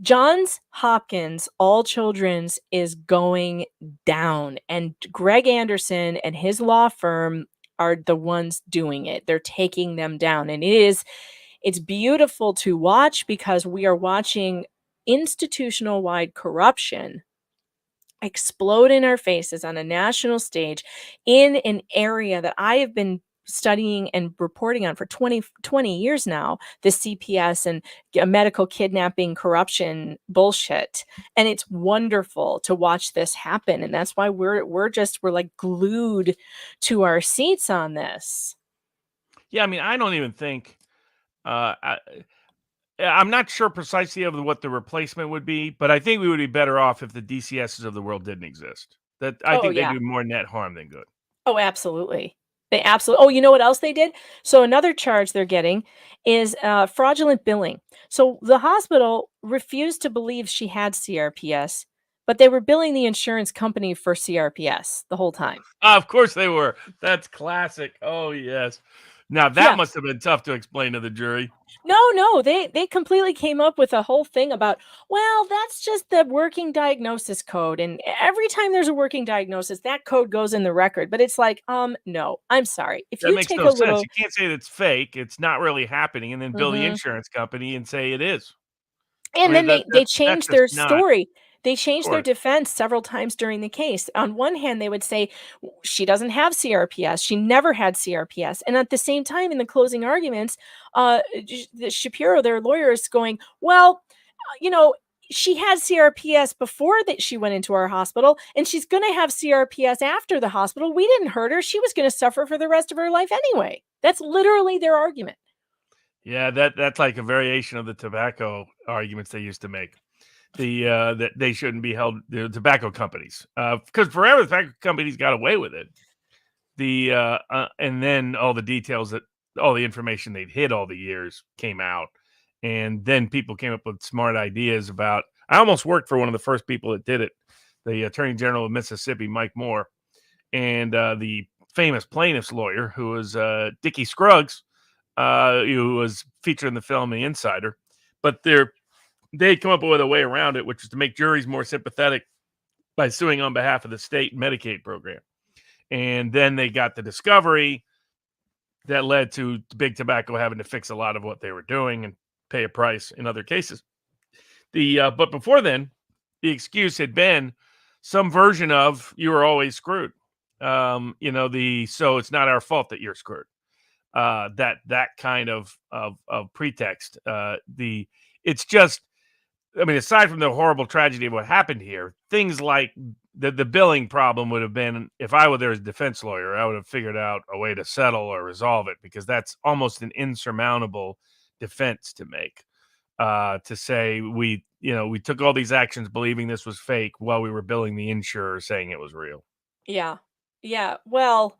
Johns Hopkins, all children's is going down, and Greg Anderson and his law firm are the ones doing it. They're taking them down, and it's beautiful to watch because we are watching institutional wide corruption explode in our faces on a national stage in an area that I have been studying and reporting on for 20 years now, the CPS and medical kidnapping corruption bullshit. And it's wonderful to watch this happen. And that's why we're like glued to our seats on this. Yeah, I mean, I don't even think I'm not sure precisely of what the replacement would be, but I think we would be better off if the DCSs of the world didn't exist. I think they do more net harm than good. Oh, absolutely. They absolutely. Oh, you know what else they did? So another charge they're getting is fraudulent billing. So the hospital refused to believe she had CRPS, but they were billing the insurance company for CRPS the whole time. Of course they were. That's classic. Oh, yes. Now that must have been tough to explain to the jury. No, they completely came up with a whole thing about, well, that's just the working diagnosis code. And every time there's a working diagnosis, that code goes in the record. But it's like, no, I'm sorry. If that you makes take no a sense. little, You can't say it's fake. It's not really happening, and then bill the insurance company and say it is. and then they changed their just not- story. They changed their course. defense several times during the case. On one hand, they would say she doesn't have CRPS. She never had CRPS. And at the same time, in the closing arguments, Shapiro, their lawyer, is going, well, she had CRPS before that she went into our hospital, and she's going to have CRPS after the hospital. We didn't hurt her. She was going to suffer for the rest of her life anyway. That's literally their argument. Yeah, that's like a variation of the tobacco arguments they used to make. That they shouldn't be held, the tobacco companies, because forever the tobacco companies got away with it. And then all the details all the information they'd hid all the years came out, and then people came up with smart ideas about. I almost worked for one of the first people that did it, the Attorney General of Mississippi, Mike Moore, and the famous plaintiff's lawyer who was Dickie Scruggs, who was featured in the film The Insider, but they'd come up with a way around it, which is to make juries more sympathetic by suing on behalf of the state Medicaid program. And then they got the discovery that led to Big Tobacco having to fix a lot of what they were doing and pay a price in other cases. But before then, the excuse had been some version of you were always screwed. So it's not our fault that you're screwed. That kind of pretext. It's just, I mean, aside from the horrible tragedy of what happened here, things like the billing problem would have been, if I were there as a defense lawyer, I would have figured out a way to settle or resolve it, because that's almost an insurmountable defense to make. To say we took all these actions believing this was fake while we were billing the insurer saying it was real. Yeah. Well,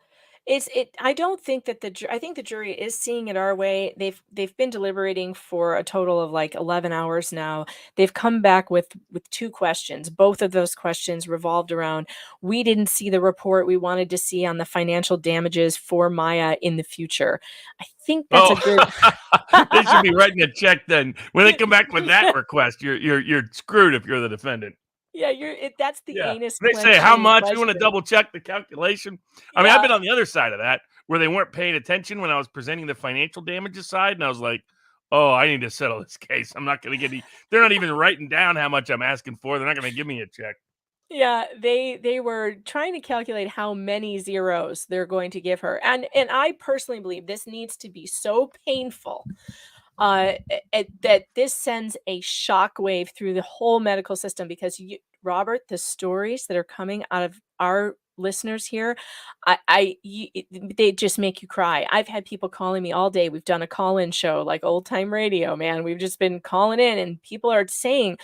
I don't think that I think the jury is seeing it our way. They've been deliberating for a total of like 11 hours now. They've come back with two questions. Both of those questions revolved around, we didn't see the report we wanted to see on the financial damages for Maya in the future. I think that's a good. They should be writing a check then. When they come back with that request, you're screwed if you're the defendant. Yeah, that's the anus. They say how clenching much. We want to question. double check the calculation. I mean, I've been on the other side of that where they weren't paying attention when I was presenting the financial damages side, and I was like, "Oh, I need to settle this case. I'm not going to get. They're not even writing down how much I'm asking for. They're not going to give me a check." Yeah, they were trying to calculate how many zeros they're going to give her, and I personally believe this needs to be so painful. That this sends a shockwave through the whole medical system, because Robert, the stories that are coming out of our listeners here, they just make you cry. I've had people calling me all day. We've done a call-in show like old time radio, man. We've just been calling in, and people are saying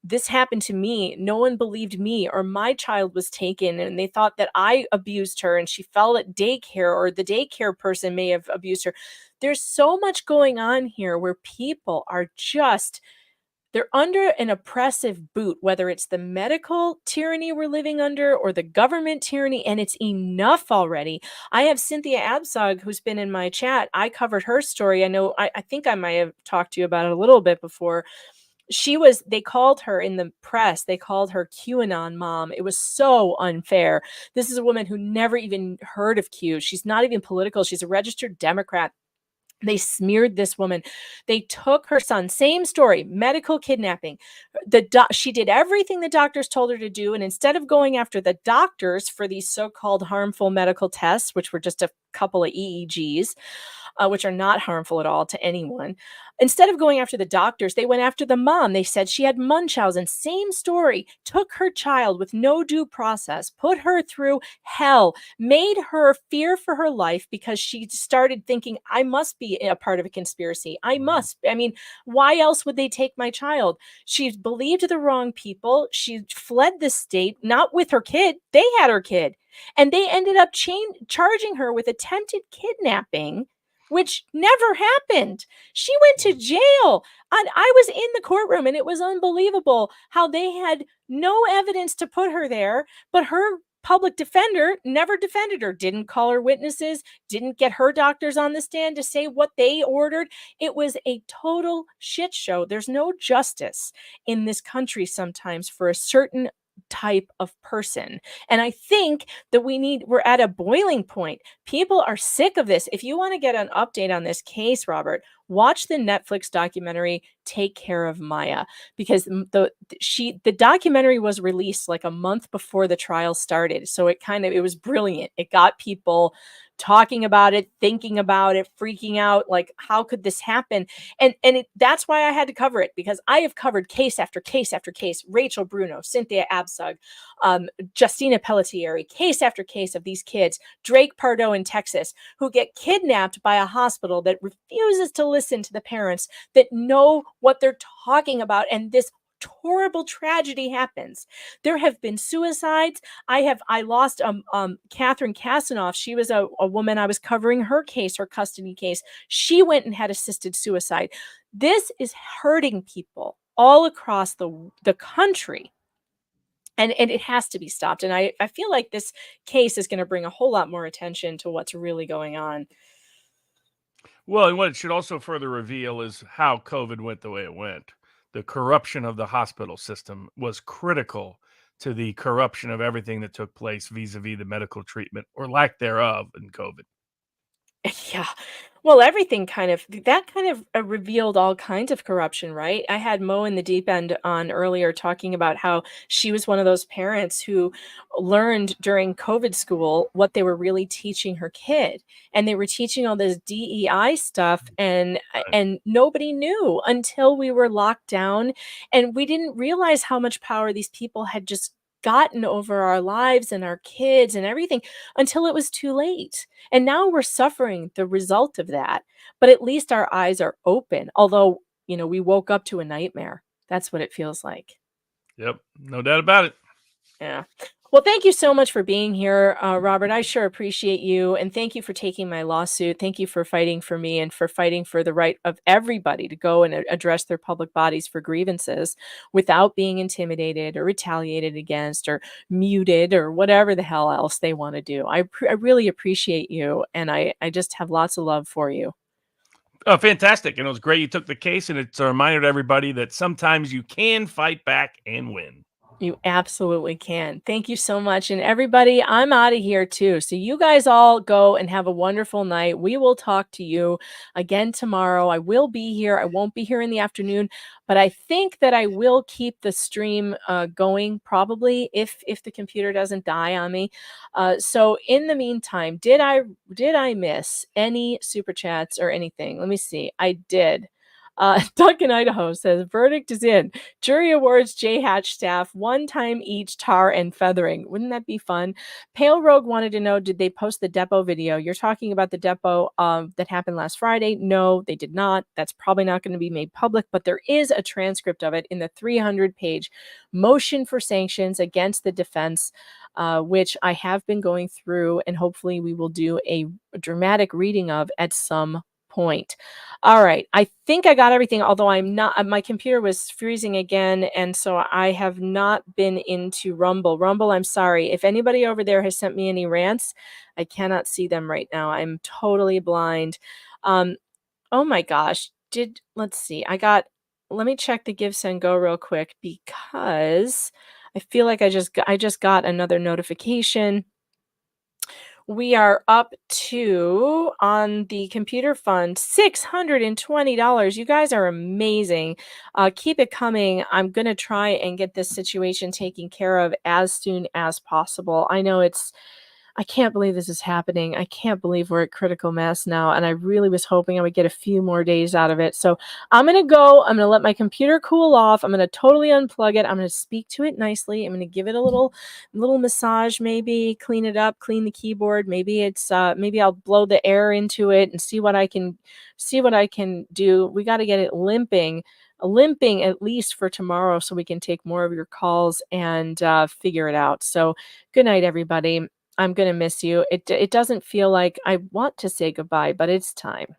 this happened to me. No one believed me, or my child was taken and they thought that I abused her and she fell at daycare, or the daycare person may have abused her. There's so much going on here where people are just, they're under an oppressive boot, whether it's the medical tyranny we're living under or the government tyranny, and it's enough already. I have Cynthia Abzug, who's been in my chat. I covered her story. I know, I think I might have talked to you about it a little bit before. They called her in the press, they called her QAnon mom. It was so unfair. This is a woman who never even heard of Q. She's not even political. She's a registered Democrat. They smeared this woman. They took her son, same story, medical kidnapping. She did everything the doctors told her to do. And instead of going after the doctors for these so-called harmful medical tests, which were just a couple of EEGs, which are not harmful at all to anyone. Instead of going after the doctors, they went after the mom. They said she had Munchausen. Same story. Took her child with no due process, put her through hell, made her fear for her life because she started thinking, I must be a part of a conspiracy. I must. I mean, why else would they take my child? She believed the wrong people. She fled the state, not with her kid. They had her kid. And they ended up charging her with attempted kidnapping, which never happened. She went to jail. And I was in the courtroom, and it was unbelievable how they had no evidence to put her there, but her public defender never defended her, didn't call her witnesses, didn't get her doctors on the stand to say what they ordered. It was a total shit show. There's no justice in this country sometimes for a certain type of person. And I think that we're at a boiling point. People are sick of this. If you want to get an update on this case, Robert, watch the Netflix documentary Take Care of Maya, because the documentary was released like a month before the trial started. So it was brilliant. It got people talking about it, thinking about it, freaking out, like, how could this happen? That's why I had to cover it, because I have covered case after case after case. Rachel Bruno, Cynthia Abzug, Justina Pelletieri, case after case of these kids, Drake Pardo in Texas, who get kidnapped by a hospital that refuses to listen to the parents that know what they're talking about, and this horrible tragedy happens. There have been suicides. I lost Catherine Kasanoff. She was a woman, I was covering her case, her custody case. She went and had assisted suicide. This is hurting people all across the country. And it has to be stopped. And I feel like this case is going to bring a whole lot more attention to what's really going on. Well, and what it should also further reveal is how COVID went the way it went. The corruption of the hospital system was critical to the corruption of everything that took place vis-a-vis the medical treatment or lack thereof in COVID. Yeah. Well, everything kind of revealed all kinds of corruption, right? I had Mo in the Deep End on earlier talking about how she was one of those parents who learned during COVID school what they were really teaching her kid. And they were teaching all this DEI stuff, and nobody knew until we were locked down, and we didn't realize how much power these people had just gotten over our lives and our kids and everything until it was too late. And now we're suffering the result of that. But at least our eyes are open. Although, we woke up to a nightmare. That's what it feels like. Yep. No doubt about it. Yeah. Well, thank you so much for being here, Robert. I sure appreciate you. And thank you for taking my lawsuit. Thank you for fighting for me and for fighting for the right of everybody to go and address their public bodies for grievances without being intimidated or retaliated against or muted or whatever the hell else they want to do. I really appreciate you. And I just have lots of love for you. Oh, fantastic. And it was great you took the case. And it's a reminder to everybody that sometimes you can fight back and win. You absolutely can. Thank you so much. And everybody, I'm out of here too. So you guys all go and have a wonderful night. We will talk to you again tomorrow. I will be here. I won't be here in the afternoon, but I think that I will keep the stream going probably if the computer doesn't die on me. So in the meantime, did I miss any super chats or anything? Let me see. I did. Duncan, Idaho says, verdict is in. Jury awards J Hatch staff 1 time each tar and feathering. Wouldn't that be fun? Pale Rogue wanted to know, did they post the depot video? You're talking about the depot that happened last Friday. No, they did not. That's probably not going to be made public, but there is a transcript of it in the 300-page motion for sanctions against the defense, which I have been going through, and hopefully we will do a dramatic reading of at some point. All right, I think I got everything, although I'm not, my computer was freezing again, and so I have not been into Rumble. Rumble, I'm sorry. If anybody over there has sent me any rants, I cannot see them right now. I'm totally blind. Oh my gosh, let's see. Let me check the Give Send Go real quick, because I feel like I just got another notification. We are up to, on the computer fund, $620. You guys are amazing. Keep it coming. I'm going to try and get this situation taken care of as soon as possible. I know I can't believe this is happening. I can't believe we're at critical mass now, and I really was hoping I would get a few more days out of it. So I'm going to go. I'm going to let my computer cool off. I'm going to totally unplug it. I'm going to speak to it nicely. I'm going to give it a little massage, maybe clean it up, clean the keyboard. Maybe maybe I'll blow the air into it and see what I can do. We got to get it limping at least for tomorrow, so we can take more of your calls and figure it out. So good night, everybody. I'm going to miss you. It doesn't feel like I want to say goodbye, but it's time.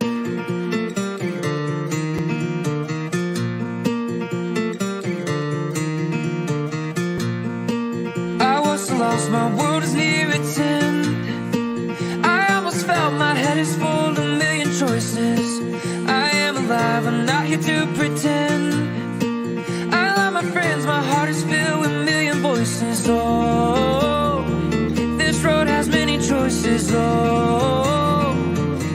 I was so lost, my world is near its end. I almost felt my head is full of a million choices. I am alive, I'm not here to pretend. I love my friends, my heart is filled with a million voices. Oh, this road has many choices, oh,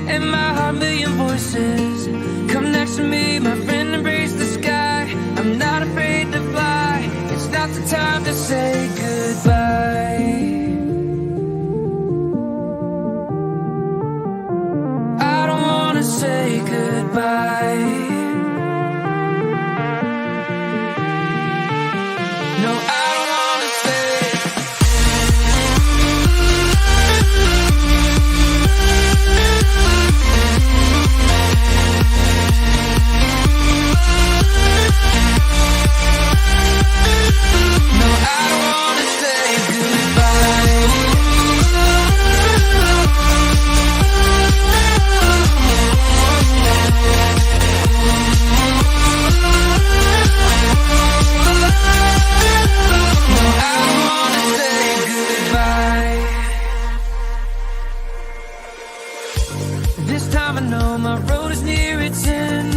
and my heart, million voices. Come next to me, my friend, embrace the sky. I'm not afraid to fly. It's not the time to say goodbye. I don't wanna say goodbye. No, I don't wanna stay. No, I don't wanna say goodbye. No, I don't wanna say goodbye. This time I know my road is near its end.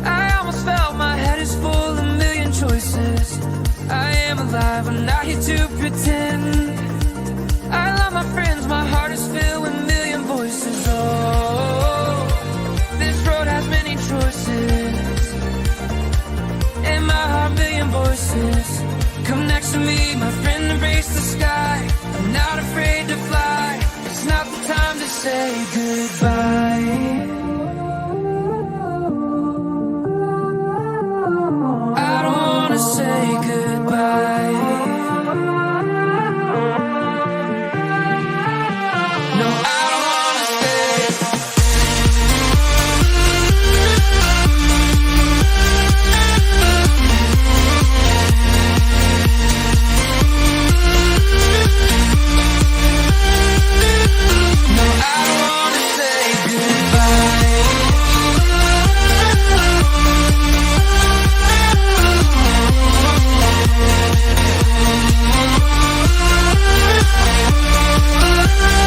I almost felt my head is full of a million choices. I am alive, I'm not here to pretend. I love my friends, my heart is filled with a million voices. Oh, this road has many choices, and my heart, million voices. Come next to me, my friend, embrace the sky. I'm not afraid to fly. It's not the time to say goodbye. I don't wanna say goodbye. No, I don't wanna stay. No, I don't wanna say goodbye.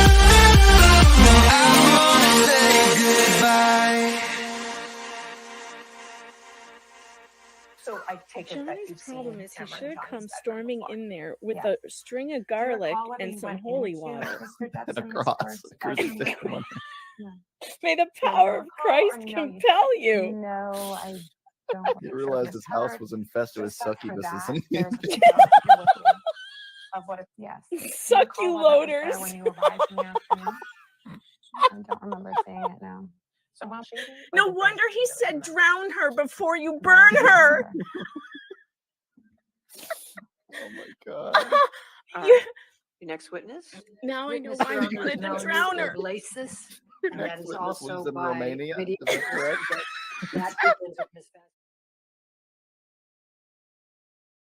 No, I don't wanna say goodbye. So I take it that Johnny's you've problem seen is he Cameron should have John's come bedroom storming before. in there with Yeah. a string of Do you garlic recall whether and you some went holy into water. Mr. Jepson's cross. first There's a bedroom stick before? one. No. May the Do you power of recall, Christ or no, compel you. No, I don't. He So realized if his house Heather was infested with just up for succubuses. that, And there's a picture I'll share with you of what it, yes. Do you recall whether it was there Succuloters. when you arrived in the afternoon? I don't remember seeing it now. No wonder he said drown her before you burn her. Oh my God. You- Your next witness? Now I know Witness why Your he Honor, wanted known to as drown her. Glacis, and that is Witness also lives in by Romania. video Is that correct? that begins with Ms.